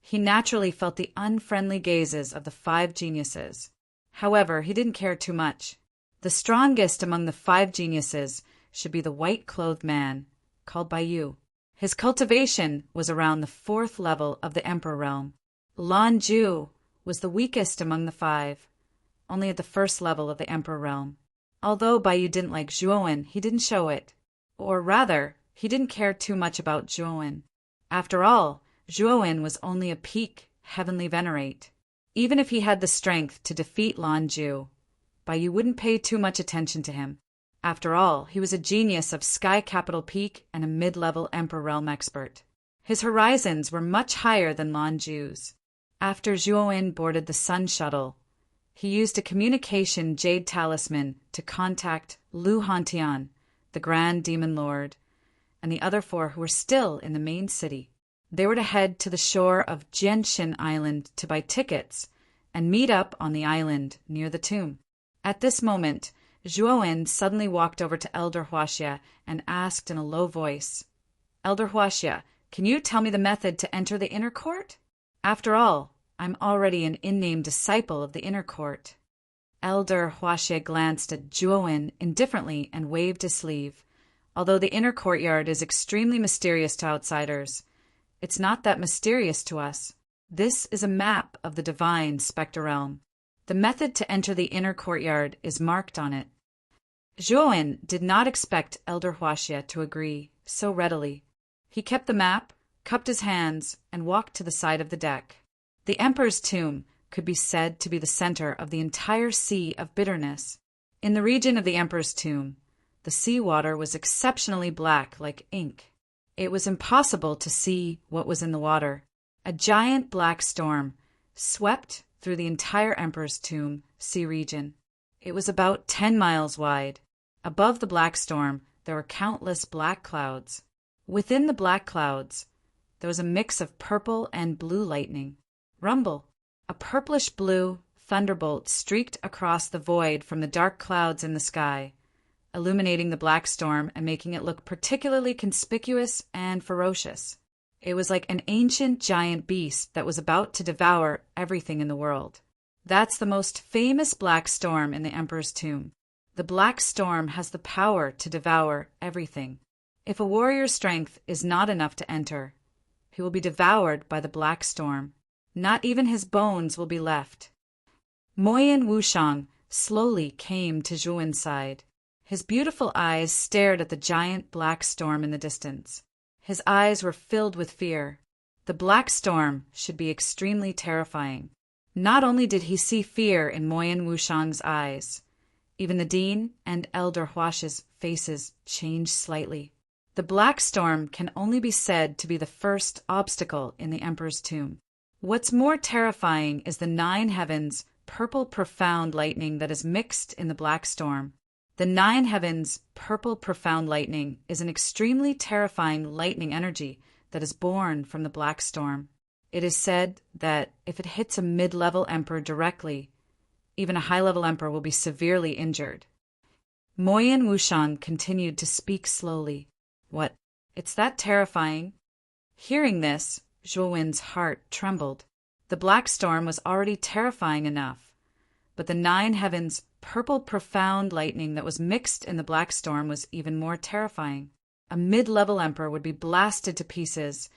he naturally felt the unfriendly gazes of the 5 geniuses. However, he didn't care too much. The strongest among the 5 geniuses should be the white-clothed man, called Baiyu. His cultivation was around the 4th level of the Emperor Realm. Lan Zhu was the weakest among the 5. only at the first level of the Emperor realm. Although Baiyu didn't like Zhuowen, he didn't show it. Or rather, he didn't care too much about Zhuowen. After all, Zhuowen was only a peak heavenly venerate. Even if he had the strength to defeat Lan Ju, Baiyu wouldn't pay too much attention to him. After all, he was a genius of Sky Capital Peak and a mid-level Emperor Realm expert. His horizons were much higher than Lan Ju's. After Zhuowen boarded the Sun Shuttle, he used a communication jade talisman to contact Lu Hantian, the Grand Demon Lord, and the other 4 who were still in the main city. They were to head to the shore of Jianshin Island to buy tickets and meet up on the island near the tomb. At this moment, Zhuowen suddenly walked over to Elder Huaxia and asked in a low voice, "Elder Huaxia, can you tell me the method to enter the inner court? After all, I'm already an in-name disciple of the inner court." Elder Huaxia glanced at Zhuowen indifferently and waved his sleeve. Although the inner courtyard is extremely mysterious to outsiders, it's not that mysterious to us. This is a map of the divine Spectre Realm. The method to enter the inner courtyard is marked on it. Zhuowen did not expect Elder Huaxia to agree so readily. He kept the map, cupped his hands, and walked to the side of the deck. The Emperor's tomb could be said to be the center of the entire Sea of Bitterness. In the region of the Emperor's tomb, the seawater was exceptionally black like ink. It was impossible to see what was in the water. A giant black storm swept through the entire Emperor's tomb sea region. It was about 10 miles wide. Above the black storm, there were countless black clouds. Within the black clouds, there was a mix of purple and blue lightning. Rumble! A purplish blue thunderbolt streaked across the void from the dark clouds in the sky, illuminating the black storm and making it look particularly conspicuous and ferocious. It was like an ancient giant beast that was about to devour everything in the world. That's the most famous black storm in the Emperor's tomb. The black storm has the power to devour everything. If a warrior's strength is not enough to enter, he will be devoured by the black storm. Not even his bones will be left. Moyin Wushang slowly came to Zhuowen's side. His beautiful eyes stared at the giant black storm in the distance. His eyes were filled with fear. The black storm should be extremely terrifying. Not only did he see fear in Moyin Wushang's eyes, even the Dean and Elder Huaxia's faces changed slightly. The black storm can only be said to be the first obstacle in the Emperor's tomb. What's more terrifying is the 9 heavens purple profound lightning that is mixed in the black storm. The 9 heavens purple profound lightning is an extremely terrifying lightning energy that is born from the black storm. It is said that if it hits a mid-level emperor directly, even a high-level emperor will be severely injured. Moyin Wushang continued to speak slowly. What? It's that terrifying? Hearing this, Zhuowen's heart trembled. The black storm was already terrifying enough, but the 9 heavens purple profound lightning that was mixed in the black storm was even more terrifying. A mid-level emperor would be blasted to pieces,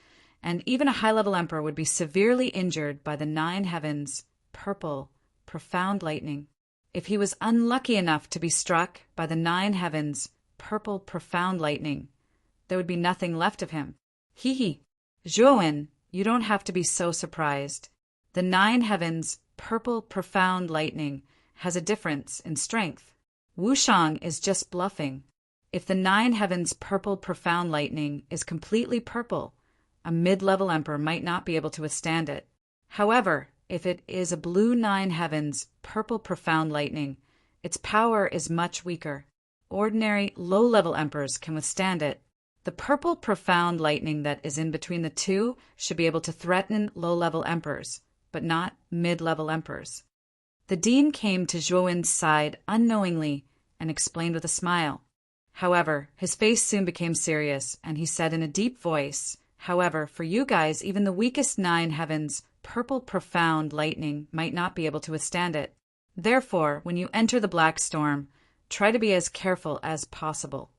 and even a high-level emperor would be severely injured by the 9 heavens purple profound lightning. If he was unlucky enough to be struck by the 9 heavens purple profound lightning, there would be nothing left of him. Hee. Zhuowen, you don't have to be so surprised. The 9 heavens purple profound lightning has a difference in strength. Wushang is just bluffing. If the 9 heavens purple profound lightning is completely purple, a mid-level emperor might not be able to withstand it. However, if it is a blue 9 heavens purple profound lightning, its power is much weaker. Ordinary low-level emperors can withstand it. The purple profound lightning that is in between the two should be able to threaten low-level emperors, but not mid-level emperors. The dean came to Zhuowen's side unknowingly and explained with a smile. However, his face soon became serious, and he said in a deep voice, "However, for you guys, even the weakest 9 heavens purple profound lightning might not be able to withstand it. Therefore, when you enter the black storm, try to be as careful as possible."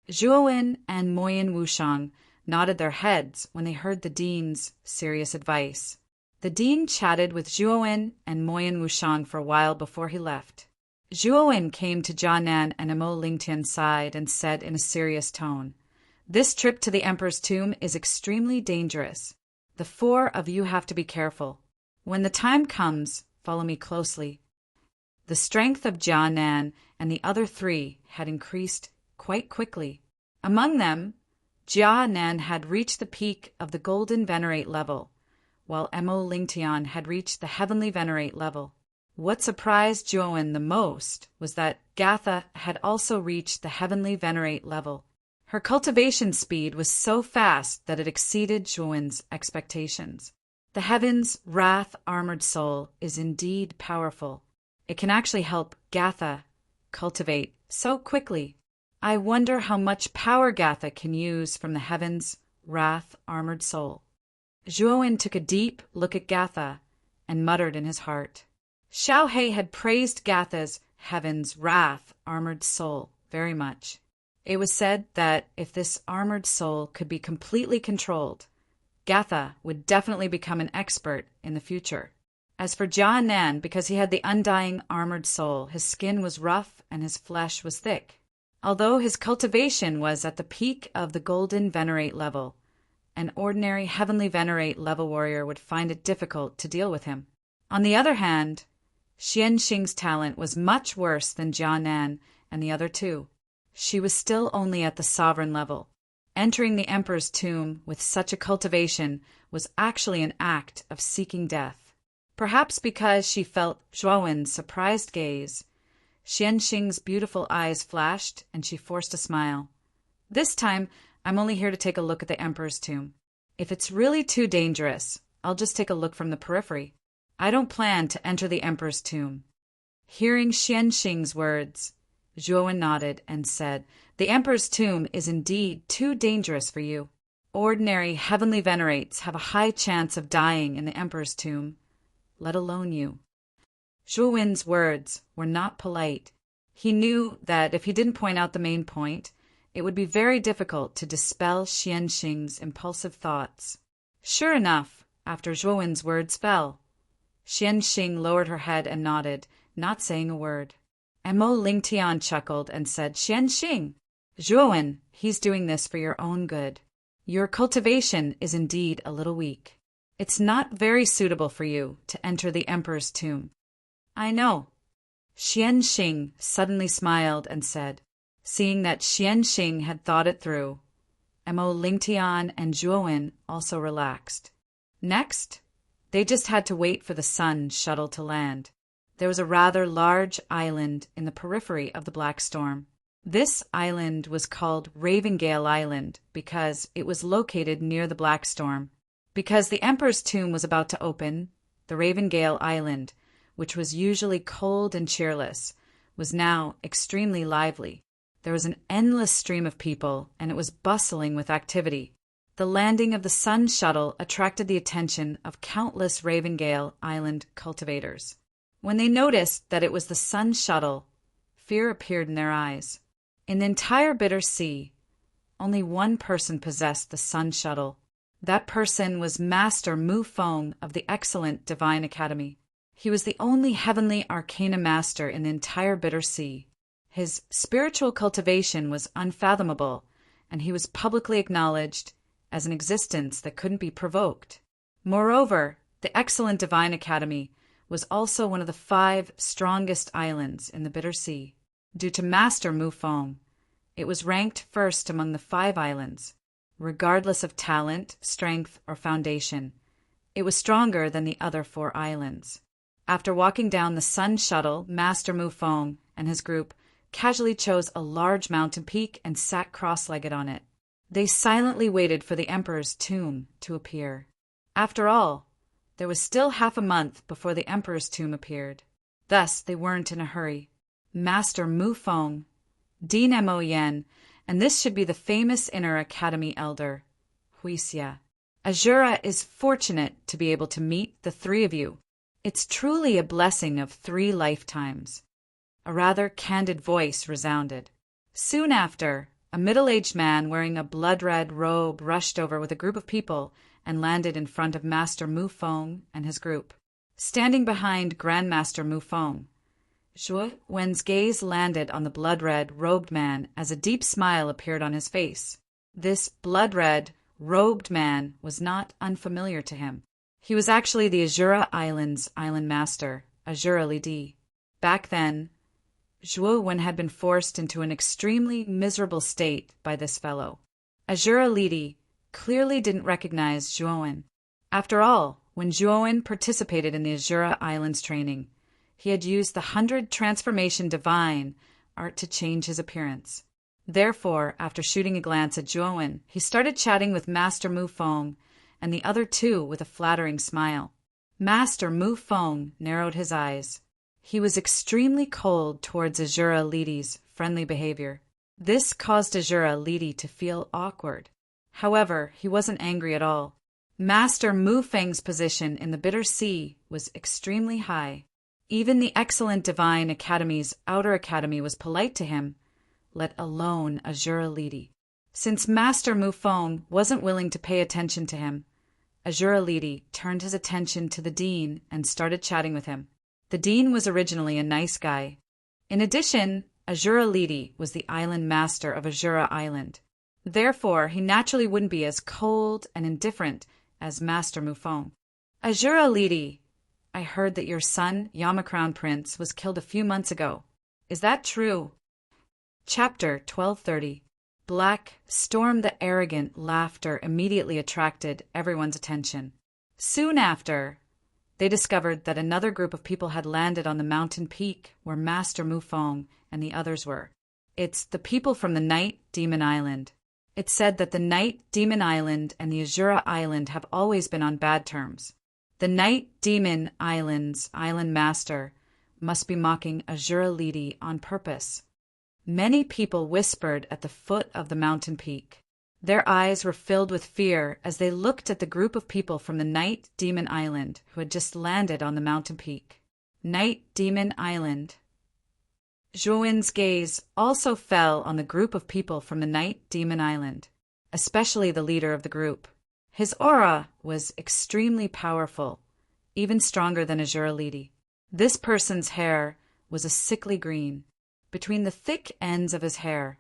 Zhuowen and Moyin Wushang nodded their heads when they heard the dean's serious advice. The dean chatted with Zhuowen and Moyen Wushang for a while before he left. Zhuowen came to Jianan and Emo Lingtian's side and said in a serious tone, "This trip to the emperor's tomb is extremely dangerous. The 4 of you have to be careful. When the time comes, follow me closely." The strength of Jianan and the other 3 had increased quite quickly. Among them, Jianan had reached the peak of the Golden Venerate level, while Emo Lingtian had reached the Heavenly Venerate level. What surprised Zhuowen the most was that Gatha had also reached the Heavenly Venerate level. Her cultivation speed was so fast that it exceeded Zhuowen's expectations. The Heaven's Wrath Armored Soul is indeed powerful. It can actually help Gatha cultivate so quickly. I wonder how much power Gatha can use from the Heaven's Wrath Armored Soul. Zhuowen took a deep look at Gatha and muttered in his heart. Xiaohe had praised Gatha's Heaven's Wrath Armored Soul very much. It was said that if this armored soul could be completely controlled, Gatha would definitely become an expert in the future. As for Jianan, because he had the undying armored soul, his skin was rough and his flesh was thick. Although his cultivation was at the peak of the Golden Venerate level, an ordinary Heavenly Venerate level warrior would find it difficult to deal with him. On the other hand, Xianxing's talent was much worse than Jianan and the other 2. She was still only at the sovereign level. Entering the emperor's tomb with such a cultivation was actually an act of seeking death. Perhaps because she felt Zhuowen's surprised gaze, Xianxing's beautiful eyes flashed and she forced a smile. "This time, I'm only here to take a look at the emperor's tomb. If it's really too dangerous, I'll just take a look from the periphery. I don't plan to enter the emperor's tomb." Hearing Xianxing's words, Zhuowen nodded and said, "The emperor's tomb is indeed too dangerous for you. Ordinary heavenly venerates have a high chance of dying in the emperor's tomb, let alone you." Zhuowen's words were not polite. He knew that if he didn't point out the main point, it would be very difficult to dispel Xianxing's impulsive thoughts. Sure enough, after Zhuowen's words fell, Xianxing lowered her head and nodded, not saying a word. Emo Lingtian chuckled and said, "Xianxing, Zhuowen, he's doing this for your own good. Your cultivation is indeed a little weak. It's not very suitable for you to enter the emperor's tomb." "I know." Xianxing suddenly smiled and said, seeing that Xianxing had thought it through. Emo Lingtian and Zhuowen also relaxed. Next, they just had to wait for the sun shuttle to land. There was a rather large island in the periphery of the Black Storm. This island was called Ravengale Island because it was located near the Black Storm. Because the Emperor's tomb was about to open, the Ravengale Island, which was usually cold and cheerless, was now extremely lively. There was an endless stream of people, and it was bustling with activity. The landing of the Sun Shuttle attracted the attention of countless Ravengale Island cultivators. When they noticed that it was the Sun Shuttle, fear appeared in their eyes. In the entire Bitter Sea, only one person possessed the Sun Shuttle. That person was Master Mu Feng of the excellent Divine Academy. He was the only heavenly arcana master in the entire Bitter Sea. His spiritual cultivation was unfathomable, and he was publicly acknowledged as an existence that couldn't be provoked. Moreover, the excellent Divine Academy was also one of the 5 strongest islands in the Bitter Sea. Due to Master Mu Feng, it was ranked first among the 5 islands. Regardless of talent, strength, or foundation, it was stronger than the other 4 islands. After walking down the Sun Shuttle, Master Mu Feng and his group casually chose a large mountain peak and sat cross-legged on it. They silently waited for the Emperor's tomb to appear. After all, there was still half a month before the Emperor's tomb appeared. Thus, they weren't in a hurry. Master Mu Feng, Dean Mo Yen, and this should be the famous Inner Academy elder, Huixia. Azura is fortunate to be able to meet the 3 of you. It's truly a blessing of 3 lifetimes. A rather candid voice resounded. Soon after, a middle-aged man wearing a blood-red robe rushed over with a group of people and landed in front of Master Mu Feng and his group. Standing behind Grandmaster Mu Feng, Zhuo Wen's gaze landed on the blood-red, robed man as a deep smile appeared on his face. This blood-red, robed man was not unfamiliar to him. He was actually the Azura Island's island master, Azura Li. Back then, Zhuo Wen had been forced into an extremely miserable state by this fellow. Azura Li clearly didn't recognize Zhuo Wen. After all, when Zhuo Wen participated in the Azura Island's training, he had used the 100 Transformation Divine art to change his appearance. Therefore, after shooting a glance at Zhuo Wen, he started chatting with Master Mu Feng and the other two with a flattering smile. Master Mu Feng narrowed his eyes. He was extremely cold towards Azura Li's friendly behavior. This caused Azura Li to feel awkward. However, he wasn't angry at all. Master Mu Feng's position in the Bitter Sea was extremely high. Even the excellent Divine Academy's Outer Academy was polite to him, let alone Azura Li. Since Master Mu Feng wasn't willing to pay attention to him, Azura Li turned his attention to the Dean and started chatting with him. The Dean was originally a nice guy. In addition, Azura Li was the island master of Azura Island. Therefore, he naturally wouldn't be as cold and indifferent as Master Mu Feng. Azura Li, I heard that your son, Yama-Crown Prince, was killed a few months ago. Is that true? Chapter 1230. Black stormed the arrogant laughter immediately attracted everyone's attention. Soon after, they discovered that another group of people had landed on the mountain peak where Master Mu Feng and the others were. It's the people from the Night Demon Island. It's said that the Night Demon Island and the Azura Island have always been on bad terms. The Night Demon Island's island master must be mocking Azura Li on purpose. Many people whispered at the foot of the mountain peak. Their eyes were filled with fear as they looked at the group of people from the Night Demon Island who had just landed on the mountain peak. Night Demon Island. Zhuo Wen's gaze also fell on the group of people from the Night Demon Island, especially the leader of the group. His aura was extremely powerful, even stronger than Azura Li. This person's hair was a sickly green. Between the thick ends of his hair,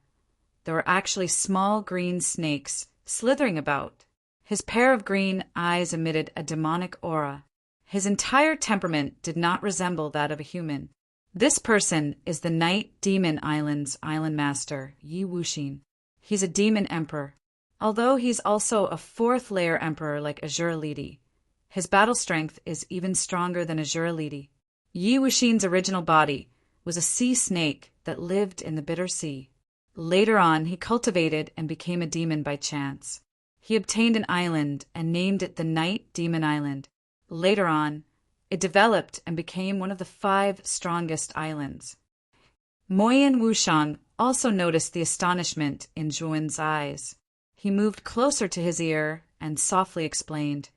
there were actually small green snakes slithering about. His pair of green eyes emitted a demonic aura. His entire temperament did not resemble that of a human. This person is the Night Demon Island's island master, Yi Wuxin. He's a demon emperor. Although he's also a fourth-layer emperor like Azura Li, his battle strength is even stronger than Azura Li. Yi Wuxin's original body was a sea snake that lived in the Bitter Sea. Later on, he cultivated and became a demon by chance. He obtained an island and named it the Night Demon Island. Later on, it developed and became one of the 5 strongest islands. Moyan Wushang also noticed the astonishment in Zhuo Wen's eyes. He moved closer to his ear and softly explained,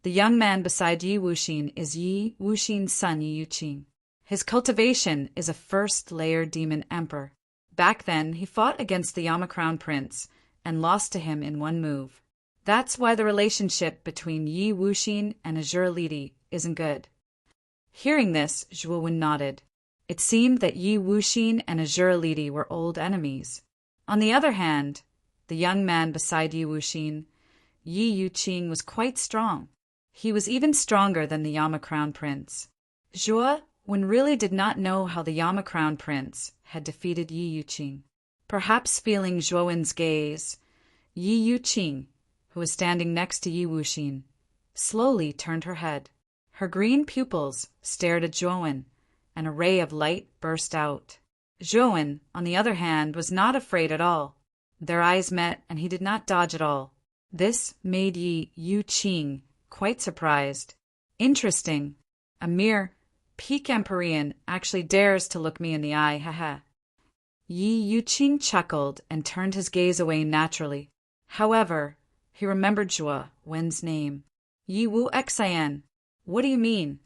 "The young man beside Yi Wuxin is Yi Wuxin's son Yi Yuqing. His cultivation is a first-layer demon emperor. Back then, he fought against the Yama-Crown Prince and lost to him in one move. That's why the relationship between Yi Wuxin and Azura Li isn't good." Hearing this, Zhuo Wen nodded. It seemed that Yi Wuxin and Azura Li were old enemies. On the other hand, the young man beside Yi Wuxin, Yi Yuqing, was quite strong. He was even stronger than the Yama-Crown Prince. Zhuo Wen really did not know how the Yama-Crown Prince had defeated Yi Yuqing. Perhaps feeling Zhuo Wen's gaze, Yi Yuqing, who was standing next to Yi Wuxin, slowly turned her head. Her green pupils stared at Zhuo Wen. An ray of light burst out. Zhuo Wen, on the other hand, was not afraid at all. Their eyes met, and he did not dodge at all. This made Yi Yuqing quite surprised. Interesting. A mere peak Empyrean actually dares to look me in the eye, haha. Yi Yuqing chuckled and turned his gaze away naturally. However, he remembered Zhuo Wen's name. Yi Wu Xian. What do you mean?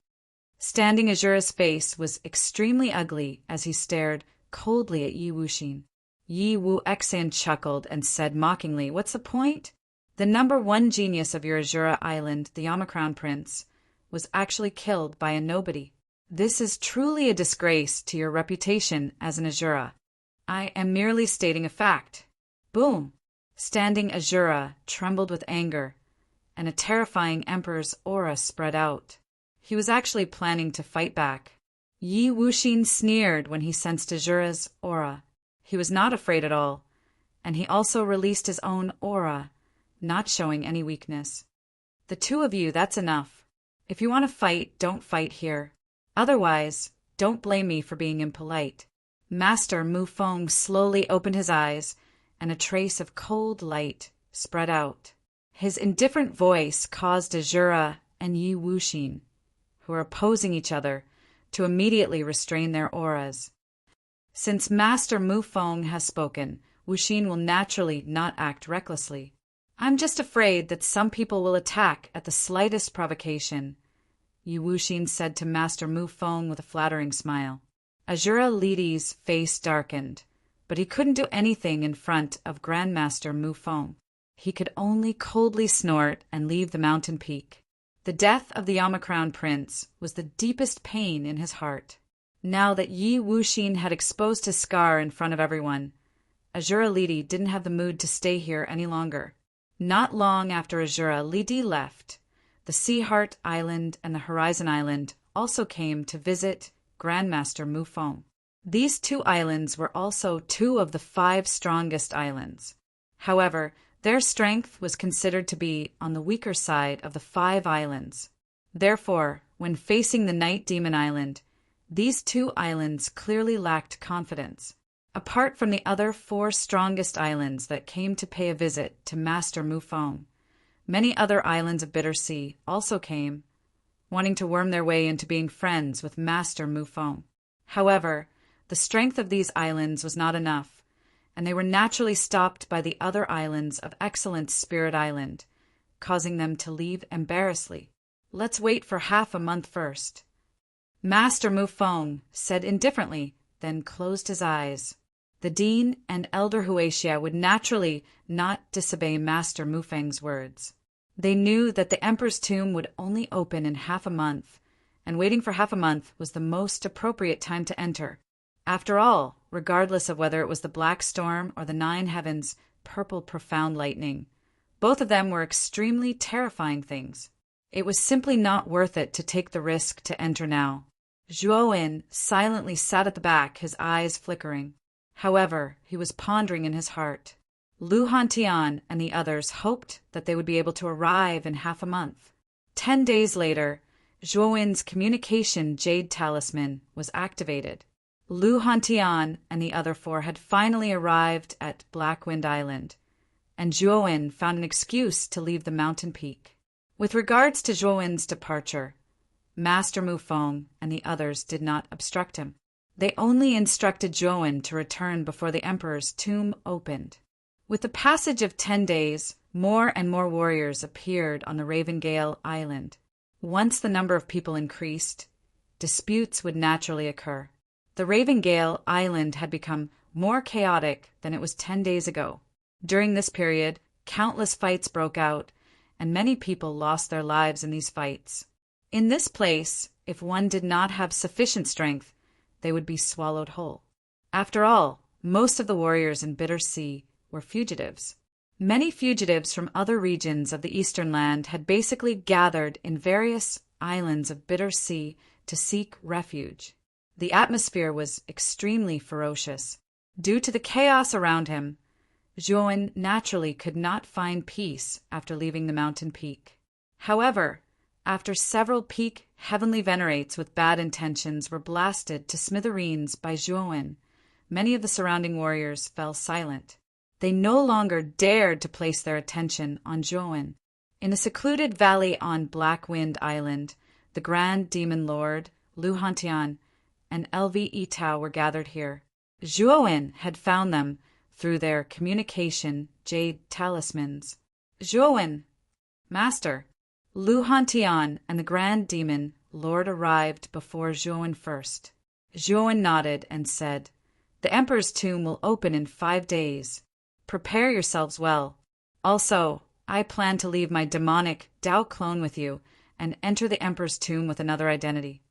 Standing Azura's face was extremely ugly as he stared coldly at Yi Wuxin. Yi Wu Xian chuckled and said mockingly, "What's the point? The #1 genius of your Azura Island, the Omicron Prince, was actually killed by a nobody. This is truly a disgrace to your reputation as an Azura. I am merely stating a fact. Boom! Standing Azura trembled with anger, and a terrifying Emperor's aura spread out. He was actually planning to fight back. Yi Wuxin sneered when he sensed Azura's aura. He was not afraid at all, and he also released his own aura, not showing any weakness. The two of you, that's enough. If you want to fight, don't fight here. Otherwise, don't blame me for being impolite. Master Mu Feng slowly opened his eyes, and a trace of cold light spread out. His indifferent voice caused Azura and Yi Wuxin, who were opposing each other, to immediately restrain their auras. Since Master Mu Feng has spoken, Wuxin will naturally not act recklessly. I'm just afraid that some people will attack at the slightest provocation, Yi Wuxin said to Master Mu Feng with a flattering smile. Azura Lidi's face darkened, but he couldn't do anything in front of Grandmaster Mu Feng. He could only coldly snort and leave the mountain peak. The death of the Omicron Prince was the deepest pain in his heart. Now that Yi Wuxin had exposed his scar in front of everyone, Azura Lidi didn't have the mood to stay here any longer. Not long after Azura Lidi left, the Sea Heart Island and the Horizon Island also came to visit Grandmaster Mu Feng. These two islands were also 2 of the 5 strongest islands. However, their strength was considered to be on the weaker side of the 5 islands. Therefore, when facing the Night Demon Island, these 2 islands clearly lacked confidence. Apart from the other 4 strongest islands that came to pay a visit to Master Mu Feng, many other islands of Bitter Sea also came, wanting to worm their way into being friends with Master Mu Feng. However, the strength of these islands was not enough, and they were naturally stopped by the other islands of Excellent Spirit Island, causing them to leave embarrassedly. Let's wait for half a month first. Master Mu Feng said indifferently, then closed his eyes. The Dean and Elder Huaxia would naturally not disobey Master Mu Feng's words. They knew that the Emperor's tomb would only open in half a month, and waiting for half a month was the most appropriate time to enter. After all, regardless of whether it was the Black Storm or the 9 Heavens' purple profound lightning, both of them were extremely terrifying things. It was simply not worth it to take the risk to enter now. Zhuowen silently sat at the back, his eyes flickering. However, he was pondering in his heart. Lu Hantian and the others hoped that they would be able to arrive in half a month. 10 days later, Zhuowen's communication jade talisman was activated. Lu Hantian and the other 4 had finally arrived at Blackwind Island, and Zhuowen found an excuse to leave the mountain peak. With regards to Zhuowen's departure, Master Mu Feng and the others did not obstruct him. They only instructed Zhuowen to return before the Emperor's tomb opened. With the passage of 10 days, more and more warriors appeared on the Ravengale Island. Once the number of people increased, disputes would naturally occur. The Ravengale Island had become more chaotic than it was 10 days ago. During this period, countless fights broke out, and many people lost their lives in these fights. In this place, if one did not have sufficient strength, they would be swallowed whole. After all, most of the warriors in Bitter Sea were fugitives. Many fugitives from other regions of the Eastern Land had basically gathered in various islands of Bitter Sea to seek refuge. The atmosphere was extremely ferocious. Due to the chaos around him, Zhuowen naturally could not find peace after leaving the mountain peak. However, after several peak heavenly venerates with bad intentions were blasted to smithereens by Zhuowen, many of the surrounding warriors fell silent. They no longer dared to place their attention on Zhuowen. In a secluded valley on Blackwind Island, the Grand Demon Lord, Lu Hantian, and LV Itao were gathered here. Zhuowen had found them through their communication jade talismans. Zhuowen, Master, Lu Hantian and the Grand Demon Lord arrived before Zhuowen first. Zhuowen nodded and said, "The Emperor's tomb will open in 5 days. Prepare yourselves well. Also, I plan to leave my demonic Tao clone with you and enter the Emperor's tomb with another identity.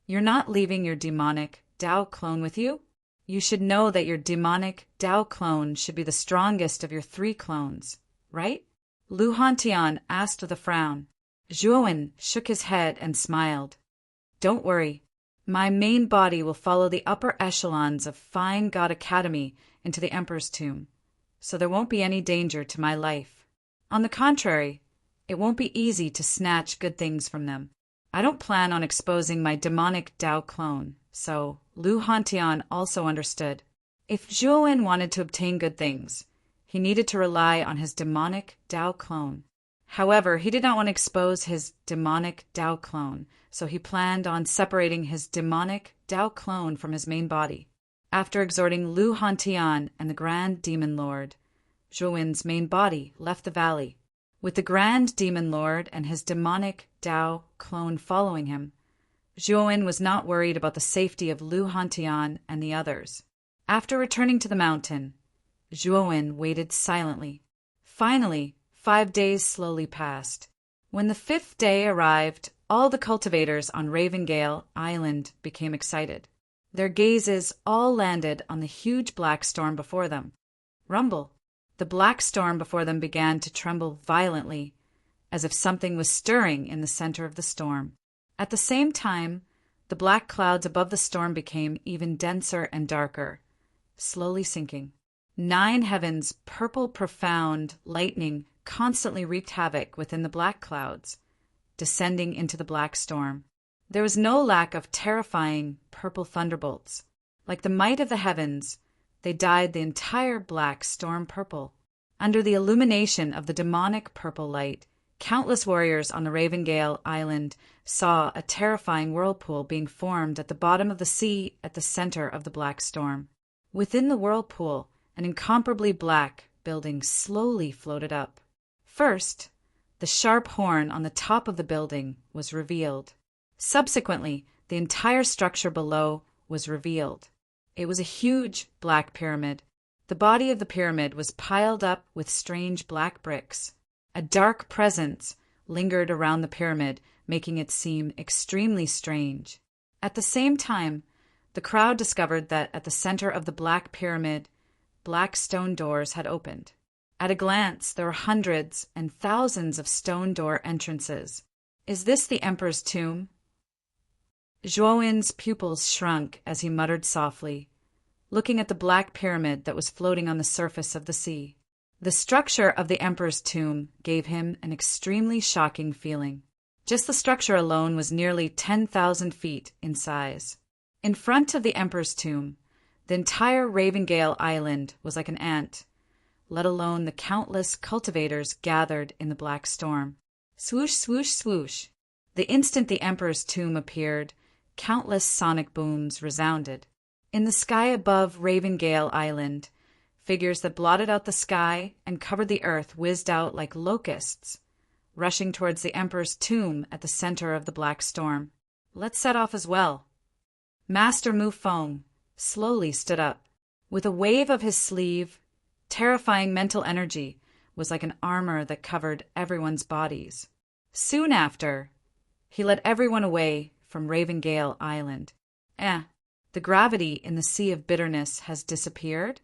You're not leaving your demonic Tao clone with you? You should know that your demonic Tao clone should be the strongest of your 3 clones, right? Lu Hantian asked with a frown. Zhuowen shook his head and smiled. Don't worry. My main body will follow the upper echelons of Fine God Academy into the Emperor's tomb, so there won't be any danger to my life. On the contrary, it won't be easy to snatch good things from them. I don't plan on exposing my demonic Tao clone, so Lu Hantian also understood. If Zhuowen wanted to obtain good things, he needed to rely on his demonic Tao clone. However, he did not want to expose his demonic Tao clone, so he planned on separating his demonic Tao clone from his main body. After exhorting Lu Hantian and the Grand Demon Lord, Zhuowen's main body left the valley. With the Grand Demon Lord and his demonic Tao clone following him, Zhuowen was not worried about the safety of Lu Hantian and the others. After returning to the mountain, Zhuowen waited silently. Finally, 5 days slowly passed. When the 5th day arrived, all the cultivators on Ravengale Island became excited. Their gazes all landed on the huge black storm before them. Rumble! The black storm before them began to tremble violently, as if something was stirring in the center of the storm. At the same time, the black clouds above the storm became even denser and darker, slowly sinking. 9 heavens, purple profound lightning constantly wreaked havoc within the black clouds, descending into the black storm. There was no lack of terrifying purple thunderbolts. Like the might of the heavens, they dyed the entire black storm purple. Under the illumination of the demonic purple light, countless warriors on the Ravengale Island saw a terrifying whirlpool being formed at the bottom of the sea at the center of the black storm. Within the whirlpool, an incomparably black building slowly floated up. First, the sharp horn on the top of the building was revealed. Subsequently, the entire structure below was revealed. It was a huge black pyramid. The body of the pyramid was piled up with strange black bricks. A dark presence lingered around the pyramid, making it seem extremely strange. At the same time, the crowd discovered that at the center of the black pyramid, black stone doors had opened. At a glance, there were hundreds and thousands of stone door entrances. Is this the Emperor's tomb? Zhuowen's pupils shrunk as he muttered softly, looking at the black pyramid that was floating on the surface of the sea. The structure of the Emperor's tomb gave him an extremely shocking feeling. Just the structure alone was nearly 10,000 feet in size. In front of the Emperor's tomb, the entire Ravengale Island was like an ant, let alone the countless cultivators gathered in the black storm. Swoosh, swoosh, swoosh. The instant the Emperor's tomb appeared, countless sonic booms resounded. In the sky above Ravengale Island, figures that blotted out the sky and covered the earth whizzed out like locusts, rushing towards the Emperor's tomb at the center of the black storm. Let's set off as well. Master Mu Feng slowly stood up. With a wave of his sleeve, terrifying mental energy was like an armor that covered everyone's bodies. Soon after, he led everyone away from Ravengale Island. The gravity in the Sea of Bitterness has disappeared?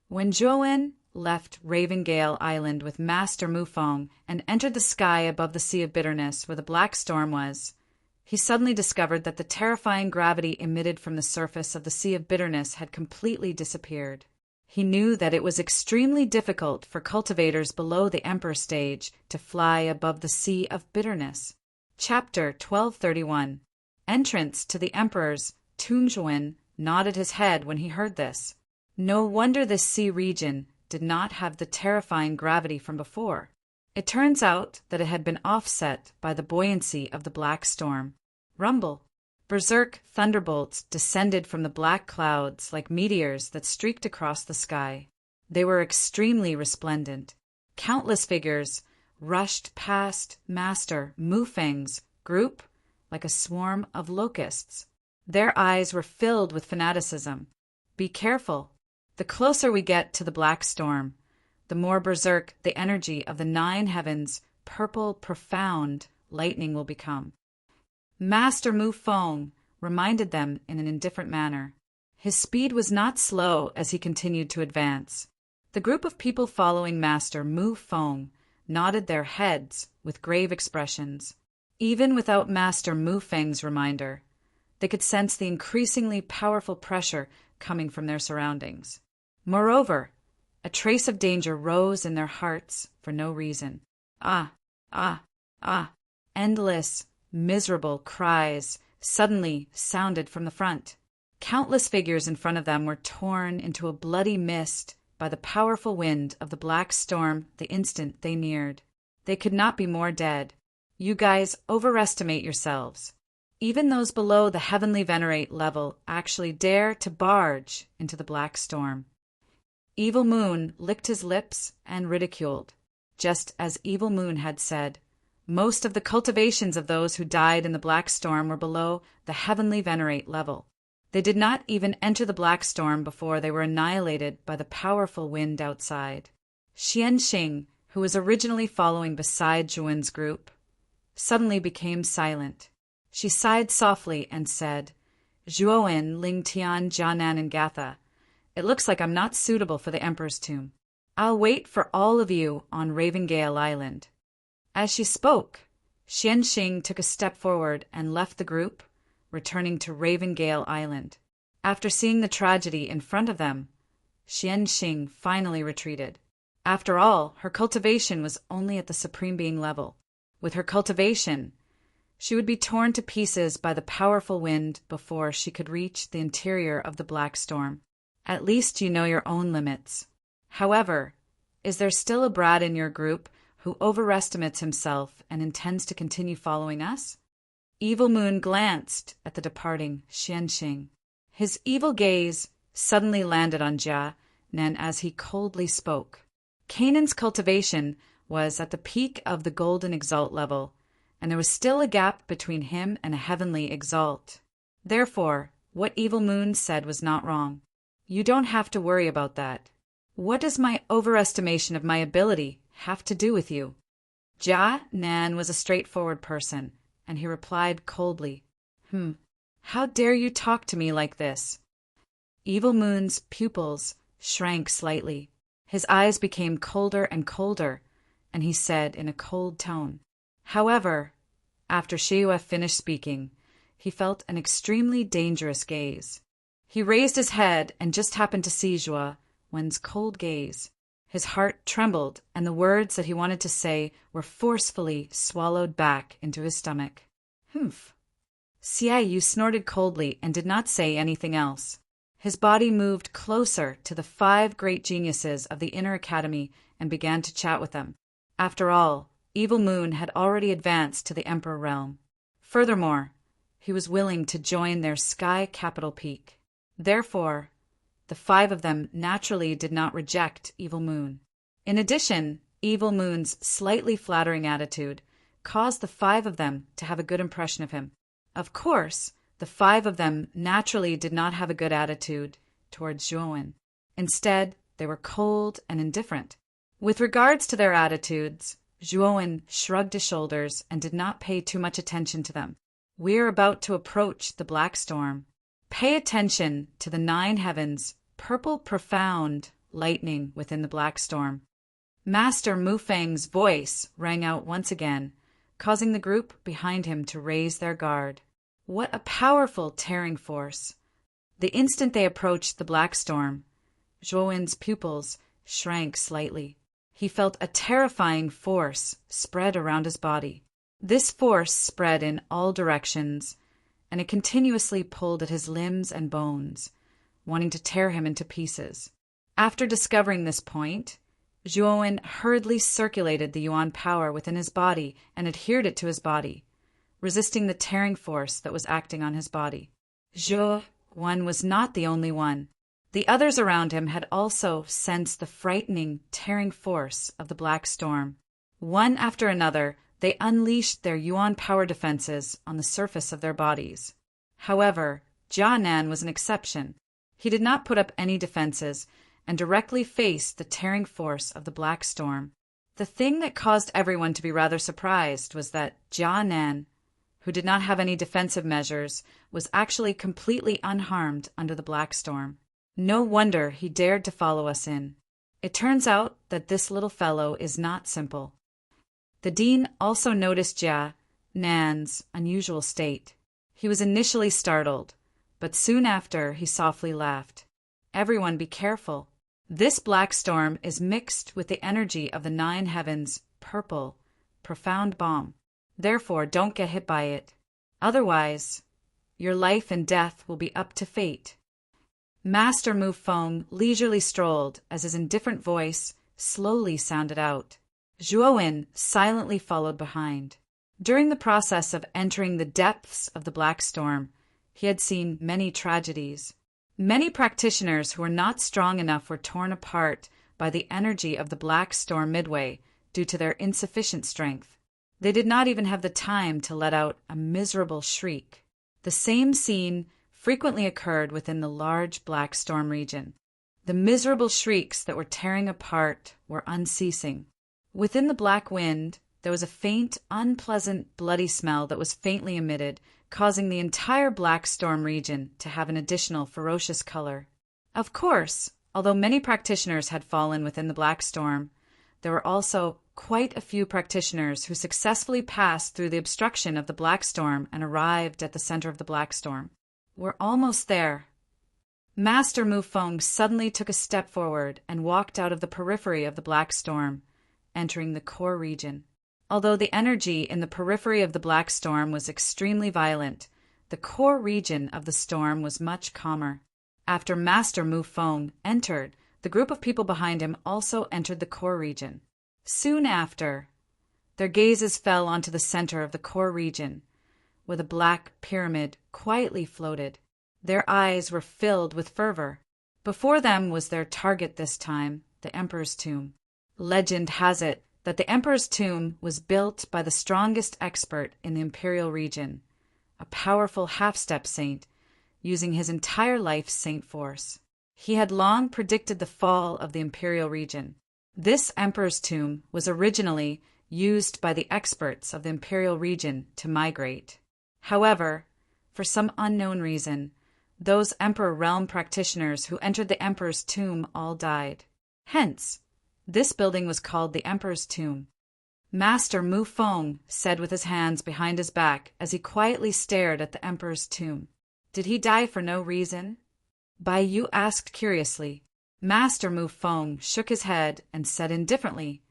When Zhuowen left Ravengale Island with Master Mu Feng and entered the sky above the Sea of Bitterness where the black storm was, he suddenly discovered that the terrifying gravity emitted from the surface of the Sea of Bitterness had completely disappeared. He knew that it was extremely difficult for cultivators below the Emperor stage to fly above the Sea of Bitterness. Chapter 1231. Entrance to the Emperor's tomb. Zhuowen nodded his head when he heard this. No wonder this sea region did not have the terrifying gravity from before. It turns out that it had been offset by the buoyancy of the black storm. Rumble! Berserk thunderbolts descended from the black clouds like meteors that streaked across the sky. They were extremely resplendent. Countless figures rushed past Master Mu Feng's group like a swarm of locusts. Their eyes were filled with fanaticism. Be careful. The closer we get to the black storm, the more berserk the energy of the 9 heavens, purple, profound lightning will become. Master Mu Feng reminded them in an indifferent manner. His speed was not slow as he continued to advance. The group of people following Master Mu Feng nodded their heads with grave expressions. Even without Master Mu Feng's reminder, they could sense the increasingly powerful pressure coming from their surroundings. Moreover, a trace of danger rose in their hearts for no reason. Ah, ah, ah! Endless, miserable cries suddenly sounded from the front. Countless figures in front of them were torn into a bloody mist by the powerful wind of the black storm the instant they neared. They could not be more dead. You guys overestimate yourselves. Even those below the heavenly venerate level actually dare to barge into the black storm. Evil Moon licked his lips and ridiculed. Just as Evil Moon had said, most of the cultivations of those who died in the black storm were below the heavenly venerate level. They did not even enter the black storm before they were annihilated by the powerful wind outside. Xianxing, who was originally following beside Zhuan's group, suddenly became silent. She sighed softly and said, "Zhuan, Ling Tian, Jianan, and Gatha, it looks like I'm not suitable for the Emperor's tomb. I'll wait for all of you on Ravengale Island." As she spoke, Xianxing took a step forward and left the group, returning to Ravengale Island. After seeing the tragedy in front of them, Xianxing finally retreated. After all, her cultivation was only at the Supreme Being level. With her cultivation, she would be torn to pieces by the powerful wind before she could reach the interior of the black storm. At least you know your own limits. However, is there still a brat in your group who overestimates himself and intends to continue following us? Evil Moon glanced at the departing Xianxing. His evil gaze suddenly landed on Jia Nan as he coldly spoke. Canaan's cultivation was at the peak of the golden exalt level, and there was still a gap between him and a heavenly exalt. Therefore, what Evil Moon said was not wrong. You don't have to worry about that. What does my overestimation of my ability have to do with you? Jia Nan was a straightforward person, and he replied coldly, How dare you talk to me like this? Evil Moon's pupils shrank slightly. His eyes became colder and colder, and he said in a cold tone. However, after Shiyue finished speaking, he felt an extremely dangerous gaze. He raised his head and just happened to see Zhua Wen's cold gaze. His heart trembled, and the words that he wanted to say were forcefully swallowed back into his stomach. Humph. Xiaoyu snorted coldly and did not say anything else. His body moved closer to the 5 great geniuses of the Inner Academy and began to chat with them. After all, Evil Moon had already advanced to the Emperor realm. Furthermore, he was willing to join their sky capital peak. Therefore, the 5 of them naturally did not reject Evil Moon. In addition, Evil Moon's slightly flattering attitude caused the 5 of them to have a good impression of him. Of course, the 5 of them naturally did not have a good attitude towards Zhuan. Instead, they were cold and indifferent. With regards to their attitudes, Zhuan shrugged his shoulders and did not pay too much attention to them. We're about to approach the black storm. Pay attention to the 9 heavens, purple profound lightning within the black storm. Master Mu Feng's voice rang out once again, causing the group behind him to raise their guard. What a powerful tearing force! The instant they approached the black storm, Zhuowen's pupils shrank slightly. He felt a terrifying force spread around his body. This force spread in all directions, and it continuously pulled at his limbs and bones, wanting to tear him into pieces. After discovering this point, Zhuowen hurriedly circulated the Yuan power within his body and adhered it to his body, resisting the tearing force that was acting on his body. Zhuowen was not the only one. The others around him had also sensed the frightening, tearing force of the black storm. One after another, they unleashed their Yuan power defenses on the surface of their bodies. However, Jianan was an exception. He did not put up any defenses, and directly faced the tearing force of the black storm. The thing that caused everyone to be rather surprised was that Jia Nan, who did not have any defensive measures, was actually completely unharmed under the black storm. No wonder he dared to follow us in. It turns out that this little fellow is not simple. The dean also noticed Jia Nan's unusual state. He was initially startled, but soon after he softly laughed. Everyone be careful. This black storm is mixed with the energy of the 9 heavens' purple, profound balm. Therefore, don't get hit by it. Otherwise, your life and death will be up to fate. Master Mu Feng leisurely strolled as his indifferent voice slowly sounded out. Zhuowen silently followed behind. During the process of entering the depths of the black storm, he had seen many tragedies. Many practitioners who were not strong enough were torn apart by the energy of the black storm midway due to their insufficient strength. They did not even have the time to let out a miserable shriek. The same scene frequently occurred within the large black storm region. The miserable shrieks that were tearing apart were unceasing. Within the black wind, there was a faint, unpleasant, bloody smell that was faintly emitted, causing the entire black storm region to have an additional ferocious color. Of course, although many practitioners had fallen within the black storm, there were also quite a few practitioners who successfully passed through the obstruction of the black storm and arrived at the center of the black storm. We're almost there. Master Mu Feng suddenly took a step forward and walked out of the periphery of the black storm, entering the core region. Although the energy in the periphery of the black storm was extremely violent, the core region of the storm was much calmer. After Master Mu Feng entered, the group of people behind him also entered the core region. Soon after, their gazes fell onto the center of the core region, where the black pyramid quietly floated. Their eyes were filled with fervor. Before them was their target this time, the Emperor's tomb. Legend has it that the Emperor's tomb was built by the strongest expert in the imperial region, a powerful half-step saint, using his entire life's saint force. He had long predicted the fall of the imperial region. This Emperor's tomb was originally used by the experts of the imperial region to migrate. However, for some unknown reason, those Emperor Realm practitioners who entered the Emperor's tomb all died. Hence, this building was called the Emperor's Tomb. Master Mu Feng said with his hands behind his back as he quietly stared at the Emperor's tomb. Did he die for no reason? Bai Yu asked curiously. Master Mu Feng shook his head and said indifferently,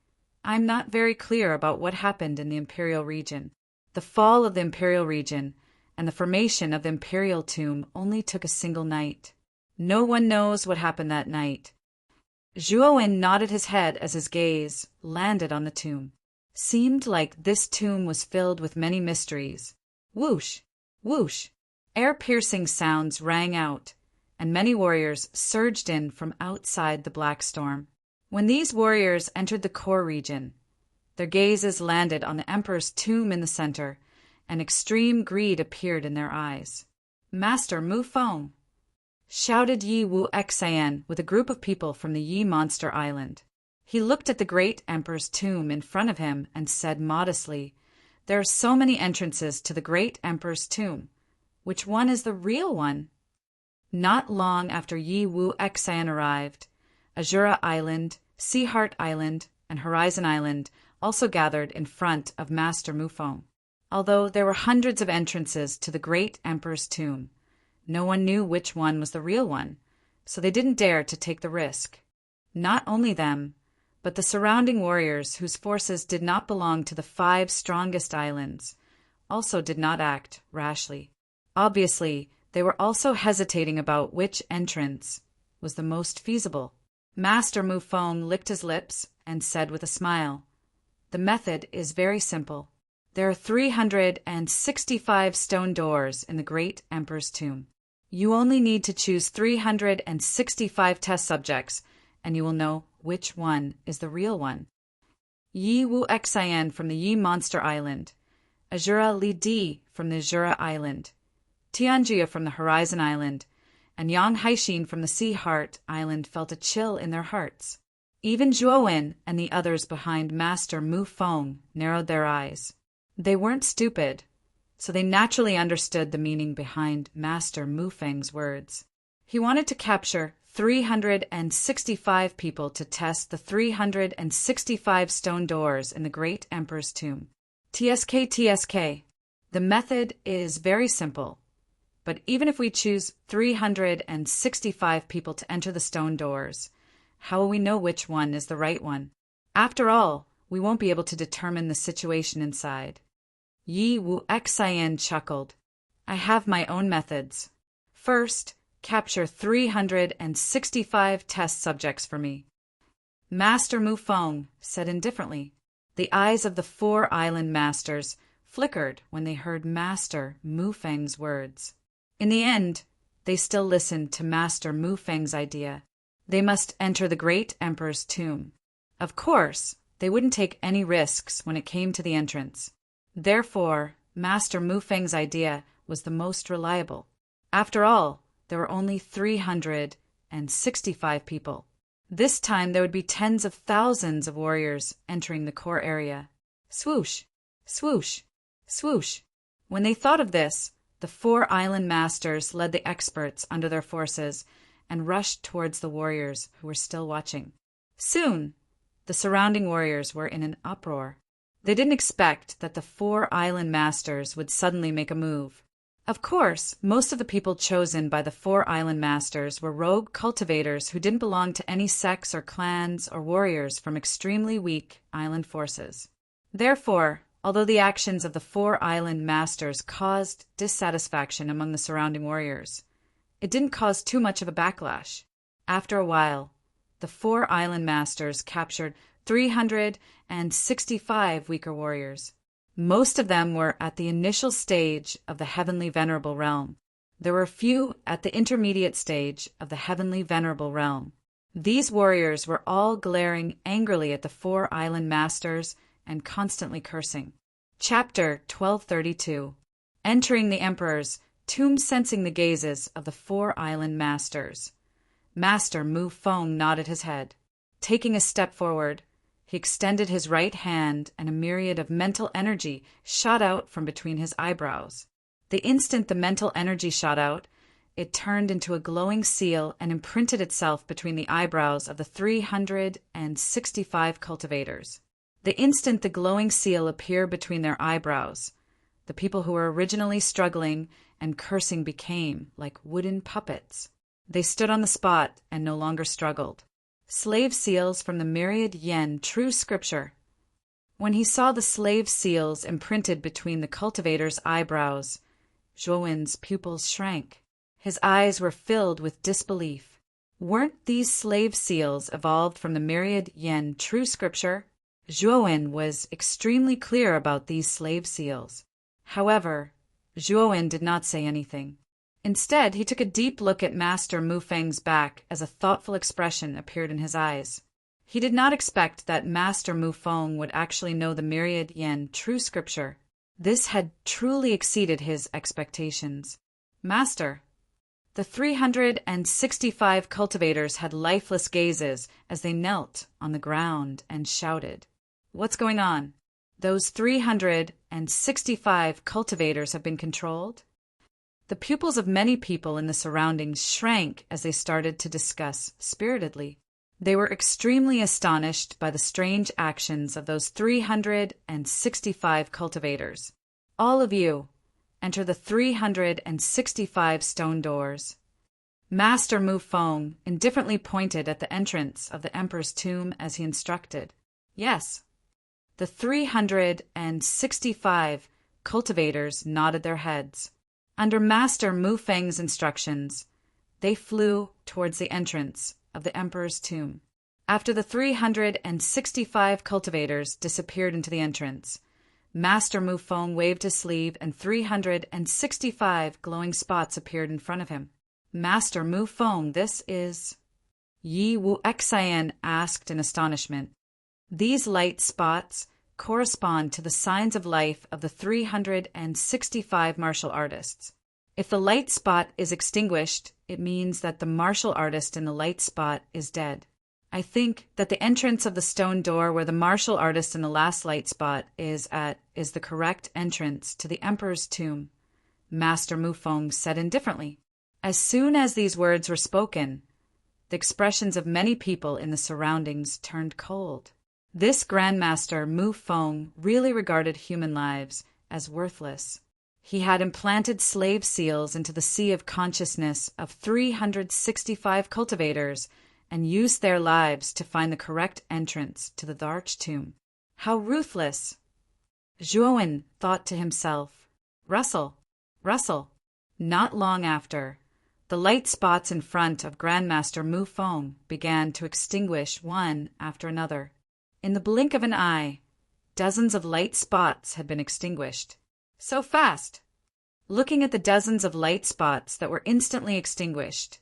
I'm not very clear about what happened in the imperial region. The fall of the imperial region and the formation of the imperial tomb only took a single night. No one knows what happened that night. Zhuowen nodded his head as his gaze landed on the tomb. Seemed like this tomb was filled with many mysteries. Whoosh, whoosh, air-piercing sounds rang out, and many warriors surged in from outside the black storm. When these warriors entered the core region, their gazes landed on the Emperor's tomb in the center, and extreme greed appeared in their eyes. Master Mu Feng, shouted Yi Wu Xian with a group of people from the Yi Monster Island. He looked at the great Emperor's tomb in front of him and said modestly, There are so many entrances to the great Emperor's tomb. Which one is the real one? Not long after Yi Wu Xian arrived, Azura Island, Sea Heart Island, and Horizon Island also gathered in front of Master Mu Feng. Although there were hundreds of entrances to the great Emperor's tomb, no one knew which one was the real one, so they didn't dare to take the risk. Not only them, but the surrounding warriors whose forces did not belong to the 5 strongest islands also did not act rashly. Obviously, they were also hesitating about which entrance was the most feasible. Master Mu Feng licked his lips and said with a smile, The method is very simple. There are 365 stone doors in the great Emperor's tomb. You only need to choose 365 test subjects, and you will know which one is the real one. Yi Wu Xian from the Yi Monster Island, Azura Li Di from the Azura Island, Tianjia from the Horizon Island, and Yang Haixin from the Sea Heart Island felt a chill in their hearts. Even Zhuowen and the others behind Master Mu Feng narrowed their eyes. They weren't stupid, so they naturally understood the meaning behind Master Mu Feng's words. He wanted to capture 365 people to test the 365 stone doors in the Great Emperor's tomb. TSK. The method is very simple, but even if we choose 365 people to enter the stone doors, how will we know which one is the right one? After all, we won't be able to determine the situation inside. Yi Wu Xian chuckled. I have my own methods. First, capture 365 test subjects for me. Master Mu Feng said indifferently. The eyes of the 4 island masters flickered when they heard Master Mu Feng's words. In the end, they still listened to Master Mu Feng's idea. They must enter the Great Emperor's tomb. Of course, they wouldn't take any risks when it came to the entrance. Therefore, Master Mu Feng's idea was the most reliable. After all, there were only 365 people. This time there would be tens of thousands of warriors entering the core area. Swoosh, swoosh, swoosh. When they thought of this, the 4 island masters led the experts under their forces and rushed towards the warriors who were still watching. Soon, the surrounding warriors were in an uproar. They didn't expect that the 4 island masters would suddenly make a move. Of course, most of the people chosen by the 4 island masters were rogue cultivators who didn't belong to any sects or clans or warriors from extremely weak island forces. Therefore, although the actions of the 4 island masters caused dissatisfaction among the surrounding warriors, it didn't cause too much of a backlash. After a while, the 4 island masters captured 365 weaker warriors. Most of them were at the initial stage of the Heavenly Venerable Realm. There were a few at the intermediate stage of the Heavenly Venerable Realm. These warriors were all glaring angrily at the 4 island masters and constantly cursing. Chapter 1232. Entering the Emperor's tomb, sensing the gazes of the 4 island masters. Master Mu Feng nodded his head. Taking a step forward, he extended his right hand, and a myriad of mental energy shot out from between his eyebrows. The instant the mental energy shot out, it turned into a glowing seal and imprinted itself between the eyebrows of the 365 cultivators. The instant the glowing seal appeared between their eyebrows, the people who were originally struggling and cursing became like wooden puppets. They stood on the spot and no longer struggled. Slave seals from the myriad yen true scripture. When he saw the slave seals imprinted between the cultivator's eyebrows, Zhuowen's pupils shrank. His eyes were filled with disbelief. Weren't these slave seals evolved from the myriad yen true scripture? Zhuowen was extremely clear about these slave seals. However, Zhuowen did not say anything. Instead, he took a deep look at Master Mu Feng's back as a thoughtful expression appeared in his eyes. He did not expect that Master Mu Feng would actually know the myriad yen true scripture. This had truly exceeded his expectations. Master. The 365 cultivators had lifeless gazes as they knelt on the ground and shouted. What's going on? Those 365 cultivators have been controlled? The pupils of many people in the surroundings shrank as they started to discuss spiritedly. They were extremely astonished by the strange actions of those 365 cultivators. All of you, enter the 365 stone doors. Master Mu Feng indifferently pointed at the entrance of the Emperor's tomb as he instructed. Yes. The 365 cultivators nodded their heads. Under Master Mu Feng's instructions, they flew towards the entrance of the Emperor's tomb. After the 365 cultivators disappeared into the entrance, Master Mu Feng waved his sleeve and 365 glowing spots appeared in front of him. Master Mu Feng, this is... Yi Wu Xian asked in astonishment. These light spots correspond to the signs of life of the 365 martial artists. If the light spot is extinguished, it means that the martial artist in the light spot is dead. I think that the entrance of the stone door where the martial artist in the last light spot is the correct entrance to the emperor's tomb, Master Mufeng said indifferently. As soon as these words were spoken, the expressions of many people in the surroundings turned cold. This Grandmaster Mufeng really regarded human lives as worthless. He had implanted slave seals into the sea of consciousness of 365 cultivators and used their lives to find the correct entrance to the Darch tomb. How ruthless! Zhuowen thought to himself. Rustle, rustle. Not long after, the light spots in front of Grandmaster Mufeng began to extinguish one after another. In the blink of an eye, dozens of light spots had been extinguished. So fast! Looking at the dozens of light spots that were instantly extinguished,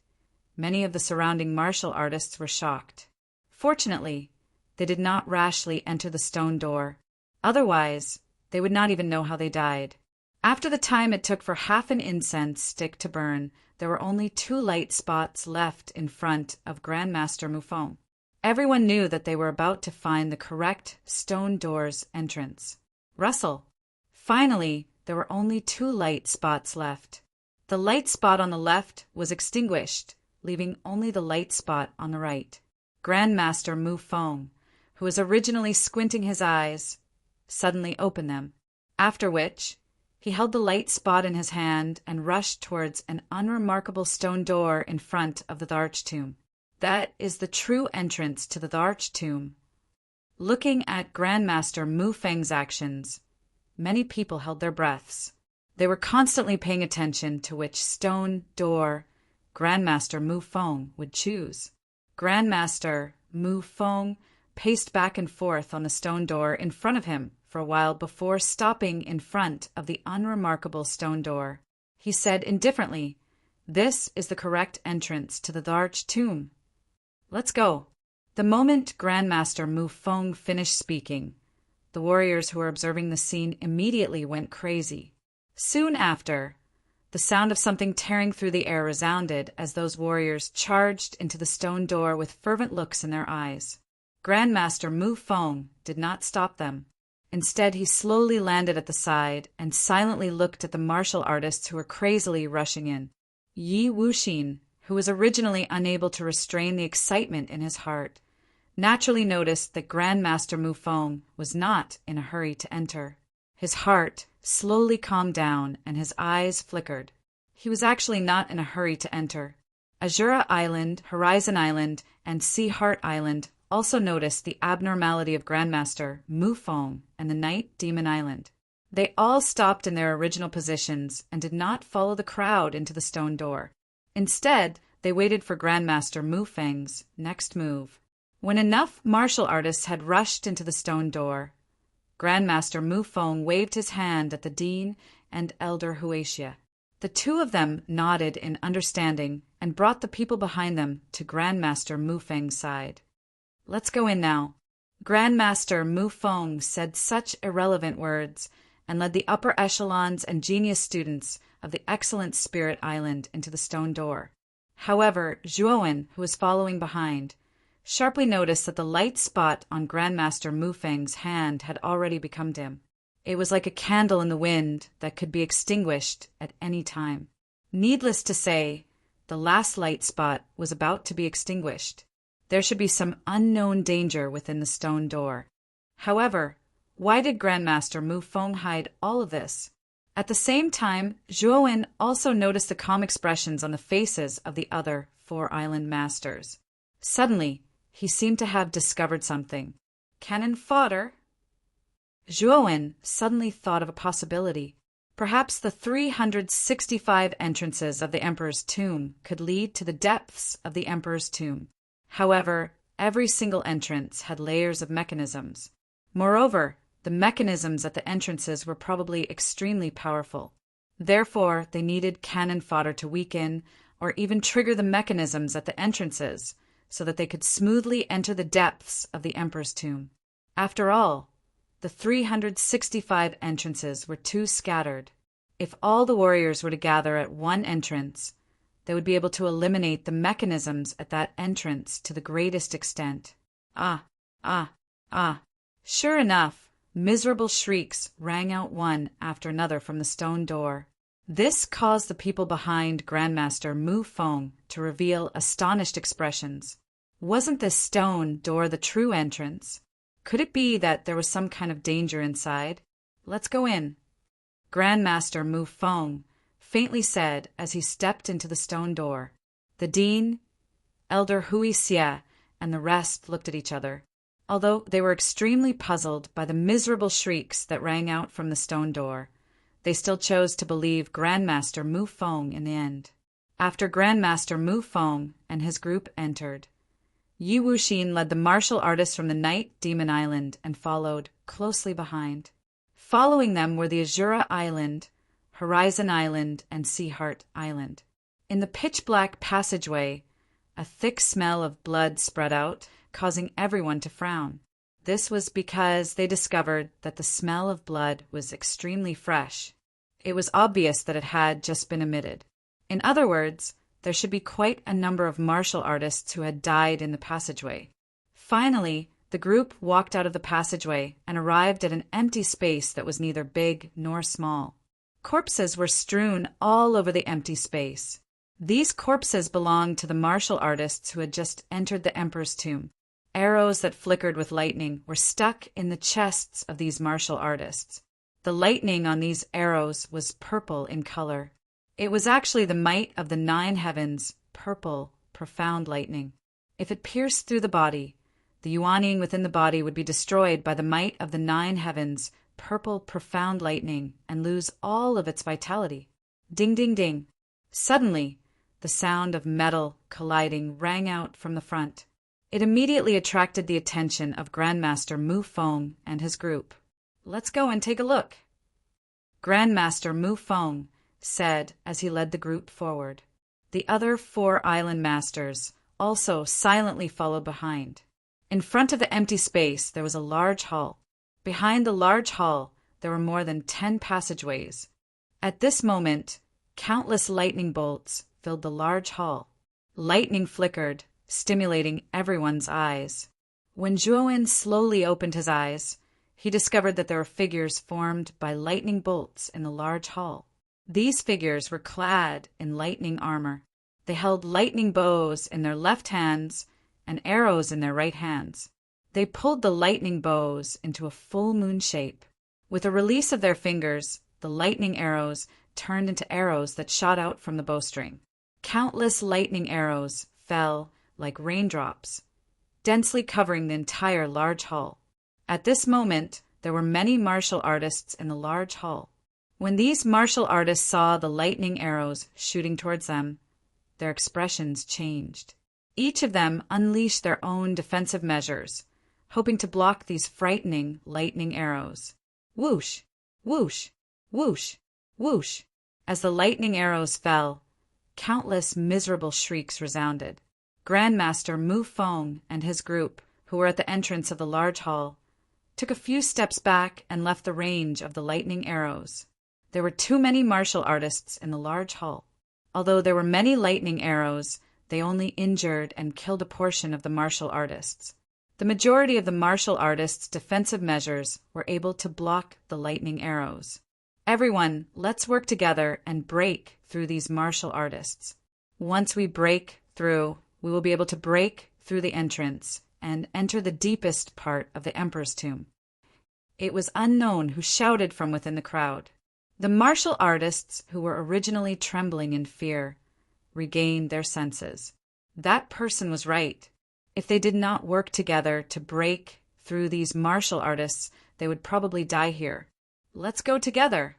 many of the surrounding martial artists were shocked. Fortunately, they did not rashly enter the stone door. Otherwise, they would not even know how they died. After the time it took for half an incense stick to burn, there were only 2 light spots left in front of Grandmaster Mufeng. Everyone knew that they were about to find the correct stone door's entrance. Rustle! Finally, there were only 2 light spots left. The light spot on the left was extinguished, leaving only the light spot on the right. Grandmaster Mufeng, who was originally squinting his eyes, suddenly opened them, after which he held the light spot in his hand and rushed towards an unremarkable stone door in front of the Darch tomb. That is the true entrance to the Darch tomb. Looking at Grandmaster Mufeng's actions, many people held their breaths. They were constantly paying attention to which stone door Grandmaster Mufeng would choose. Grandmaster Mufeng paced back and forth on the stone door in front of him for a while before stopping in front of the unremarkable stone door. He said indifferently, "This is the correct entrance to the Darch tomb. Let's go." The moment Grandmaster Mufeng finished speaking, the warriors who were observing the scene immediately went crazy. Soon after, the sound of something tearing through the air resounded as those warriors charged into the stone door with fervent looks in their eyes. Grandmaster Mufeng did not stop them. Instead, he slowly landed at the side and silently looked at the martial artists who were crazily rushing in. Yi Wuxin, who was originally unable to restrain the excitement in his heart, naturally noticed that Grandmaster Mufeng was not in a hurry to enter. His heart slowly calmed down and his eyes flickered. He was actually not in a hurry to enter. Azura Island, Horizon Island, and Sea Heart Island also noticed the abnormality of Grandmaster Mufeng and the Night Demon Island. They all stopped in their original positions and did not follow the crowd into the stone door. Instead, they waited for Grandmaster Mufeng's next move. When enough martial artists had rushed into the stone door, Grandmaster Mufeng waved his hand at the Dean and Elder Huaxia. The 2 of them nodded in understanding and brought the people behind them to Grandmaster Mufeng's side. "Let's go in now." Grandmaster Mufeng said such irrelevant words and led the upper echelons and genius students of the Excellent Spirit Island into the stone door. However, Zhuowen, who was following behind, sharply noticed that the light spot on Grandmaster Mufeng's hand had already become dim. It was like a candle in the wind that could be extinguished at any time. Needless to say, the last light spot was about to be extinguished. There should be some unknown danger within the stone door. However, why did Grandmaster Mufeng hide all of this? At the same time, Zhuowen also noticed the calm expressions on the faces of the other 4 island masters. Suddenly, he seemed to have discovered something. Cannon fodder? Zhuowen suddenly thought of a possibility. Perhaps the 365 entrances of the Emperor's tomb could lead to the depths of the Emperor's tomb. However, every single entrance had layers of mechanisms. Moreover, the mechanisms at the entrances were probably extremely powerful. Therefore, they needed cannon fodder to weaken or even trigger the mechanisms at the entrances so that they could smoothly enter the depths of the Emperor's tomb. After all, the 365 entrances were too scattered. If all the warriors were to gather at one entrance, they would be able to eliminate the mechanisms at that entrance to the greatest extent. Ah, ah, ah. Sure enough, miserable shrieks rang out one after another from the stone door. This caused the people behind Grandmaster Mu Feng to reveal astonished expressions. Wasn't this stone door the true entrance? Could it be that there was some kind of danger inside? Let's go in. Grandmaster Mu Feng faintly said as he stepped into the stone door. The dean, Elder Hui Xie, and the rest looked at each other. Although they were extremely puzzled by the miserable shrieks that rang out from the stone door, they still chose to believe Grandmaster Mu Feng in the end. After Grandmaster Mu Feng and his group entered, Yi Wuxin led the martial artists from the Night Demon Island and followed closely behind. Following them were the Azura Island, Horizon Island, and Sea Heart Island. In the pitch-black passageway, a thick smell of blood spread out, causing everyone to frown. This was because they discovered that the smell of blood was extremely fresh. It was obvious that it had just been emitted. In other words, there should be quite a number of martial artists who had died in the passageway. Finally, the group walked out of the passageway and arrived at an empty space that was neither big nor small. Corpses were strewn all over the empty space. These corpses belonged to the martial artists who had just entered the Emperor's tomb. Arrows that flickered with lightning were stuck in the chests of these martial artists. The lightning on these arrows was purple in color. It was actually the might of the 9 heavens, purple, profound lightning. If it pierced through the body, the yuaning within the body would be destroyed by the might of the 9 heavens, purple, profound lightning, and lose all of its vitality. Ding, ding, ding. Suddenly, the sound of metal colliding rang out from the front. It immediately attracted the attention of Grandmaster Mu Feng and his group. Let's go and take a look. Grandmaster Mu Feng said as he led the group forward. The other 4 island masters also silently followed behind. In front of the empty space there was a large hall. Behind the large hall there were more than 10 passageways. At this moment, countless lightning bolts filled the large hall. Lightning flickered, stimulating everyone's eyes. When Zhuowen slowly opened his eyes, he discovered that there were figures formed by lightning bolts in the large hall. These figures were clad in lightning armor. They held lightning bows in their left hands and arrows in their right hands. They pulled the lightning bows into a full moon shape. With a release of their fingers, the lightning arrows turned into arrows that shot out from the bowstring. Countless lightning arrows fell like raindrops, densely covering the entire large hall. At this moment, there were many martial artists in the large hall. When these martial artists saw the lightning arrows shooting towards them, their expressions changed. Each of them unleashed their own defensive measures, hoping to block these frightening lightning arrows. Whoosh, whoosh, whoosh, whoosh. As the lightning arrows fell, countless miserable shrieks resounded. Grandmaster Mu Feng and his group, who were at the entrance of the large hall, took a few steps back and left the range of the lightning arrows. There were too many martial artists in the large hall. Although there were many lightning arrows, they only injured and killed a portion of the martial artists. The majority of the martial artists' defensive measures were able to block the lightning arrows. Everyone, let's work together and break through these martial artists. Once we break through, we will be able to break through the entrance and enter the deepest part of the Emperor's tomb. It was unknown who shouted from within the crowd. The martial artists, who were originally trembling in fear, regained their senses. That person was right. If they did not work together to break through these martial artists, they would probably die here. Let's go together.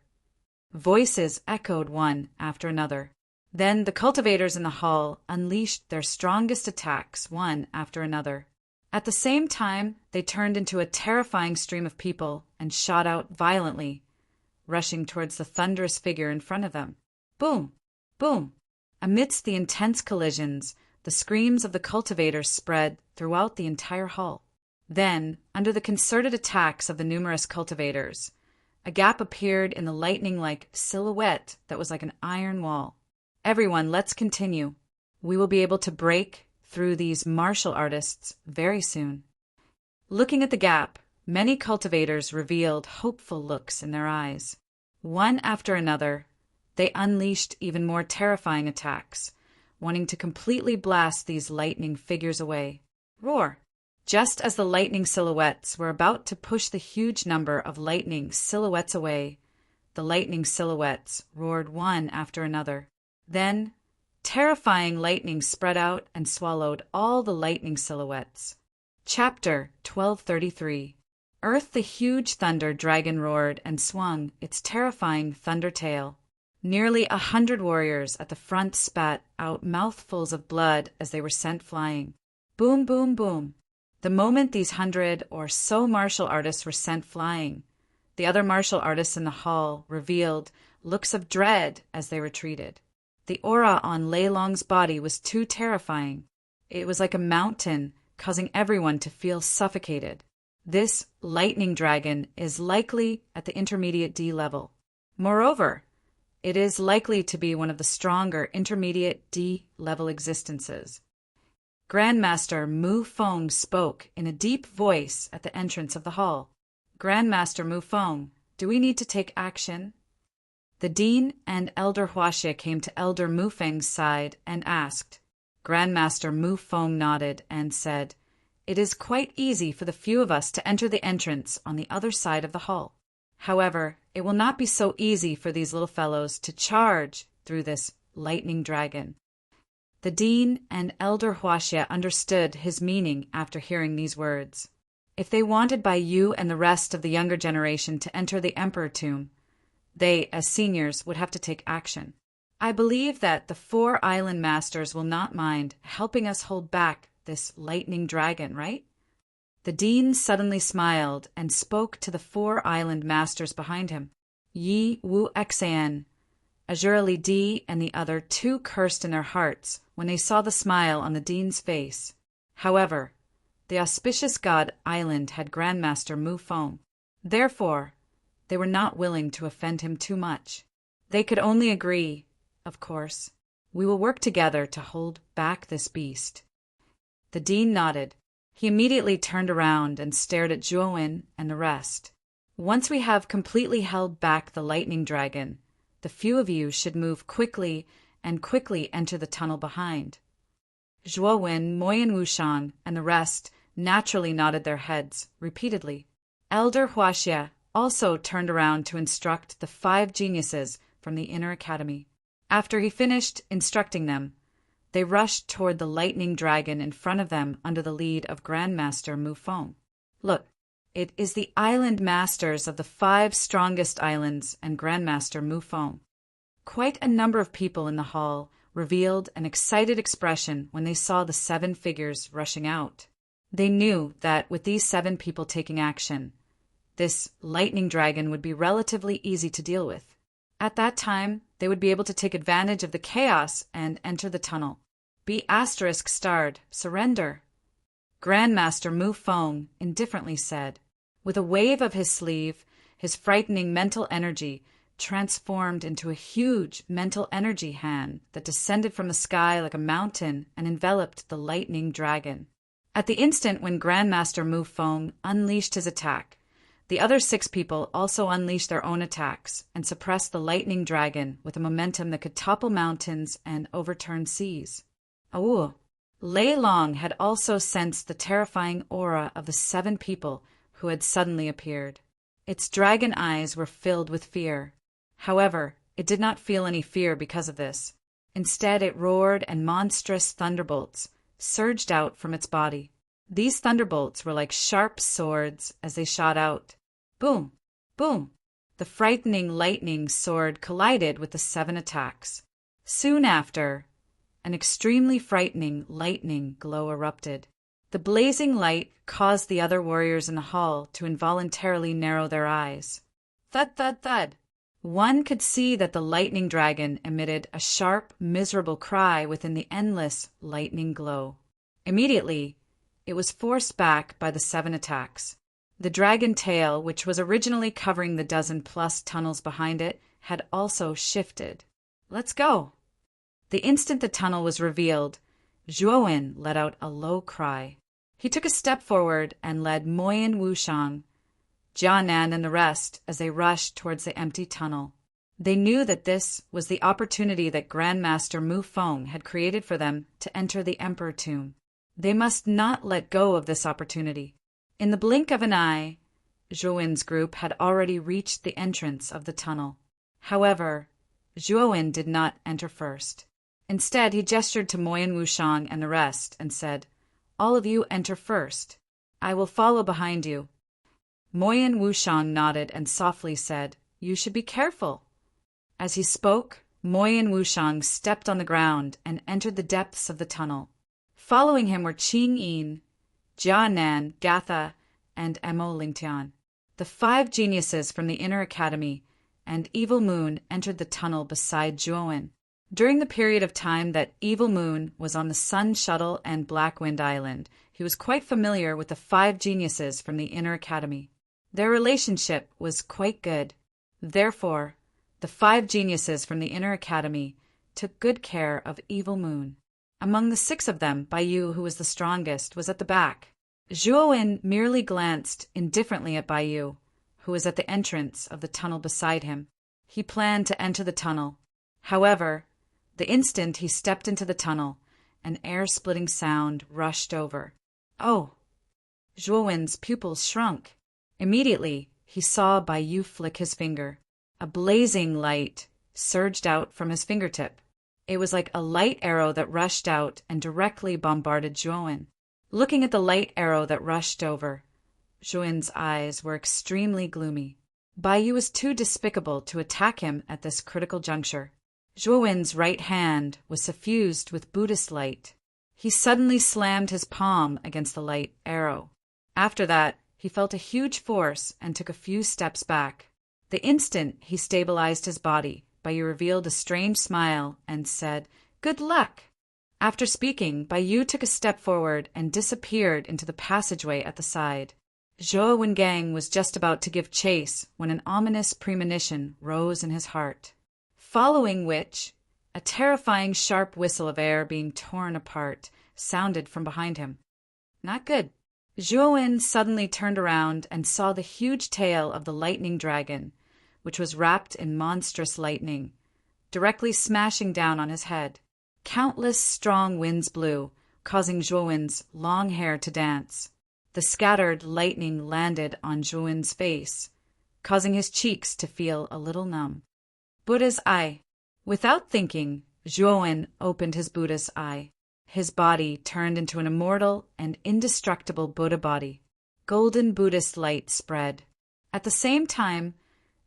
Voices echoed one after another. Then the cultivators in the hall unleashed their strongest attacks one after another. At the same time, they turned into a terrifying stream of people and shot out violently, rushing towards the thunderous figure in front of them. Boom! Boom! Amidst the intense collisions, the screams of the cultivators spread throughout the entire hall. Then, under the concerted attacks of the numerous cultivators, a gap appeared in the lightning-like silhouette that was like an iron wall. Everyone, let's continue. We will be able to break through these martial artists very soon. Looking at the gap, many cultivators revealed hopeful looks in their eyes. One after another, they unleashed even more terrifying attacks, wanting to completely blast these lightning figures away. Roar! Just as the lightning silhouettes were about to push the huge number of lightning silhouettes away, the lightning silhouettes roared one after another. Then, terrifying lightning spread out and swallowed all the lightning silhouettes. Chapter 1233. Earth, the huge thunder dragon roared and swung its terrifying thunder tail. Nearly 100 warriors at the front spat out mouthfuls of blood as they were sent flying. Boom, boom, boom. The moment these 100 or so martial artists were sent flying, the other martial artists in the hall revealed looks of dread as they retreated. The aura on Lei Long's body was too terrifying. It was like a mountain, causing everyone to feel suffocated. This lightning dragon is likely at the intermediate D level. Moreover, it is likely to be one of the stronger intermediate D level existences. Grandmaster Mu Feng spoke in a deep voice at the entrance of the hall. Grandmaster Mu Feng, do we need to take action? The Dean and Elder Huaxia came to Elder Mu Feng's side and asked. Grandmaster Mu Feng nodded and said, "It is quite easy for the few of us to enter the entrance on the other side of the hall. However, it will not be so easy for these little fellows to charge through this lightning dragon." The Dean and Elder Huaxia understood his meaning after hearing these words. If they wanted by you and the rest of the younger generation to enter the Emperor Tomb, they, as seniors, would have to take action. I believe that the 4 island masters will not mind helping us hold back this lightning dragon, right? The Dean suddenly smiled and spoke to the 4 island masters behind him. Yi Wu Xan, Azura Li Di, and the other 2 cursed in their hearts when they saw the smile on the Dean's face. However, the auspicious god island had Grandmaster Mu Feng. Therefore, they were not willing to offend him too much. They could only agree, of course, we will work together to hold back this beast. The Dean nodded. He immediately turned around and stared at Zhuowen and the rest. Once we have completely held back the lightning dragon, the few of you should move quickly and quickly enter the tunnel behind. Zhuowen, Moyan Wushang, and the rest naturally nodded their heads repeatedly. Elder Huaxia also turned around to instruct the 5 geniuses from the inner academy. After he finished instructing them, they rushed toward the lightning dragon in front of them under the lead of Grandmaster Mu Feng. Look, it is the island masters of the 5 strongest islands and Grandmaster Mu Feng. Quite a number of people in the hall revealed an excited expression when they saw the 7 figures rushing out. They knew that with these 7 people taking action, this lightning dragon would be relatively easy to deal with. At that time, they would be able to take advantage of the chaos and enter the tunnel. Be *starred, surrender. Grandmaster Mu Feng indifferently said. With a wave of his sleeve, his frightening mental energy transformed into a huge mental energy hand that descended from the sky like a mountain and enveloped the lightning dragon. At the instant when Grandmaster Mu Feng unleashed his attack, the other 6 people also unleashed their own attacks and suppressed the lightning dragon with a momentum that could topple mountains and overturn seas. Awoo! Lei Long had also sensed the terrifying aura of the 7 people who had suddenly appeared. Its dragon eyes were filled with fear. However, it did not feel any fear because of this. Instead, it roared and monstrous thunderbolts surged out from its body. These thunderbolts were like sharp swords as they shot out. Boom! Boom! The frightening lightning sword collided with the 7 attacks. Soon after, an extremely frightening lightning glow erupted. The blazing light caused the other warriors in the hall to involuntarily narrow their eyes. Thud, thud, thud! One could see that the lightning dragon emitted a sharp, miserable cry within the endless lightning glow. Immediately, it was forced back by the 7 attacks. The dragon tail, which was originally covering the 12+ tunnels behind it, had also shifted. Let's go! The instant the tunnel was revealed, Zhuowen let out a low cry. He took a step forward and led Moyin Wushang, Jianan, and the rest as they rushed towards the empty tunnel. They knew that this was the opportunity that Grandmaster Mu Feng had created for them to enter the Emperor Tomb. They must not let go of this opportunity. In the blink of an eye, Zhuowen's group had already reached the entrance of the tunnel. However, Zhuowen did not enter first. Instead, he gestured to Moyin Wushang and the rest and said, "All of you enter first. I will follow behind you." Moyin Wushang nodded and softly said, "You should be careful." As he spoke, Moyin Wushang stepped on the ground and entered the depths of the tunnel. Following him were Qing Yin, Jianan, Gatha, and Mo Lingtian. The 5 geniuses from the Inner Academy and Evil Moon entered the tunnel beside Zhuowen. During the period of time that Evil Moon was on the Sun Shuttle and Blackwind Island, he was quite familiar with the 5 geniuses from the Inner Academy. Their relationship was quite good. Therefore, the 5 geniuses from the Inner Academy took good care of Evil Moon. Among the 6 of them, Baiyu, who was the strongest, was at the back. Zhuowen merely glanced indifferently at Baiyu, who was at the entrance of the tunnel beside him. He planned to enter the tunnel. However, the instant he stepped into the tunnel, an air-splitting sound rushed over. "Oh!" Zhuowen's pupils shrunk. Immediately, he saw Baiyu flick his finger. A blazing light surged out from his fingertip. It was like a light arrow that rushed out and directly bombarded Zhuowen. Looking at the light arrow that rushed over, Zhuowen's eyes were extremely gloomy. Baiyu was too despicable to attack him at this critical juncture. Zhuowen's right hand was suffused with Buddhist light. He suddenly slammed his palm against the light arrow. After that, he felt a huge force and took a few steps back. The instant he stabilized his body, Baiyu revealed a strange smile and said, "Good luck." After speaking, Baiyu took a step forward and disappeared into the passageway at the side. Zhou Wengang was just about to give chase when an ominous premonition rose in his heart, following which a terrifying sharp whistle of air being torn apart sounded from behind him. Not good. Zhuowen suddenly turned around and saw the huge tail of the lightning dragon, which was wrapped in monstrous lightning, directly smashing down on his head. Countless strong winds blew, causing Zhuowen's long hair to dance. The scattered lightning landed on Zhuowen's face, causing his cheeks to feel a little numb. Buddha's eye. Without thinking, Zhuowen opened his Buddha's eye. His body turned into an immortal and indestructible Buddha body. Golden Buddhist light spread. At the same time,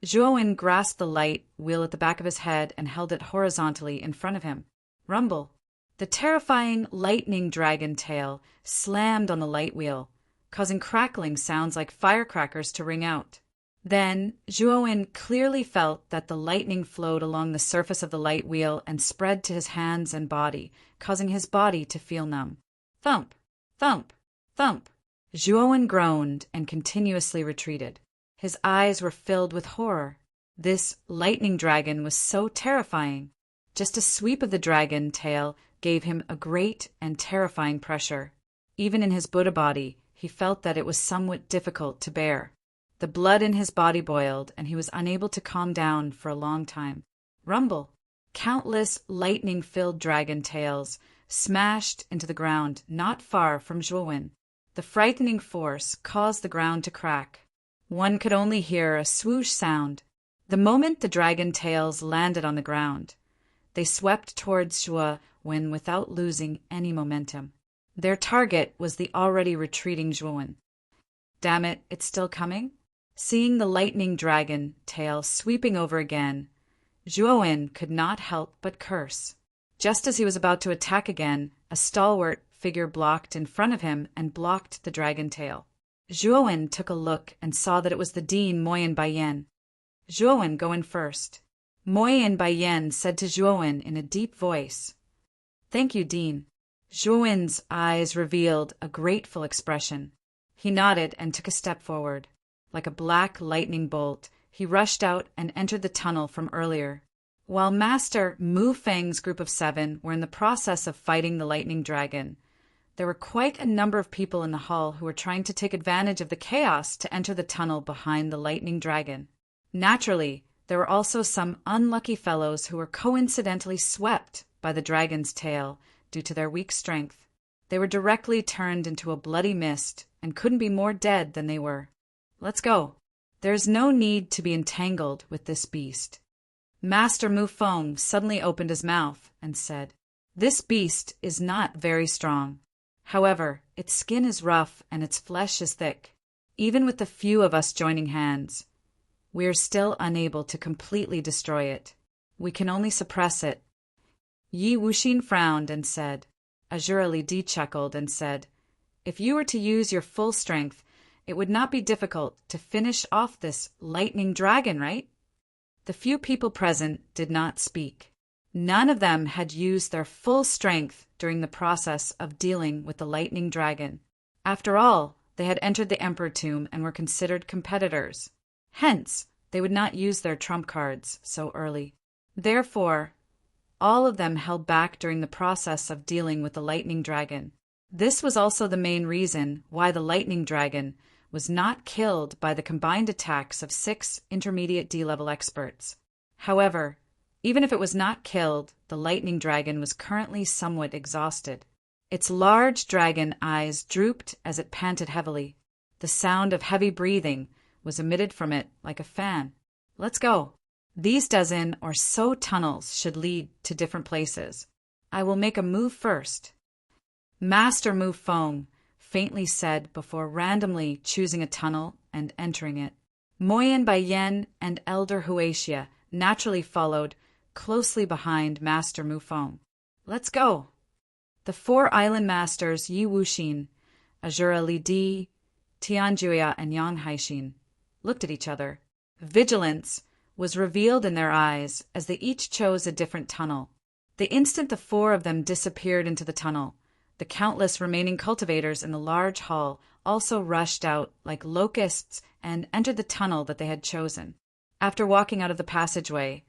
Zhuowen grasped the light wheel at the back of his head and held it horizontally in front of him. Rumble. The terrifying lightning dragon tail slammed on the light wheel, causing crackling sounds like firecrackers to ring out. Then, Zhuowen clearly felt that the lightning flowed along the surface of the light wheel and spread to his hands and body, causing his body to feel numb. Thump, thump, thump. Zhuowen groaned and continuously retreated. His eyes were filled with horror. This lightning dragon was so terrifying. Just a sweep of the dragon tail gave him a great and terrifying pressure. Even in his Buddha body, he felt that it was somewhat difficult to bear. The blood in his body boiled, and he was unable to calm down for a long time. Rumble. Countless lightning-filled dragon tails smashed into the ground not far from Zhuowen. The frightening force caused the ground to crack. One could only hear a swoosh sound. The moment the dragon tails landed on the ground, they swept towards Zhuowen without losing any momentum. Their target was the already retreating Zhuowen. Damn it, it's still coming? Seeing the lightning dragon tail sweeping over again, Zhuowen could not help but curse. Just as he was about to attack again, a stalwart figure blocked in front of him and blocked the dragon tail. Zhuowen took a look and saw that it was the Dean Moyin Baiyan. "Zhuowen, go in first." Moyin Baiyan said to Zhuowen in a deep voice, "Thank you, Dean." Zhuowen's eyes revealed a grateful expression. He nodded and took a step forward. Like a black lightning bolt, he rushed out and entered the tunnel from earlier. While Master Mu Feng's group of 7 were in the process of fighting the lightning dragon, there were quite a number of people in the hall who were trying to take advantage of the chaos to enter the tunnel behind the lightning dragon. Naturally, there were also some unlucky fellows who were coincidentally swept by the dragon's tail due to their weak strength. They were directly turned into a bloody mist and couldn't be more dead than they were. Let's go. There's no need to be entangled with this beast. Master Mu Feng suddenly opened his mouth and said, "This beast is not very strong. However, its skin is rough and its flesh is thick. Even with the few of us joining hands, we are still unable to completely destroy it. We can only suppress it." Yi Wuxin frowned and said. Azura Li Di chuckled and said, "If you were to use your full strength, it would not be difficult to finish off this lightning dragon, right?" The few people present did not speak. None of them had used their full strength during the process of dealing with the lightning dragon. After all, they had entered the Emperor Tomb and were considered competitors. Hence, they would not use their trump cards so early. Therefore, all of them held back during the process of dealing with the lightning dragon. This was also the main reason why the lightning dragon was not killed by the combined attacks of 6 intermediate D-level experts. However, even if it was not killed, the lightning dragon was currently somewhat exhausted. Its large dragon eyes drooped as it panted heavily. The sound of heavy breathing was emitted from it like a fan. Let's go. These dozen or so tunnels should lead to different places. I will make a move first. Master Mu Feng faintly said before randomly choosing a tunnel and entering it. Moyen Baiyan and Elder Huaxia naturally followed closely behind Master Mu Feng. Let's go. The 4 island masters Yi Wuxin, Azura Li Di, Tianjuya, and Yang Haixin looked at each other. Vigilance was revealed in their eyes as they each chose a different tunnel. The instant the 4 of them disappeared into the tunnel, the countless remaining cultivators in the large hall also rushed out like locusts and entered the tunnel that they had chosen. After walking out of the passageway,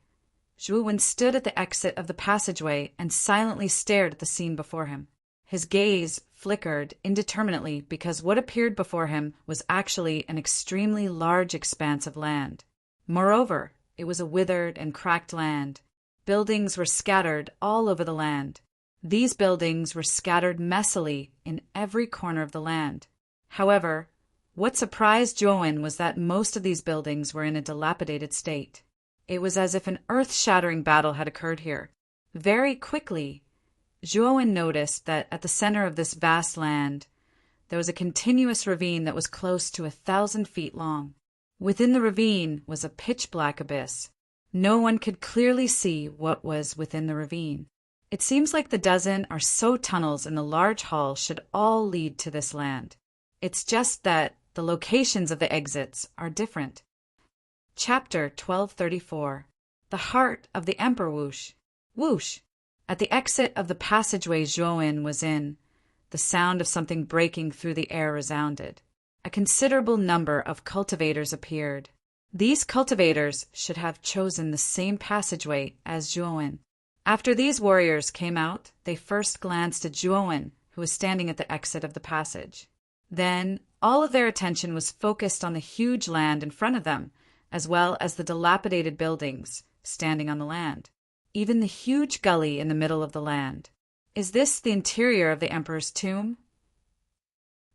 Zhuwen stood at the exit of the passageway and silently stared at the scene before him. His gaze flickered indeterminately because what appeared before him was actually an extremely large expanse of land. Moreover, it was a withered and cracked land. Buildings were scattered all over the land. These buildings were scattered messily in every corner of the land. However, what surprised Zhuwen was that most of these buildings were in a dilapidated state. It was as if an earth-shattering battle had occurred here. Very quickly, Zhuwen noticed that at the center of this vast land, there was a continuous ravine that was close to 1,000 feet long. Within the ravine was a pitch-black abyss. No one could clearly see what was within the ravine. It seems like the dozen or so tunnels in the large hall should all lead to this land. It's just that the locations of the exits are different. Chapter 1234. The Heart of the Emperor Whoosh. Whoosh! At the exit of the passageway Zhuwen was in, the sound of something breaking through the air resounded. A considerable number of cultivators appeared. These cultivators should have chosen the same passageway as Zhuwen. After these warriors came out, they first glanced at Zhuwen, who was standing at the exit of the passage. Then, all of their attention was focused on the huge land in front of them, as well as the dilapidated buildings standing on the land. Even the huge gully in the middle of the land. Is this the interior of the Emperor's tomb?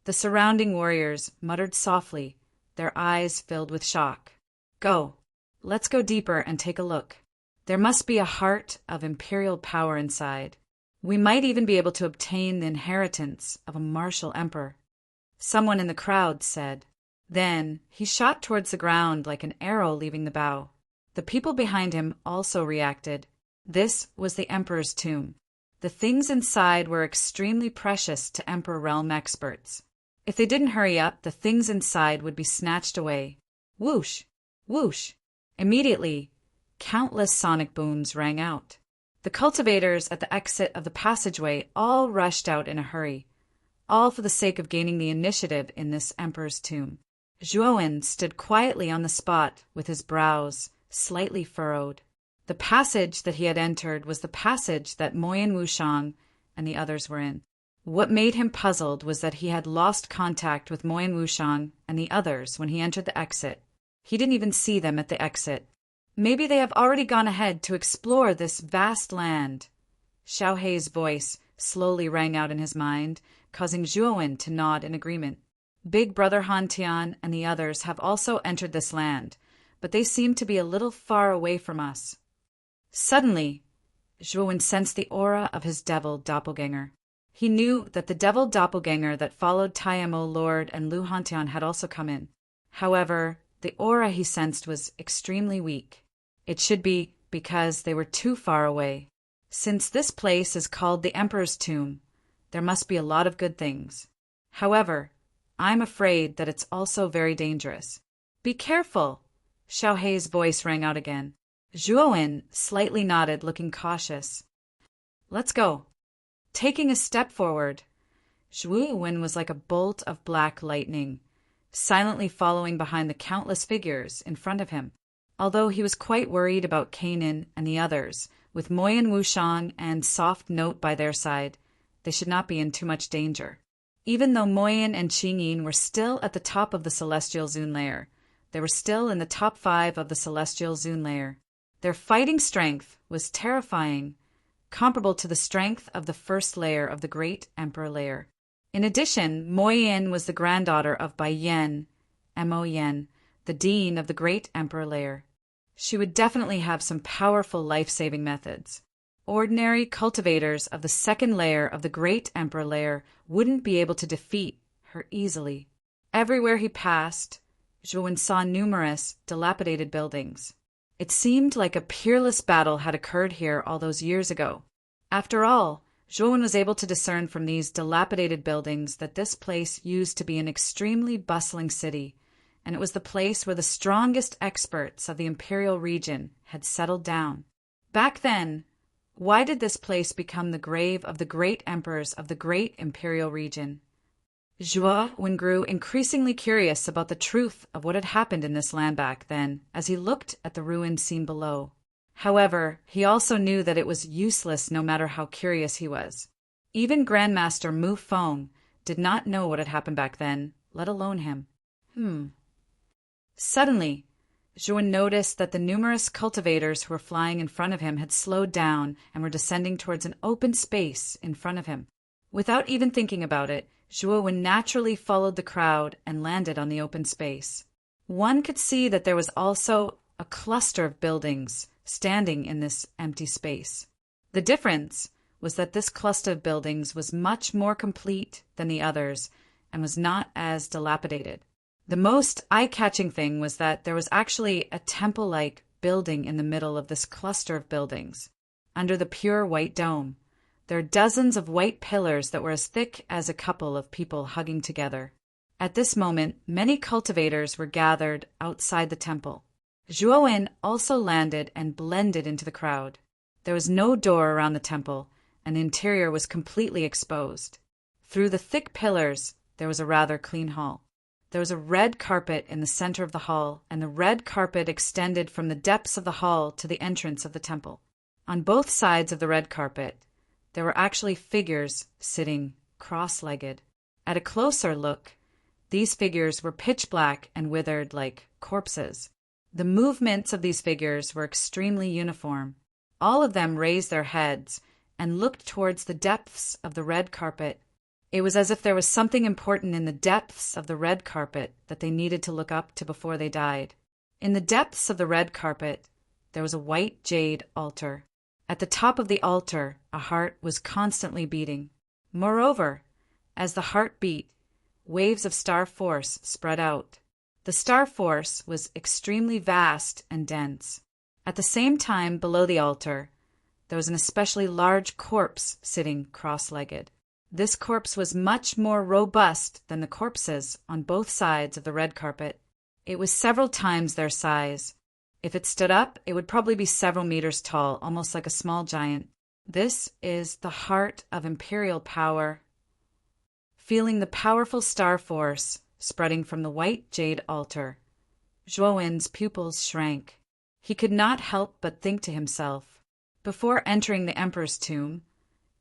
The surrounding warriors muttered softly, their eyes filled with shock. Go. Let's go deeper and take a look. There must be a heart of imperial power inside. We might even be able to obtain the inheritance of a martial emperor. Someone in the crowd said. Then he shot towards the ground like an arrow leaving the bow. The people behind him also reacted. This was the Emperor's tomb. The things inside were extremely precious to Emperor Realm experts. If they didn't hurry up, the things inside would be snatched away. Whoosh! Whoosh! Immediately, countless sonic booms rang out. The cultivators at the exit of the passageway all rushed out in a hurry, all for the sake of gaining the initiative in this Emperor's tomb. Zhuwen stood quietly on the spot with his brows slightly furrowed. The passage that he had entered was the passage that Moyen Wushang and the others were in. What made him puzzled was that he had lost contact with Moyen Wushang and the others when he entered the exit. He didn't even see them at the exit. Maybe they have already gone ahead to explore this vast land. Xiao Hei's voice slowly rang out in his mind, causing Zhuowen to nod in agreement. Big Brother Han Tian and the others have also entered this land, but they seem to be a little far away from us. Suddenly, Zhuowen sensed the aura of his devil doppelganger. He knew that the devil doppelganger that followed Taimo Lord and Lu Hantian had also come in. However, the aura he sensed was extremely weak. It should be because they were too far away. Since this place is called the Emperor's Tomb, there must be a lot of good things. However, I'm afraid that it's also very dangerous. Be careful! Xiao Hei's voice rang out again. Zhuowen slightly nodded, looking cautious. Let's go. Taking a step forward, Zhuowen was like a bolt of black lightning, silently following behind the countless figures in front of him. Although he was quite worried about Kanan and the others, with Moyen Wushang and Soft Note by their side, they should not be in too much danger. Even though Moyen and Qingyin were still at the top of the Celestial Zune layer, they were still in the top 5 of the Celestial Zune layer. Their fighting strength was terrifying, comparable to the strength of the first layer of the Great Emperor layer. In addition, Moyen was the granddaughter of Bai Yan, Mo Yan, the dean of the Great Emperor layer. She would definitely have some powerful life-saving methods. Ordinary cultivators of the second layer of the Great Emperor layer wouldn't be able to defeat her easily. Everywhere he passed, Zhuowen saw numerous dilapidated buildings. It seemed like a peerless battle had occurred here all those years ago. After all, Zhuowen was able to discern from these dilapidated buildings that this place used to be an extremely bustling city, and it was the place where the strongest experts of the imperial region had settled down. Back then, why did this place become the grave of the great emperors of the great imperial region? Zhuowen grew increasingly curious about the truth of what had happened in this land back then as he looked at the ruins seen below. However, he also knew that it was useless no matter how curious he was. Even Grandmaster Mu Feng did not know what had happened back then, let alone him. Suddenly, Zhuowen noticed that the numerous cultivators who were flying in front of him had slowed down and were descending towards an open space in front of him. Without even thinking about it, Zhuowen naturally followed the crowd and landed on the open space. One could see that there was also a cluster of buildings standing in this empty space. The difference was that this cluster of buildings was much more complete than the others and was not as dilapidated. The most eye-catching thing was that there was actually a temple-like building in the middle of this cluster of buildings. Under the pure white dome, there are dozens of white pillars that were as thick as a couple of people hugging together. At this moment, many cultivators were gathered outside the temple. Zhuowen also landed and blended into the crowd. There was no door around the temple, and the interior was completely exposed. Through the thick pillars, there was a rather clean hall. There was a red carpet in the center of the hall, and the red carpet extended from the depths of the hall to the entrance of the temple. On both sides of the red carpet, there were actually figures sitting cross-legged. At a closer look, these figures were pitch black and withered like corpses. The movements of these figures were extremely uniform. All of them raised their heads and looked towards the depths of the red carpet. It was as if there was something important in the depths of the red carpet that they needed to look up to before they died. In the depths of the red carpet, there was a white jade altar. At the top of the altar, a heart was constantly beating. Moreover, as the heart beat, waves of star force spread out. The star force was extremely vast and dense. At the same time, below the altar, there was an especially large corpse sitting cross-legged. This corpse was much more robust than the corpses on both sides of the red carpet. It was several times their size. If it stood up, it would probably be several meters tall, almost like a small giant. This is the heart of imperial power. Feeling the powerful star force spreading from the white jade altar, Zhuowen's pupils shrank. He could not help but think to himself. Before entering the emperor's tomb,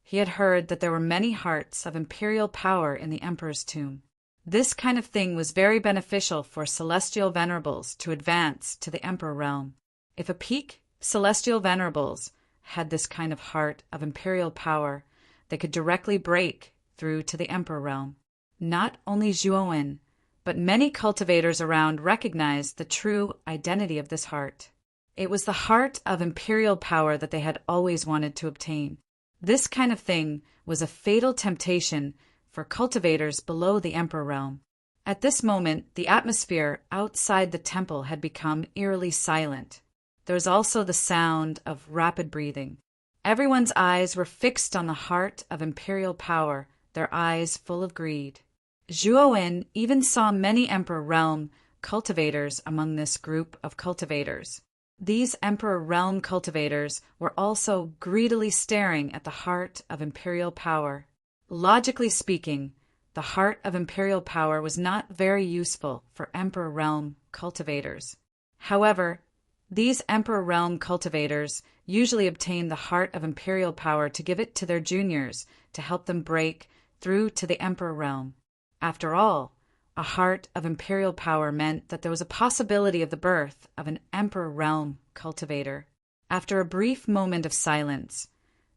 he had heard that there were many hearts of imperial power in the emperor's tomb. This kind of thing was very beneficial for celestial venerables to advance to the emperor realm. If a peak celestial venerables had this kind of heart of imperial power, they could directly break through to the emperor realm. Not only Zhuowen, but many cultivators around recognized the true identity of this heart. It was the heart of imperial power that they had always wanted to obtain. This kind of thing was a fatal temptation for cultivators below the emperor realm. At this moment, the atmosphere outside the temple had become eerily silent. There was also the sound of rapid breathing. Everyone's eyes were fixed on the heart of imperial power, their eyes full of greed. Zhuowen even saw many emperor realm cultivators among this group of cultivators. These emperor realm cultivators were also greedily staring at the heart of imperial power. Logically speaking, the heart of imperial power was not very useful for emperor realm cultivators. However, these emperor realm cultivators usually obtained the heart of imperial power to give it to their juniors to help them break through to the emperor realm. After all, a heart of imperial power meant that there was a possibility of the birth of an emperor realm cultivator. After a brief moment of silence,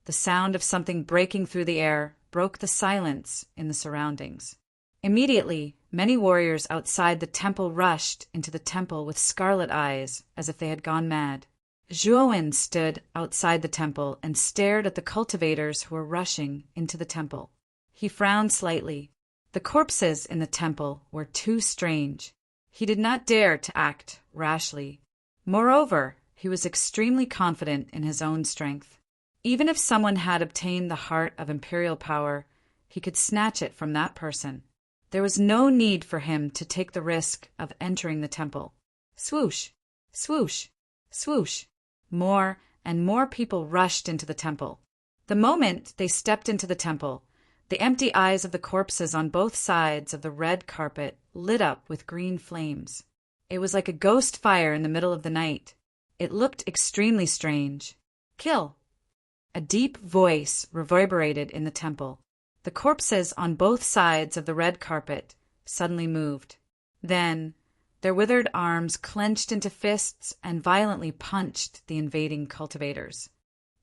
the sound of something breaking through the air broke the silence in the surroundings. Immediately, many warriors outside the temple rushed into the temple with scarlet eyes, as if they had gone mad. Zhuowen stood outside the temple and stared at the cultivators who were rushing into the temple. He frowned slightly. The corpses in the temple were too strange. He did not dare to act rashly. Moreover, he was extremely confident in his own strength. Even if someone had obtained the heart of imperial power, he could snatch it from that person. There was no need for him to take the risk of entering the temple. Swoosh, swoosh, swoosh. More and more people rushed into the temple. The moment they stepped into the temple, the empty eyes of the corpses on both sides of the red carpet lit up with green flames. It was like a ghost fire in the middle of the night. It looked extremely strange. Kill! A deep voice reverberated in the temple. The corpses on both sides of the red carpet suddenly moved. Then, their withered arms clenched into fists and violently punched the invading cultivators.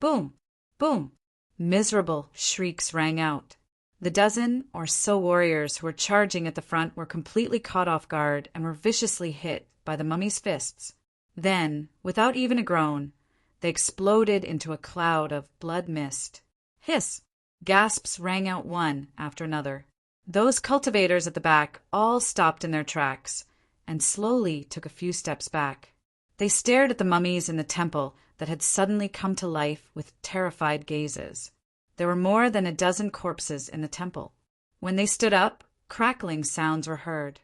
Boom! Boom! Miserable shrieks rang out. The dozen or so warriors who were charging at the front were completely caught off guard and were viciously hit by the mummy's fists. Then, without even a groan, they exploded into a cloud of blood mist. Hiss! Gasps rang out one after another. Those cultivators at the back all stopped in their tracks and slowly took a few steps back. They stared at the mummies in the temple that had suddenly come to life with terrified gazes. There were more than a dozen corpses in the temple. When they stood up, crackling sounds were heard.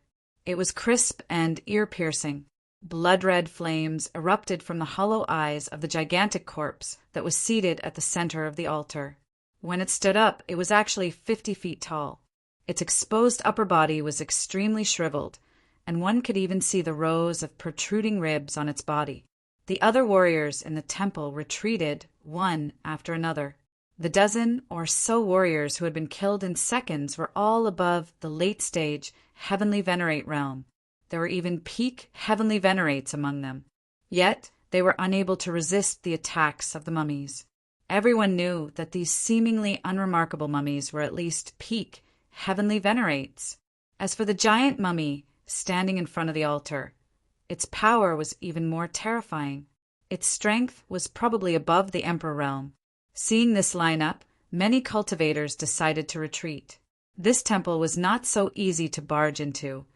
It was crisp and ear-piercing. Blood-red flames erupted from the hollow eyes of the gigantic corpse that was seated at the center of the altar. When it stood up, it was actually 50 feet tall. Its exposed upper body was extremely shriveled, and one could even see the rows of protruding ribs on its body. The other warriors in the temple retreated, one after another. The dozen or so warriors who had been killed in seconds were all above the late-stage Heavenly Venerate realm. There were even peak Heavenly Venerates among them. Yet they were unable to resist the attacks of the mummies. Everyone knew that these seemingly unremarkable mummies were at least peak Heavenly Venerates. As for the giant mummy standing in front of the altar, its power was even more terrifying. Its strength was probably above the Emperor realm. Seeing this lineup, many cultivators decided to retreat. This temple was not so easy to barge into,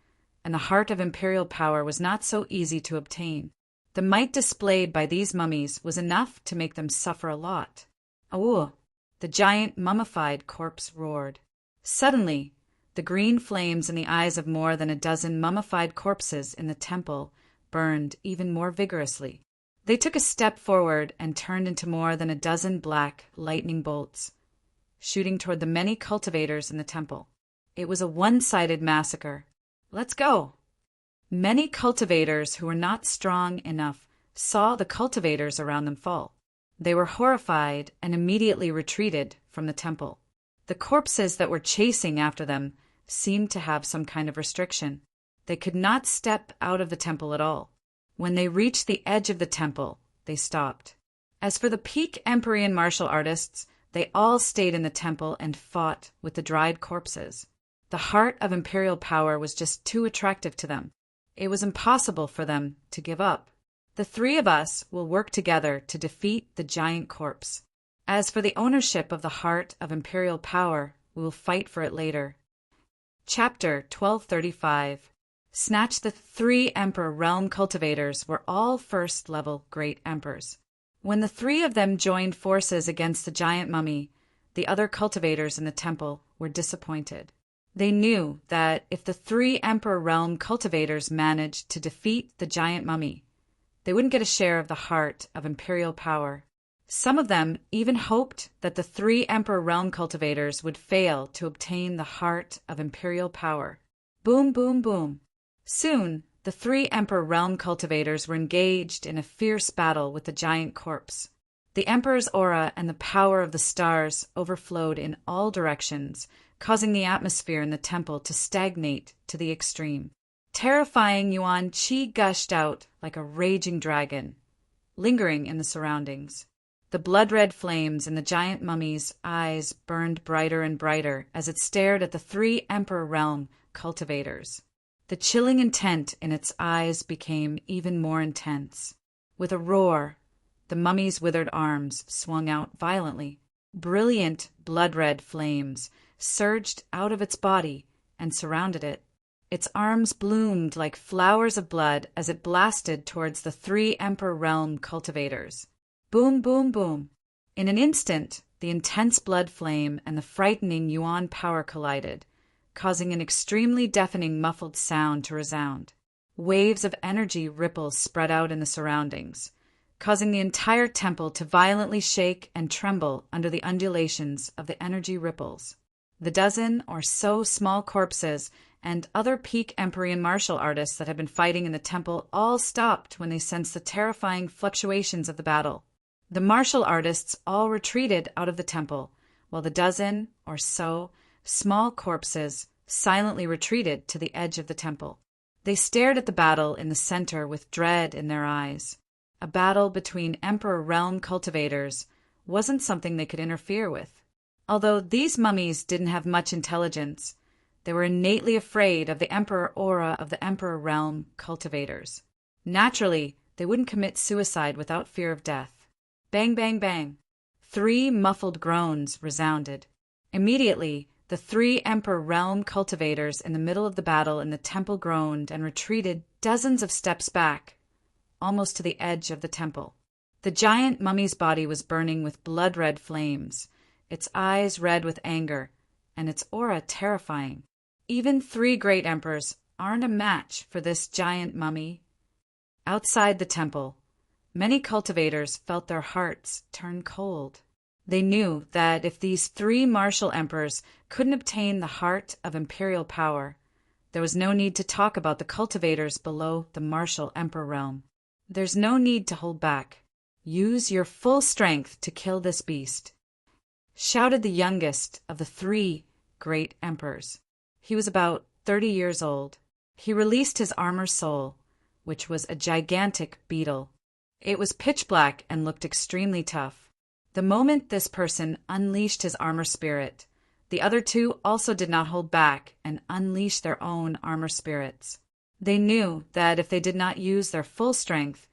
and the heart of imperial power was not so easy to obtain. The might displayed by these mummies was enough to make them suffer a lot. Awoo! The giant mummified corpse roared. Suddenly, the green flames in the eyes of more than a dozen mummified corpses in the temple burned even more vigorously. They took a step forward and turned into more than a dozen black lightning bolts, shooting toward the many cultivators in the temple. It was a one-sided massacre. Let's go! Many cultivators who were not strong enough saw the cultivators around them fall. They were horrified and immediately retreated from the temple. The corpses that were chasing after them seemed to have some kind of restriction. They could not step out of the temple at all. When they reached the edge of the temple, they stopped. As for the peak Empyrean martial artists, they all stayed in the temple and fought with the dried corpses. The heart of imperial power was just too attractive to them. It was impossible for them to give up. The three of us will work together to defeat the giant corpse. As for the ownership of the heart of imperial power, we will fight for it later. Chapter 1235. Snatch. The three emperor realm cultivators were all first-level great emperors. When the three of them joined forces against the giant mummy, the other cultivators in the temple were disappointed. They knew that if the three emperor realm cultivators managed to defeat the giant mummy, they wouldn't get a share of the heart of imperial power. Some of them even hoped that the three emperor realm cultivators would fail to obtain the heart of imperial power. Boom, boom, boom. Soon, the three emperor realm cultivators were engaged in a fierce battle with the giant corpse. The emperor's aura and the power of the stars overflowed in all directions, causing the atmosphere in the temple to stagnate to the extreme. Terrifying yuan qi gushed out like a raging dragon, lingering in the surroundings. The blood-red flames in the giant mummy's eyes burned brighter and brighter as it stared at the three emperor realm cultivators. The chilling intent in its eyes became even more intense. With a roar, the mummy's withered arms swung out violently. Brilliant blood-red flames surged out of its body and surrounded it. Its arms bloomed like flowers of blood as it blasted towards the three emperor realm cultivators. Boom, boom, boom. In an instant, the intense blood flame and the frightening yuan power collided, causing an extremely deafening muffled sound to resound. Waves of energy ripples spread out in the surroundings, causing the entire temple to violently shake and tremble under the undulations of the energy ripples. The dozen or so small corpses and other peak Empyrean martial artists that had been fighting in the temple all stopped when they sensed the terrifying fluctuations of the battle. The martial artists all retreated out of the temple, while the dozen or so small corpses silently retreated to the edge of the temple. They stared at the battle in the center with dread in their eyes. A battle between emperor realm cultivators wasn't something they could interfere with. Although these mummies didn't have much intelligence, they were innately afraid of the emperor aura of the emperor realm cultivators. Naturally, they wouldn't commit suicide without fear of death. Bang, bang, bang. 3 muffled groans resounded. Immediately, the 3 emperor realm cultivators in the middle of the battle in the temple groaned and retreated dozens of steps back, almost to the edge of the temple. The giant mummy's body was burning with blood-red flames, its eyes red with anger, and its aura terrifying. Even 3 great emperors aren't a match for this giant mummy. Outside the temple, many cultivators felt their hearts turn cold. They knew that if these 3 martial emperors couldn't obtain the heart of imperial power, there was no need to talk about the cultivators below the martial emperor realm. There's no need to hold back. Use your full strength to kill this beast, shouted the youngest of the 3 great emperors. He was about 30 years old. He released his armor soul, which was a gigantic beetle. It was pitch black and looked extremely tough. The moment this person unleashed his armor spirit, the other 2 also did not hold back and unleashed their own armor spirits. They knew that if they did not use their full strength,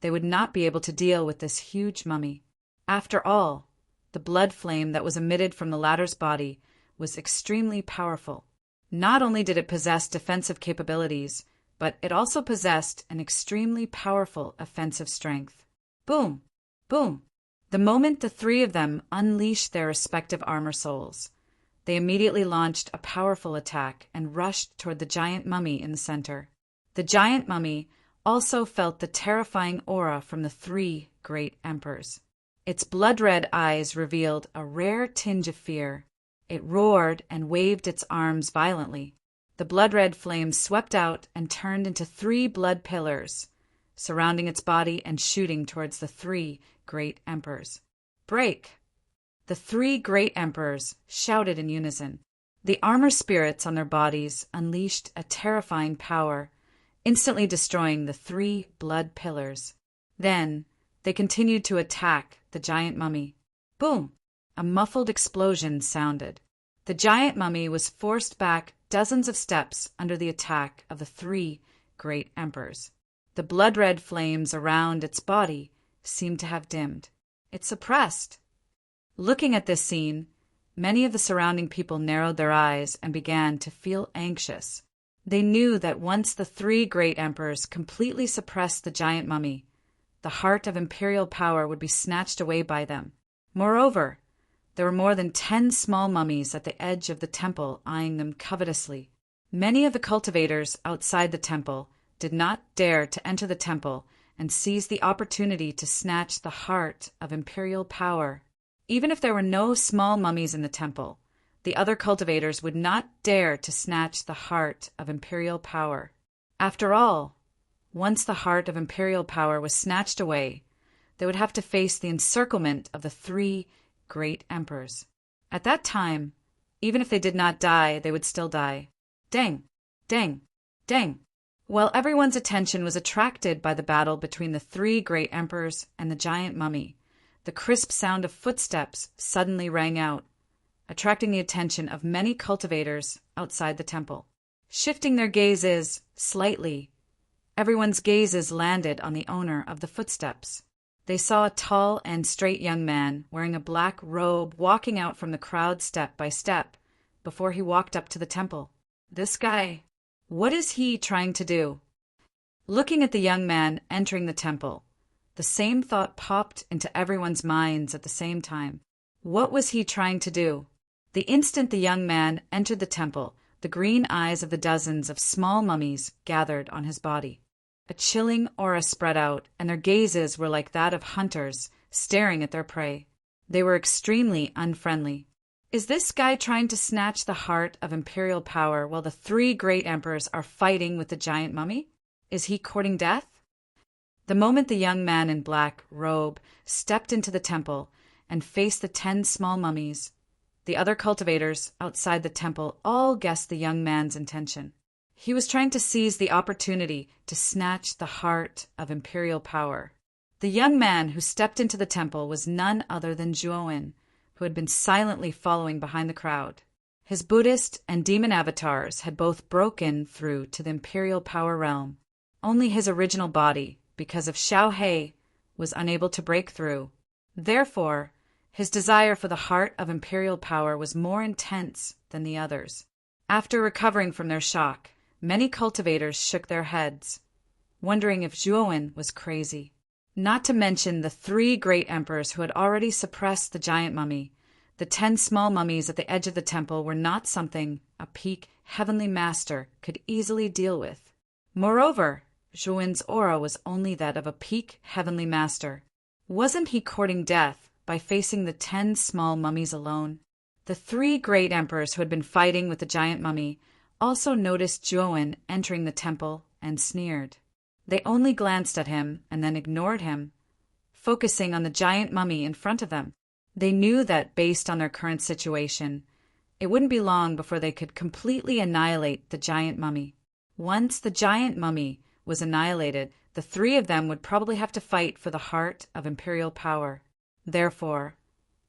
they would not be able to deal with this huge mummy. After all, the blood flame that was emitted from the latter's body was extremely powerful. Not only did it possess defensive capabilities, but it also possessed an extremely powerful offensive strength. Boom! Boom! The moment the 3 of them unleashed their respective armor souls, they immediately launched a powerful attack and rushed toward the giant mummy in the center. The giant mummy also felt the terrifying aura from the 3 great emperors. Its blood-red eyes revealed a rare tinge of fear. It roared and waved its arms violently. The blood-red flames swept out and turned into 3 blood pillars, surrounding its body and shooting towards the three great emperors. "Break!" The three great emperors shouted in unison. The armor spirits on their bodies unleashed a terrifying power, instantly destroying the three blood pillars. Then they continued to attack the giant mummy. Boom! A muffled explosion sounded. The giant mummy was forced back dozens of steps under the attack of the three great emperors. The blood-red flames around its body seemed to have dimmed. It suppressed. Looking at this scene, many of the surrounding people narrowed their eyes and began to feel anxious. They knew that once the three great emperors completely suppressed the giant mummy, the heart of imperial power would be snatched away by them. Moreover, there were more than 10 small mummies at the edge of the temple eyeing them covetously. Many of the cultivators outside the temple did not dare to enter the temple and seize the opportunity to snatch the heart of imperial power. Even if there were no small mummies in the temple, the other cultivators would not dare to snatch the heart of imperial power. After all, once the heart of imperial power was snatched away, they would have to face the encirclement of the three great emperors. At that time, even if they did not die, they would still die. Dang! Dang! Dang! While everyone's attention was attracted by the battle between the three great emperors and the giant mummy, the crisp sound of footsteps suddenly rang out, attracting the attention of many cultivators outside the temple. Shifting their gazes slightly, everyone's gazes landed on the owner of the footsteps. They saw a tall and straight young man wearing a black robe walking out from the crowd step by step before he walked up to the temple. This guy, what is he trying to do? Looking at the young man entering the temple, the same thought popped into everyone's minds at the same time. What was he trying to do? The instant the young man entered the temple, the green eyes of the dozens of small mummies gathered on his body. A chilling aura spread out, and their gazes were like that of hunters staring at their prey. They were extremely unfriendly. Is this guy trying to snatch the heart of imperial power while the three great emperors are fighting with the giant mummy? Is he courting death? The moment the young man in black robe stepped into the temple and faced the 10 small mummies, the other cultivators outside the temple all guessed the young man's intention. He was trying to seize the opportunity to snatch the heart of imperial power. The young man who stepped into the temple was none other than Zhuowen, who had been silently following behind the crowd. His Buddhist and demon avatars had both broken through to the imperial power realm. Only his original body, because of Xiao He, was unable to break through. Therefore, his desire for the heart of imperial power was more intense than the others. After recovering from their shock, many cultivators shook their heads, wondering if Zhuowen was crazy. Not to mention the three great emperors who had already suppressed the giant mummy. The 10 small mummies at the edge of the temple were not something a peak heavenly master could easily deal with. Moreover, Zhuowen's aura was only that of a peak heavenly master. Wasn't he courting death by facing the 10 small mummies alone? The three great emperors who had been fighting with the giant mummy also noticed Zhuowen entering the temple and sneered. They only glanced at him and then ignored him, focusing on the giant mummy in front of them. They knew that based on their current situation, it wouldn't be long before they could completely annihilate the giant mummy. Once the giant mummy was annihilated, the three of them would probably have to fight for the heart of imperial power. Therefore,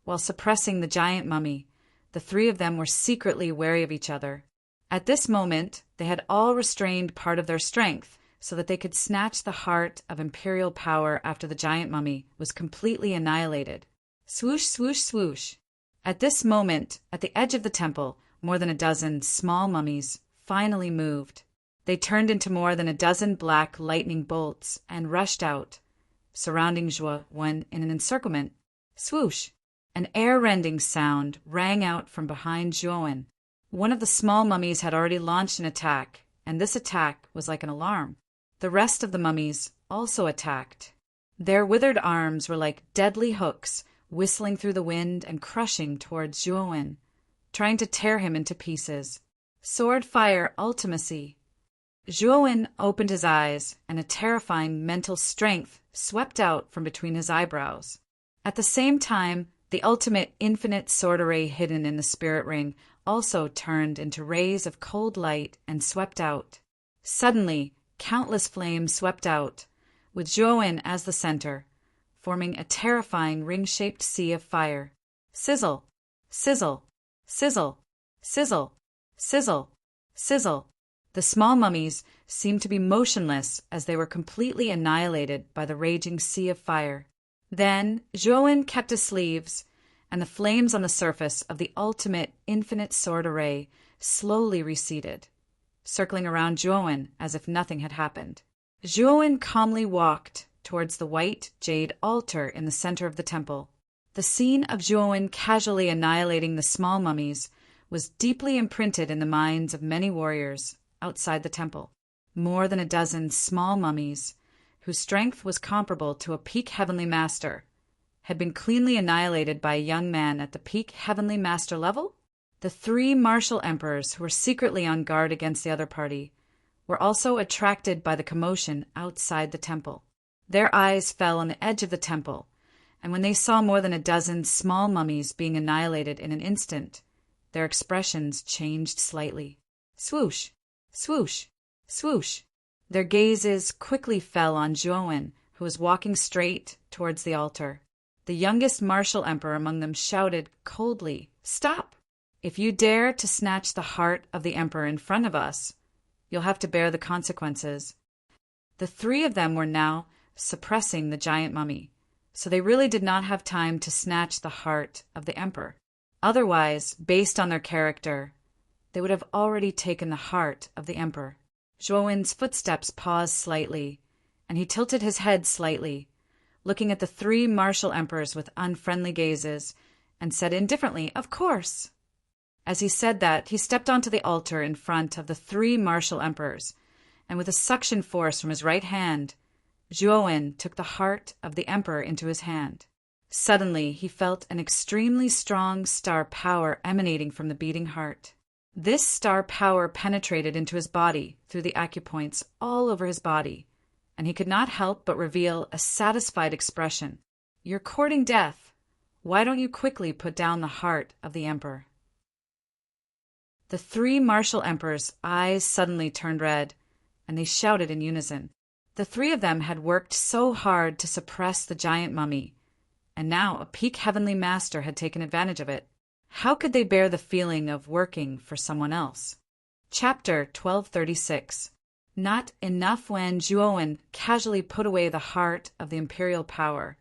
while suppressing the giant mummy, the three of them were secretly wary of each other. At this moment, they had all restrained part of their strength so that they could snatch the heart of imperial power after the giant mummy was completely annihilated. Swoosh, swoosh, swoosh. At this moment, at the edge of the temple, more than a dozen small mummies finally moved. They turned into more than a dozen black lightning bolts and rushed out, surrounding Zhuowen in an encirclement. Swoosh! An air-rending sound rang out from behind Zhuowen. One of the small mummies had already launched an attack, and this attack was like an alarm. The rest of the mummies also attacked. Their withered arms were like deadly hooks, whistling through the wind and crushing towards Zhuowen, trying to tear him into pieces. Sword fire ultimacy. Zhuowen opened his eyes, and a terrifying mental strength swept out from between his eyebrows. At the same time, the ultimate infinite sword array hidden in the spirit ring also turned into rays of cold light and swept out. Suddenly, countless flames swept out, with Zhuowen as the center, forming a terrifying ring-shaped sea of fire. Sizzle, sizzle, sizzle, sizzle, sizzle, sizzle. The small mummies seemed to be motionless as they were completely annihilated by the raging sea of fire. Then Zhuowen kept his sleeves, and the flames on the surface of the ultimate infinite sword array slowly receded, circling around Zhuowen as if nothing had happened. Zhuowen calmly walked towards the white jade altar in the center of the temple. The scene of Zhuowen casually annihilating the small mummies was deeply imprinted in the minds of many warriors outside the temple. More than a dozen small mummies, whose strength was comparable to a peak heavenly master, had been cleanly annihilated by a young man at the peak heavenly master level. The 3 martial emperors who were secretly on guard against the other party were also attracted by the commotion outside the temple. Their eyes fell on the edge of the temple, and when they saw more than a dozen small mummies being annihilated in an instant, their expressions changed slightly. Swoosh, swoosh, swoosh. Their gazes quickly fell on Zhuowen, who was walking straight towards the altar. The youngest martial emperor among them shouted coldly, "Stop! If you dare to snatch the heart of the emperor in front of us, you'll have to bear the consequences." The 3 of them were now suppressing the giant mummy, so they really did not have time to snatch the heart of the emperor. Otherwise, based on their character, they would have already taken the heart of the emperor. Zhuowen's footsteps paused slightly, and he tilted his head slightly, looking at the 3 martial emperors with unfriendly gazes, and said indifferently, "Of course." As he said that, he stepped onto the altar in front of the 3 martial emperors, and with a suction force from his right hand, Zhuowen took the heart of the emperor into his hand. Suddenly, he felt an extremely strong star power emanating from the beating heart. This star power penetrated into his body through the acupoints all over his body, and he could not help but reveal a satisfied expression. "You're courting death. Why don't you quickly put down the heart of the emperor?" The 3 martial emperors' eyes suddenly turned red, and they shouted in unison. The 3 of them had worked so hard to suppress the giant mummy, and now a peak heavenly master had taken advantage of it. How could they bear the feeling of working for someone else? Chapter 1236. Not enough. When Zhuowen casually put away the heart of the imperial power,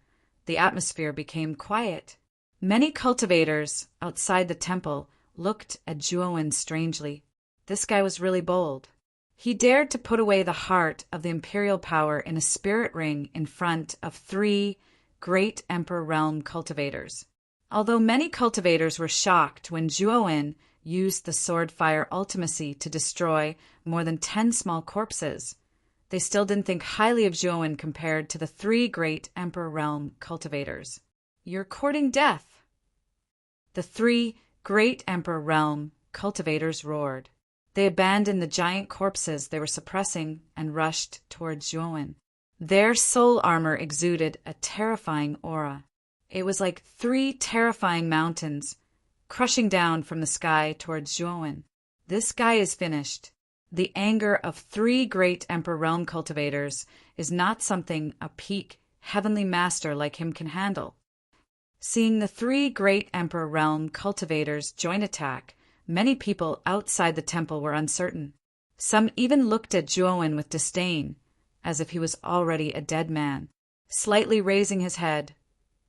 the atmosphere became quiet. Many cultivators outside the temple looked at Zhuowen strangely. This guy was really bold. He dared to put away the heart of the imperial power in a spirit ring in front of 3 great emperor realm cultivators. Although many cultivators were shocked when Zhuowen used the sword fire ultimacy to destroy more than 10 small corpses, they still didn't think highly of Zhuowen compared to the 3 great emperor realm cultivators. "You're courting death." The 3 great emperor realm cultivators roared. They abandoned the giant corpses they were suppressing and rushed towards Zhuowen. Their soul armor exuded a terrifying aura. It was like 3 terrifying mountains crushing down from the sky towards Zhuowen. This guy is finished. The anger of 3 great emperor realm cultivators is not something a peak heavenly master like him can handle. Seeing the 3 great emperor realm cultivators join attack, many people outside the temple were uncertain. Some even looked at Zhuowen with disdain, as if he was already a dead man. Slightly raising his head,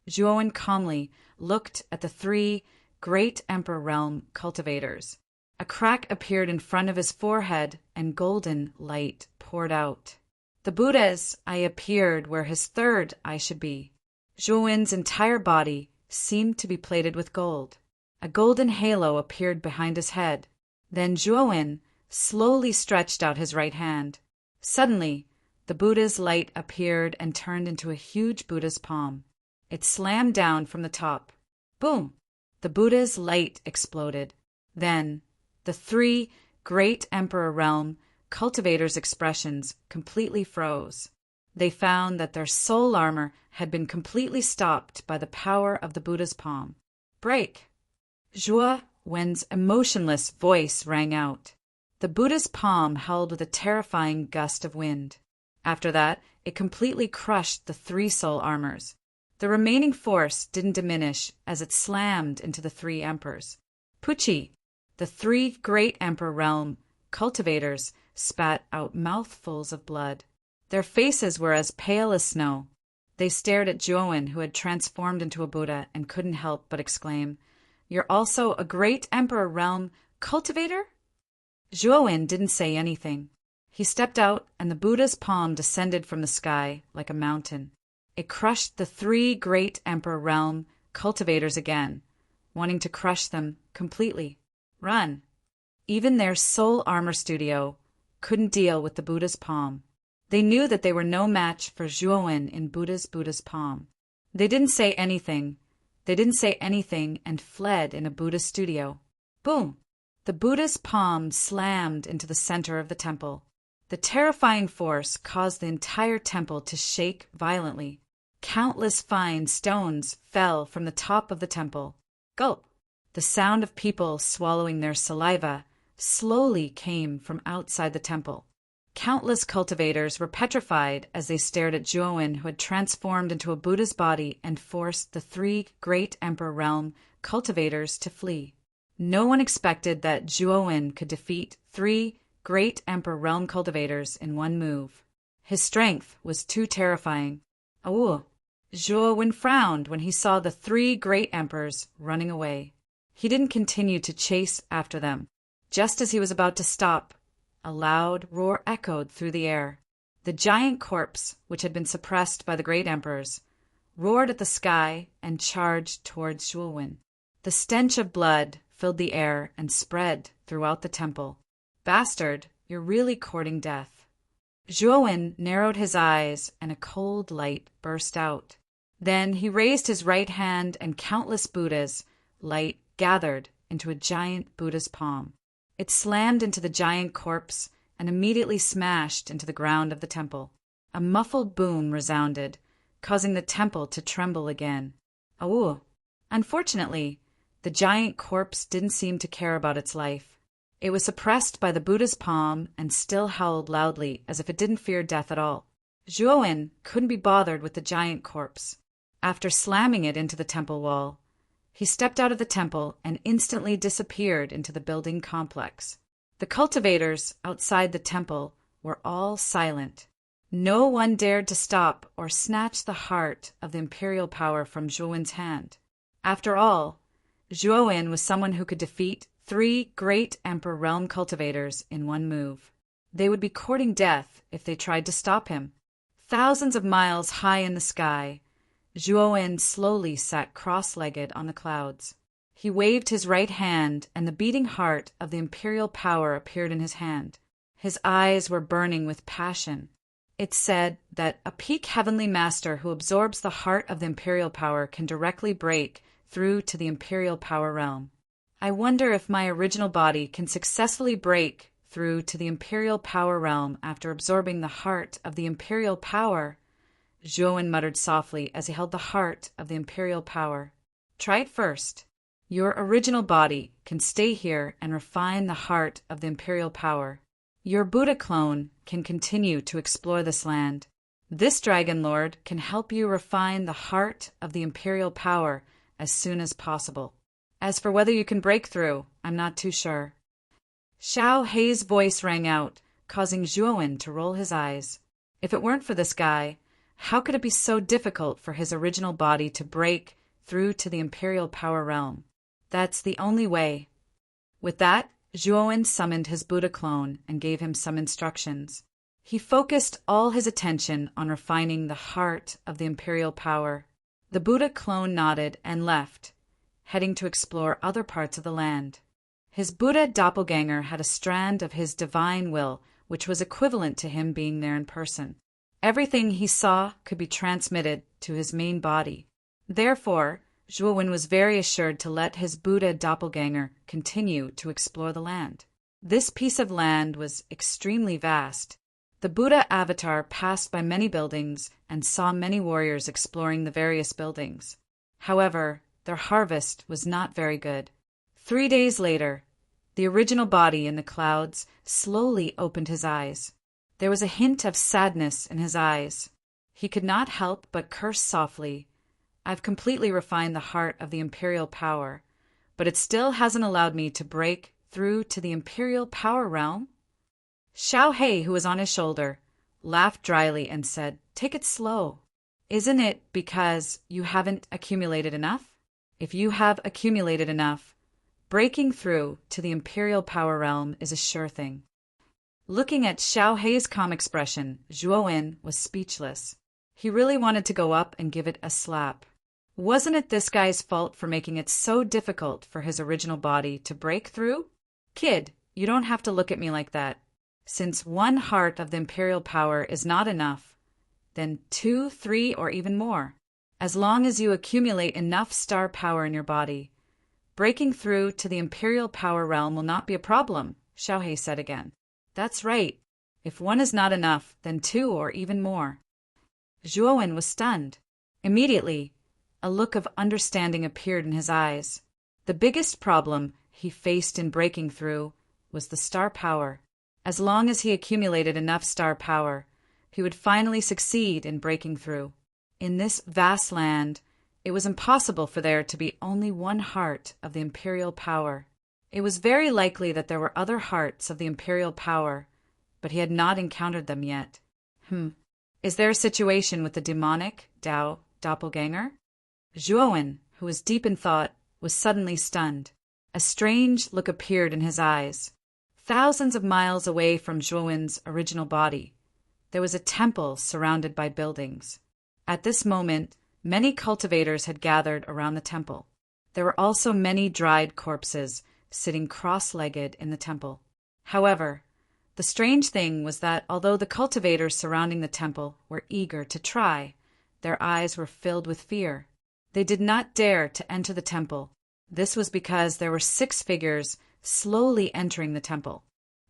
Zhuowen calmly looked at the 3 great emperor realm cultivators. A crack appeared in front of his forehead, and golden light poured out. The Buddha's eye appeared where his 3rd eye should be. Zhuowen's entire body seemed to be plated with gold. A golden halo appeared behind his head. Then Zhuowen slowly stretched out his right hand. Suddenly, the Buddha's light appeared and turned into a huge Buddha's palm. It slammed down from the top. Boom! The Buddha's light exploded. Then, the 3 great emperor realm cultivators' expressions completely froze. They found that their soul armor had been completely stopped by the power of the Buddha's palm. Break! Zhuo Wen's emotionless voice rang out. The Buddha's palm held with a terrifying gust of wind. After that, it completely crushed the 3 soul armors. The remaining force didn't diminish as it slammed into the 3 emperors. Puchi, the 3 great emperor realm cultivators, spat out mouthfuls of blood. Their faces were as pale as snow. They stared at Zhuo, who had transformed into a Buddha, and couldn't help but exclaim, "You're also a great emperor realm cultivator?" Zhuo didn't say anything. He stepped out, and the Buddha's palm descended from the sky like a mountain. It crushed the 3 great emperor realm cultivators again, wanting to crush them completely. Run! Even their soul armor studio couldn't deal with the Buddha's palm. They knew that they were no match for Zhuo in Buddha's palm. They didn't say anything. And fled in a Buddha studio. Boom! The Buddha's palm slammed into the center of the temple. The terrifying force caused the entire temple to shake violently. Countless fine stones fell from the top of the temple. Gulp! The sound of people swallowing their saliva slowly came from outside the temple. Countless cultivators were petrified as they stared at Zhuo, who had transformed into a Buddha's body and forced the 3 great emperor realm cultivators to flee. No one expected that Zhuo could defeat 3 great emperor realm cultivators in one move. His strength was too terrifying. Zhuo frowned when he saw the 3 great emperors running away. He didn't continue to chase after them. Just as he was about to stop, a loud roar echoed through the air. The giant corpse, which had been suppressed by the great emperors, roared at the sky and charged towards Zhuo. The stench of blood filled the air and spread throughout the temple. Bastard, you're really courting death. Zhuo narrowed his eyes and a cold light burst out. Then he raised his right hand and countless Buddhas' light gathered into a giant Buddha's palm. It slammed into the giant corpse and immediately smashed into the ground of the temple. A muffled boom resounded, causing the temple to tremble again. Unfortunately, the giant corpse didn't seem to care about its life. It was suppressed by the Buddha's palm and still howled loudly as if it didn't fear death at all. Zhuo couldn't be bothered with the giant corpse. After slamming it into the temple wall, he stepped out of the temple and instantly disappeared into the building complex. The cultivators outside the temple were all silent. No one dared to stop or snatch the heart of the imperial power from Zhuo's hand. After all, Zhuo was someone who could defeat 3 great emperor realm cultivators in one move. They would be courting death if they tried to stop him. Thousands of miles high in the sky, Zhuo slowly sat cross-legged on the clouds. He waved his right hand, and the beating heart of the imperial power appeared in his hand. His eyes were burning with passion. It said that a peak heavenly master who absorbs the heart of the imperial power can directly break through to the imperial power realm. I wonder if my original body can successfully break through to the imperial power realm after absorbing the heart of the imperial power. Zhuo muttered softly as he held the heart of the imperial power. Try it first. Your original body can stay here and refine the heart of the imperial power. Your Buddha clone can continue to explore this land. This dragon lord can help you refine the heart of the imperial power as soon as possible. As for whether you can break through, I'm not too sure. Xiao Hei's voice rang out, causing Zhuo to roll his eyes. If it weren't for this guy, how could it be so difficult for his original body to break through to the imperial power realm? That's the only way. With that, Zhuo summoned his Buddha clone and gave him some instructions. He focused all his attention on refining the heart of the imperial power. The Buddha clone nodded and left, heading to explore other parts of the land. His Buddha doppelganger had a strand of his divine will, which was equivalent to him being there in person. Everything he saw could be transmitted to his main body. Therefore, Zhuo was very assured to let his Buddha doppelganger continue to explore the land. This piece of land was extremely vast. The Buddha avatar passed by many buildings and saw many warriors exploring the various buildings. However, their harvest was not very good. 3 days later, the original body in the clouds slowly opened his eyes. There was a hint of sadness in his eyes. He could not help but curse softly. I've completely refined the heart of the imperial power, but it still hasn't allowed me to break through to the imperial power realm. Xiao Hei, who was on his shoulder, laughed dryly and said, "Take it slow. Isn't it because you haven't accumulated enough? If you have accumulated enough, breaking through to the imperial power realm is a sure thing." Looking at Xiao Hei's calm expression, Zhuo was speechless. He really wanted to go up and give it a slap. Wasn't it this guy's fault for making it so difficult for his original body to break through? Kid, you don't have to look at me like that. Since 1 heart of the imperial power is not enough, then 2, 3, or even more. As long as you accumulate enough star power in your body, breaking through to the imperial power realm will not be a problem, Xiao Hei said again. That's right. If 1 is not enough, then 2 or even more. Zhuo was stunned. Immediately, a look of understanding appeared in his eyes. The biggest problem he faced in breaking through was the star power. As long as he accumulated enough star power, he would finally succeed in breaking through. In this vast land, it was impossible for there to be only 1 heart of the imperial power. It was very likely that there were other hearts of the imperial power, but he had not encountered them yet. Is there a situation with the demonic Dao doppelganger? Zhuo, who was deep in thought, was suddenly stunned. A strange look appeared in his eyes. Thousands of miles away from Zhuo's original body, there was a temple surrounded by buildings. At this moment, many cultivators had gathered around the temple. There were also many dried corpses sitting cross-legged in the temple. However, the strange thing was that although the cultivators surrounding the temple were eager to try, their eyes were filled with fear. They did not dare to enter the temple. This was because there were 6 figures slowly entering the temple.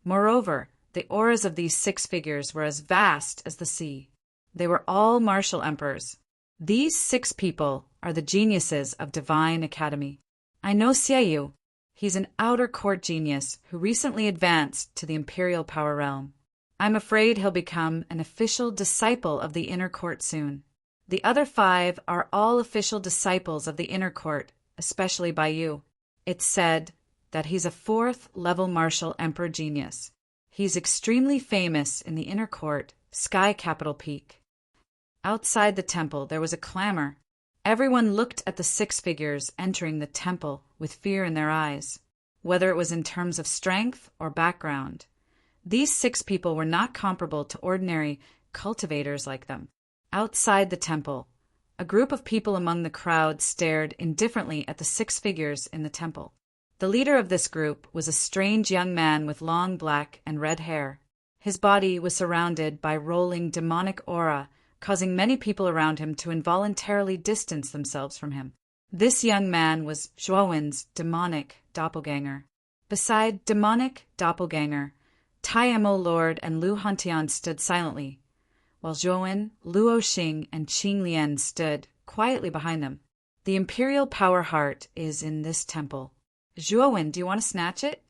Moreover, the auras of these 6 figures were as vast as the sea. They were all martial emperors. These 6 people are the geniuses of Divine Academy. I know Xieyu. He's an outer court genius who recently advanced to the imperial power realm. I'm afraid he'll become an official disciple of the inner court soon. The other 5 are all official disciples of the inner court, especially by you. It's said that he's a 4th level martial emperor genius. He's extremely famous in the inner court, Sky Capital Peak. Outside the temple, there was a clamor. Everyone looked at the 6 figures entering the temple with fear in their eyes, whether it was in terms of strength or background. These 6 people were not comparable to ordinary cultivators like them. Outside the temple, a group of people among the crowd stared indifferently at the 6 figures in the temple. The leader of this group was a strange young man with long black and red hair. His body was surrounded by rolling demonic aura, causing many people around him to involuntarily distance themselves from him. This young man was Zhuo's demonic doppelganger. Beside demonic doppelganger, Tai Mo Lord and Lu Hantian stood silently, while Zhuo, Luo Xing, and Qing Lian stood quietly behind them. The imperial power heart is in this temple. Zhuo, do you want to snatch it?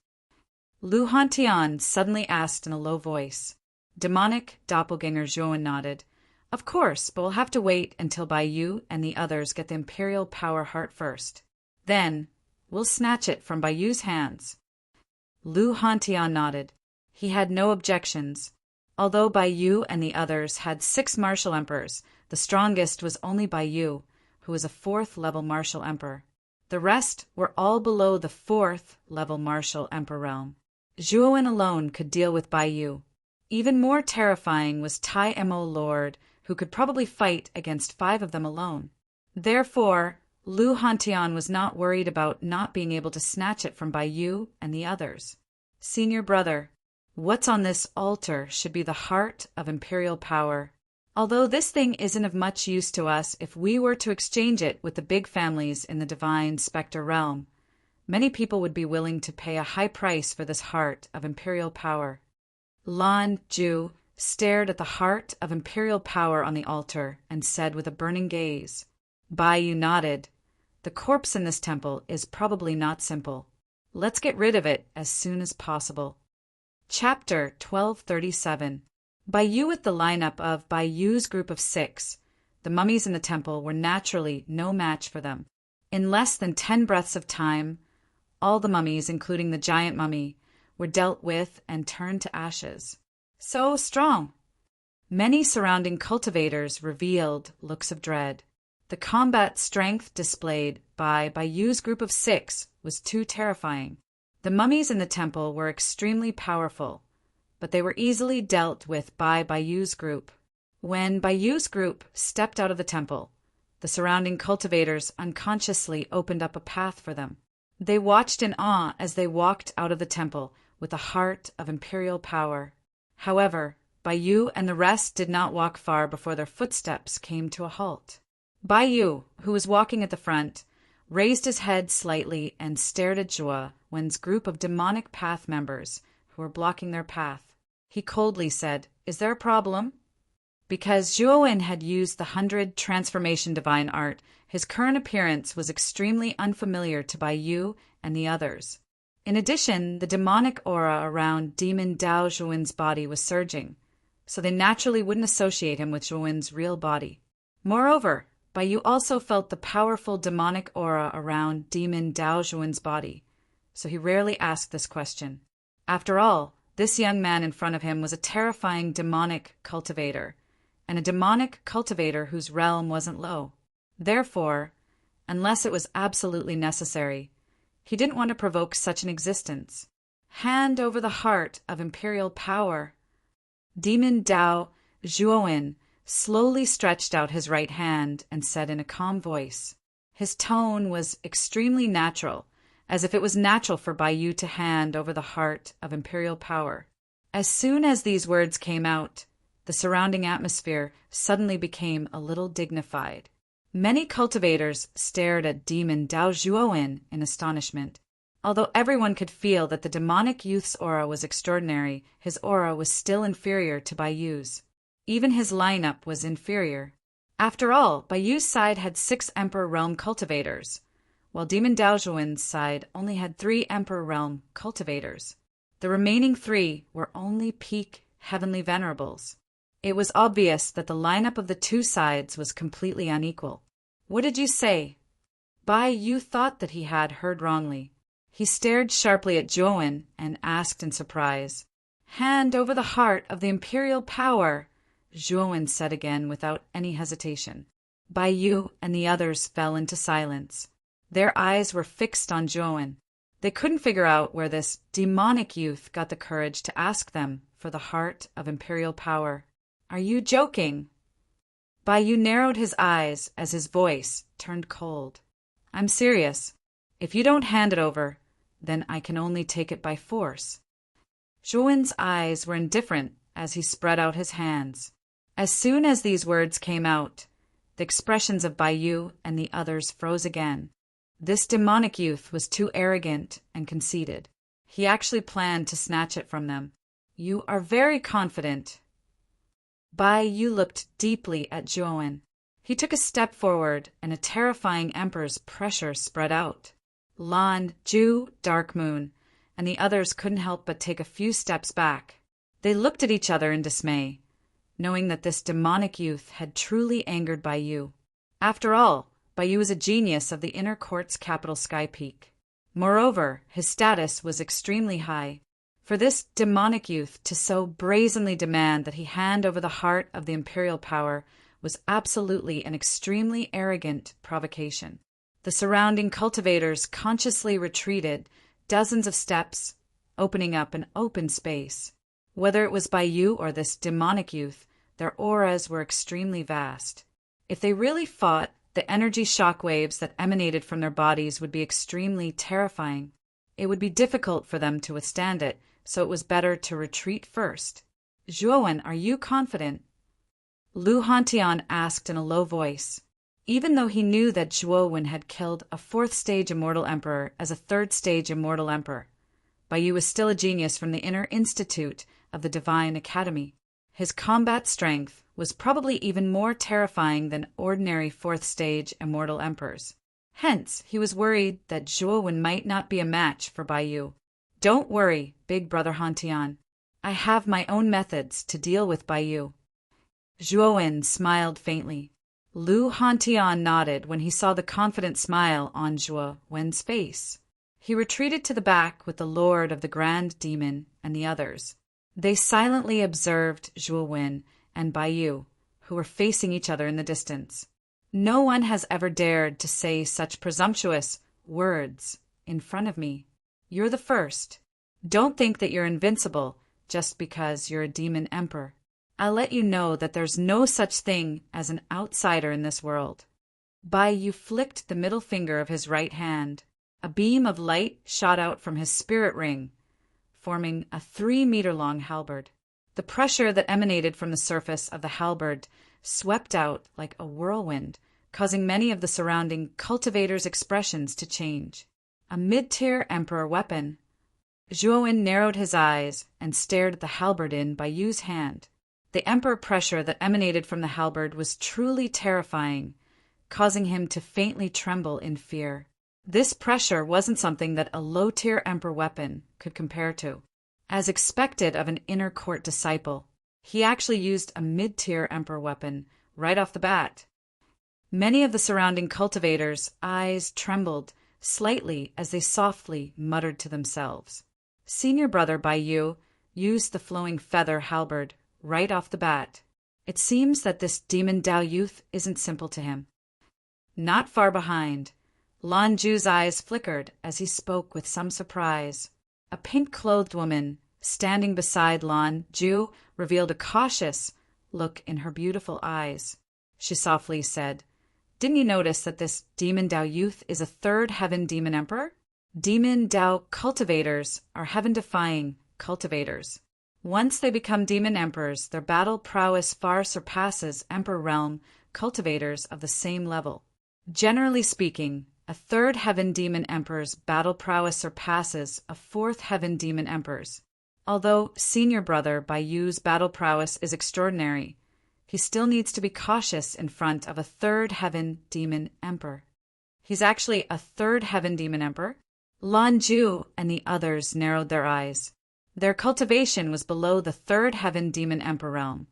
Lu Hantian suddenly asked in a low voice. Demonic doppelganger Zhuo nodded. Of course, but we'll have to wait until Bai Yu and the others get the imperial power heart first. Then, we'll snatch it from Bai Yu's hands. Lu Hantian nodded. He had no objections. Although Bai Yu and the others had 6 martial emperors, the strongest was only Bai Yu, who was a 4th level martial emperor. The rest were all below the 4th level martial emperor realm. Zhuo alone could deal with Bai Yu. Even more terrifying was Tai Mo Lord, who could probably fight against 5 of them alone. Therefore, Lu Hantian was not worried about not being able to snatch it from Bai Yu and the others. Senior brother, what's on this altar should be the heart of imperial power. Although this thing isn't of much use to us if we were to exchange it with the big families in the divine specter realm, Many people would be willing to pay a high price for this heart of imperial power. Lan Ju stared at the heart of imperial power on the altar and said with a burning gaze. Bai Yu nodded. The corpse in this temple is probably not simple. Let's get rid of it as soon as possible. Chapter 1237. Bai Yu with the lineup of Bai Yu's group of 6. The mummies in the temple were naturally no match for them. In less than 10 breaths of time, all the mummies, including the giant mummy, were dealt with and turned to ashes. So strong! Many surrounding cultivators revealed looks of dread. The combat strength displayed by Bai Yu's group of 6 was too terrifying. The mummies in the temple were extremely powerful, but they were easily dealt with by Bai Yu's group. When Bai Yu's group stepped out of the temple, the surrounding cultivators unconsciously opened up a path for them. They watched in awe as they walked out of the temple with a heart of imperial power. However, Bai Yu and the rest did not walk far before their footsteps came to a halt. Bai Yu, who was walking at the front, raised his head slightly and stared at Zhuo Wen's group of demonic path members who were blocking their path. He coldly said, "Is there a problem?" Because Zhuo Wen had used the 100 transformation divine art, his current appearance was extremely unfamiliar to Bai Yu and the others. In addition, the demonic aura around demon Dao Zhuowen's body was surging, so they naturally wouldn't associate him with Zhuowen's real body. Moreover, Bai Yu also felt the powerful demonic aura around demon Dao Zhuowen's body, so he rarely asked this question. After all, this young man in front of him was a terrifying demonic cultivator, and a demonic cultivator whose realm wasn't low. Therefore, unless it was absolutely necessary, he didn't want to provoke such an existence. Hand over the heart of imperial power. Demon Dao Zhuowen slowly stretched out his right hand and said in a calm voice. His tone was extremely natural, as if it was natural for Bai Yu to hand over the heart of imperial power. As soon as these words came out, the surrounding atmosphere suddenly became a little dignified. Many cultivators stared at demon Dao Zhuowen in astonishment. Although everyone could feel that the demonic youth's aura was extraordinary, his aura was still inferior to Bai Yu's. Even his lineup was inferior. After all, Bai Yu's side had 6 Emperor Realm cultivators, while demon Dao Zhuowen's side only had 3 Emperor Realm cultivators. The remaining 3 were only peak heavenly venerables. It was obvious that the lineup of the 2 sides was completely unequal. What did you say? Bai Yu thought that he had heard wrongly. He stared sharply at Zhuowen and asked in surprise. Hand over the heart of the imperial power, Zhuowen said again without any hesitation. Bai Yu and the others fell into silence. Their eyes were fixed on Zhuowen. They couldn't figure out where this demonic youth got the courage to ask them for the heart of imperial power. Are you joking? Bai Yu narrowed his eyes as his voice turned cold. I'm serious. If you don't hand it over, then I can only take it by force. Zhuowen's eyes were indifferent as he spread out his hands. As soon as these words came out, the expressions of Bai Yu and the others froze again. This demonic youth was too arrogant and conceited. He actually planned to snatch it from them. You are very confident. Bai Yu looked deeply at Zhuowen. He took a step forward, and a terrifying emperor's pressure spread out. Lan, Ju, Dark Moon, and the others couldn't help but take a few steps back. They looked at each other in dismay, knowing that this demonic youth had truly angered Bai Yu. After all, Bai Yu was a genius of the inner court's capital Sky Peak. Moreover, his status was extremely high. For this demonic youth to so brazenly demand that he hand over the heart of the imperial power was absolutely an extremely arrogant provocation. The surrounding cultivators consciously retreated dozens of steps, opening up an open space. Whether it was Bai Yu or this demonic youth, their auras were extremely vast. If they really fought, the energy shock waves that emanated from their bodies would be extremely terrifying. It would be difficult for them to withstand it, so it was better to retreat first. Zhuowen, are you confident? Lu Hantian asked in a low voice. Even though he knew that Zhuo had killed a fourth-stage immortal emperor as a third-stage immortal emperor, Bai Yu was still a genius from the inner institute of the Divine Academy. His combat strength was probably even more terrifying than ordinary fourth-stage immortal emperors. Hence, he was worried that Zhuo might not be a match for Bai Yu. "Don't worry, big brother Hantian. I have my own methods to deal with Bai Yu." Zhuo smiled faintly. Lu Hantian nodded when he saw the confident smile on Zhuo Wen's face. He retreated to the back with the Lord of the Grand Demon and the others. They silently observed Zhuo Wen and Bai Yu, who were facing each other in the distance. No one has ever dared to say such presumptuous words in front of me. You're the first. Don't think that you're invincible just because you're a demon emperor. I'll let you know that there's no such thing as an outsider in this world. Bai Yu flicked the middle finger of his right hand. A beam of light shot out from his spirit ring, forming a 3-meter-long halberd. The pressure that emanated from the surface of the halberd swept out like a whirlwind, causing many of the surrounding cultivators' expressions to change. A mid-tier emperor weapon. Zhuo narrowed his eyes and stared at the halberd in Bai Yu's hand. The emperor pressure that emanated from the halberd was truly terrifying, causing him to faintly tremble in fear. This pressure wasn't something that a low-tier emperor weapon could compare to. As expected of an inner court disciple, he actually used a mid-tier emperor weapon right off the bat. Many of the surrounding cultivators' eyes trembled slightly as they softly muttered to themselves. Senior brother Bai Yu used the flowing feather halberd right off the bat. It seems that this demon Dao youth isn't simple to him. Not far behind, Lan Ju's eyes flickered as he spoke with some surprise. A pink-clothed woman standing beside Lan Ju revealed a cautious look in her beautiful eyes. She softly said, "Didn't you notice that this demon Dao youth is a third heaven demon emperor? Demon Dao cultivators are heaven-defying cultivators. Once they become demon emperors, their battle prowess far surpasses emperor realm cultivators of the same level. Generally speaking, a third heaven demon emperor's battle prowess surpasses a fourth heaven demon emperor's. Although senior brother Bai Yu's battle prowess is extraordinary, he still needs to be cautious in front of a third heaven demon emperor." "He's actually a third heaven demon emperor?" Lan Ju and the others narrowed their eyes. Their cultivation was below the third heaven demon emperor realm,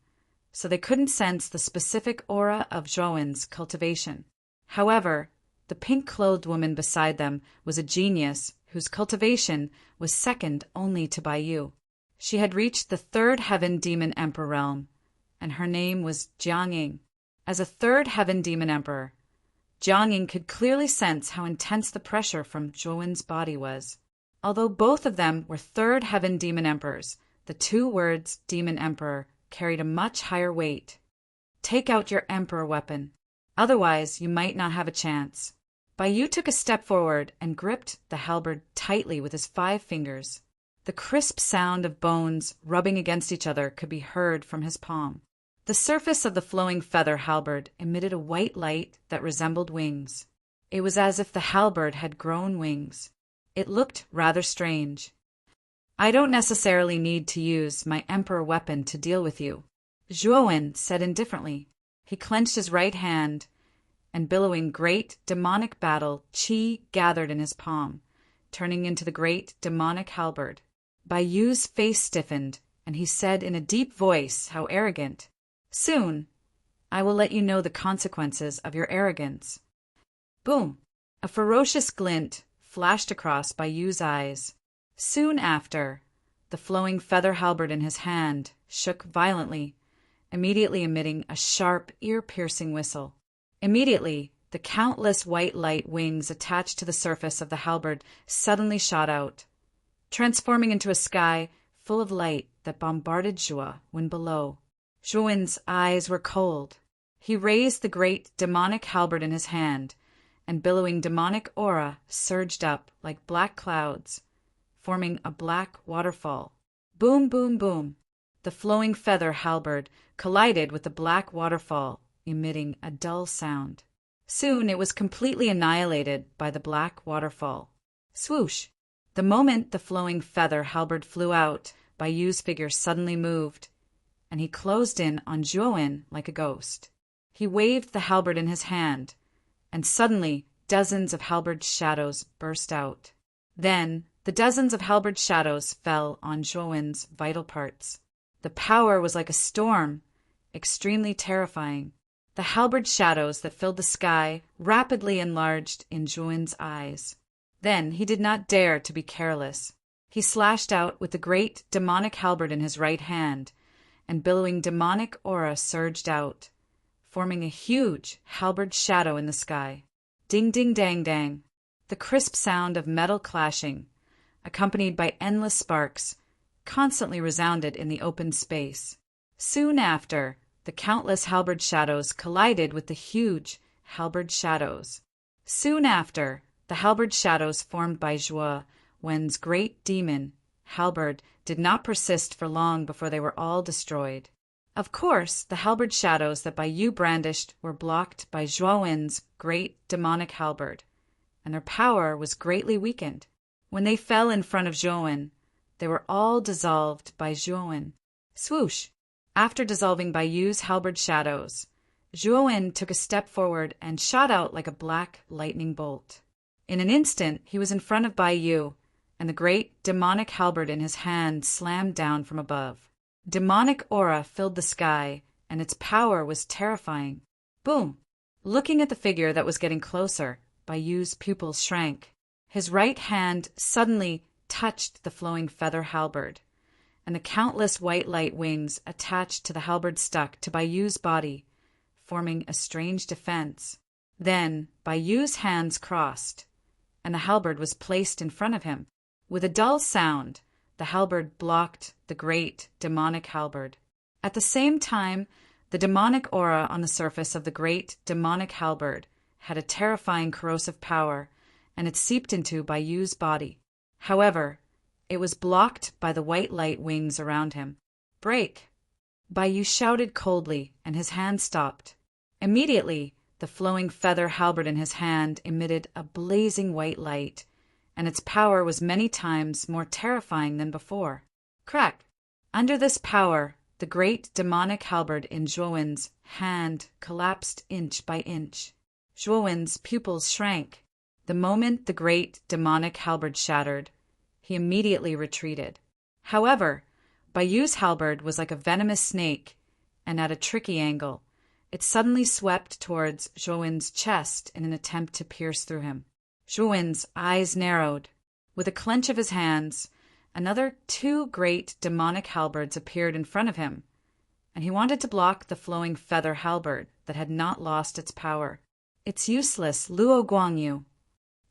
so they couldn't sense the specific aura of Zhuowen's cultivation. However, the pink-clothed woman beside them was a genius whose cultivation was second only to Bai Yu. She had reached the third heaven demon emperor realm, and her name was Jiangying. As a third heaven demon emperor, Jiangying could clearly sense how intense the pressure from Zhuowen's body was. Although both of them were third heaven demon emperors, the two words demon emperor carried a much higher weight. "Take out your emperor weapon. Otherwise, you might not have a chance." Bai Yu took a step forward and gripped the halberd tightly with his 5 fingers. The crisp sound of bones rubbing against each other could be heard from his palm. The surface of the flowing feather halberd emitted a white light that resembled wings. It was as if the halberd had grown wings. It looked rather strange. "I don't necessarily need to use my emperor weapon to deal with you," Zhuo said indifferently. He clenched his right hand, and billowing great demonic battle qi gathered in his palm, turning into the great demonic halberd. Bai Yu's face stiffened, and he said in a deep voice, how arrogant, "Soon, I will let you know the consequences of your arrogance." Boom! A ferocious glint flashed across Bai Yu's eyes. Soon after, the flowing feather halberd in his hand shook violently, immediately emitting a sharp, ear-piercing whistle. Immediately, the countless white light wings attached to the surface of the halberd suddenly shot out, transforming into a sky full of light that bombarded Zhuo when below. Zhuowen's eyes were cold. He raised the great demonic halberd in his hand, and billowing demonic aura surged up like black clouds, forming a black waterfall. Boom, boom, boom. The flowing feather halberd collided with the black waterfall, emitting a dull sound. Soon it was completely annihilated by the black waterfall. Swoosh! The moment the flowing feather halberd flew out, Bai Yu's figure suddenly moved, and he closed in on Zhuo like a ghost. He waved the halberd in his hand, and suddenly dozens of halberd shadows burst out. Then the dozens of halberd shadows fell on Zhuo's vital parts. The power was like a storm, extremely terrifying. The halberd shadows that filled the sky rapidly enlarged in Zhuo's eyes. Then he did not dare to be careless. He slashed out with the great demonic halberd in his right hand, and billowing demonic aura surged out, forming a huge halberd shadow in the sky. Ding ding dang dang. The crisp sound of metal clashing, accompanied by endless sparks, constantly resounded in the open space. Soon after, the countless halberd shadows collided with the huge halberd shadows. Soon after, the halberd shadows formed by Zhuo's great demon, halberd, did not persist for long before they were all destroyed. Of course, the halberd shadows that Bai Yu brandished were blocked by Zhuo's great demonic halberd, and their power was greatly weakened. When they fell in front of Zhuo, they were all dissolved by Zhuo. Swoosh! After dissolving Bai Yu's halberd shadows, Zhuo took a step forward and shot out like a black lightning bolt. In an instant, he was in front of Bai Yu, and the great demonic halberd in his hand slammed down from above. Demonic aura filled the sky, and its power was terrifying. Boom! Looking at the figure that was getting closer, Bai Yu's pupils shrank. His right hand suddenly touched the flowing feather halberd, and the countless white light wings attached to the halberd stuck to Bai Yu's body, forming a strange defense. Then Bai Yu's hands crossed, and the halberd was placed in front of him. With a dull sound, the halberd blocked the great demonic halberd. At the same time, the demonic aura on the surface of the great demonic halberd had a terrifying corrosive power, and it seeped into Bai Yu's body. However, it was blocked by the white light wings around him. Break! Bai Yu shouted coldly, and his hand stopped. Immediately, the flowing feather halberd in his hand emitted a blazing white light, and its power was many times more terrifying than before. Crack! Under this power, the great demonic halberd in Zhuo's hand collapsed inch by inch. Zhuo's pupils shrank. The moment the great demonic halberd shattered, he immediately retreated. However, Bai Yu's halberd was like a venomous snake, and at a tricky angle, it suddenly swept towards Zhuo's chest in an attempt to pierce through him. Zhuo's eyes narrowed. With a clench of his hands, another 2 great demonic halberds appeared in front of him, and he wanted to block the flowing feather halberd that had not lost its power. It's useless, Luo Guangyu.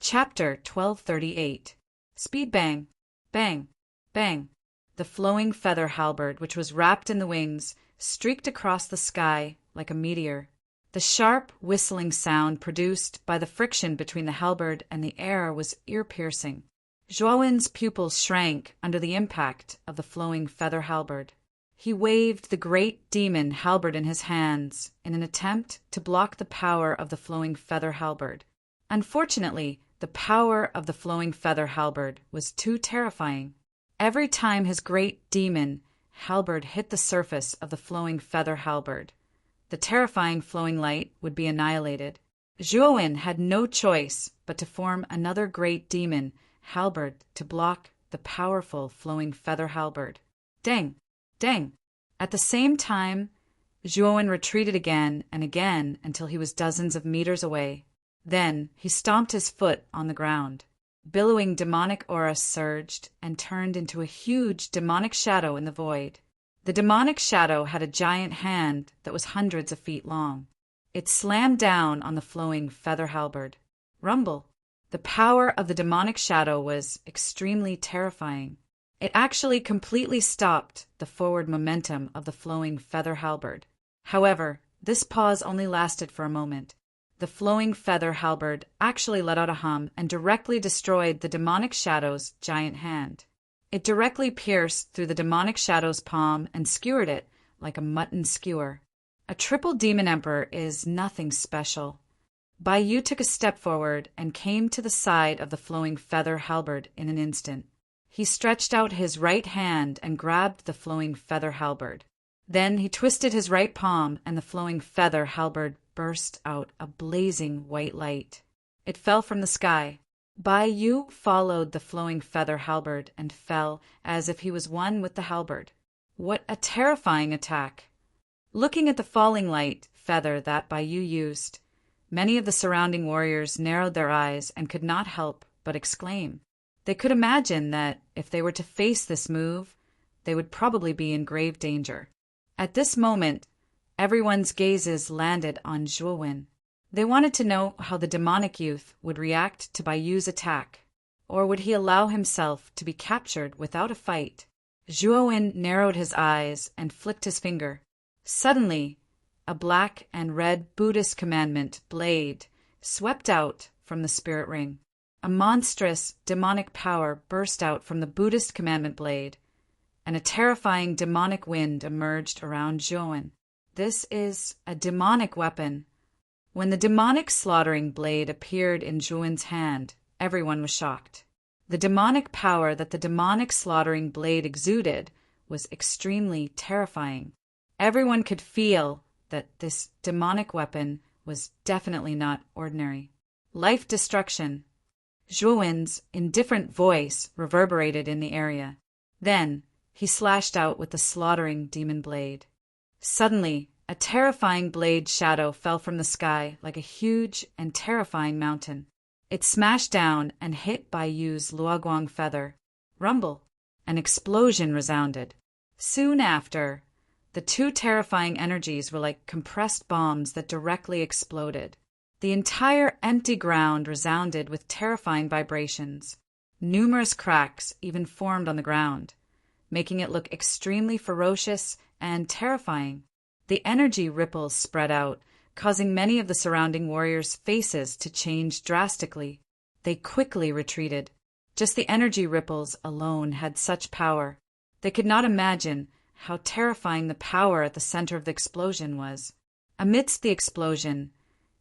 Chapter 1238. Speed bang, bang, bang. The flowing feather halberd, which was wrapped in the wings, streaked across the sky like a meteor. The sharp, whistling sound produced by the friction between the halberd and the air was ear-piercing. Zhuo's pupils shrank under the impact of the flowing feather halberd. He waved the great demon halberd in his hands in an attempt to block the power of the flowing feather halberd. Unfortunately, the power of the flowing feather halberd was too terrifying. Every time his great demon halberd hit the surface of the flowing feather halberd, the terrifying flowing light would be annihilated. Zhuo had no choice but to form another great demon halberd to block the powerful flowing feather halberd. Dang! Dang! At the same time, Zhuo retreated again and again until he was dozens of meters away. Then he stomped his foot on the ground. Billowing demonic aura surged and turned into a huge demonic shadow in the void. The demonic shadow had a giant hand that was hundreds of feet long. It slammed down on the flowing feather halberd. Rumble! The power of the demonic shadow was extremely terrifying. It actually completely stopped the forward momentum of the flowing feather halberd. However, this pause only lasted for a moment. The flowing feather halberd actually let out a hum and directly destroyed the demonic shadow's giant hand. It directly pierced through the demonic shadow's palm and skewered it like a mutton skewer. A triple demon emperor is nothing special. Bai Yu took a step forward and came to the side of the flowing feather halberd in an instant. He stretched out his right hand and grabbed the flowing feather halberd. Then he twisted his right palm, and the flowing feather halberd burst out a blazing white light. It fell from the sky. Bai Yu followed the flowing feather halberd and fell as if he was one with the halberd. What a terrifying attack! Looking at the falling light feather that Bai Yu used, many of the surrounding warriors narrowed their eyes and could not help but exclaim. They could imagine that if they were to face this move, they would probably be in grave danger. At this moment, everyone's gazes landed on Zhuowen. They wanted to know how the demonic youth would react to Bai Yu's attack, or would he allow himself to be captured without a fight? Zhuowen narrowed his eyes and flicked his finger. Suddenly, a black and red Buddhist commandment blade swept out from the spirit ring. A monstrous demonic power burst out from the Buddhist commandment blade, and a terrifying demonic wind emerged around Zhuowen. This is a demonic weapon. When the demonic slaughtering blade appeared in Zhuowen's hand, everyone was shocked. The demonic power that the demonic slaughtering blade exuded was extremely terrifying. Everyone could feel that this demonic weapon was definitely not ordinary. Life destruction. Zhuowen's indifferent voice reverberated in the area. Then he slashed out with the slaughtering demon blade. Suddenly, a terrifying blade shadow fell from the sky like a huge and terrifying mountain. It smashed down and hit Bai Yu's luoguang feather. Rumble. An explosion resounded. Soon after, the two terrifying energies were like compressed bombs that directly exploded. The entire empty ground resounded with terrifying vibrations. Numerous cracks even formed on the ground, making it look extremely ferocious and terrifying. The energy ripples spread out, causing many of the surrounding warriors' faces to change drastically. They quickly retreated. Just the energy ripples alone had such power. They could not imagine how terrifying the power at the center of the explosion was. Amidst the explosion,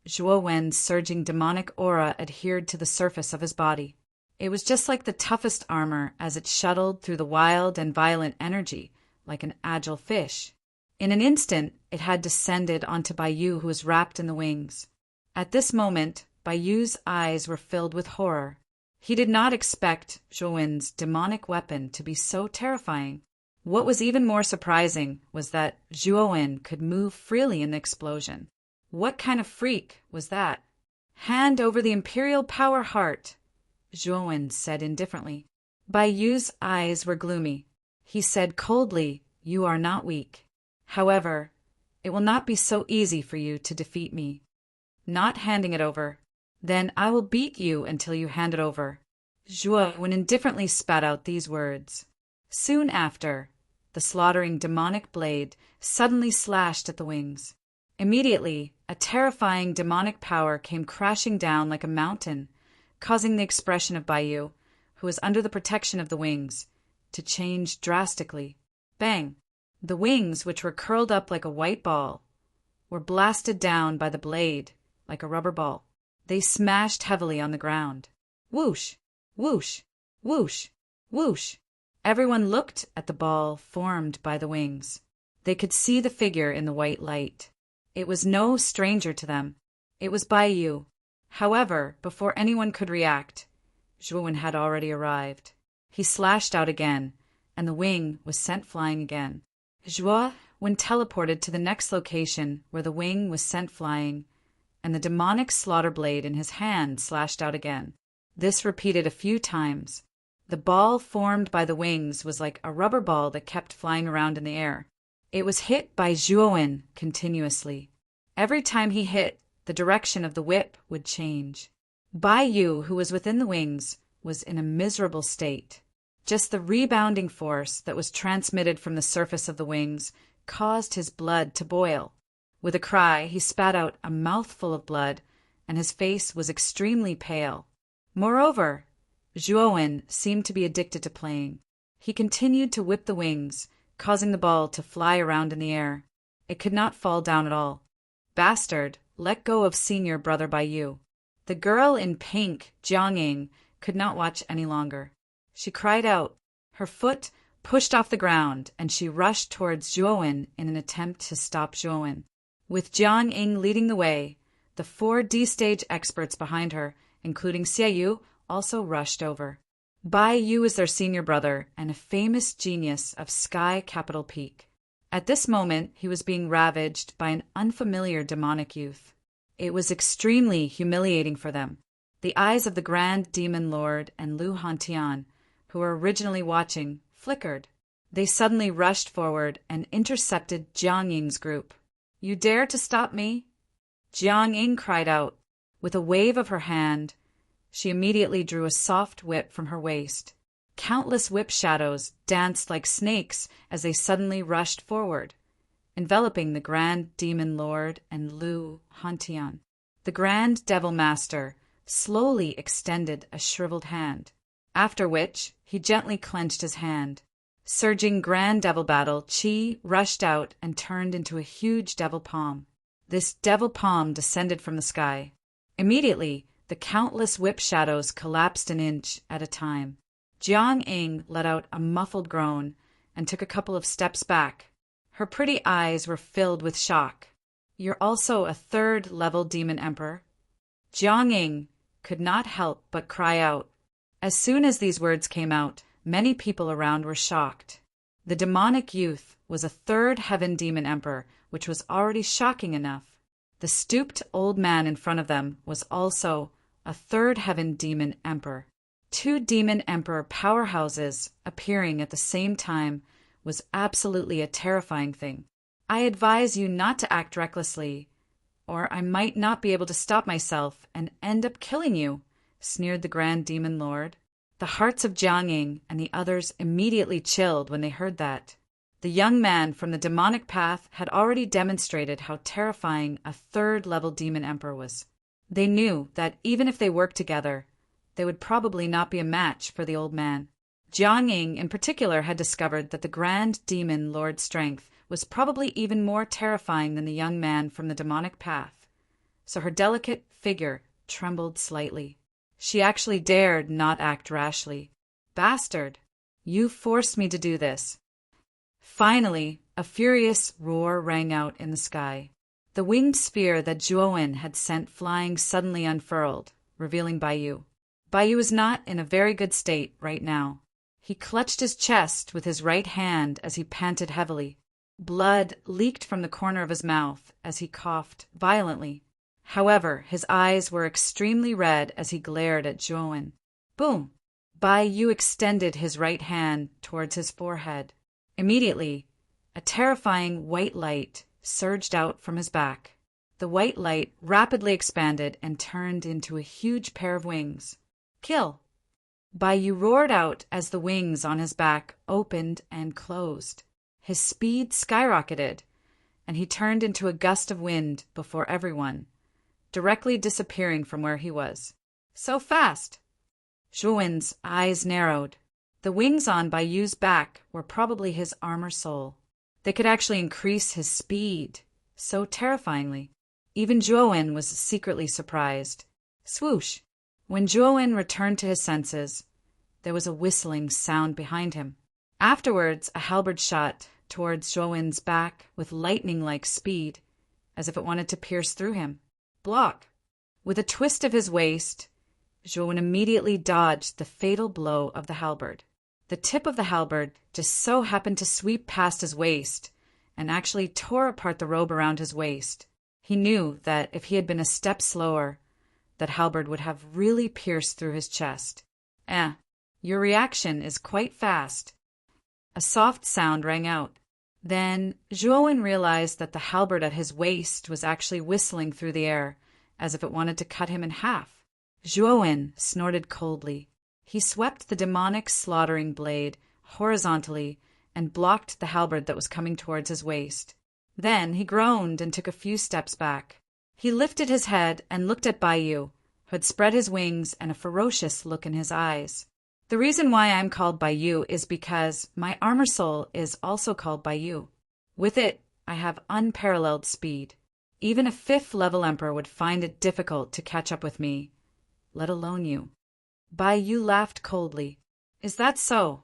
Zhuowen's surging demonic aura adhered to the surface of his body. It was just like the toughest armor as it shuttled through the wild and violent energy, like an agile fish. In an instant, it had descended onto Bai Yu, who was wrapped in the wings. At this moment, Bai Yu's eyes were filled with horror. He did not expect Zhuowen's demonic weapon to be so terrifying. What was even more surprising was that Zhuowen could move freely in the explosion. What kind of freak was that? Hand over the imperial power heart, Zhuowen said indifferently. Bai Yu's eyes were gloomy. He said coldly, "You are not weak. However, it will not be so easy for you to defeat me." Not handing it over. "Then I will beat you until you hand it over." Zhuowen indifferently spat out these words. Soon after, the slaughtering demonic blade suddenly slashed at the wings. Immediately, a terrifying demonic power came crashing down like a mountain, causing the expression of Bai Yu, who was under the protection of the wings, to change drastically. Bang! The wings, which were curled up like a white ball, were blasted down by the blade like a rubber ball. They smashed heavily on the ground. Whoosh! Whoosh! Whoosh! Whoosh! Everyone looked at the ball formed by the wings. They could see the figure in the white light. It was no stranger to them. It was Bai Yu. However, before anyone could react, Zhuowen had already arrived. He slashed out again, and the wing was sent flying again. Zhuowen teleported to the next location where the wing was sent flying, and the demonic slaughter blade in his hand slashed out again. This repeated a few times. The ball formed by the wings was like a rubber ball that kept flying around in the air. It was hit by Zhuowen continuously. Every time he hit, the direction of the whip would change. Bai Yu, who was within the wings, was in a miserable state. Just the rebounding force that was transmitted from the surface of the wings caused his blood to boil. With a cry, he spat out a mouthful of blood, and his face was extremely pale. Moreover, Zhuowen seemed to be addicted to playing. He continued to whip the wings, causing the ball to fly around in the air. It could not fall down at all. Bastard, let go of senior brother Baiyu. The girl in pink, Jiang, could not watch any longer. She cried out. Her foot pushed off the ground, and she rushed towards Zhuowen in an attempt to stop Zhuowen. With Jiang leading the way, the 4D stage experts behind her, including Xie, also rushed over. Bai Yu is their senior brother and a famous genius of Sky Capital Peak. At this moment, he was being ravaged by an unfamiliar demonic youth. It was extremely humiliating for them. The eyes of the Grand Demon Lord and Lu Hantian, who were originally watching, flickered. They suddenly rushed forward and intercepted Jiang Ying's group. "You dare to stop me?" Jiang Ying cried out. With a wave of her hand, she immediately drew a soft whip from her waist. Countless whip shadows danced like snakes as they suddenly rushed forward, enveloping the Grand Demon Lord and Lu Hantian. The Grand Devil Master slowly extended a shriveled hand, after which he gently clenched his hand. Surging Grand Devil Battle, Qi rushed out and turned into a huge devil palm. This devil palm descended from the sky. Immediately, the countless whip shadows collapsed an inch at a time. Jiang Ying let out a muffled groan and took a couple of steps back. Her pretty eyes were filled with shock. "You're also a third-level demon emperor?" Jiang Ying could not help but cry out. As soon as these words came out, many people around were shocked. The demonic youth was a third heaven demon emperor, which was already shocking enough. The stooped old man in front of them was also a third heaven demon emperor. Two demon emperor powerhouses appearing at the same time was absolutely a terrifying thing. "I advise you not to act recklessly, or I might not be able to stop myself and end up killing you," sneered the Grand Demon Lord. The hearts of Jiang Ying and the others immediately chilled when they heard that. The young man from the demonic path had already demonstrated how terrifying a third-level demon emperor was. They knew that even if they worked together, they would probably not be a match for the old man. Jiang Ying in particular had discovered that the Grand Demon Lord's strength was probably even more terrifying than the young man from the demonic path, so her delicate figure trembled slightly. She actually dared not act rashly. "Bastard! You forced me to do this." Finally, a furious roar rang out in the sky. The winged sphere that Zhuowen had sent flying suddenly unfurled, revealing Baiyu. Baiyu was not in a very good state right now. He clutched his chest with his right hand as he panted heavily. Blood leaked from the corner of his mouth as he coughed violently. However, his eyes were extremely red as he glared at Zhuowen. Boom! Baiyu extended his right hand towards his forehead. Immediately, a terrifying white light surged out from his back. The white light rapidly expanded and turned into a huge pair of wings. "Kill!" Baiyu roared out as the wings on his back opened and closed. His speed skyrocketed, and he turned into a gust of wind before everyone, directly disappearing from where he was. "So fast!" Zhuowen's eyes narrowed. The wings on Baiyu's back were probably his armor soul. They could actually increase his speed so terrifyingly. Even Zhuowen was secretly surprised. Swoosh! When Zhuowen returned to his senses, there was a whistling sound behind him. Afterwards, a halberd shot towards Zhuowen's back with lightning-like speed, as if it wanted to pierce through him. Block! With a twist of his waist, Zhuowen immediately dodged the fatal blow of the halberd. The tip of the halberd just so happened to sweep past his waist and actually tore apart the robe around his waist. He knew that if he had been a step slower, that halberd would have really pierced through his chest. Your reaction is quite fast." A soft sound rang out. Then Zhuowen realized that the halberd at his waist was actually whistling through the air, as if it wanted to cut him in half. Zhuowen snorted coldly. He swept the demonic slaughtering blade horizontally and blocked the halberd that was coming towards his waist. Then he groaned and took a few steps back. He lifted his head and looked at Baiyu, who had spread his wings and a ferocious look in his eyes. "The reason why I'm called Baiyu is because my armor soul is also called Baiyu. With it, I have unparalleled speed. Even a 5th-level emperor would find it difficult to catch up with me, let alone you. Bai Yu laughed coldly. Is that so?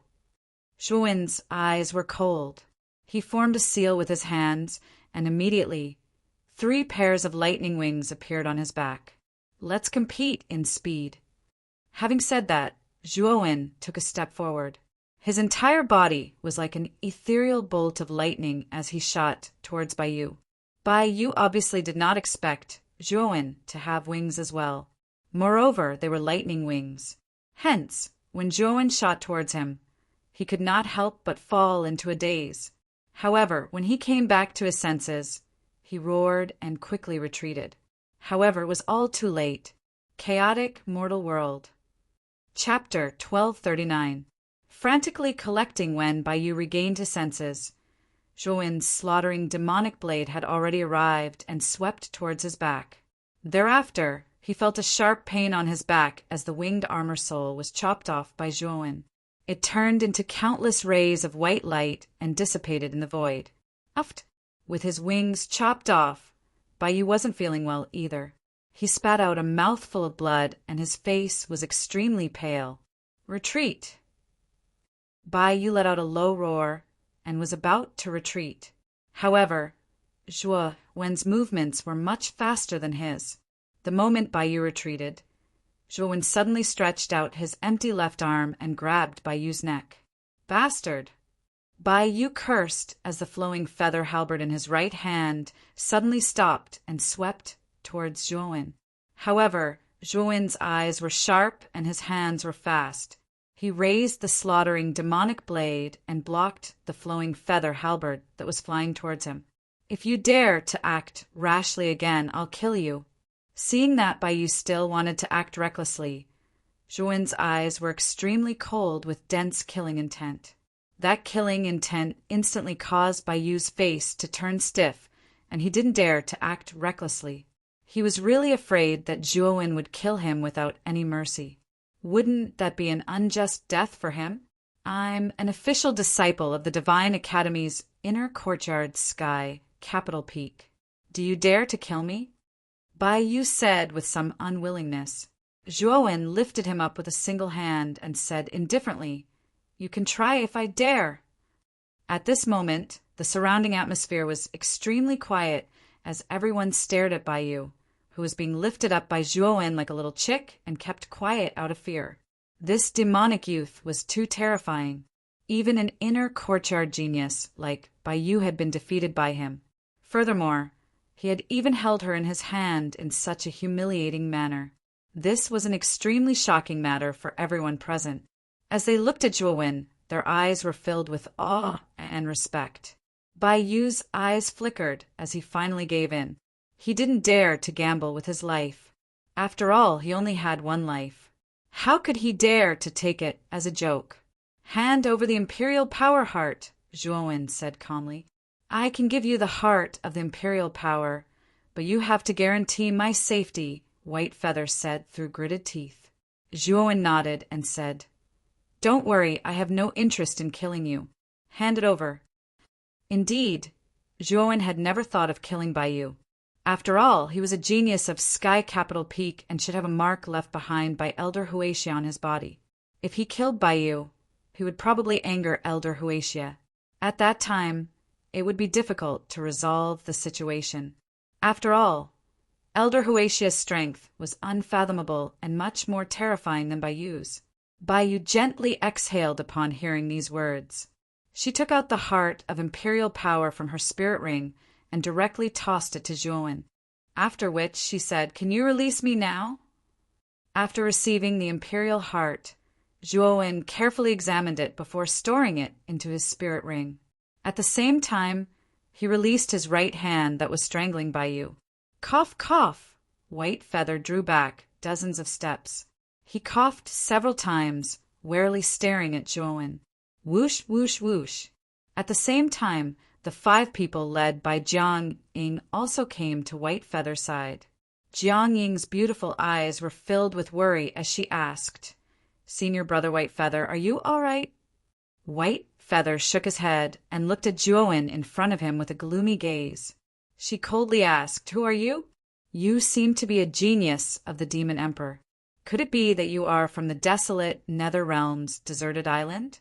Zhuowen's eyes were cold. He formed a seal with his hands, and immediately 3 pairs of lightning wings appeared on his back. Let's compete in speed. Having said that, Zhuowen took a step forward. His entire body was like an ethereal bolt of lightning as he shot towards Bai Yu. Bai Yu obviously did not expect Zhuowen to have wings as well. Moreover, they were lightning wings. Hence, when Zhuowen shot towards him, he could not help but fall into a daze. However, when he came back to his senses, he roared and quickly retreated. However, it was all too late. Chaotic mortal world. Chapter 1239. Frantically collecting when Bai Yu regained his senses, Zhuowen's slaughtering demonic blade had already arrived and swept towards his back. Thereafter, he felt a sharp pain on his back as the winged armor sole was chopped off by Zhuowen. It turned into countless rays of white light and dissipated in the void. Uft! With his wings chopped off, Bai Yu wasn't feeling well either. He spat out a mouthful of blood and his face was extremely pale. Retreat! Bai Yu let out a low roar and was about to retreat. However, Zhuowen's movements were much faster than his. The moment Bai Yu retreated, Zhuowen suddenly stretched out his empty left arm and grabbed Bai Yu's neck. Bastard! Bai Yu cursed as the flowing feather halberd in his right hand suddenly stopped and swept towards Zhuowen. However, Zhuowen's eyes were sharp and his hands were fast. He raised the slaughtering demonic blade and blocked the flowing feather halberd that was flying towards him. If you dare to act rashly again, I'll kill you. Seeing that Bai Yu still wanted to act recklessly, Zhuowen's eyes were extremely cold with dense killing intent. That killing intent instantly caused Bai Yu's face to turn stiff, and he didn't dare to act recklessly. He was really afraid that Zhuowen would kill him without any mercy. Wouldn't that be an unjust death for him? I'm an official disciple of the Divine Academy's Inner Courtyard Sky, Capital Peak. Do you dare to kill me? Bai Yu said with some unwillingness. Zhuowen lifted him up with a single hand and said indifferently, You can try if I dare. At this moment, the surrounding atmosphere was extremely quiet as everyone stared at Bai Yu, who was being lifted up by Zhuowen like a little chick and kept quiet out of fear. This demonic youth was too terrifying. Even an inner courtyard genius like Bai Yu had been defeated by him. Furthermore, he had even held her in his hand in such a humiliating manner. This was an extremely shocking matter for everyone present. As they looked at Zhuowen, their eyes were filled with awe and respect. Bai Yu's eyes flickered as he finally gave in. He didn't dare to gamble with his life. After all, he only had one life. How could he dare to take it as a joke? Hand over the Imperial Power Heart, Zhuowen said calmly. I can give you the heart of the Imperial Power, but you have to guarantee my safety, White Feather said through gritted teeth. Zhuowen nodded and said, Don't worry, I have no interest in killing you. Hand it over. Indeed, Zhuowen had never thought of killing Bai Yu. After all, he was a genius of Sky Capital Peak and should have a mark left behind by Elder Huaxia on his body. If he killed Bai Yu, he would probably anger Elder Huaxia. At that time, it would be difficult to resolve the situation. After all, Elder Huaxia's strength was unfathomable and much more terrifying than Bai Yu's. Bai Yu gently exhaled upon hearing these words. She took out the heart of Imperial Power from her spirit ring and directly tossed it to Zhuowen. After which she said, Can you release me now? After receiving the Imperial Heart, Zhuowen carefully examined it before storing it into his spirit ring. At the same time, he released his right hand that was strangling Bai Yu. Cough, cough! White Feather drew back dozens of steps. He coughed several times, warily staring at Zhuowen. Whoosh, whoosh, whoosh. At the same time, the 5 people led by Jiang Ying also came to White Feather's side. Jiang Ying's beautiful eyes were filled with worry as she asked, Senior Brother White Feather, are you all right? White Feather shook his head and looked at Zhuowen in front of him with a gloomy gaze. She coldly asked, "Who are you?" "You seem to be a genius of the Demon Emperor. Could it be that you are from the desolate Nether Realms deserted island?"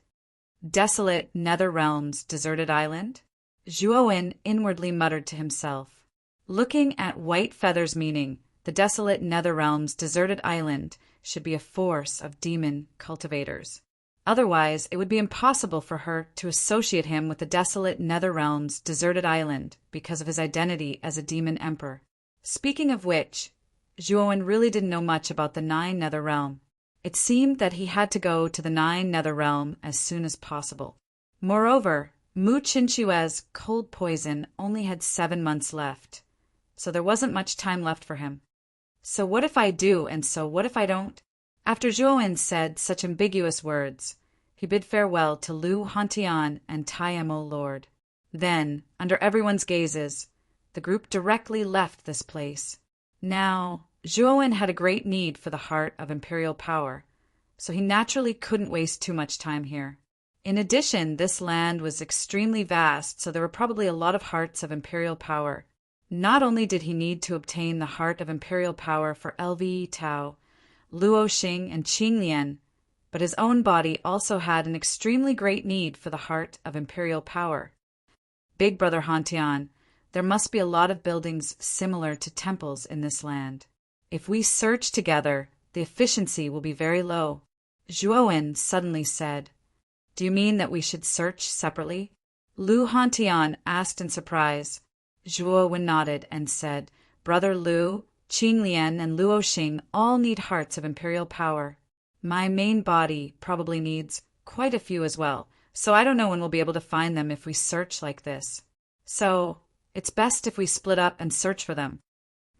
Desolate Nether Realms deserted island? Zhuowen inwardly muttered to himself. Looking at White Feather's meaning, the desolate Nether Realms deserted island should be a force of demon cultivators. Otherwise, it would be impossible for her to associate him with the desolate Nether Realms deserted island because of his identity as a demon emperor. Speaking of which, Zhuowen really didn't know much about the Nine Nether Realm. It seemed that he had to go to the Nine Nether Realm as soon as possible. Moreover, Mu Qinchue's cold poison only had 7 months left, so there wasn't much time left for him. So what if I do, and so what if I don't? After Zhuowen said such ambiguous words, he bid farewell to Lu Hantian and Taimo Lord. Then, under everyone's gazes, the group directly left this place. Now, Zhuowen had a great need for the heart of imperial power, so he naturally couldn't waste too much time here. In addition, this land was extremely vast, so there were probably a lot of hearts of imperial power. Not only did he need to obtain the heart of imperial power for LV Tao, Luo Xing, and Qing Lian, but his own body also had an extremely great need for the heart of imperial power. Big Brother Hantian, there must be a lot of buildings similar to temples in this land. If we search together, the efficiency will be very low. Zhuowen suddenly said, "Do you mean that we should search separately?" Lu Hantian asked in surprise. Zhuowen nodded and said, "Brother Lu, Qing Lian, and Luo Xing all need hearts of imperial power. My main body probably needs quite a few as well, so I don't know when we'll be able to find them if we search like this. So, it's best if we split up and search for them."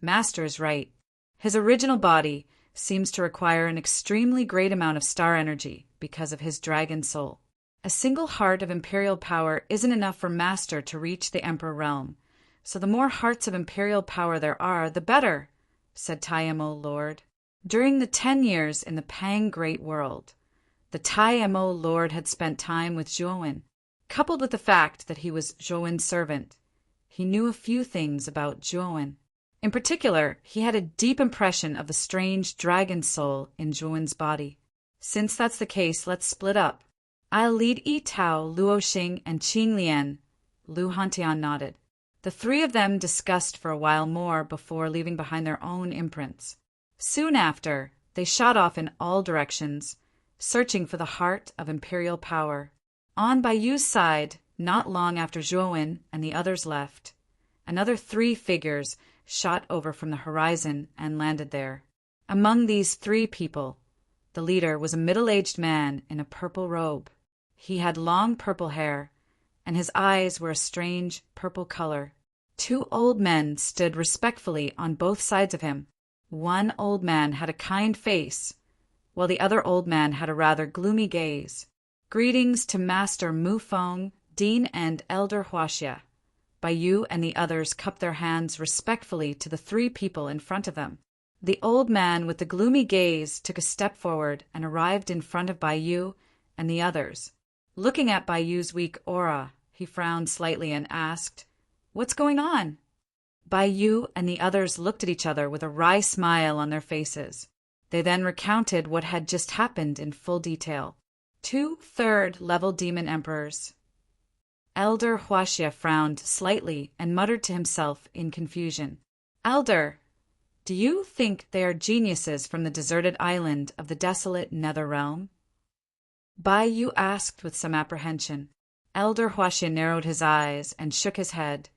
Master is right. His original body seems to require an extremely great amount of star energy because of his dragon soul. A single heart of imperial power isn't enough for Master to reach the Emperor realm, so the more hearts of imperial power there are, the better, said Taimo Lord. During the 10 years in the Pang Great World, the Taimo Lord had spent time with Zhuowen. Coupled with the fact that he was Zhuowen's servant, he knew a few things about Zhuowen. In particular, he had a deep impression of the strange dragon soul in Zhuowen's body. Since that's the case, let's split up. I'll lead Yi Tao, Luo Xing, and Qing Lian. Lu Hantian nodded. The 3 of them discussed for a while more before leaving behind their own imprints. Soon after, they shot off in all directions, searching for the heart of imperial power. On Baiyu's side, not long after Zhuowen and the others left, another 3 figures shot over from the horizon and landed there. Among these 3 people, the leader was a middle-aged man in a purple robe. He had long purple hair, and his eyes were a strange purple color. 2 old men stood respectfully on both sides of him. One old man had a kind face, while the other old man had a rather gloomy gaze. Greetings to Master Mu Feng, Dean and Elder Huaxia. Baiyu and the others cupped their hands respectfully to the 3 people in front of them. The old man with the gloomy gaze took a step forward and arrived in front of Baiyu and the others. Looking at Baiyu's weak aura, he frowned slightly and asked, "What's going on?" Baiyu and the others looked at each other with a wry smile on their faces. They then recounted what had just happened in full detail. 2 third-level demon emperors. Elder Huaxia frowned slightly and muttered to himself in confusion. "Elder, do you think they are geniuses from the deserted island of the desolate Nether Realm?" Baiyu asked with some apprehension. Elder Huaxia narrowed his eyes and shook his head.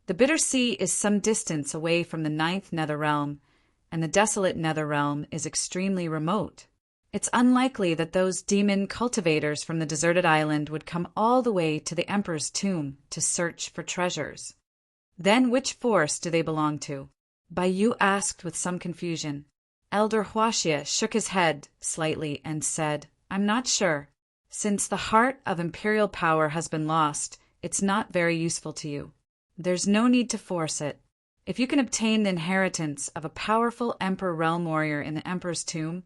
The Bitter Sea is some distance away from the 9th Nether Realm, and the desolate Nether Realm is extremely remote. It's unlikely that those demon cultivators from the deserted island would come all the way to the Emperor's tomb to search for treasures. Then which force do they belong to? Baiyu asked with some confusion. Elder Huaxia shook his head slightly and said, "I'm not sure. Since the heart of imperial power has been lost, it's not very useful to you. There's no need to force it. If you can obtain the inheritance of a powerful Emperor Realm Warrior in the Emperor's tomb,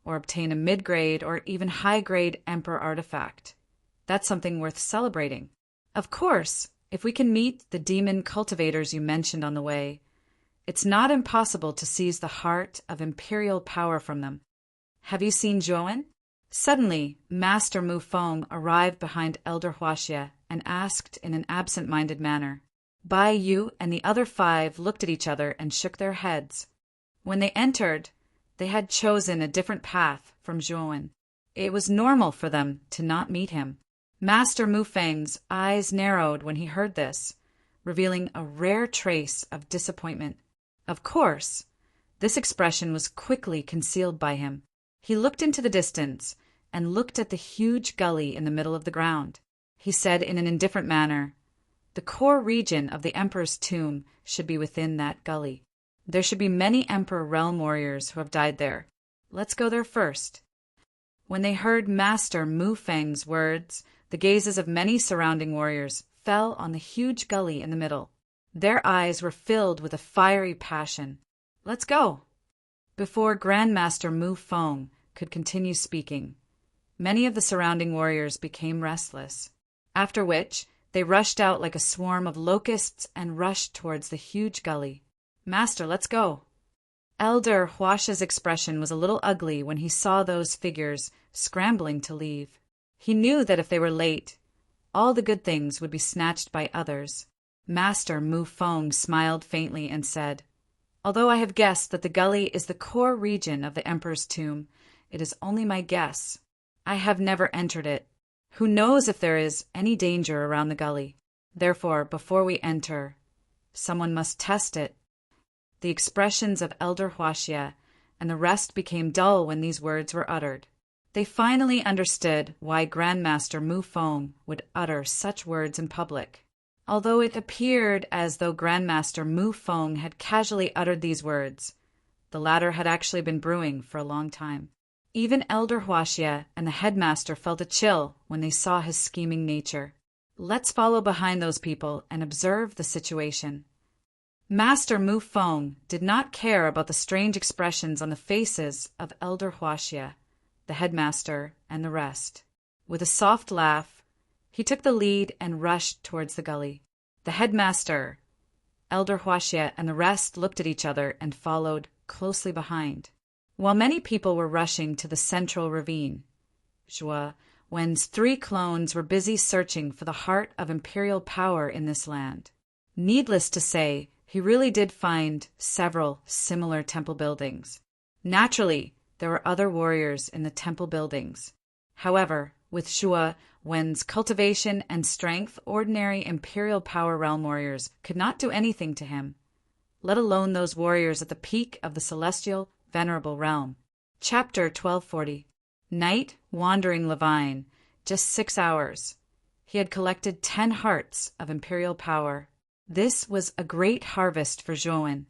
or obtain a mid-grade or even high-grade Emperor artifact, that's something worth celebrating. Of course, If we can meet the demon cultivators you mentioned on the way, it's not impossible to seize the heart of imperial power from them. Have you seen Zhuowen? Suddenly, Master Mu Feng arrived behind Elder Huaxia and asked in an absent-minded manner. Bai Yu and the other 5 looked at each other and shook their heads. When they entered, they had chosen a different path from Zhuowen. It was normal for them to not meet him. Master Mu Feng's eyes narrowed when he heard this, revealing a rare trace of disappointment. Of course, this expression was quickly concealed by him. He looked into the distance and looked at the huge gully in the middle of the ground. He said in an indifferent manner, "The core region of the Emperor's tomb should be within that gully. There should be many Emperor realm warriors who have died there. Let's go there first." When they heard Master Mu Feng's words, the gazes of many surrounding warriors fell on the huge gully in the middle. Their eyes were filled with a fiery passion. "Let's go!" Before Grandmaster Mu Feng could continue speaking, many of the surrounding warriors became restless, after which they rushed out like a swarm of locusts and rushed towards the huge gully. "Master, let's go!" Elder Huaxia's expression was a little ugly when he saw those figures scrambling to leave. He knew that if they were late, all the good things would be snatched by others. Master Mu Feng smiled faintly and said, "Although I have guessed that the gully is the core region of the Emperor's tomb, it is only my guess. I have never entered it. Who knows if there is any danger around the gully? Therefore, before we enter, someone must test it." The expressions of Elder Huaxia and the rest became dull when these words were uttered. They finally understood why Grandmaster Mu Feng would utter such words in public. Although it appeared as though Grandmaster Mu Feng had casually uttered these words, the latter had actually been brewing for a long time. Even Elder Huaxia and the headmaster felt a chill when they saw his scheming nature. Let's follow behind those people and observe the situation. Master Mu Feng did not care about the strange expressions on the faces of Elder Huaxia, the headmaster, and the rest. With a soft laugh, he took the lead and rushed towards the gully. The headmaster, Elder Huaxia, and the rest looked at each other and followed closely behind. While many people were rushing to the central ravine, Zhuowen's 3 clones were busy searching for the heart of imperial power in this land. Needless to say, he really did find several similar temple buildings. Naturally, there were other warriors in the temple buildings. However, with Zhuowen's cultivation and strength, ordinary imperial power realm warriors could not do anything to him, let alone those warriors at the peak of the celestial venerable realm. Chapter 1240. Night Wandering Levine. Just 6 hours. He had collected 10 hearts of imperial power. This was a great harvest for Zhuowen.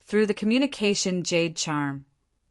Through the communication jade charm,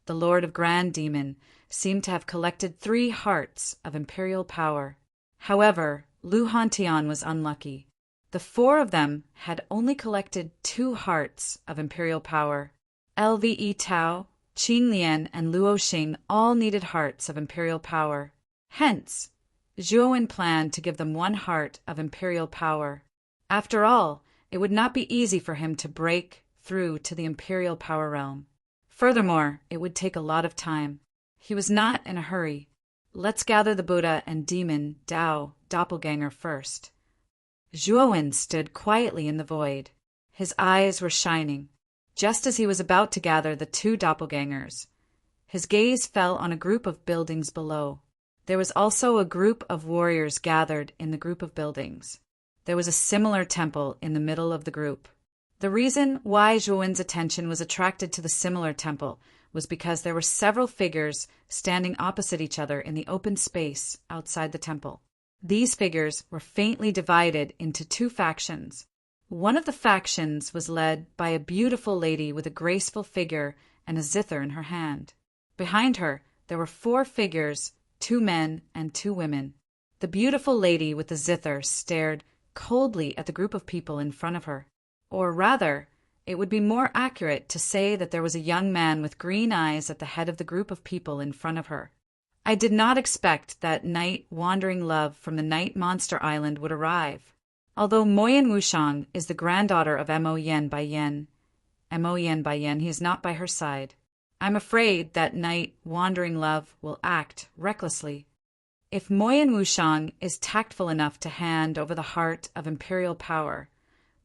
the Lord of Grand Demon seemed to have collected 3 hearts of imperial power. However, Lu Hantian was unlucky. The 4 of them had only collected 2 hearts of imperial power. Lve Tao, Qing Lian, and Luo Xing all needed hearts of imperial power. Hence, Zhuowen planned to give them 1 heart of imperial power. After all, it would not be easy for him to break through to the imperial power realm. Furthermore, it would take a lot of time. He was not in a hurry. Let's gather the Buddha and demon Dao doppelganger first. Zhuowen stood quietly in the void. His eyes were shining. Just as he was about to gather the 2 doppelgangers, his gaze fell on a group of buildings below. There was also a group of warriors gathered in the group of buildings. There was a similar temple in the middle of the group. The reason why Zhuowen's attention was attracted to the similar temple was because there were several figures standing opposite each other in the open space outside the temple. These figures were faintly divided into 2 factions. One of the factions was led by a beautiful lady with a graceful figure and a zither in her hand. Behind her, there were 4 figures, 2 men and 2 women. The beautiful lady with the zither stared coldly at the group of people in front of her. Or rather, it would be more accurate to say that there was a young man with green eyes at the head of the group of people in front of her. I did not expect that night wandering love from the night monster island would arrive. Although Moyen Wushang is the granddaughter of Mo Yen by Yen, he is not by her side. I'm afraid that knight wandering love will act recklessly. If Moyen Wushang is tactful enough to hand over the heart of imperial power,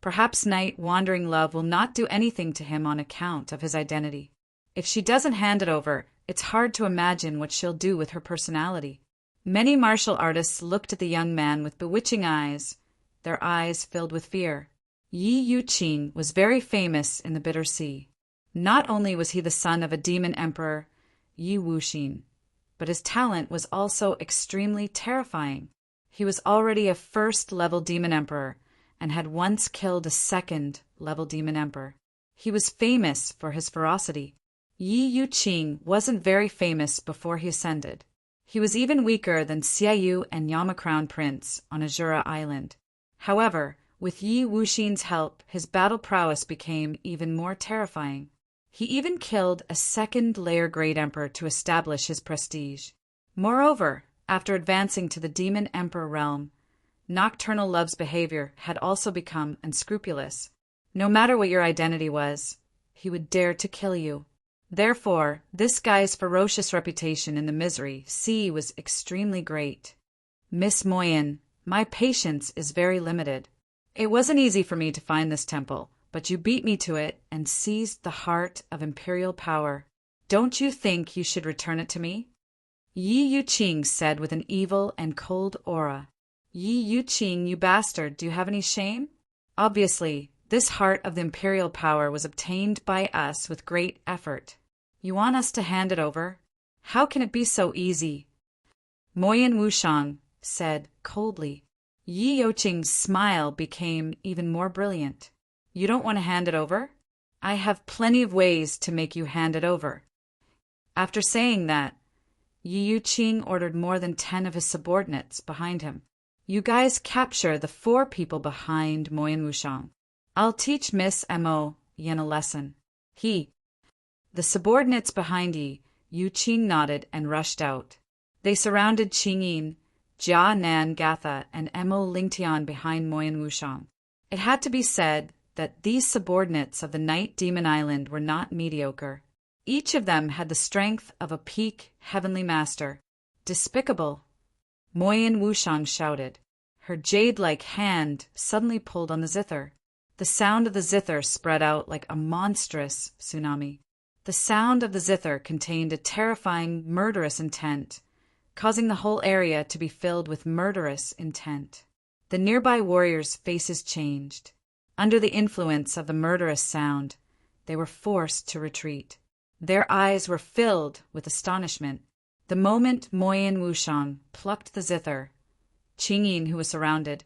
perhaps knight wandering love will not do anything to him on account of his identity. If she doesn't hand it over, it's hard to imagine what she'll do with her personality. Many martial artists looked at the young man with bewitching eyes, their eyes filled with fear. Yi Yuqing was very famous in the Bitter Sea. Not only was he the son of a demon emperor, Yi Wuxin, but his talent was also extremely terrifying. He was already a first-level demon emperor and had once killed a second-level demon emperor. He was famous for his ferocity. Yi Yuqing wasn't very famous before he ascended. He was even weaker than Xiaoyu and Yama Crown Prince on Azura Island. However, with Yi Wuxin's help, his battle prowess became even more terrifying. He even killed a second-layer Great Emperor to establish his prestige. Moreover, after advancing to the Demon Emperor realm, Nocturnal Love's behavior had also become unscrupulous. No matter what your identity was, he would dare to kill you. Therefore, this guy's ferocious reputation in the Misery Sea was extremely great. Miss Moyen, my patience is very limited. It wasn't easy for me to find this temple, but you beat me to it and seized the heart of imperial power. Don't you think you should return it to me? Yi Yuqing said with an evil and cold aura. Yi Yuqing, you bastard, do you have any shame? Obviously, this heart of the imperial power was obtained by us with great effort. You want us to hand it over? How can it be so easy? Moyen Wushang said coldly. Yi Yuqing's smile became even more brilliant. You don't want to hand it over? I have plenty of ways to make you hand it over. After saying that, Yi Yuqing ordered more than 10 of his subordinates behind him. You guys capture the 4 people behind Moyen Wushang. I'll teach Miss Mo Yen a lesson. The subordinates behind Yi Yuqing nodded and rushed out. They surrounded Qingyin, Jia Nan Gatha, and Mo Lingtian behind Moyen Wushang. It had to be said that these subordinates of the Night Demon Island were not mediocre. Each of them had the strength of a peak heavenly master. Despicable! Moyen Wushang shouted. Her jade-like hand suddenly pulled on the zither. The sound of the zither spread out like a monstrous tsunami. The sound of the zither contained a terrifying, murderous intent, causing the whole area to be filled with murderous intent. The nearby warriors' faces changed. Under the influence of the murderous sound, they were forced to retreat. Their eyes were filled with astonishment. The moment Moyen Wushang plucked the zither, Qingyin, who was surrounded,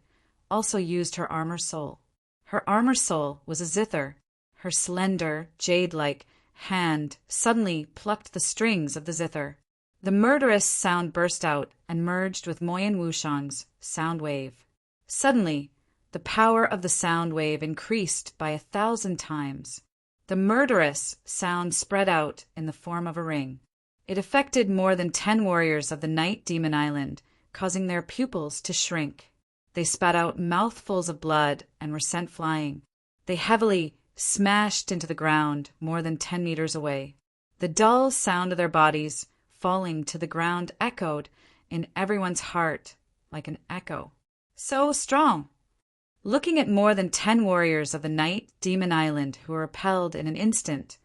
also used her armor soul. Her armor soul was a zither. Her slender, jade-like hand suddenly plucked the strings of the zither. The murderous sound burst out and merged with Moyen Wushang's sound wave. Suddenly, the power of the sound wave increased by 1,000 times. The murderous sound spread out in the form of a ring. It affected more than 10 warriors of the Night Demon Island, causing their pupils to shrink. They spat out mouthfuls of blood and were sent flying. They heavily smashed into the ground more than 10 meters away. The dull sound of their bodies falling to the ground echoed in everyone's heart like an echo. So strong! Looking at more than 10 warriors of the Night Demon Island who were repelled in an instant,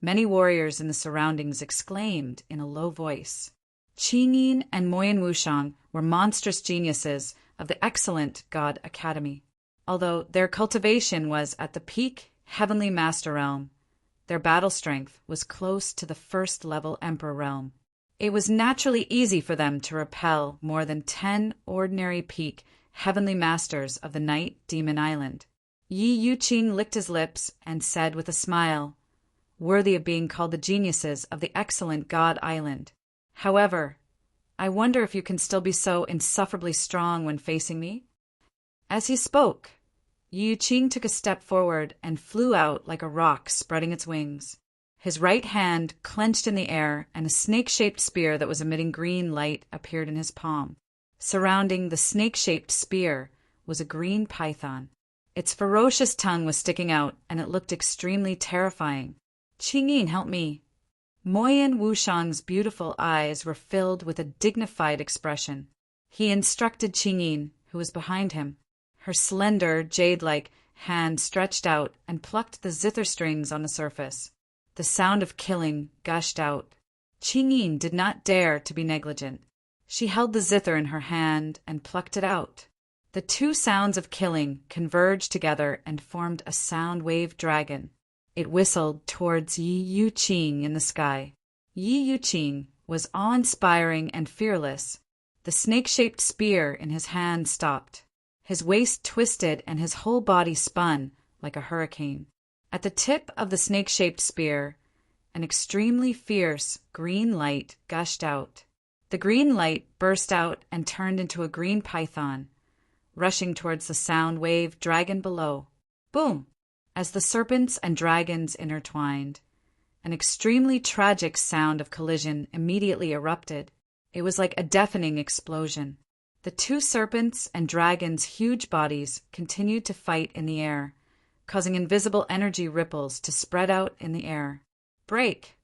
many warriors in the surroundings exclaimed in a low voice. Qingyin and Moyen Wushang were monstrous geniuses of the excellent God Academy. Although their cultivation was at the peak heavenly master realm, their battle strength was close to the first-level emperor realm. It was naturally easy for them to repel more than 10 ordinary peak heavenly masters of the Night Demon Island. Yi Yuqing licked his lips and said with a smile, worthy of being called the geniuses of the excellent God Island. However, I wonder if you can still be so insufferably strong when facing me? As he spoke, Yi Yuqing took a step forward and flew out like a rock spreading its wings. His right hand clenched in the air, and a snake-shaped spear that was emitting green light appeared in his palm. Surrounding the snake-shaped spear was a green python. Its ferocious tongue was sticking out, and it looked extremely terrifying. "Qingyin, help me." Moyin Wushang's beautiful eyes were filled with a dignified expression. He instructed Qingyin, who was behind him. Her slender, jade-like hand stretched out and plucked the zither strings on the surface. The sound of killing gushed out. Qingyin did not dare to be negligent. She held the zither in her hand and plucked it out. The two sounds of killing converged together and formed a sound wave dragon. It whistled towards Yi Yuqing in the sky. Yi Yuqing was awe-inspiring and fearless. The snake-shaped spear in his hand stopped. His waist twisted and his whole body spun like a hurricane. At the tip of the snake-shaped spear, an extremely fierce green light gushed out. The green light burst out and turned into a green python, rushing towards the sound wave dragon below. Boom! As the serpents and dragons intertwined, an extremely tragic sound of collision immediately erupted. It was like a deafening explosion. The two serpents and dragons' huge bodies continued to fight in the air, causing invisible energy ripples to spread out in the air. Break!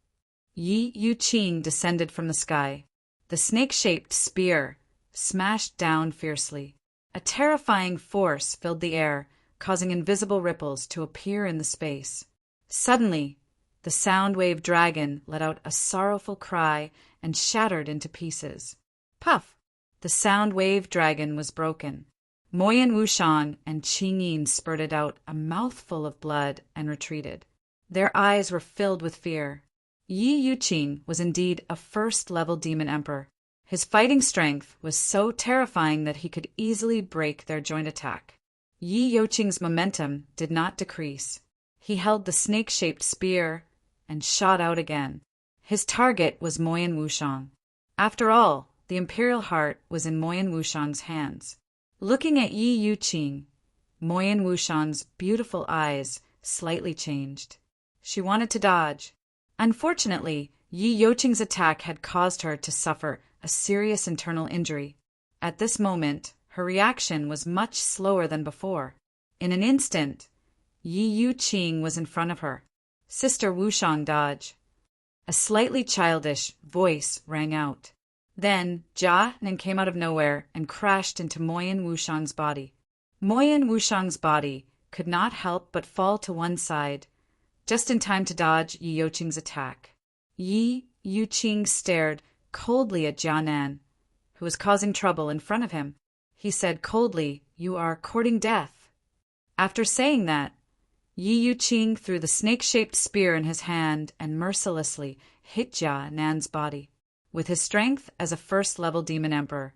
Yi Yuqing descended from the sky. The snake-shaped spear smashed down fiercely. A terrifying force filled the air, causing invisible ripples to appear in the space. Suddenly, the sound wave dragon let out a sorrowful cry and shattered into pieces. Puff! The sound wave dragon was broken. Moyin Wushang and Qingyin spurted out a mouthful of blood and retreated. Their eyes were filled with fear. Yi Yuqing was indeed a first-level demon emperor. His fighting strength was so terrifying that he could easily break their joint attack. Yi Yuqing's momentum did not decrease. He held the snake-shaped spear and shot out again. His target was Moyin Wushang. After all, the imperial heart was in Moyin Wushang's hands. Looking at Yi Yuqing, Moyin Wushang's beautiful eyes slightly changed. She wanted to dodge. Unfortunately, Yi Yuqing's attack had caused her to suffer a serious internal injury. At this moment, her reaction was much slower than before. In an instant, Yi Yuqing was in front of her. "Sister Wushang, dodge." A slightly childish voice rang out. Then Jia Nan came out of nowhere and crashed into Moyin Wushang's body. Moyin Wushang's body could not help but fall to one side, just in time to dodge Yi Yuqing's attack. Yi Yuqing stared coldly at Jia Nan, who was causing trouble in front of him. He said coldly, "You are courting death." After saying that, Yi Yuqing threw the snake-shaped spear in his hand and mercilessly hit Jia Nan's body. With his strength as a first-level demon emperor,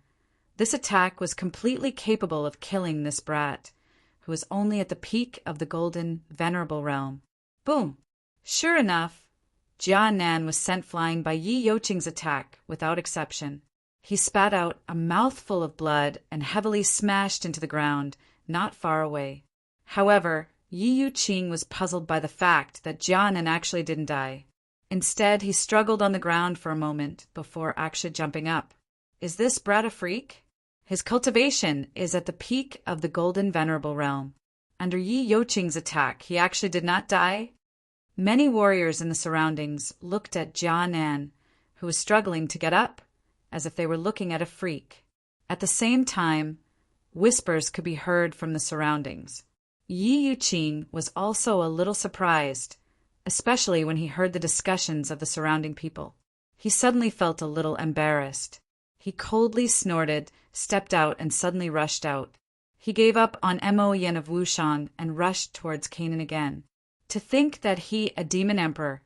this attack was completely capable of killing this brat, who was only at the peak of the golden, venerable realm. Boom! Sure enough, Jia Nan was sent flying by Yi Yuqing's attack without exception. He spat out a mouthful of blood and heavily smashed into the ground, not far away. However, Yi Yuqing was puzzled by the fact that Jia Nan actually didn't die. Instead, he struggled on the ground for a moment before actually jumping up. Is this brat a freak? His cultivation is at the peak of the golden venerable realm. Under Yi Yuqing's attack, he actually did not die. Many warriors in the surroundings looked at Jia Nan, who was struggling to get up, as if they were looking at a freak. At the same time, whispers could be heard from the surroundings. Yi Yuqing was also a little surprised, especially when he heard the discussions of the surrounding people. He suddenly felt a little embarrassed. He coldly snorted, stepped out, and suddenly rushed out. He gave up on Mo Yen of Wushang and rushed towards Canaan again. To think that he, a demon emperor,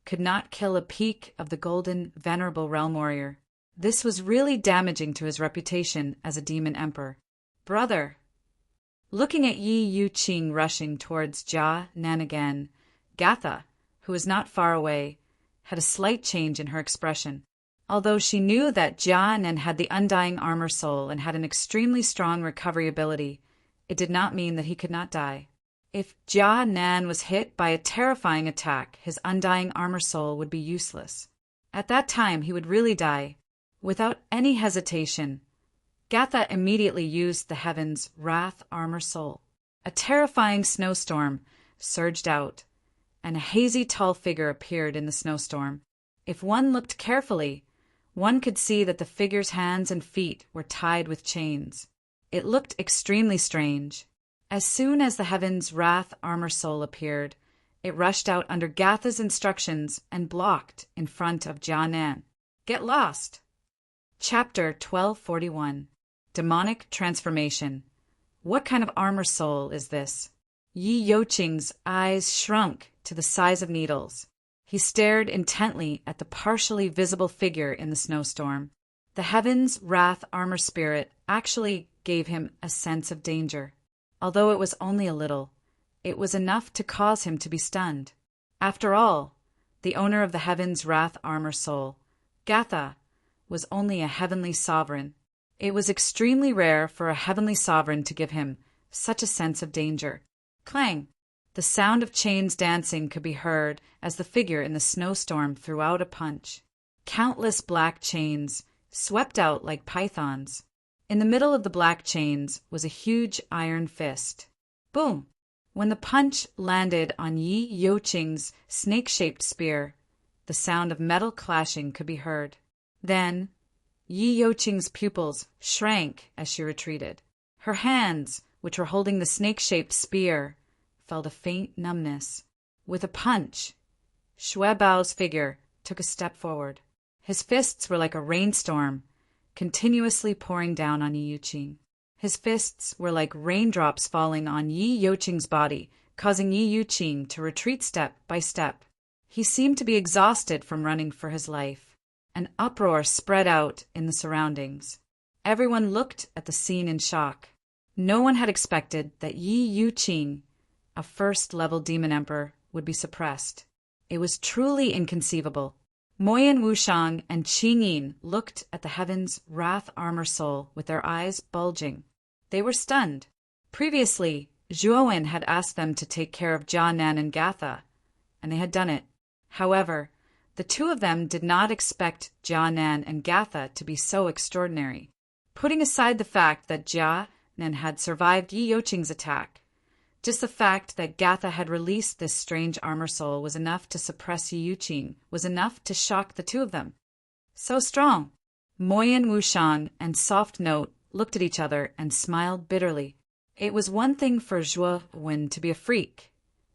could not kill a peak of the golden, venerable realm warrior. This was really damaging to his reputation as a demon emperor. Brother! Looking at Yi Yuqing rushing towards Jia Nan again, Gatha, who was not far away, had a slight change in her expression. Although she knew that Jia Nan had the undying armor soul and had an extremely strong recovery ability, it did not mean that he could not die. If Jia Nan was hit by a terrifying attack, his undying armor soul would be useless. At that time, he would really die. Without any hesitation, Gatha immediately used the heaven's wrath armor soul. A terrifying snowstorm surged out, and a hazy tall figure appeared in the snowstorm. If one looked carefully, one could see that the figure's hands and feet were tied with chains. It looked extremely strange. As soon as the heaven's wrath armor soul appeared, it rushed out under Gatha's instructions and blocked in front of Jianan. Get lost! Chapter 1241. Demonic Transformation. What kind of armor soul is this? Yi Youqing's eyes shrunk to the size of needles. He stared intently at the partially visible figure in the snowstorm. The heaven's wrath armor spirit actually gave him a sense of danger. Although it was only a little, it was enough to cause him to be stunned. After all, the owner of the heaven's wrath armor soul, Gatha, was only a heavenly sovereign. It was extremely rare for a heavenly sovereign to give him such a sense of danger. Clang! The sound of chains dancing could be heard as the figure in the snowstorm threw out a punch. Countless black chains swept out like pythons. In the middle of the black chains was a huge iron fist. Boom! When the punch landed on Yi Youqing's snake-shaped spear, the sound of metal clashing could be heard. Then, Yi Youqing's pupils shrank as she retreated. Her hands, which were holding the snake-shaped spear, felt a faint numbness. With a punch, Xue Bao's figure took a step forward. His fists were like a rainstorm, continuously pouring down on Yi Youqing. His fists were like raindrops falling on Yi Youqing's body, causing Yi Youqing to retreat step by step. He seemed to be exhausted from running for his life. An uproar spread out in the surroundings. Everyone looked at the scene in shock. No one had expected that Yi Youqing, a first-level demon emperor, would be suppressed. It was truly inconceivable. Moyan Wushang and Qing Yin looked at the heaven's wrath armor soul with their eyes bulging. They were stunned. Previously, Zhuowen had asked them to take care of Jianan and Gatha, and they had done it. However, the two of them did not expect Jianan and Gatha to be so extraordinary. Putting aside the fact that Jianan had survived Yi Youqing's attack, just the fact that Gatha had released this strange armor soul was enough to suppress Yi Youqing, was enough to shock the two of them. So strong! Moyan Wushang and Soft Note looked at each other and smiled bitterly. It was one thing for Zhuowen to be a freak,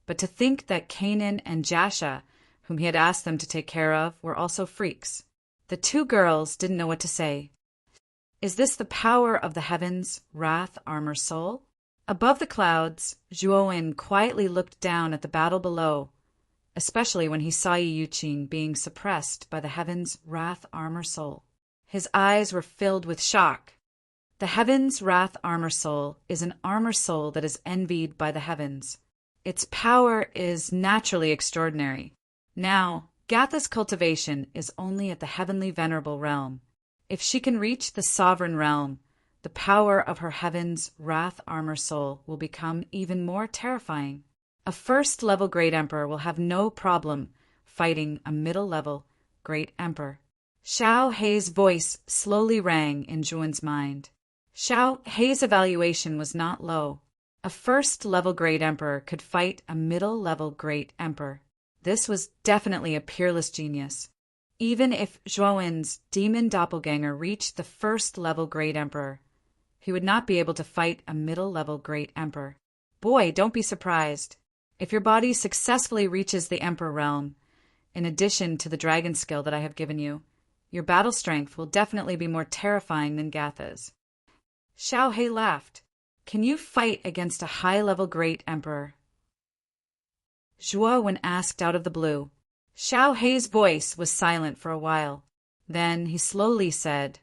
but to think that Kanan and Jasha, whom he had asked them to take care of, were also freaks. The two girls didn't know what to say. Is this the power of the heavens' wrath armor soul? Above the clouds, Zhuowen quietly looked down at the battle below, especially when he saw Yi Youqing being suppressed by the heaven's wrath armor soul. His eyes were filled with shock. The heaven's wrath armor soul is an armor soul that is envied by the heavens. Its power is naturally extraordinary. Now, Gatha's cultivation is only at the heavenly venerable realm. If she can reach the sovereign realm, the power of her heaven's wrath armor soul will become even more terrifying. A first-level great emperor will have no problem fighting a middle-level great emperor. Xiao Hei's voice slowly rang in Zhuowen's mind. Xiao Hei's evaluation was not low. A first-level great emperor could fight a middle-level great emperor. This was definitely a peerless genius. Even if Zhuowen's demon doppelganger reached the first-level great emperor, he would not be able to fight a middle-level great emperor. Boy, don't be surprised. If your body successfully reaches the emperor realm, in addition to the dragon skill that I have given you, your battle strength will definitely be more terrifying than Gatha's. Xiao Hei laughed. Can you fight against a high-level great emperor? Zhuowen asked out of the blue. Xiao Hei's voice was silent for a while. Then he slowly said,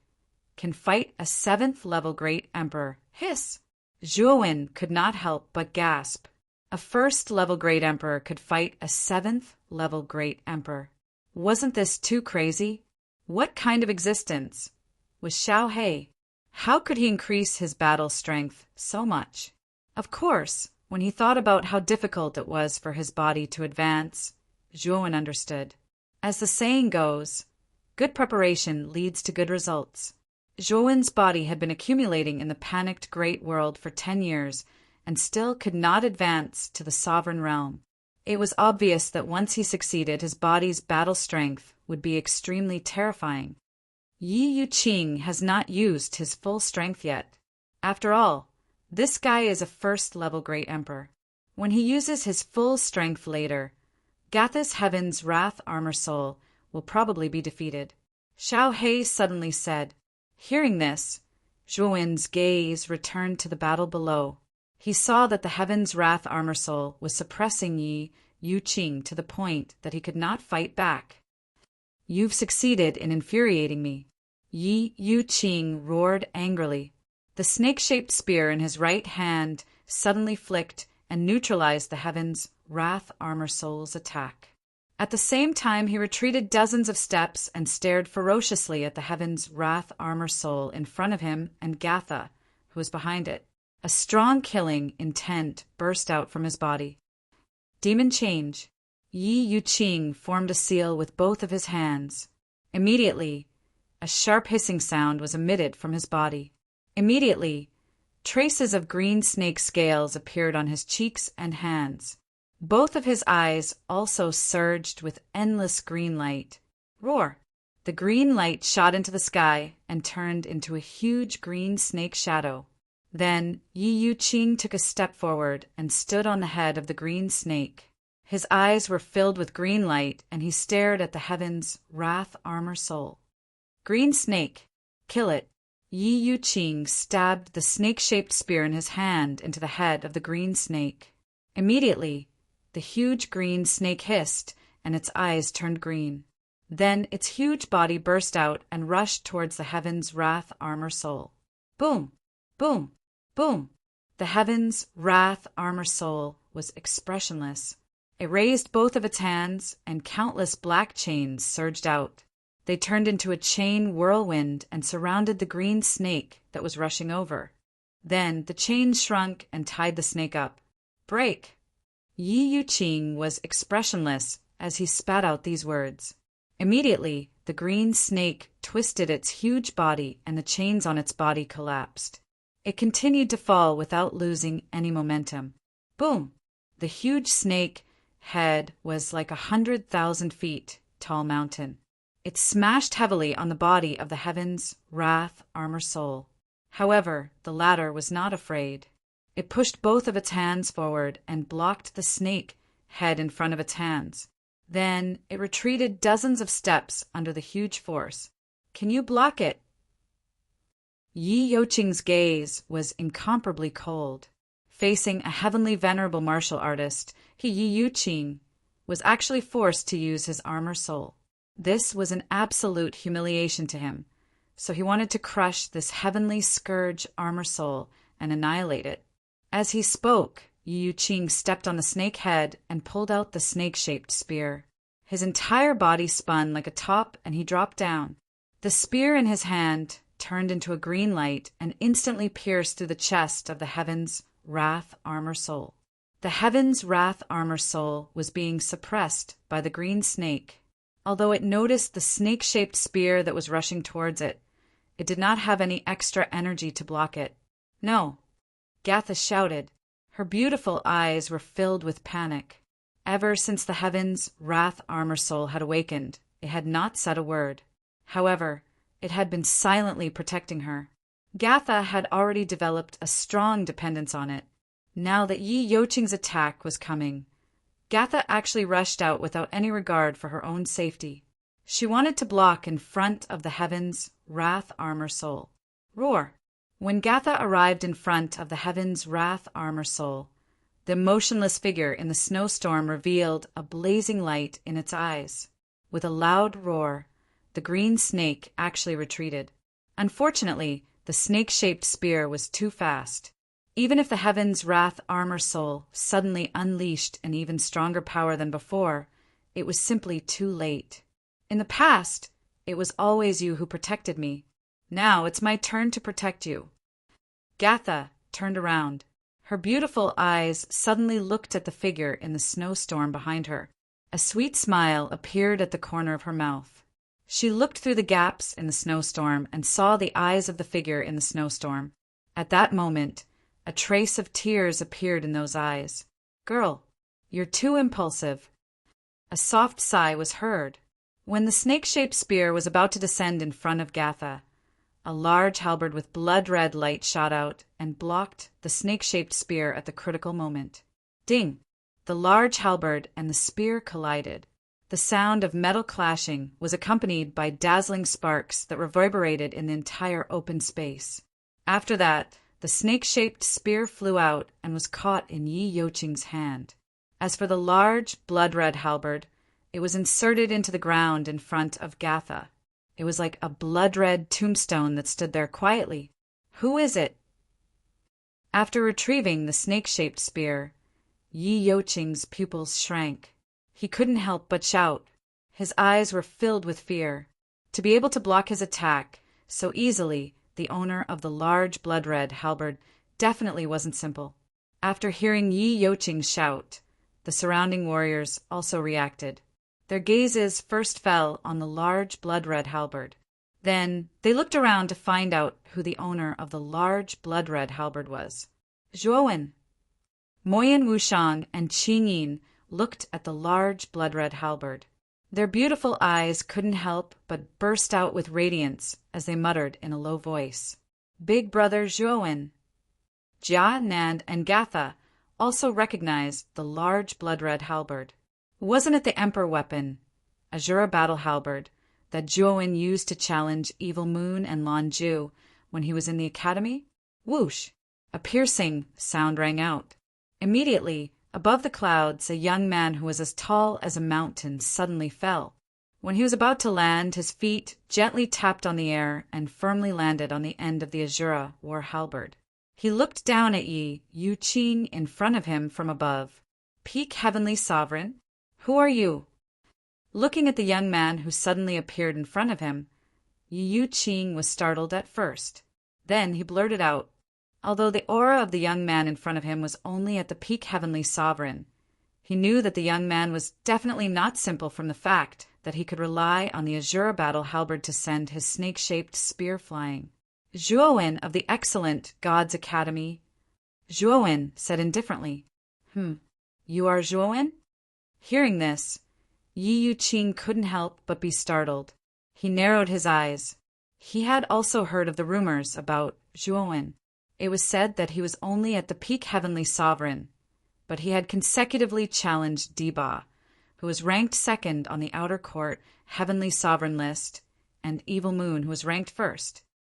Can fight a 7th-level great emperor. Hiss! Zhuowen could not help but gasp. A 1st-level great emperor could fight a 7th-level great emperor. Wasn't this too crazy? What kind of existence was Xiao Hei? How could he increase his battle strength so much? Of course, when he thought about how difficult it was for his body to advance, Zhuowen understood. As the saying goes, good preparation leads to good results. Zhuowen's body had been accumulating in the panicked Great World for 10 years and still could not advance to the sovereign realm. It was obvious that once he succeeded, his body's battle strength would be extremely terrifying. Yi Yuqing has not used his full strength yet. After all, this guy is a first-level Great Emperor. When he uses his full strength later, Gatha's Heaven's Wrath Armor Soul will probably be defeated. Xiao He suddenly said. Hearing this, Zhuowen's gaze returned to the battle below. He saw that the Heaven's Wrath Armor Soul was suppressing Yi Yuqing to the point that he could not fight back. You've succeeded in infuriating me. Yi Yuqing roared angrily. The snake-shaped spear in his right hand suddenly flicked and neutralized the Heaven's Wrath Armor Soul's attack. At the same time, he retreated dozens of steps and stared ferociously at the Heaven's Wrath Armor Soul in front of him and Gatha, who was behind it. A strong killing intent burst out from his body. Demon change. Yi Yuqing formed a seal with both of his hands. Immediately, a sharp hissing sound was emitted from his body. Immediately, traces of green snake scales appeared on his cheeks and hands. Both of his eyes also surged with endless green light. Roar! The green light shot into the sky and turned into a huge green snake shadow. Then Yi Yuqing took a step forward and stood on the head of the green snake. His eyes were filled with green light, and he stared at the Heaven's Wrath Armor Soul. Green snake, kill it. Yi Yuqing stabbed the snake-shaped spear in his hand into the head of the green snake. Immediately, the huge green snake hissed, and its eyes turned green. Then its huge body burst out and rushed towards the Heaven's Wrath Armor Soul. Boom! Boom! Boom! The Heaven's Wrath Armor Soul was expressionless. It raised both of its hands, and countless black chains surged out. They turned into a chain whirlwind and surrounded the green snake that was rushing over. Then the chains shrunk and tied the snake up. Break! Yi Yuqing was expressionless as he spat out these words. Immediately, the green snake twisted its huge body and the chains on its body collapsed. It continued to fall without losing any momentum. Boom! The huge snake head was like 100,000 feet tall mountain. It smashed heavily on the body of the Heaven's Wrath Armor Soul. However, the latter was not afraid. It pushed both of its hands forward and blocked the snake head in front of its hands. Then it retreated dozens of steps under the huge force. Can you block it? Yi Yuqing's gaze was incomparably cold. Facing a heavenly venerable martial artist, Yi Yuqing was actually forced to use his armor soul. This was an absolute humiliation to him, so he wanted to crush this heavenly scourge armor soul and annihilate it. As he spoke, Yi Yuqing stepped on the snake head and pulled out the snake-shaped spear. His entire body spun like a top and he dropped down. The spear in his hand turned into a green light and instantly pierced through the chest of the Heaven's Wrath Armor Soul. The Heaven's Wrath Armor Soul was being suppressed by the green snake. Although it noticed the snake-shaped spear that was rushing towards it, it did not have any extra energy to block it. No, Gatha shouted. Her beautiful eyes were filled with panic. Ever since the Heaven's Wrath Armor Soul had awakened, it had not said a word. However, it had been silently protecting her. Gatha had already developed a strong dependence on it. Now that Yi Yuqing's attack was coming, Gatha actually rushed out without any regard for her own safety. She wanted to block in front of the Heaven's Wrath Armor Soul. Roar! When Gatha arrived in front of the Heaven's Wrath Armor Soul, the motionless figure in the snowstorm revealed a blazing light in its eyes. With a loud roar, the green snake actually retreated. Unfortunately, the snake-shaped spear was too fast. Even if the Heaven's Wrath Armor Soul suddenly unleashed an even stronger power than before, it was simply too late. In the past, it was always you who protected me. Now it's my turn to protect you. Gatha turned around. Her beautiful eyes suddenly looked at the figure in the snowstorm behind her. A sweet smile appeared at the corner of her mouth. She looked through the gaps in the snowstorm and saw the eyes of the figure in the snowstorm. At that moment, a trace of tears appeared in those eyes. "Girl, you're too impulsive." A soft sigh was heard. When the snake-shaped spear was about to descend in front of Gatha, a large halberd with blood-red light shot out and blocked the snake-shaped spear at the critical moment. Ding! The large halberd and the spear collided. The sound of metal clashing was accompanied by dazzling sparks that reverberated in the entire open space. After that, the snake-shaped spear flew out and was caught in Yi Youqing's hand. As for the large, blood-red halberd, it was inserted into the ground in front of Gatha. It was like a blood-red tombstone that stood there quietly. "Who is it?" After retrieving the snake-shaped spear, Yi Youqing's pupils shrank. He couldn't help but shout. His eyes were filled with fear. To be able to block his attack so easily, the owner of the large blood-red halberd definitely wasn't simple. After hearing Yi Youqing's shout, the surrounding warriors also reacted. Their gazes first fell on the large blood-red halberd. Then they looked around to find out who the owner of the large blood-red halberd was. "Zhuowen." Moyan Wushang and Qing Yin looked at the large blood-red halberd. Their beautiful eyes couldn't help but burst out with radiance as they muttered in a low voice, "Big brother Zhuowen." Jia, Nand, and Gatha also recognized the large blood-red halberd. Wasn't it the emperor weapon, Azura battle halberd, that Zhuowen used to challenge Evil Moon and Lan Ju when he was in the academy? Whoosh! A piercing sound rang out. Immediately, above the clouds, a young man who was as tall as a mountain suddenly fell. When he was about to land, his feet gently tapped on the air and firmly landed on the end of the Azura war halberd. He looked down at Yi Youqing in front of him from above. "Peak Heavenly Sovereign, who are you?" Looking at the young man who suddenly appeared in front of him, Yi Youqing was startled at first. Then he blurted out, although the aura of the young man in front of him was only at the Peak Heavenly Sovereign, he knew that the young man was definitely not simple from the fact that he could rely on the Azura battle halberd to send his snake-shaped spear flying. "Zhuowen of the excellent God's Academy." Zhuowen said indifferently, "You are Zhuowen?" Hearing this, Yi Youqing couldn't help but be startled. He narrowed his eyes. He had also heard of the rumors about Zhuowen. It was said that he was only at the Peak Heavenly Sovereign, but he had consecutively challenged Deba, who was ranked second on the Outer Court Heavenly Sovereign list, and Evil Moon, who was ranked first.